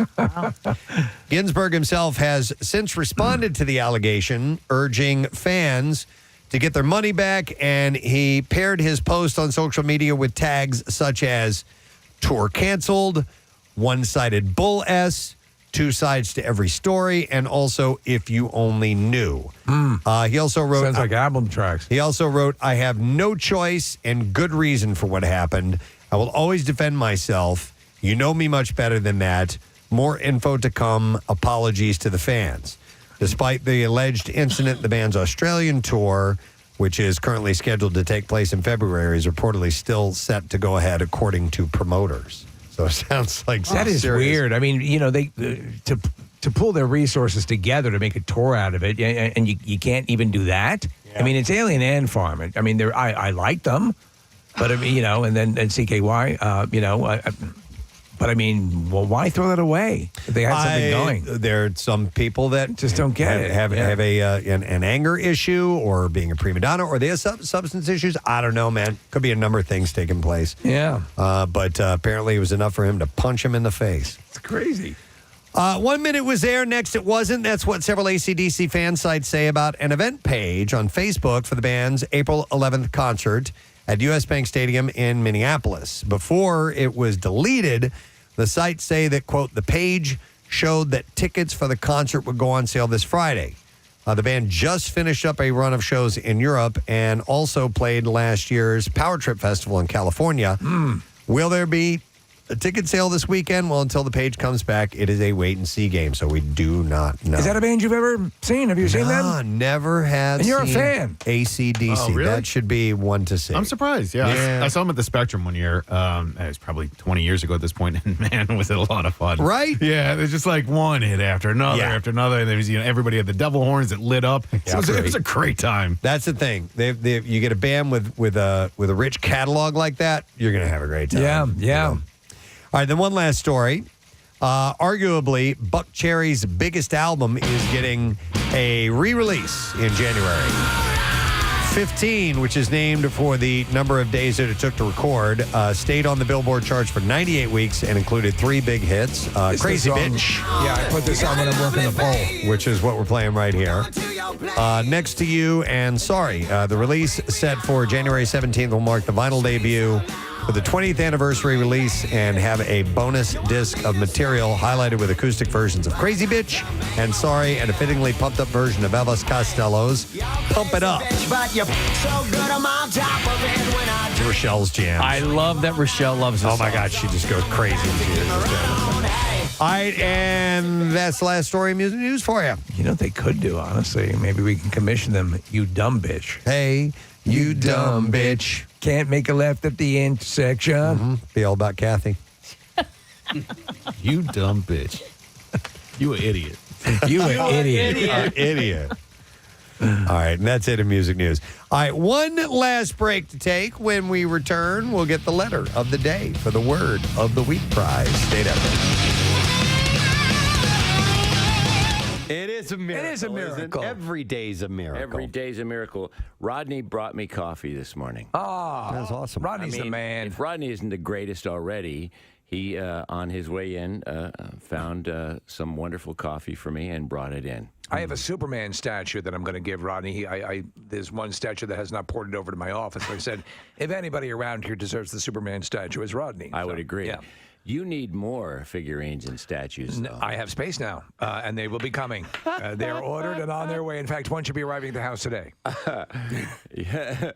Ginsburg himself has since responded to the allegation, urging fans to get their money back, and he paired his post on social media with tags such as tour canceled, one-sided bull S, two sides to every story, and also if you only knew. He also wrote... Sounds like album tracks. He also wrote, I have no choice and good reason for what happened. I will always defend myself. You know me much better than that. More info to come. Apologies to the fans. Despite the alleged incident, the band's Australian tour, which is currently scheduled to take place in February, is reportedly still set to go ahead according to promoters. So it sounds like That is serious. weird. I mean, they to pull their resources together to make a tour out of it, and you can't even do that. Yeah. I mean, it's Alien and Farm. I mean, I like them, but I mean, and then CKY, but I mean, well, why throw that away? If they had something going. There are some people that just don't get it. Have an anger issue, or being a prima donna, or they have substance issues. I don't know, man. Could be a number of things taking place. Yeah. But apparently it was enough for him to punch him in the face. It's crazy. 1 minute was there, next it wasn't. That's what several AC/DC fan sites say about an event page on Facebook for the band's April 11th concert at US Bank Stadium in Minneapolis. Before it was deleted, the sites say that, quote, the page showed that tickets for the concert would go on sale this Friday. The band just finished up a run of shows in Europe and also played last year's Power Trip Festival in California. Will there be a ticket sale this weekend? Well, until the page comes back, it is a wait-and-see game, so we do not know. Is that a band you've ever seen? Have you seen them? Never had. And you're a seen fan. AC/DC. Oh, really? That should be one to see. I'm surprised. Yeah. I saw him at the Spectrum one year. It was probably 20 years ago at this point, and man, was it a lot of fun. Right? Yeah, there's just like one hit after another after another, and there was everybody had the devil horns that lit up. So it was a great time. That's the thing. You get a band with a rich catalog like that, you're gonna have a great time. Yeah. All right, then one last story. Arguably, Buck Cherry's biggest album is getting a re-release in January. 15, which is named for the number of days that it took to record, stayed on the Billboard charts for 98 weeks and included 3 big hits. Crazy Bitch. Yeah, I put this on when I'm working the poll. Which is what we're playing right here. Next to You and Sorry. The release set for January 17th will mark the vinyl debut for the 20th anniversary release and have a bonus disc of material highlighted with acoustic versions of Crazy Bitch and Sorry, and a fittingly pumped up version of Elvis Costello's Pump It Up. Rochelle's jam. I love that Rochelle loves this. Oh my God, she just goes crazy when she hears this jam. All right, and that's the last story of music news for you. You know what they could do, honestly? Maybe we can commission them. You dumb bitch. Hey, you dumb bitch. Can't make a left at the intersection. Be all about Kathy. You dumb bitch. You an idiot. You an idiot. Idiot. All right, and that's it in music news. All right, one last break to take. When we return, we'll get the letter of the day for the Word of the Week prize. Stay there. It is a miracle. It is a miracle. Every day's a miracle. Every day's a miracle. Rodney brought me coffee this morning. Oh, that's awesome. Rodney's the man. If Rodney isn't the greatest already, he, on his way in, found some wonderful coffee for me and brought it in. I have a Superman statue that I'm going to give Rodney. There's one statue that has not ported over to my office. I said, if anybody around here deserves the Superman statue, it's Rodney. I would agree. Yeah. You need more figures and statues, though. I have space now, and they will be coming. They're ordered and on their way. In fact, one should be arriving at the house today. Yeah.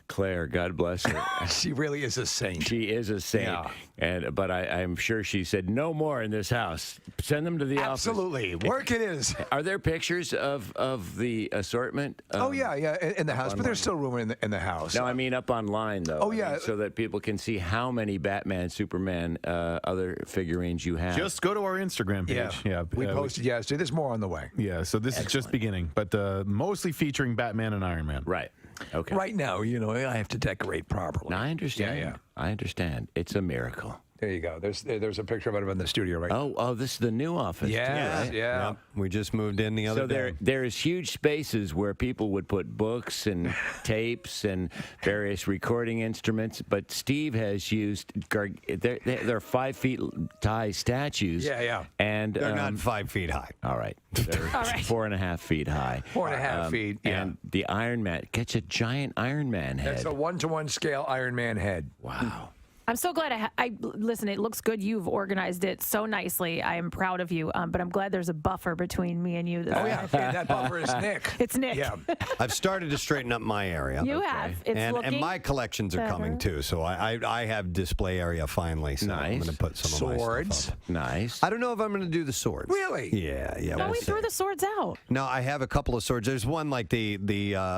Claire, God bless her. She really is a saint. She is a saint. Yeah. But I'm sure she said, no more in this house. Send them to the office. Absolutely. Work it is. Are there pictures of the assortment? In the house, online? but there's still room in the house. No, I mean up online, though. Oh, yeah. So that people can see how many Batman, Superman, other figurines you have. Just go to our Instagram page. Yeah. We posted yesterday. There's more on the way. Yeah, so this is just beginning, but mostly featuring Batman and Iron Man. Right. Okay. Right now, I have to decorate properly. No, I understand. Yeah. I understand. It's a miracle. There you go. There's a picture of it in the studio right now. Oh, this is the new office. Yes, too, right? yeah. Yep. We just moved in the other day. So there's huge spaces where people would put books and tapes and various recording instruments, but Steve has used they're 5 feet high statues. Yeah. And they're not 5 feet high. All right. They're 4.5 feet high. 4.5 feet. Yeah. And the Iron Man gets a giant Iron Man head. That's a 1-to-1 scale Iron Man head. Wow. I'm so glad I listen, it looks good. You've organized it so nicely. I am proud of you. But I'm glad there's a buffer between me and you. That buffer is Nick. It's Nick. Yeah. I've started to straighten up my area. You have. It's and looking my collections are coming too. So I have display area finally. So I'm going to put some of my stuff up. Nice. I don't know if I'm going to do the swords. Really? Yeah. No, we threw the swords out. No, I have a couple of swords. There's one like the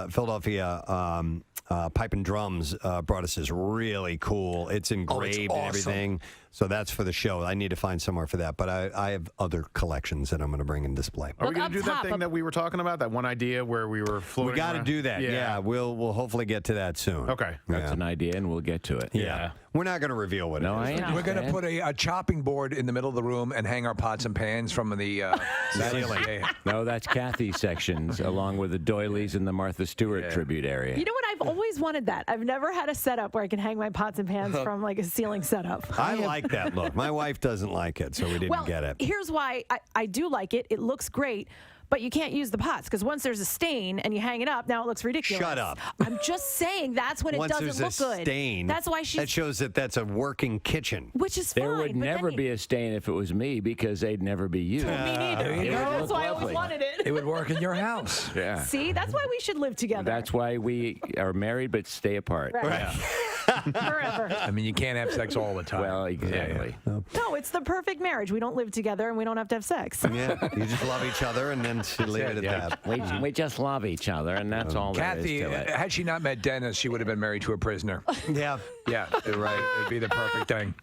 Philadelphia Pipe and Drums brought us this really cool. It's engraved and everything. So that's for the show. I need to find somewhere for that. But I have other collections that I'm going to bring and display. Are we going to do that thing that we were talking about? That one idea where we were floating? We got to around? do that. Yeah. We'll hopefully get to that soon. Okay. That's an idea, and we'll get to it. Yeah. We're not going to reveal what it is. We're going to put a chopping board in the middle of the room and hang our pots and pans from the ceiling. No, that's Kathy's sections, along with the doilies and the Martha Stewart tribute area. You know what? I've always wanted that. I've never had a setup where I can hang my pots and pans from like a ceiling setup. I like that look. My wife doesn't like it, so we didn't get it. Here's why I do like it. It looks great. But you can't use the pots because once there's a stain and you hang it up, now it looks ridiculous. Shut up. I'm just saying that's when Once it doesn't there's look a good. stain, That's why that shows that that's a working kitchen. Which is There fine. would but then never you- be a stain if it was me because they'd never be used. Me neither. There you go. That's why I always wanted it. It would work in your house. Yeah. See, that's why we should live together. That's why we are married but stay apart. Right. Forever. I mean, you can't have sex all the time. Well, exactly. No, it's the perfect marriage. We don't live together and we don't have to have sex. Yeah, you just love each other and then leave it at that. We just love each other, and that's all there Kathy, is to it. had she not met Dennis, she would have been married to a prisoner. Yeah. Yeah, you're right. It'd be the perfect thing.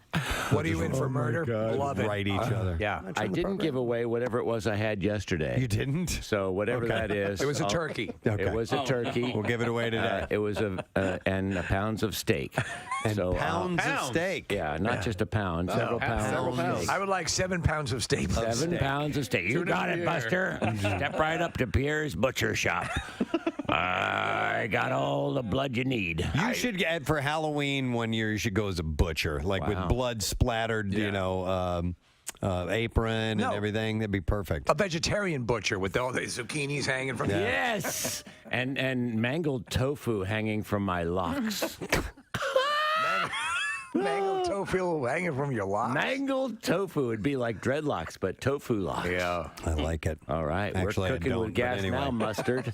What are you in for murder? Love it. Right each other. Yeah. I didn't give away whatever it was I had yesterday. You didn't? So whatever Okay. that is. It was a turkey. Okay. It was a turkey. We'll give it away today. It was and pounds of steak. And so, pounds of steak. Yeah, not just a pound. Several pounds. of steak. I would like 7 pounds of steak. 7 pounds of steak. You Tune got in it, here. Buster. Step right up to Pierre's Butcher Shop. I got all the blood you need. You should get for Halloween one year. You should go as a butcher, like with blood splattered, apron No. and everything. That'd be perfect. A vegetarian butcher with all the zucchinis hanging from Yes, and mangled tofu hanging from my locks. mangled tofu hanging from your locks. Mangled tofu would be like dreadlocks, but tofu locks. Yeah. I like it. All right, Actually, I we're cooking don't, with but gas anyway. now, mustard.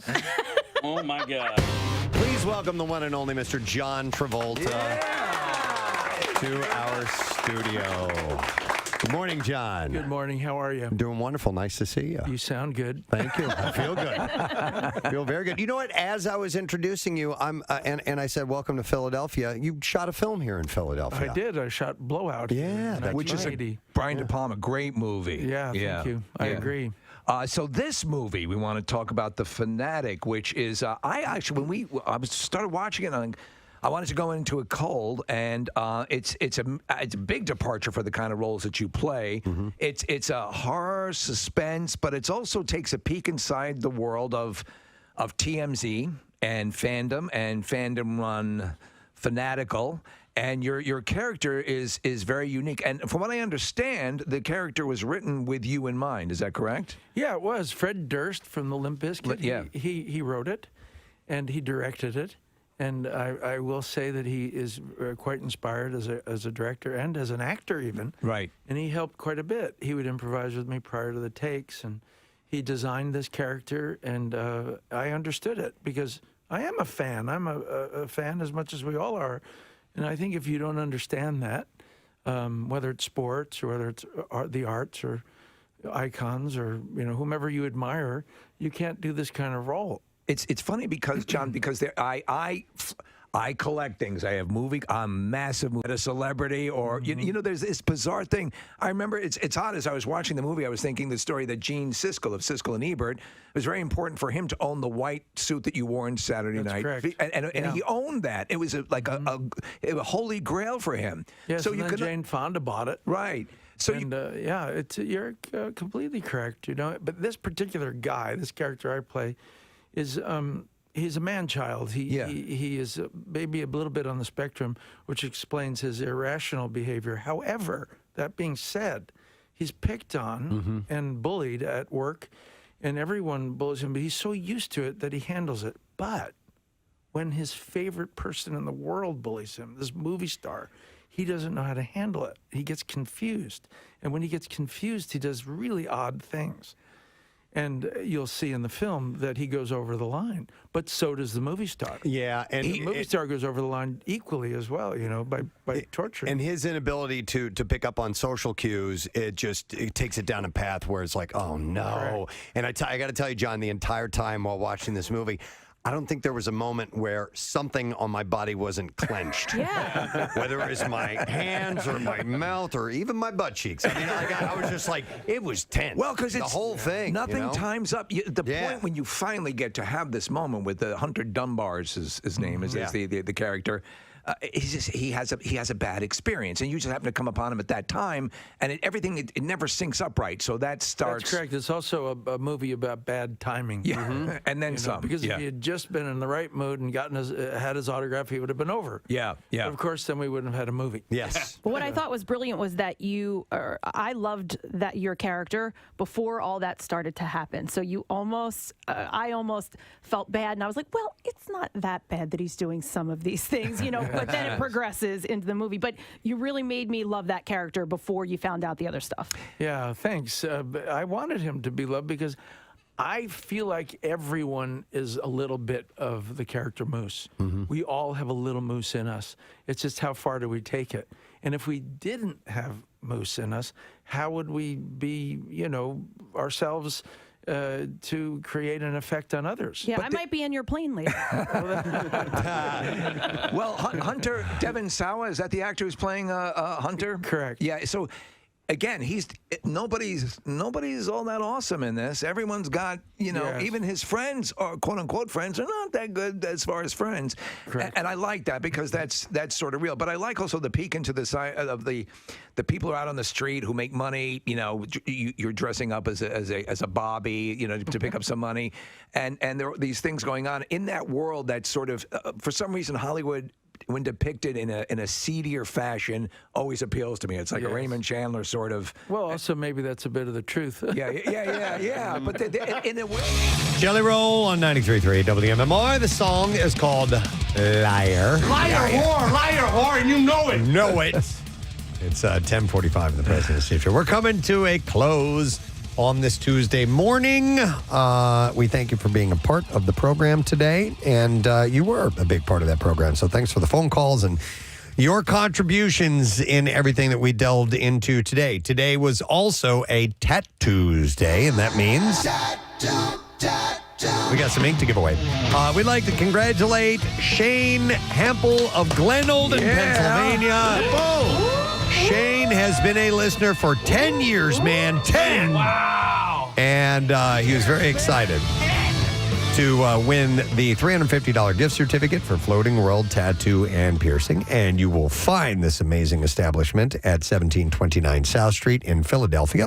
Oh my God. Please welcome the one and only Mr. John Travolta to our studio. Good morning, John. Good morning. How are you? I'm doing wonderful. Nice to see you. You sound good. Thank you. I feel good. I feel very good. You know what? As I was introducing you, and I said, "Welcome to Philadelphia." You shot a film here in Philadelphia. I did. I shot Blowout. Yeah, Which is a Brian De Palma great movie. Yeah, thank you. I agree. So this movie, we want to talk about The Fanatic, which is I actually when I started watching it, I wanted to go into it cold, and it's a big departure for the kind of roles that you play. Mm-hmm. It's a horror suspense, but it also takes a peek inside the world of TMZ and fandom run Fanatical. And your character is very unique. And from what I understand, the character was written with you in mind. Is that correct? Yeah, it was. Fred Durst from the Limp Bizkit. Yeah. He wrote it, and he directed it. And I will say that he is quite inspired as a director and as an actor even. Right. And he helped quite a bit. He would improvise with me prior to the takes, and he designed this character, and I understood it because I am a fan. I'm a fan as much as we all are. And I think if you don't understand that, whether it's sports or whether it's the arts or icons or whomever you admire, you can't do this kind of role. It's funny because John, because I collect things. I have I'm massive at a celebrity, or there's this bizarre thing. I remember it's odd. As I was watching the movie, I was thinking the story that Gene Siskel of Siskel and Ebert, it was very important for him to own the white suit that you wore on Saturday That's night, correct. and he owned that. It was a holy grail for him. Yes, so and then Jane Fonda bought it. Right. So you're completely correct. But this particular guy, this character I play, is he's a man-child. He is maybe a little bit on the spectrum, which explains his irrational behavior. However, that being said, he's picked on and bullied at work, and everyone bullies him, but he's so used to it that he handles it. But when his favorite person in the world bullies him, this movie star, he doesn't know how to handle it. He gets confused. And when he gets confused, he does really odd things. And you'll see in the film that he goes over the line, but so does the movie star. Yeah, and the movie star goes over the line equally as well, by torturing. And his inability to pick up on social cues, it takes it down a path where it's like, oh no. Correct. And I got to tell you, John, the entire time while watching this movie, I don't think there was a moment where something on my body wasn't clenched. Yeah. Whether it was my hands or my mouth or even my butt cheeks. I mean, I was just like, it was tense. Well, because the it's whole thing. Nothing times up. The point when you finally get to have this moment with Hunter Dunbar's his name is the character. He has a bad experience, and you just happen to come upon him at that time, and it never syncs up right. So that starts. That's correct. It's also a movie about bad timing. Yeah, and then some. Because if he had just been in the right mood and had his autograph, he would have been over. Yeah. But of course, then we wouldn't have had a movie. Yes. But what I thought was brilliant was that I loved that your character before all that started to happen. So I almost felt bad, and I was like, well, it's not that bad that he's doing some of these things, But then it progresses into the movie. But you really made me love that character before you found out the other stuff. Yeah, thanks. I wanted him to be loved because I feel like everyone is a little bit of the character Moose. We all have a little Moose in us. It's just how far do we take it? And if we didn't have Moose in us, how would we be, ourselves to create an effect on others? Yeah, I might be in your plane later. Well, Hunter Devon Sawa, is that the actor who's playing Hunter? Correct. Yeah. So again, nobody's all that awesome in this. Everyone's got, even his friends, or quote unquote friends, are not that good as far as friends. Correct. And I like that because that's sort of real. But I like also the peek into the side of the people who are out on the street who make money. You're dressing up as a Bobby, to pick up some money, and there are these things going on in that world that sort of, for some reason, Hollywood, when depicted in a seedier fashion, always appeals to me. It's like a Raymond Chandler sort of. Well, also maybe that's a bit of the truth. Yeah. But in a way. Jelly Roll on 93.3 WMMR. The song is called Liar. Liar, whore, and you know it. Know it. It's 10:45 in the President's Future. We're coming to a close on this Tuesday morning. We thank you for being a part of the program today, and you were a big part of that program. So thanks for the phone calls and your contributions in everything that we delved into today. Today was also a Tattoos Day, and that means we got some ink to give away. We'd like to congratulate Shane Hampel of Glen Olden, Pennsylvania. Shane has been a listener for 10 years, man. 10! Wow! And he was very excited to win the $350 gift certificate for Floating World Tattoo and Piercing. And you will find this amazing establishment at 1729 South Street in Philadelphia.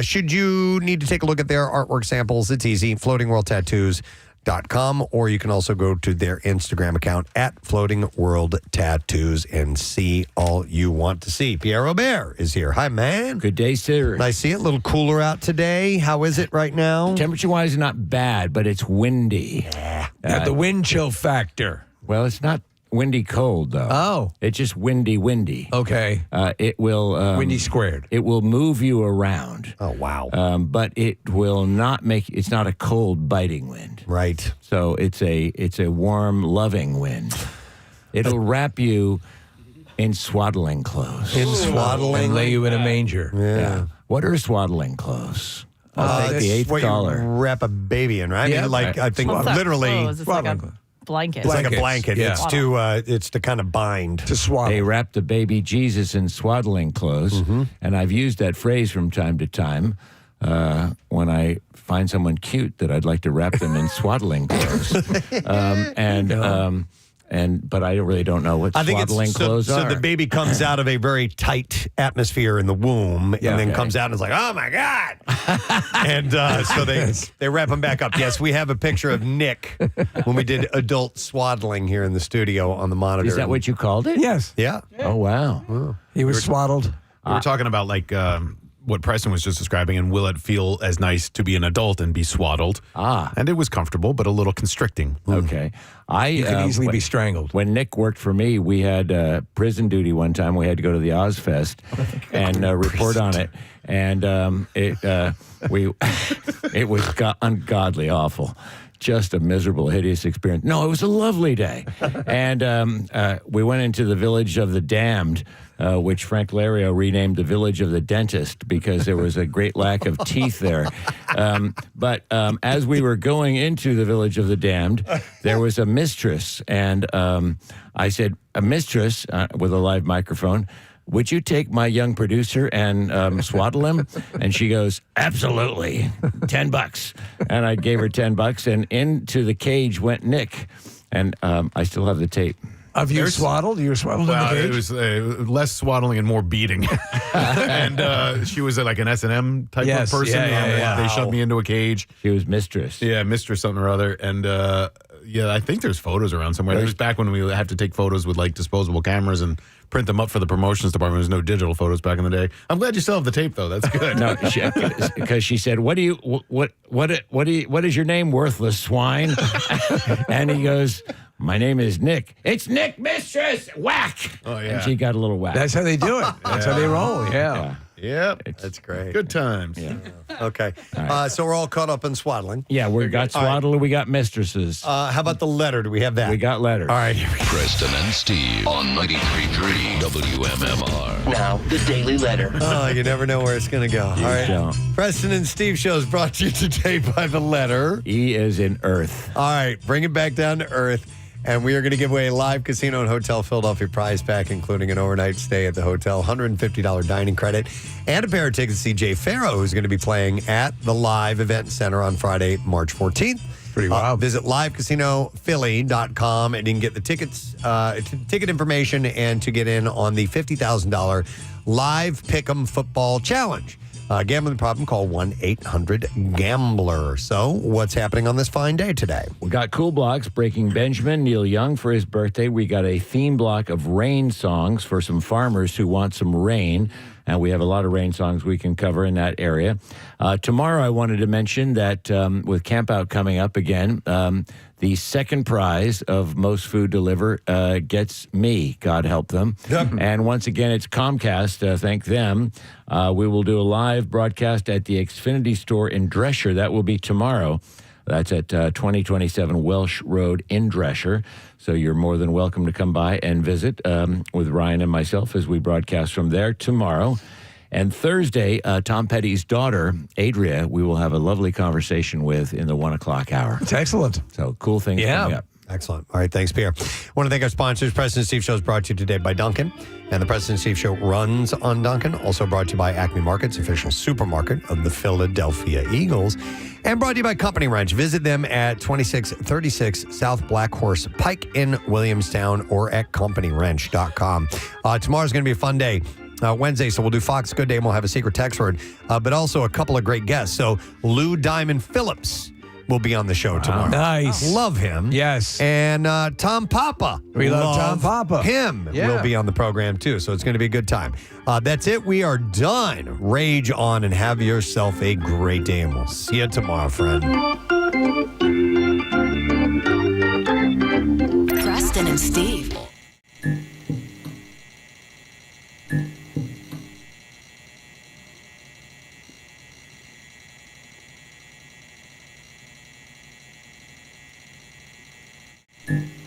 Should you need to take a look at their artwork samples, it's easy, floatingworldtattoos.com, or you can also go to their Instagram account at Floating World Tattoos and see all you want to see. Pierre Robert is here. Hi, man. Good day, sir. I see it. A little cooler out today. How is it right now? Temperature-wise, not bad, but it's windy. The wind chill factor. Well, it's not windy cold, though. Oh. It's just windy. Okay. It will... windy squared. It will move you around. Oh, wow. But it will not make... It's not a cold, biting wind. Right. So it's a warm, loving wind. It'll wrap you in swaddling clothes. And lay you in a manger. Yeah. What are swaddling clothes? I'll take the eighth what caller. you wrap a baby in, right? Yeah, I mean, like, I think It's not literally... clothes, it's like a blanket. It's like a blanket. Yeah. It's to kind of bind. To swaddle. They wrap the baby Jesus in swaddling clothes, and I've used that phrase from time to time when I find someone cute that I'd like to wrap them in swaddling clothes. But I really don't know what swaddling clothes are. So the baby comes out of a very tight atmosphere in the womb, and then comes out and is like, "Oh my God!" And so they wrap him back up. Yes, we have a picture of Nick when we did adult swaddling here in the studio on the monitor. Is that what you called it? Yes. Yeah. Oh, wow. He was swaddled. We were talking about what Preston was just describing, and will it feel as nice to be an adult and be swaddled? And it was comfortable, but a little constricting. Okay. You could easily be strangled. When Nick worked for me, we had prison duty one time. We had to go to the Ozfest and report on it. and it was ungodly awful. Just a miserable, hideous experience. No, it was a lovely day. And we went into the village of the damned, which Frank Lario renamed the village of the dentist because there was a great lack of teeth there. But as we were going into the village of the damned, there was a mistress. And I said, a mistress, with a live microphone, would you take my young producer and swaddle him? And she goes, absolutely, $10. And I gave her $10, and into the cage went Nick. And I still have the tape. Of you swaddled? You were swaddled in the cage? It was less swaddling and more beating. And she was like an S&M type of person. Yeah. They shoved me into a cage. She was mistress. Yeah, mistress something or other. And I think there's photos around somewhere. There's back when we had to take photos with like disposable cameras and print them up for the promotions department. There's no digital photos back in the day. I'm glad you still have the tape though. That's good. No, because she said, "What is your name, worthless swine?" And he goes, "My name is Nick." "It's Nick, mistress." Whack. Oh yeah. And she got a little whack. That's how they do it. That's how they roll. Yeah. Yep. That's great. Good times. Yeah. Okay. So we're all caught up in swaddling. Yeah, we got swaddled. We got mistresses. How about the letter? Do we have that? We got letters. All right. Preston and Steve on 93.3 WMMR. Now, the Daily Letter. Oh, you never know where it's going to go. All right. don't. Preston and Steve show is brought to you today by the letter. E is in Earth. All right. Bring it back down to earth. And we are going to give away a live casino and hotel Philadelphia prize pack, including an overnight stay at the hotel, $150 dining credit, and a pair of tickets to see Jay Farrow, who's going to be playing at the Live Event Center on Friday, March 14th. Pretty wild. Visit livecasinophilly.com and you can get the tickets, ticket information, and to get in on the $50,000 Live Pick'em Football Challenge. Gambling problem, call 1-800-GAMBLER. So what's happening on this fine day today? We got Cool Blocks breaking Benjamin Neil Young for his birthday. We got a theme block of rain songs for some farmers who want some rain. And we have a lot of rain songs we can cover in that area. Tomorrow, I wanted to mention that with Camp Out coming up again, the second prize of Most Food Deliver gets me, God help them. And once again, it's Comcast. Thank them. We will do a live broadcast at the Xfinity store in Dresher. That will be tomorrow. That's at 2027 Welsh Road in Dresher. So you're more than welcome to come by and visit with Ryan and myself as we broadcast from there tomorrow. And Thursday, Tom Petty's daughter, Adria, we will have a lovely conversation with in the 1 o'clock hour. It's excellent. So cool things coming up. Excellent. All right. Thanks, Pierre. I want to thank our sponsors. Preston and Steve Show is brought to you today by Dunkin'. And the Preston and Steve Show runs on Dunkin'. Also brought to you by Acme Markets, official supermarket of the Philadelphia Eagles. And brought to you by Company Wrench. Visit them at 2636 South Black Horse Pike in Williamstown or at companywrench.com. Tomorrow's going to be a fun day. Wednesday, so we'll do Fox Good Day and we'll have a secret text word, but also a couple of great guests. So Lou Diamond Phillips will be on the show tomorrow. Nice. Love him. Yes. And Tom Papa. We love Tom Papa. Him will be on the program too, so it's going to be a good time. That's it. We are done. Rage on and have yourself a great day, and we'll see you tomorrow, friend. Preston and Steve. Mm-hmm.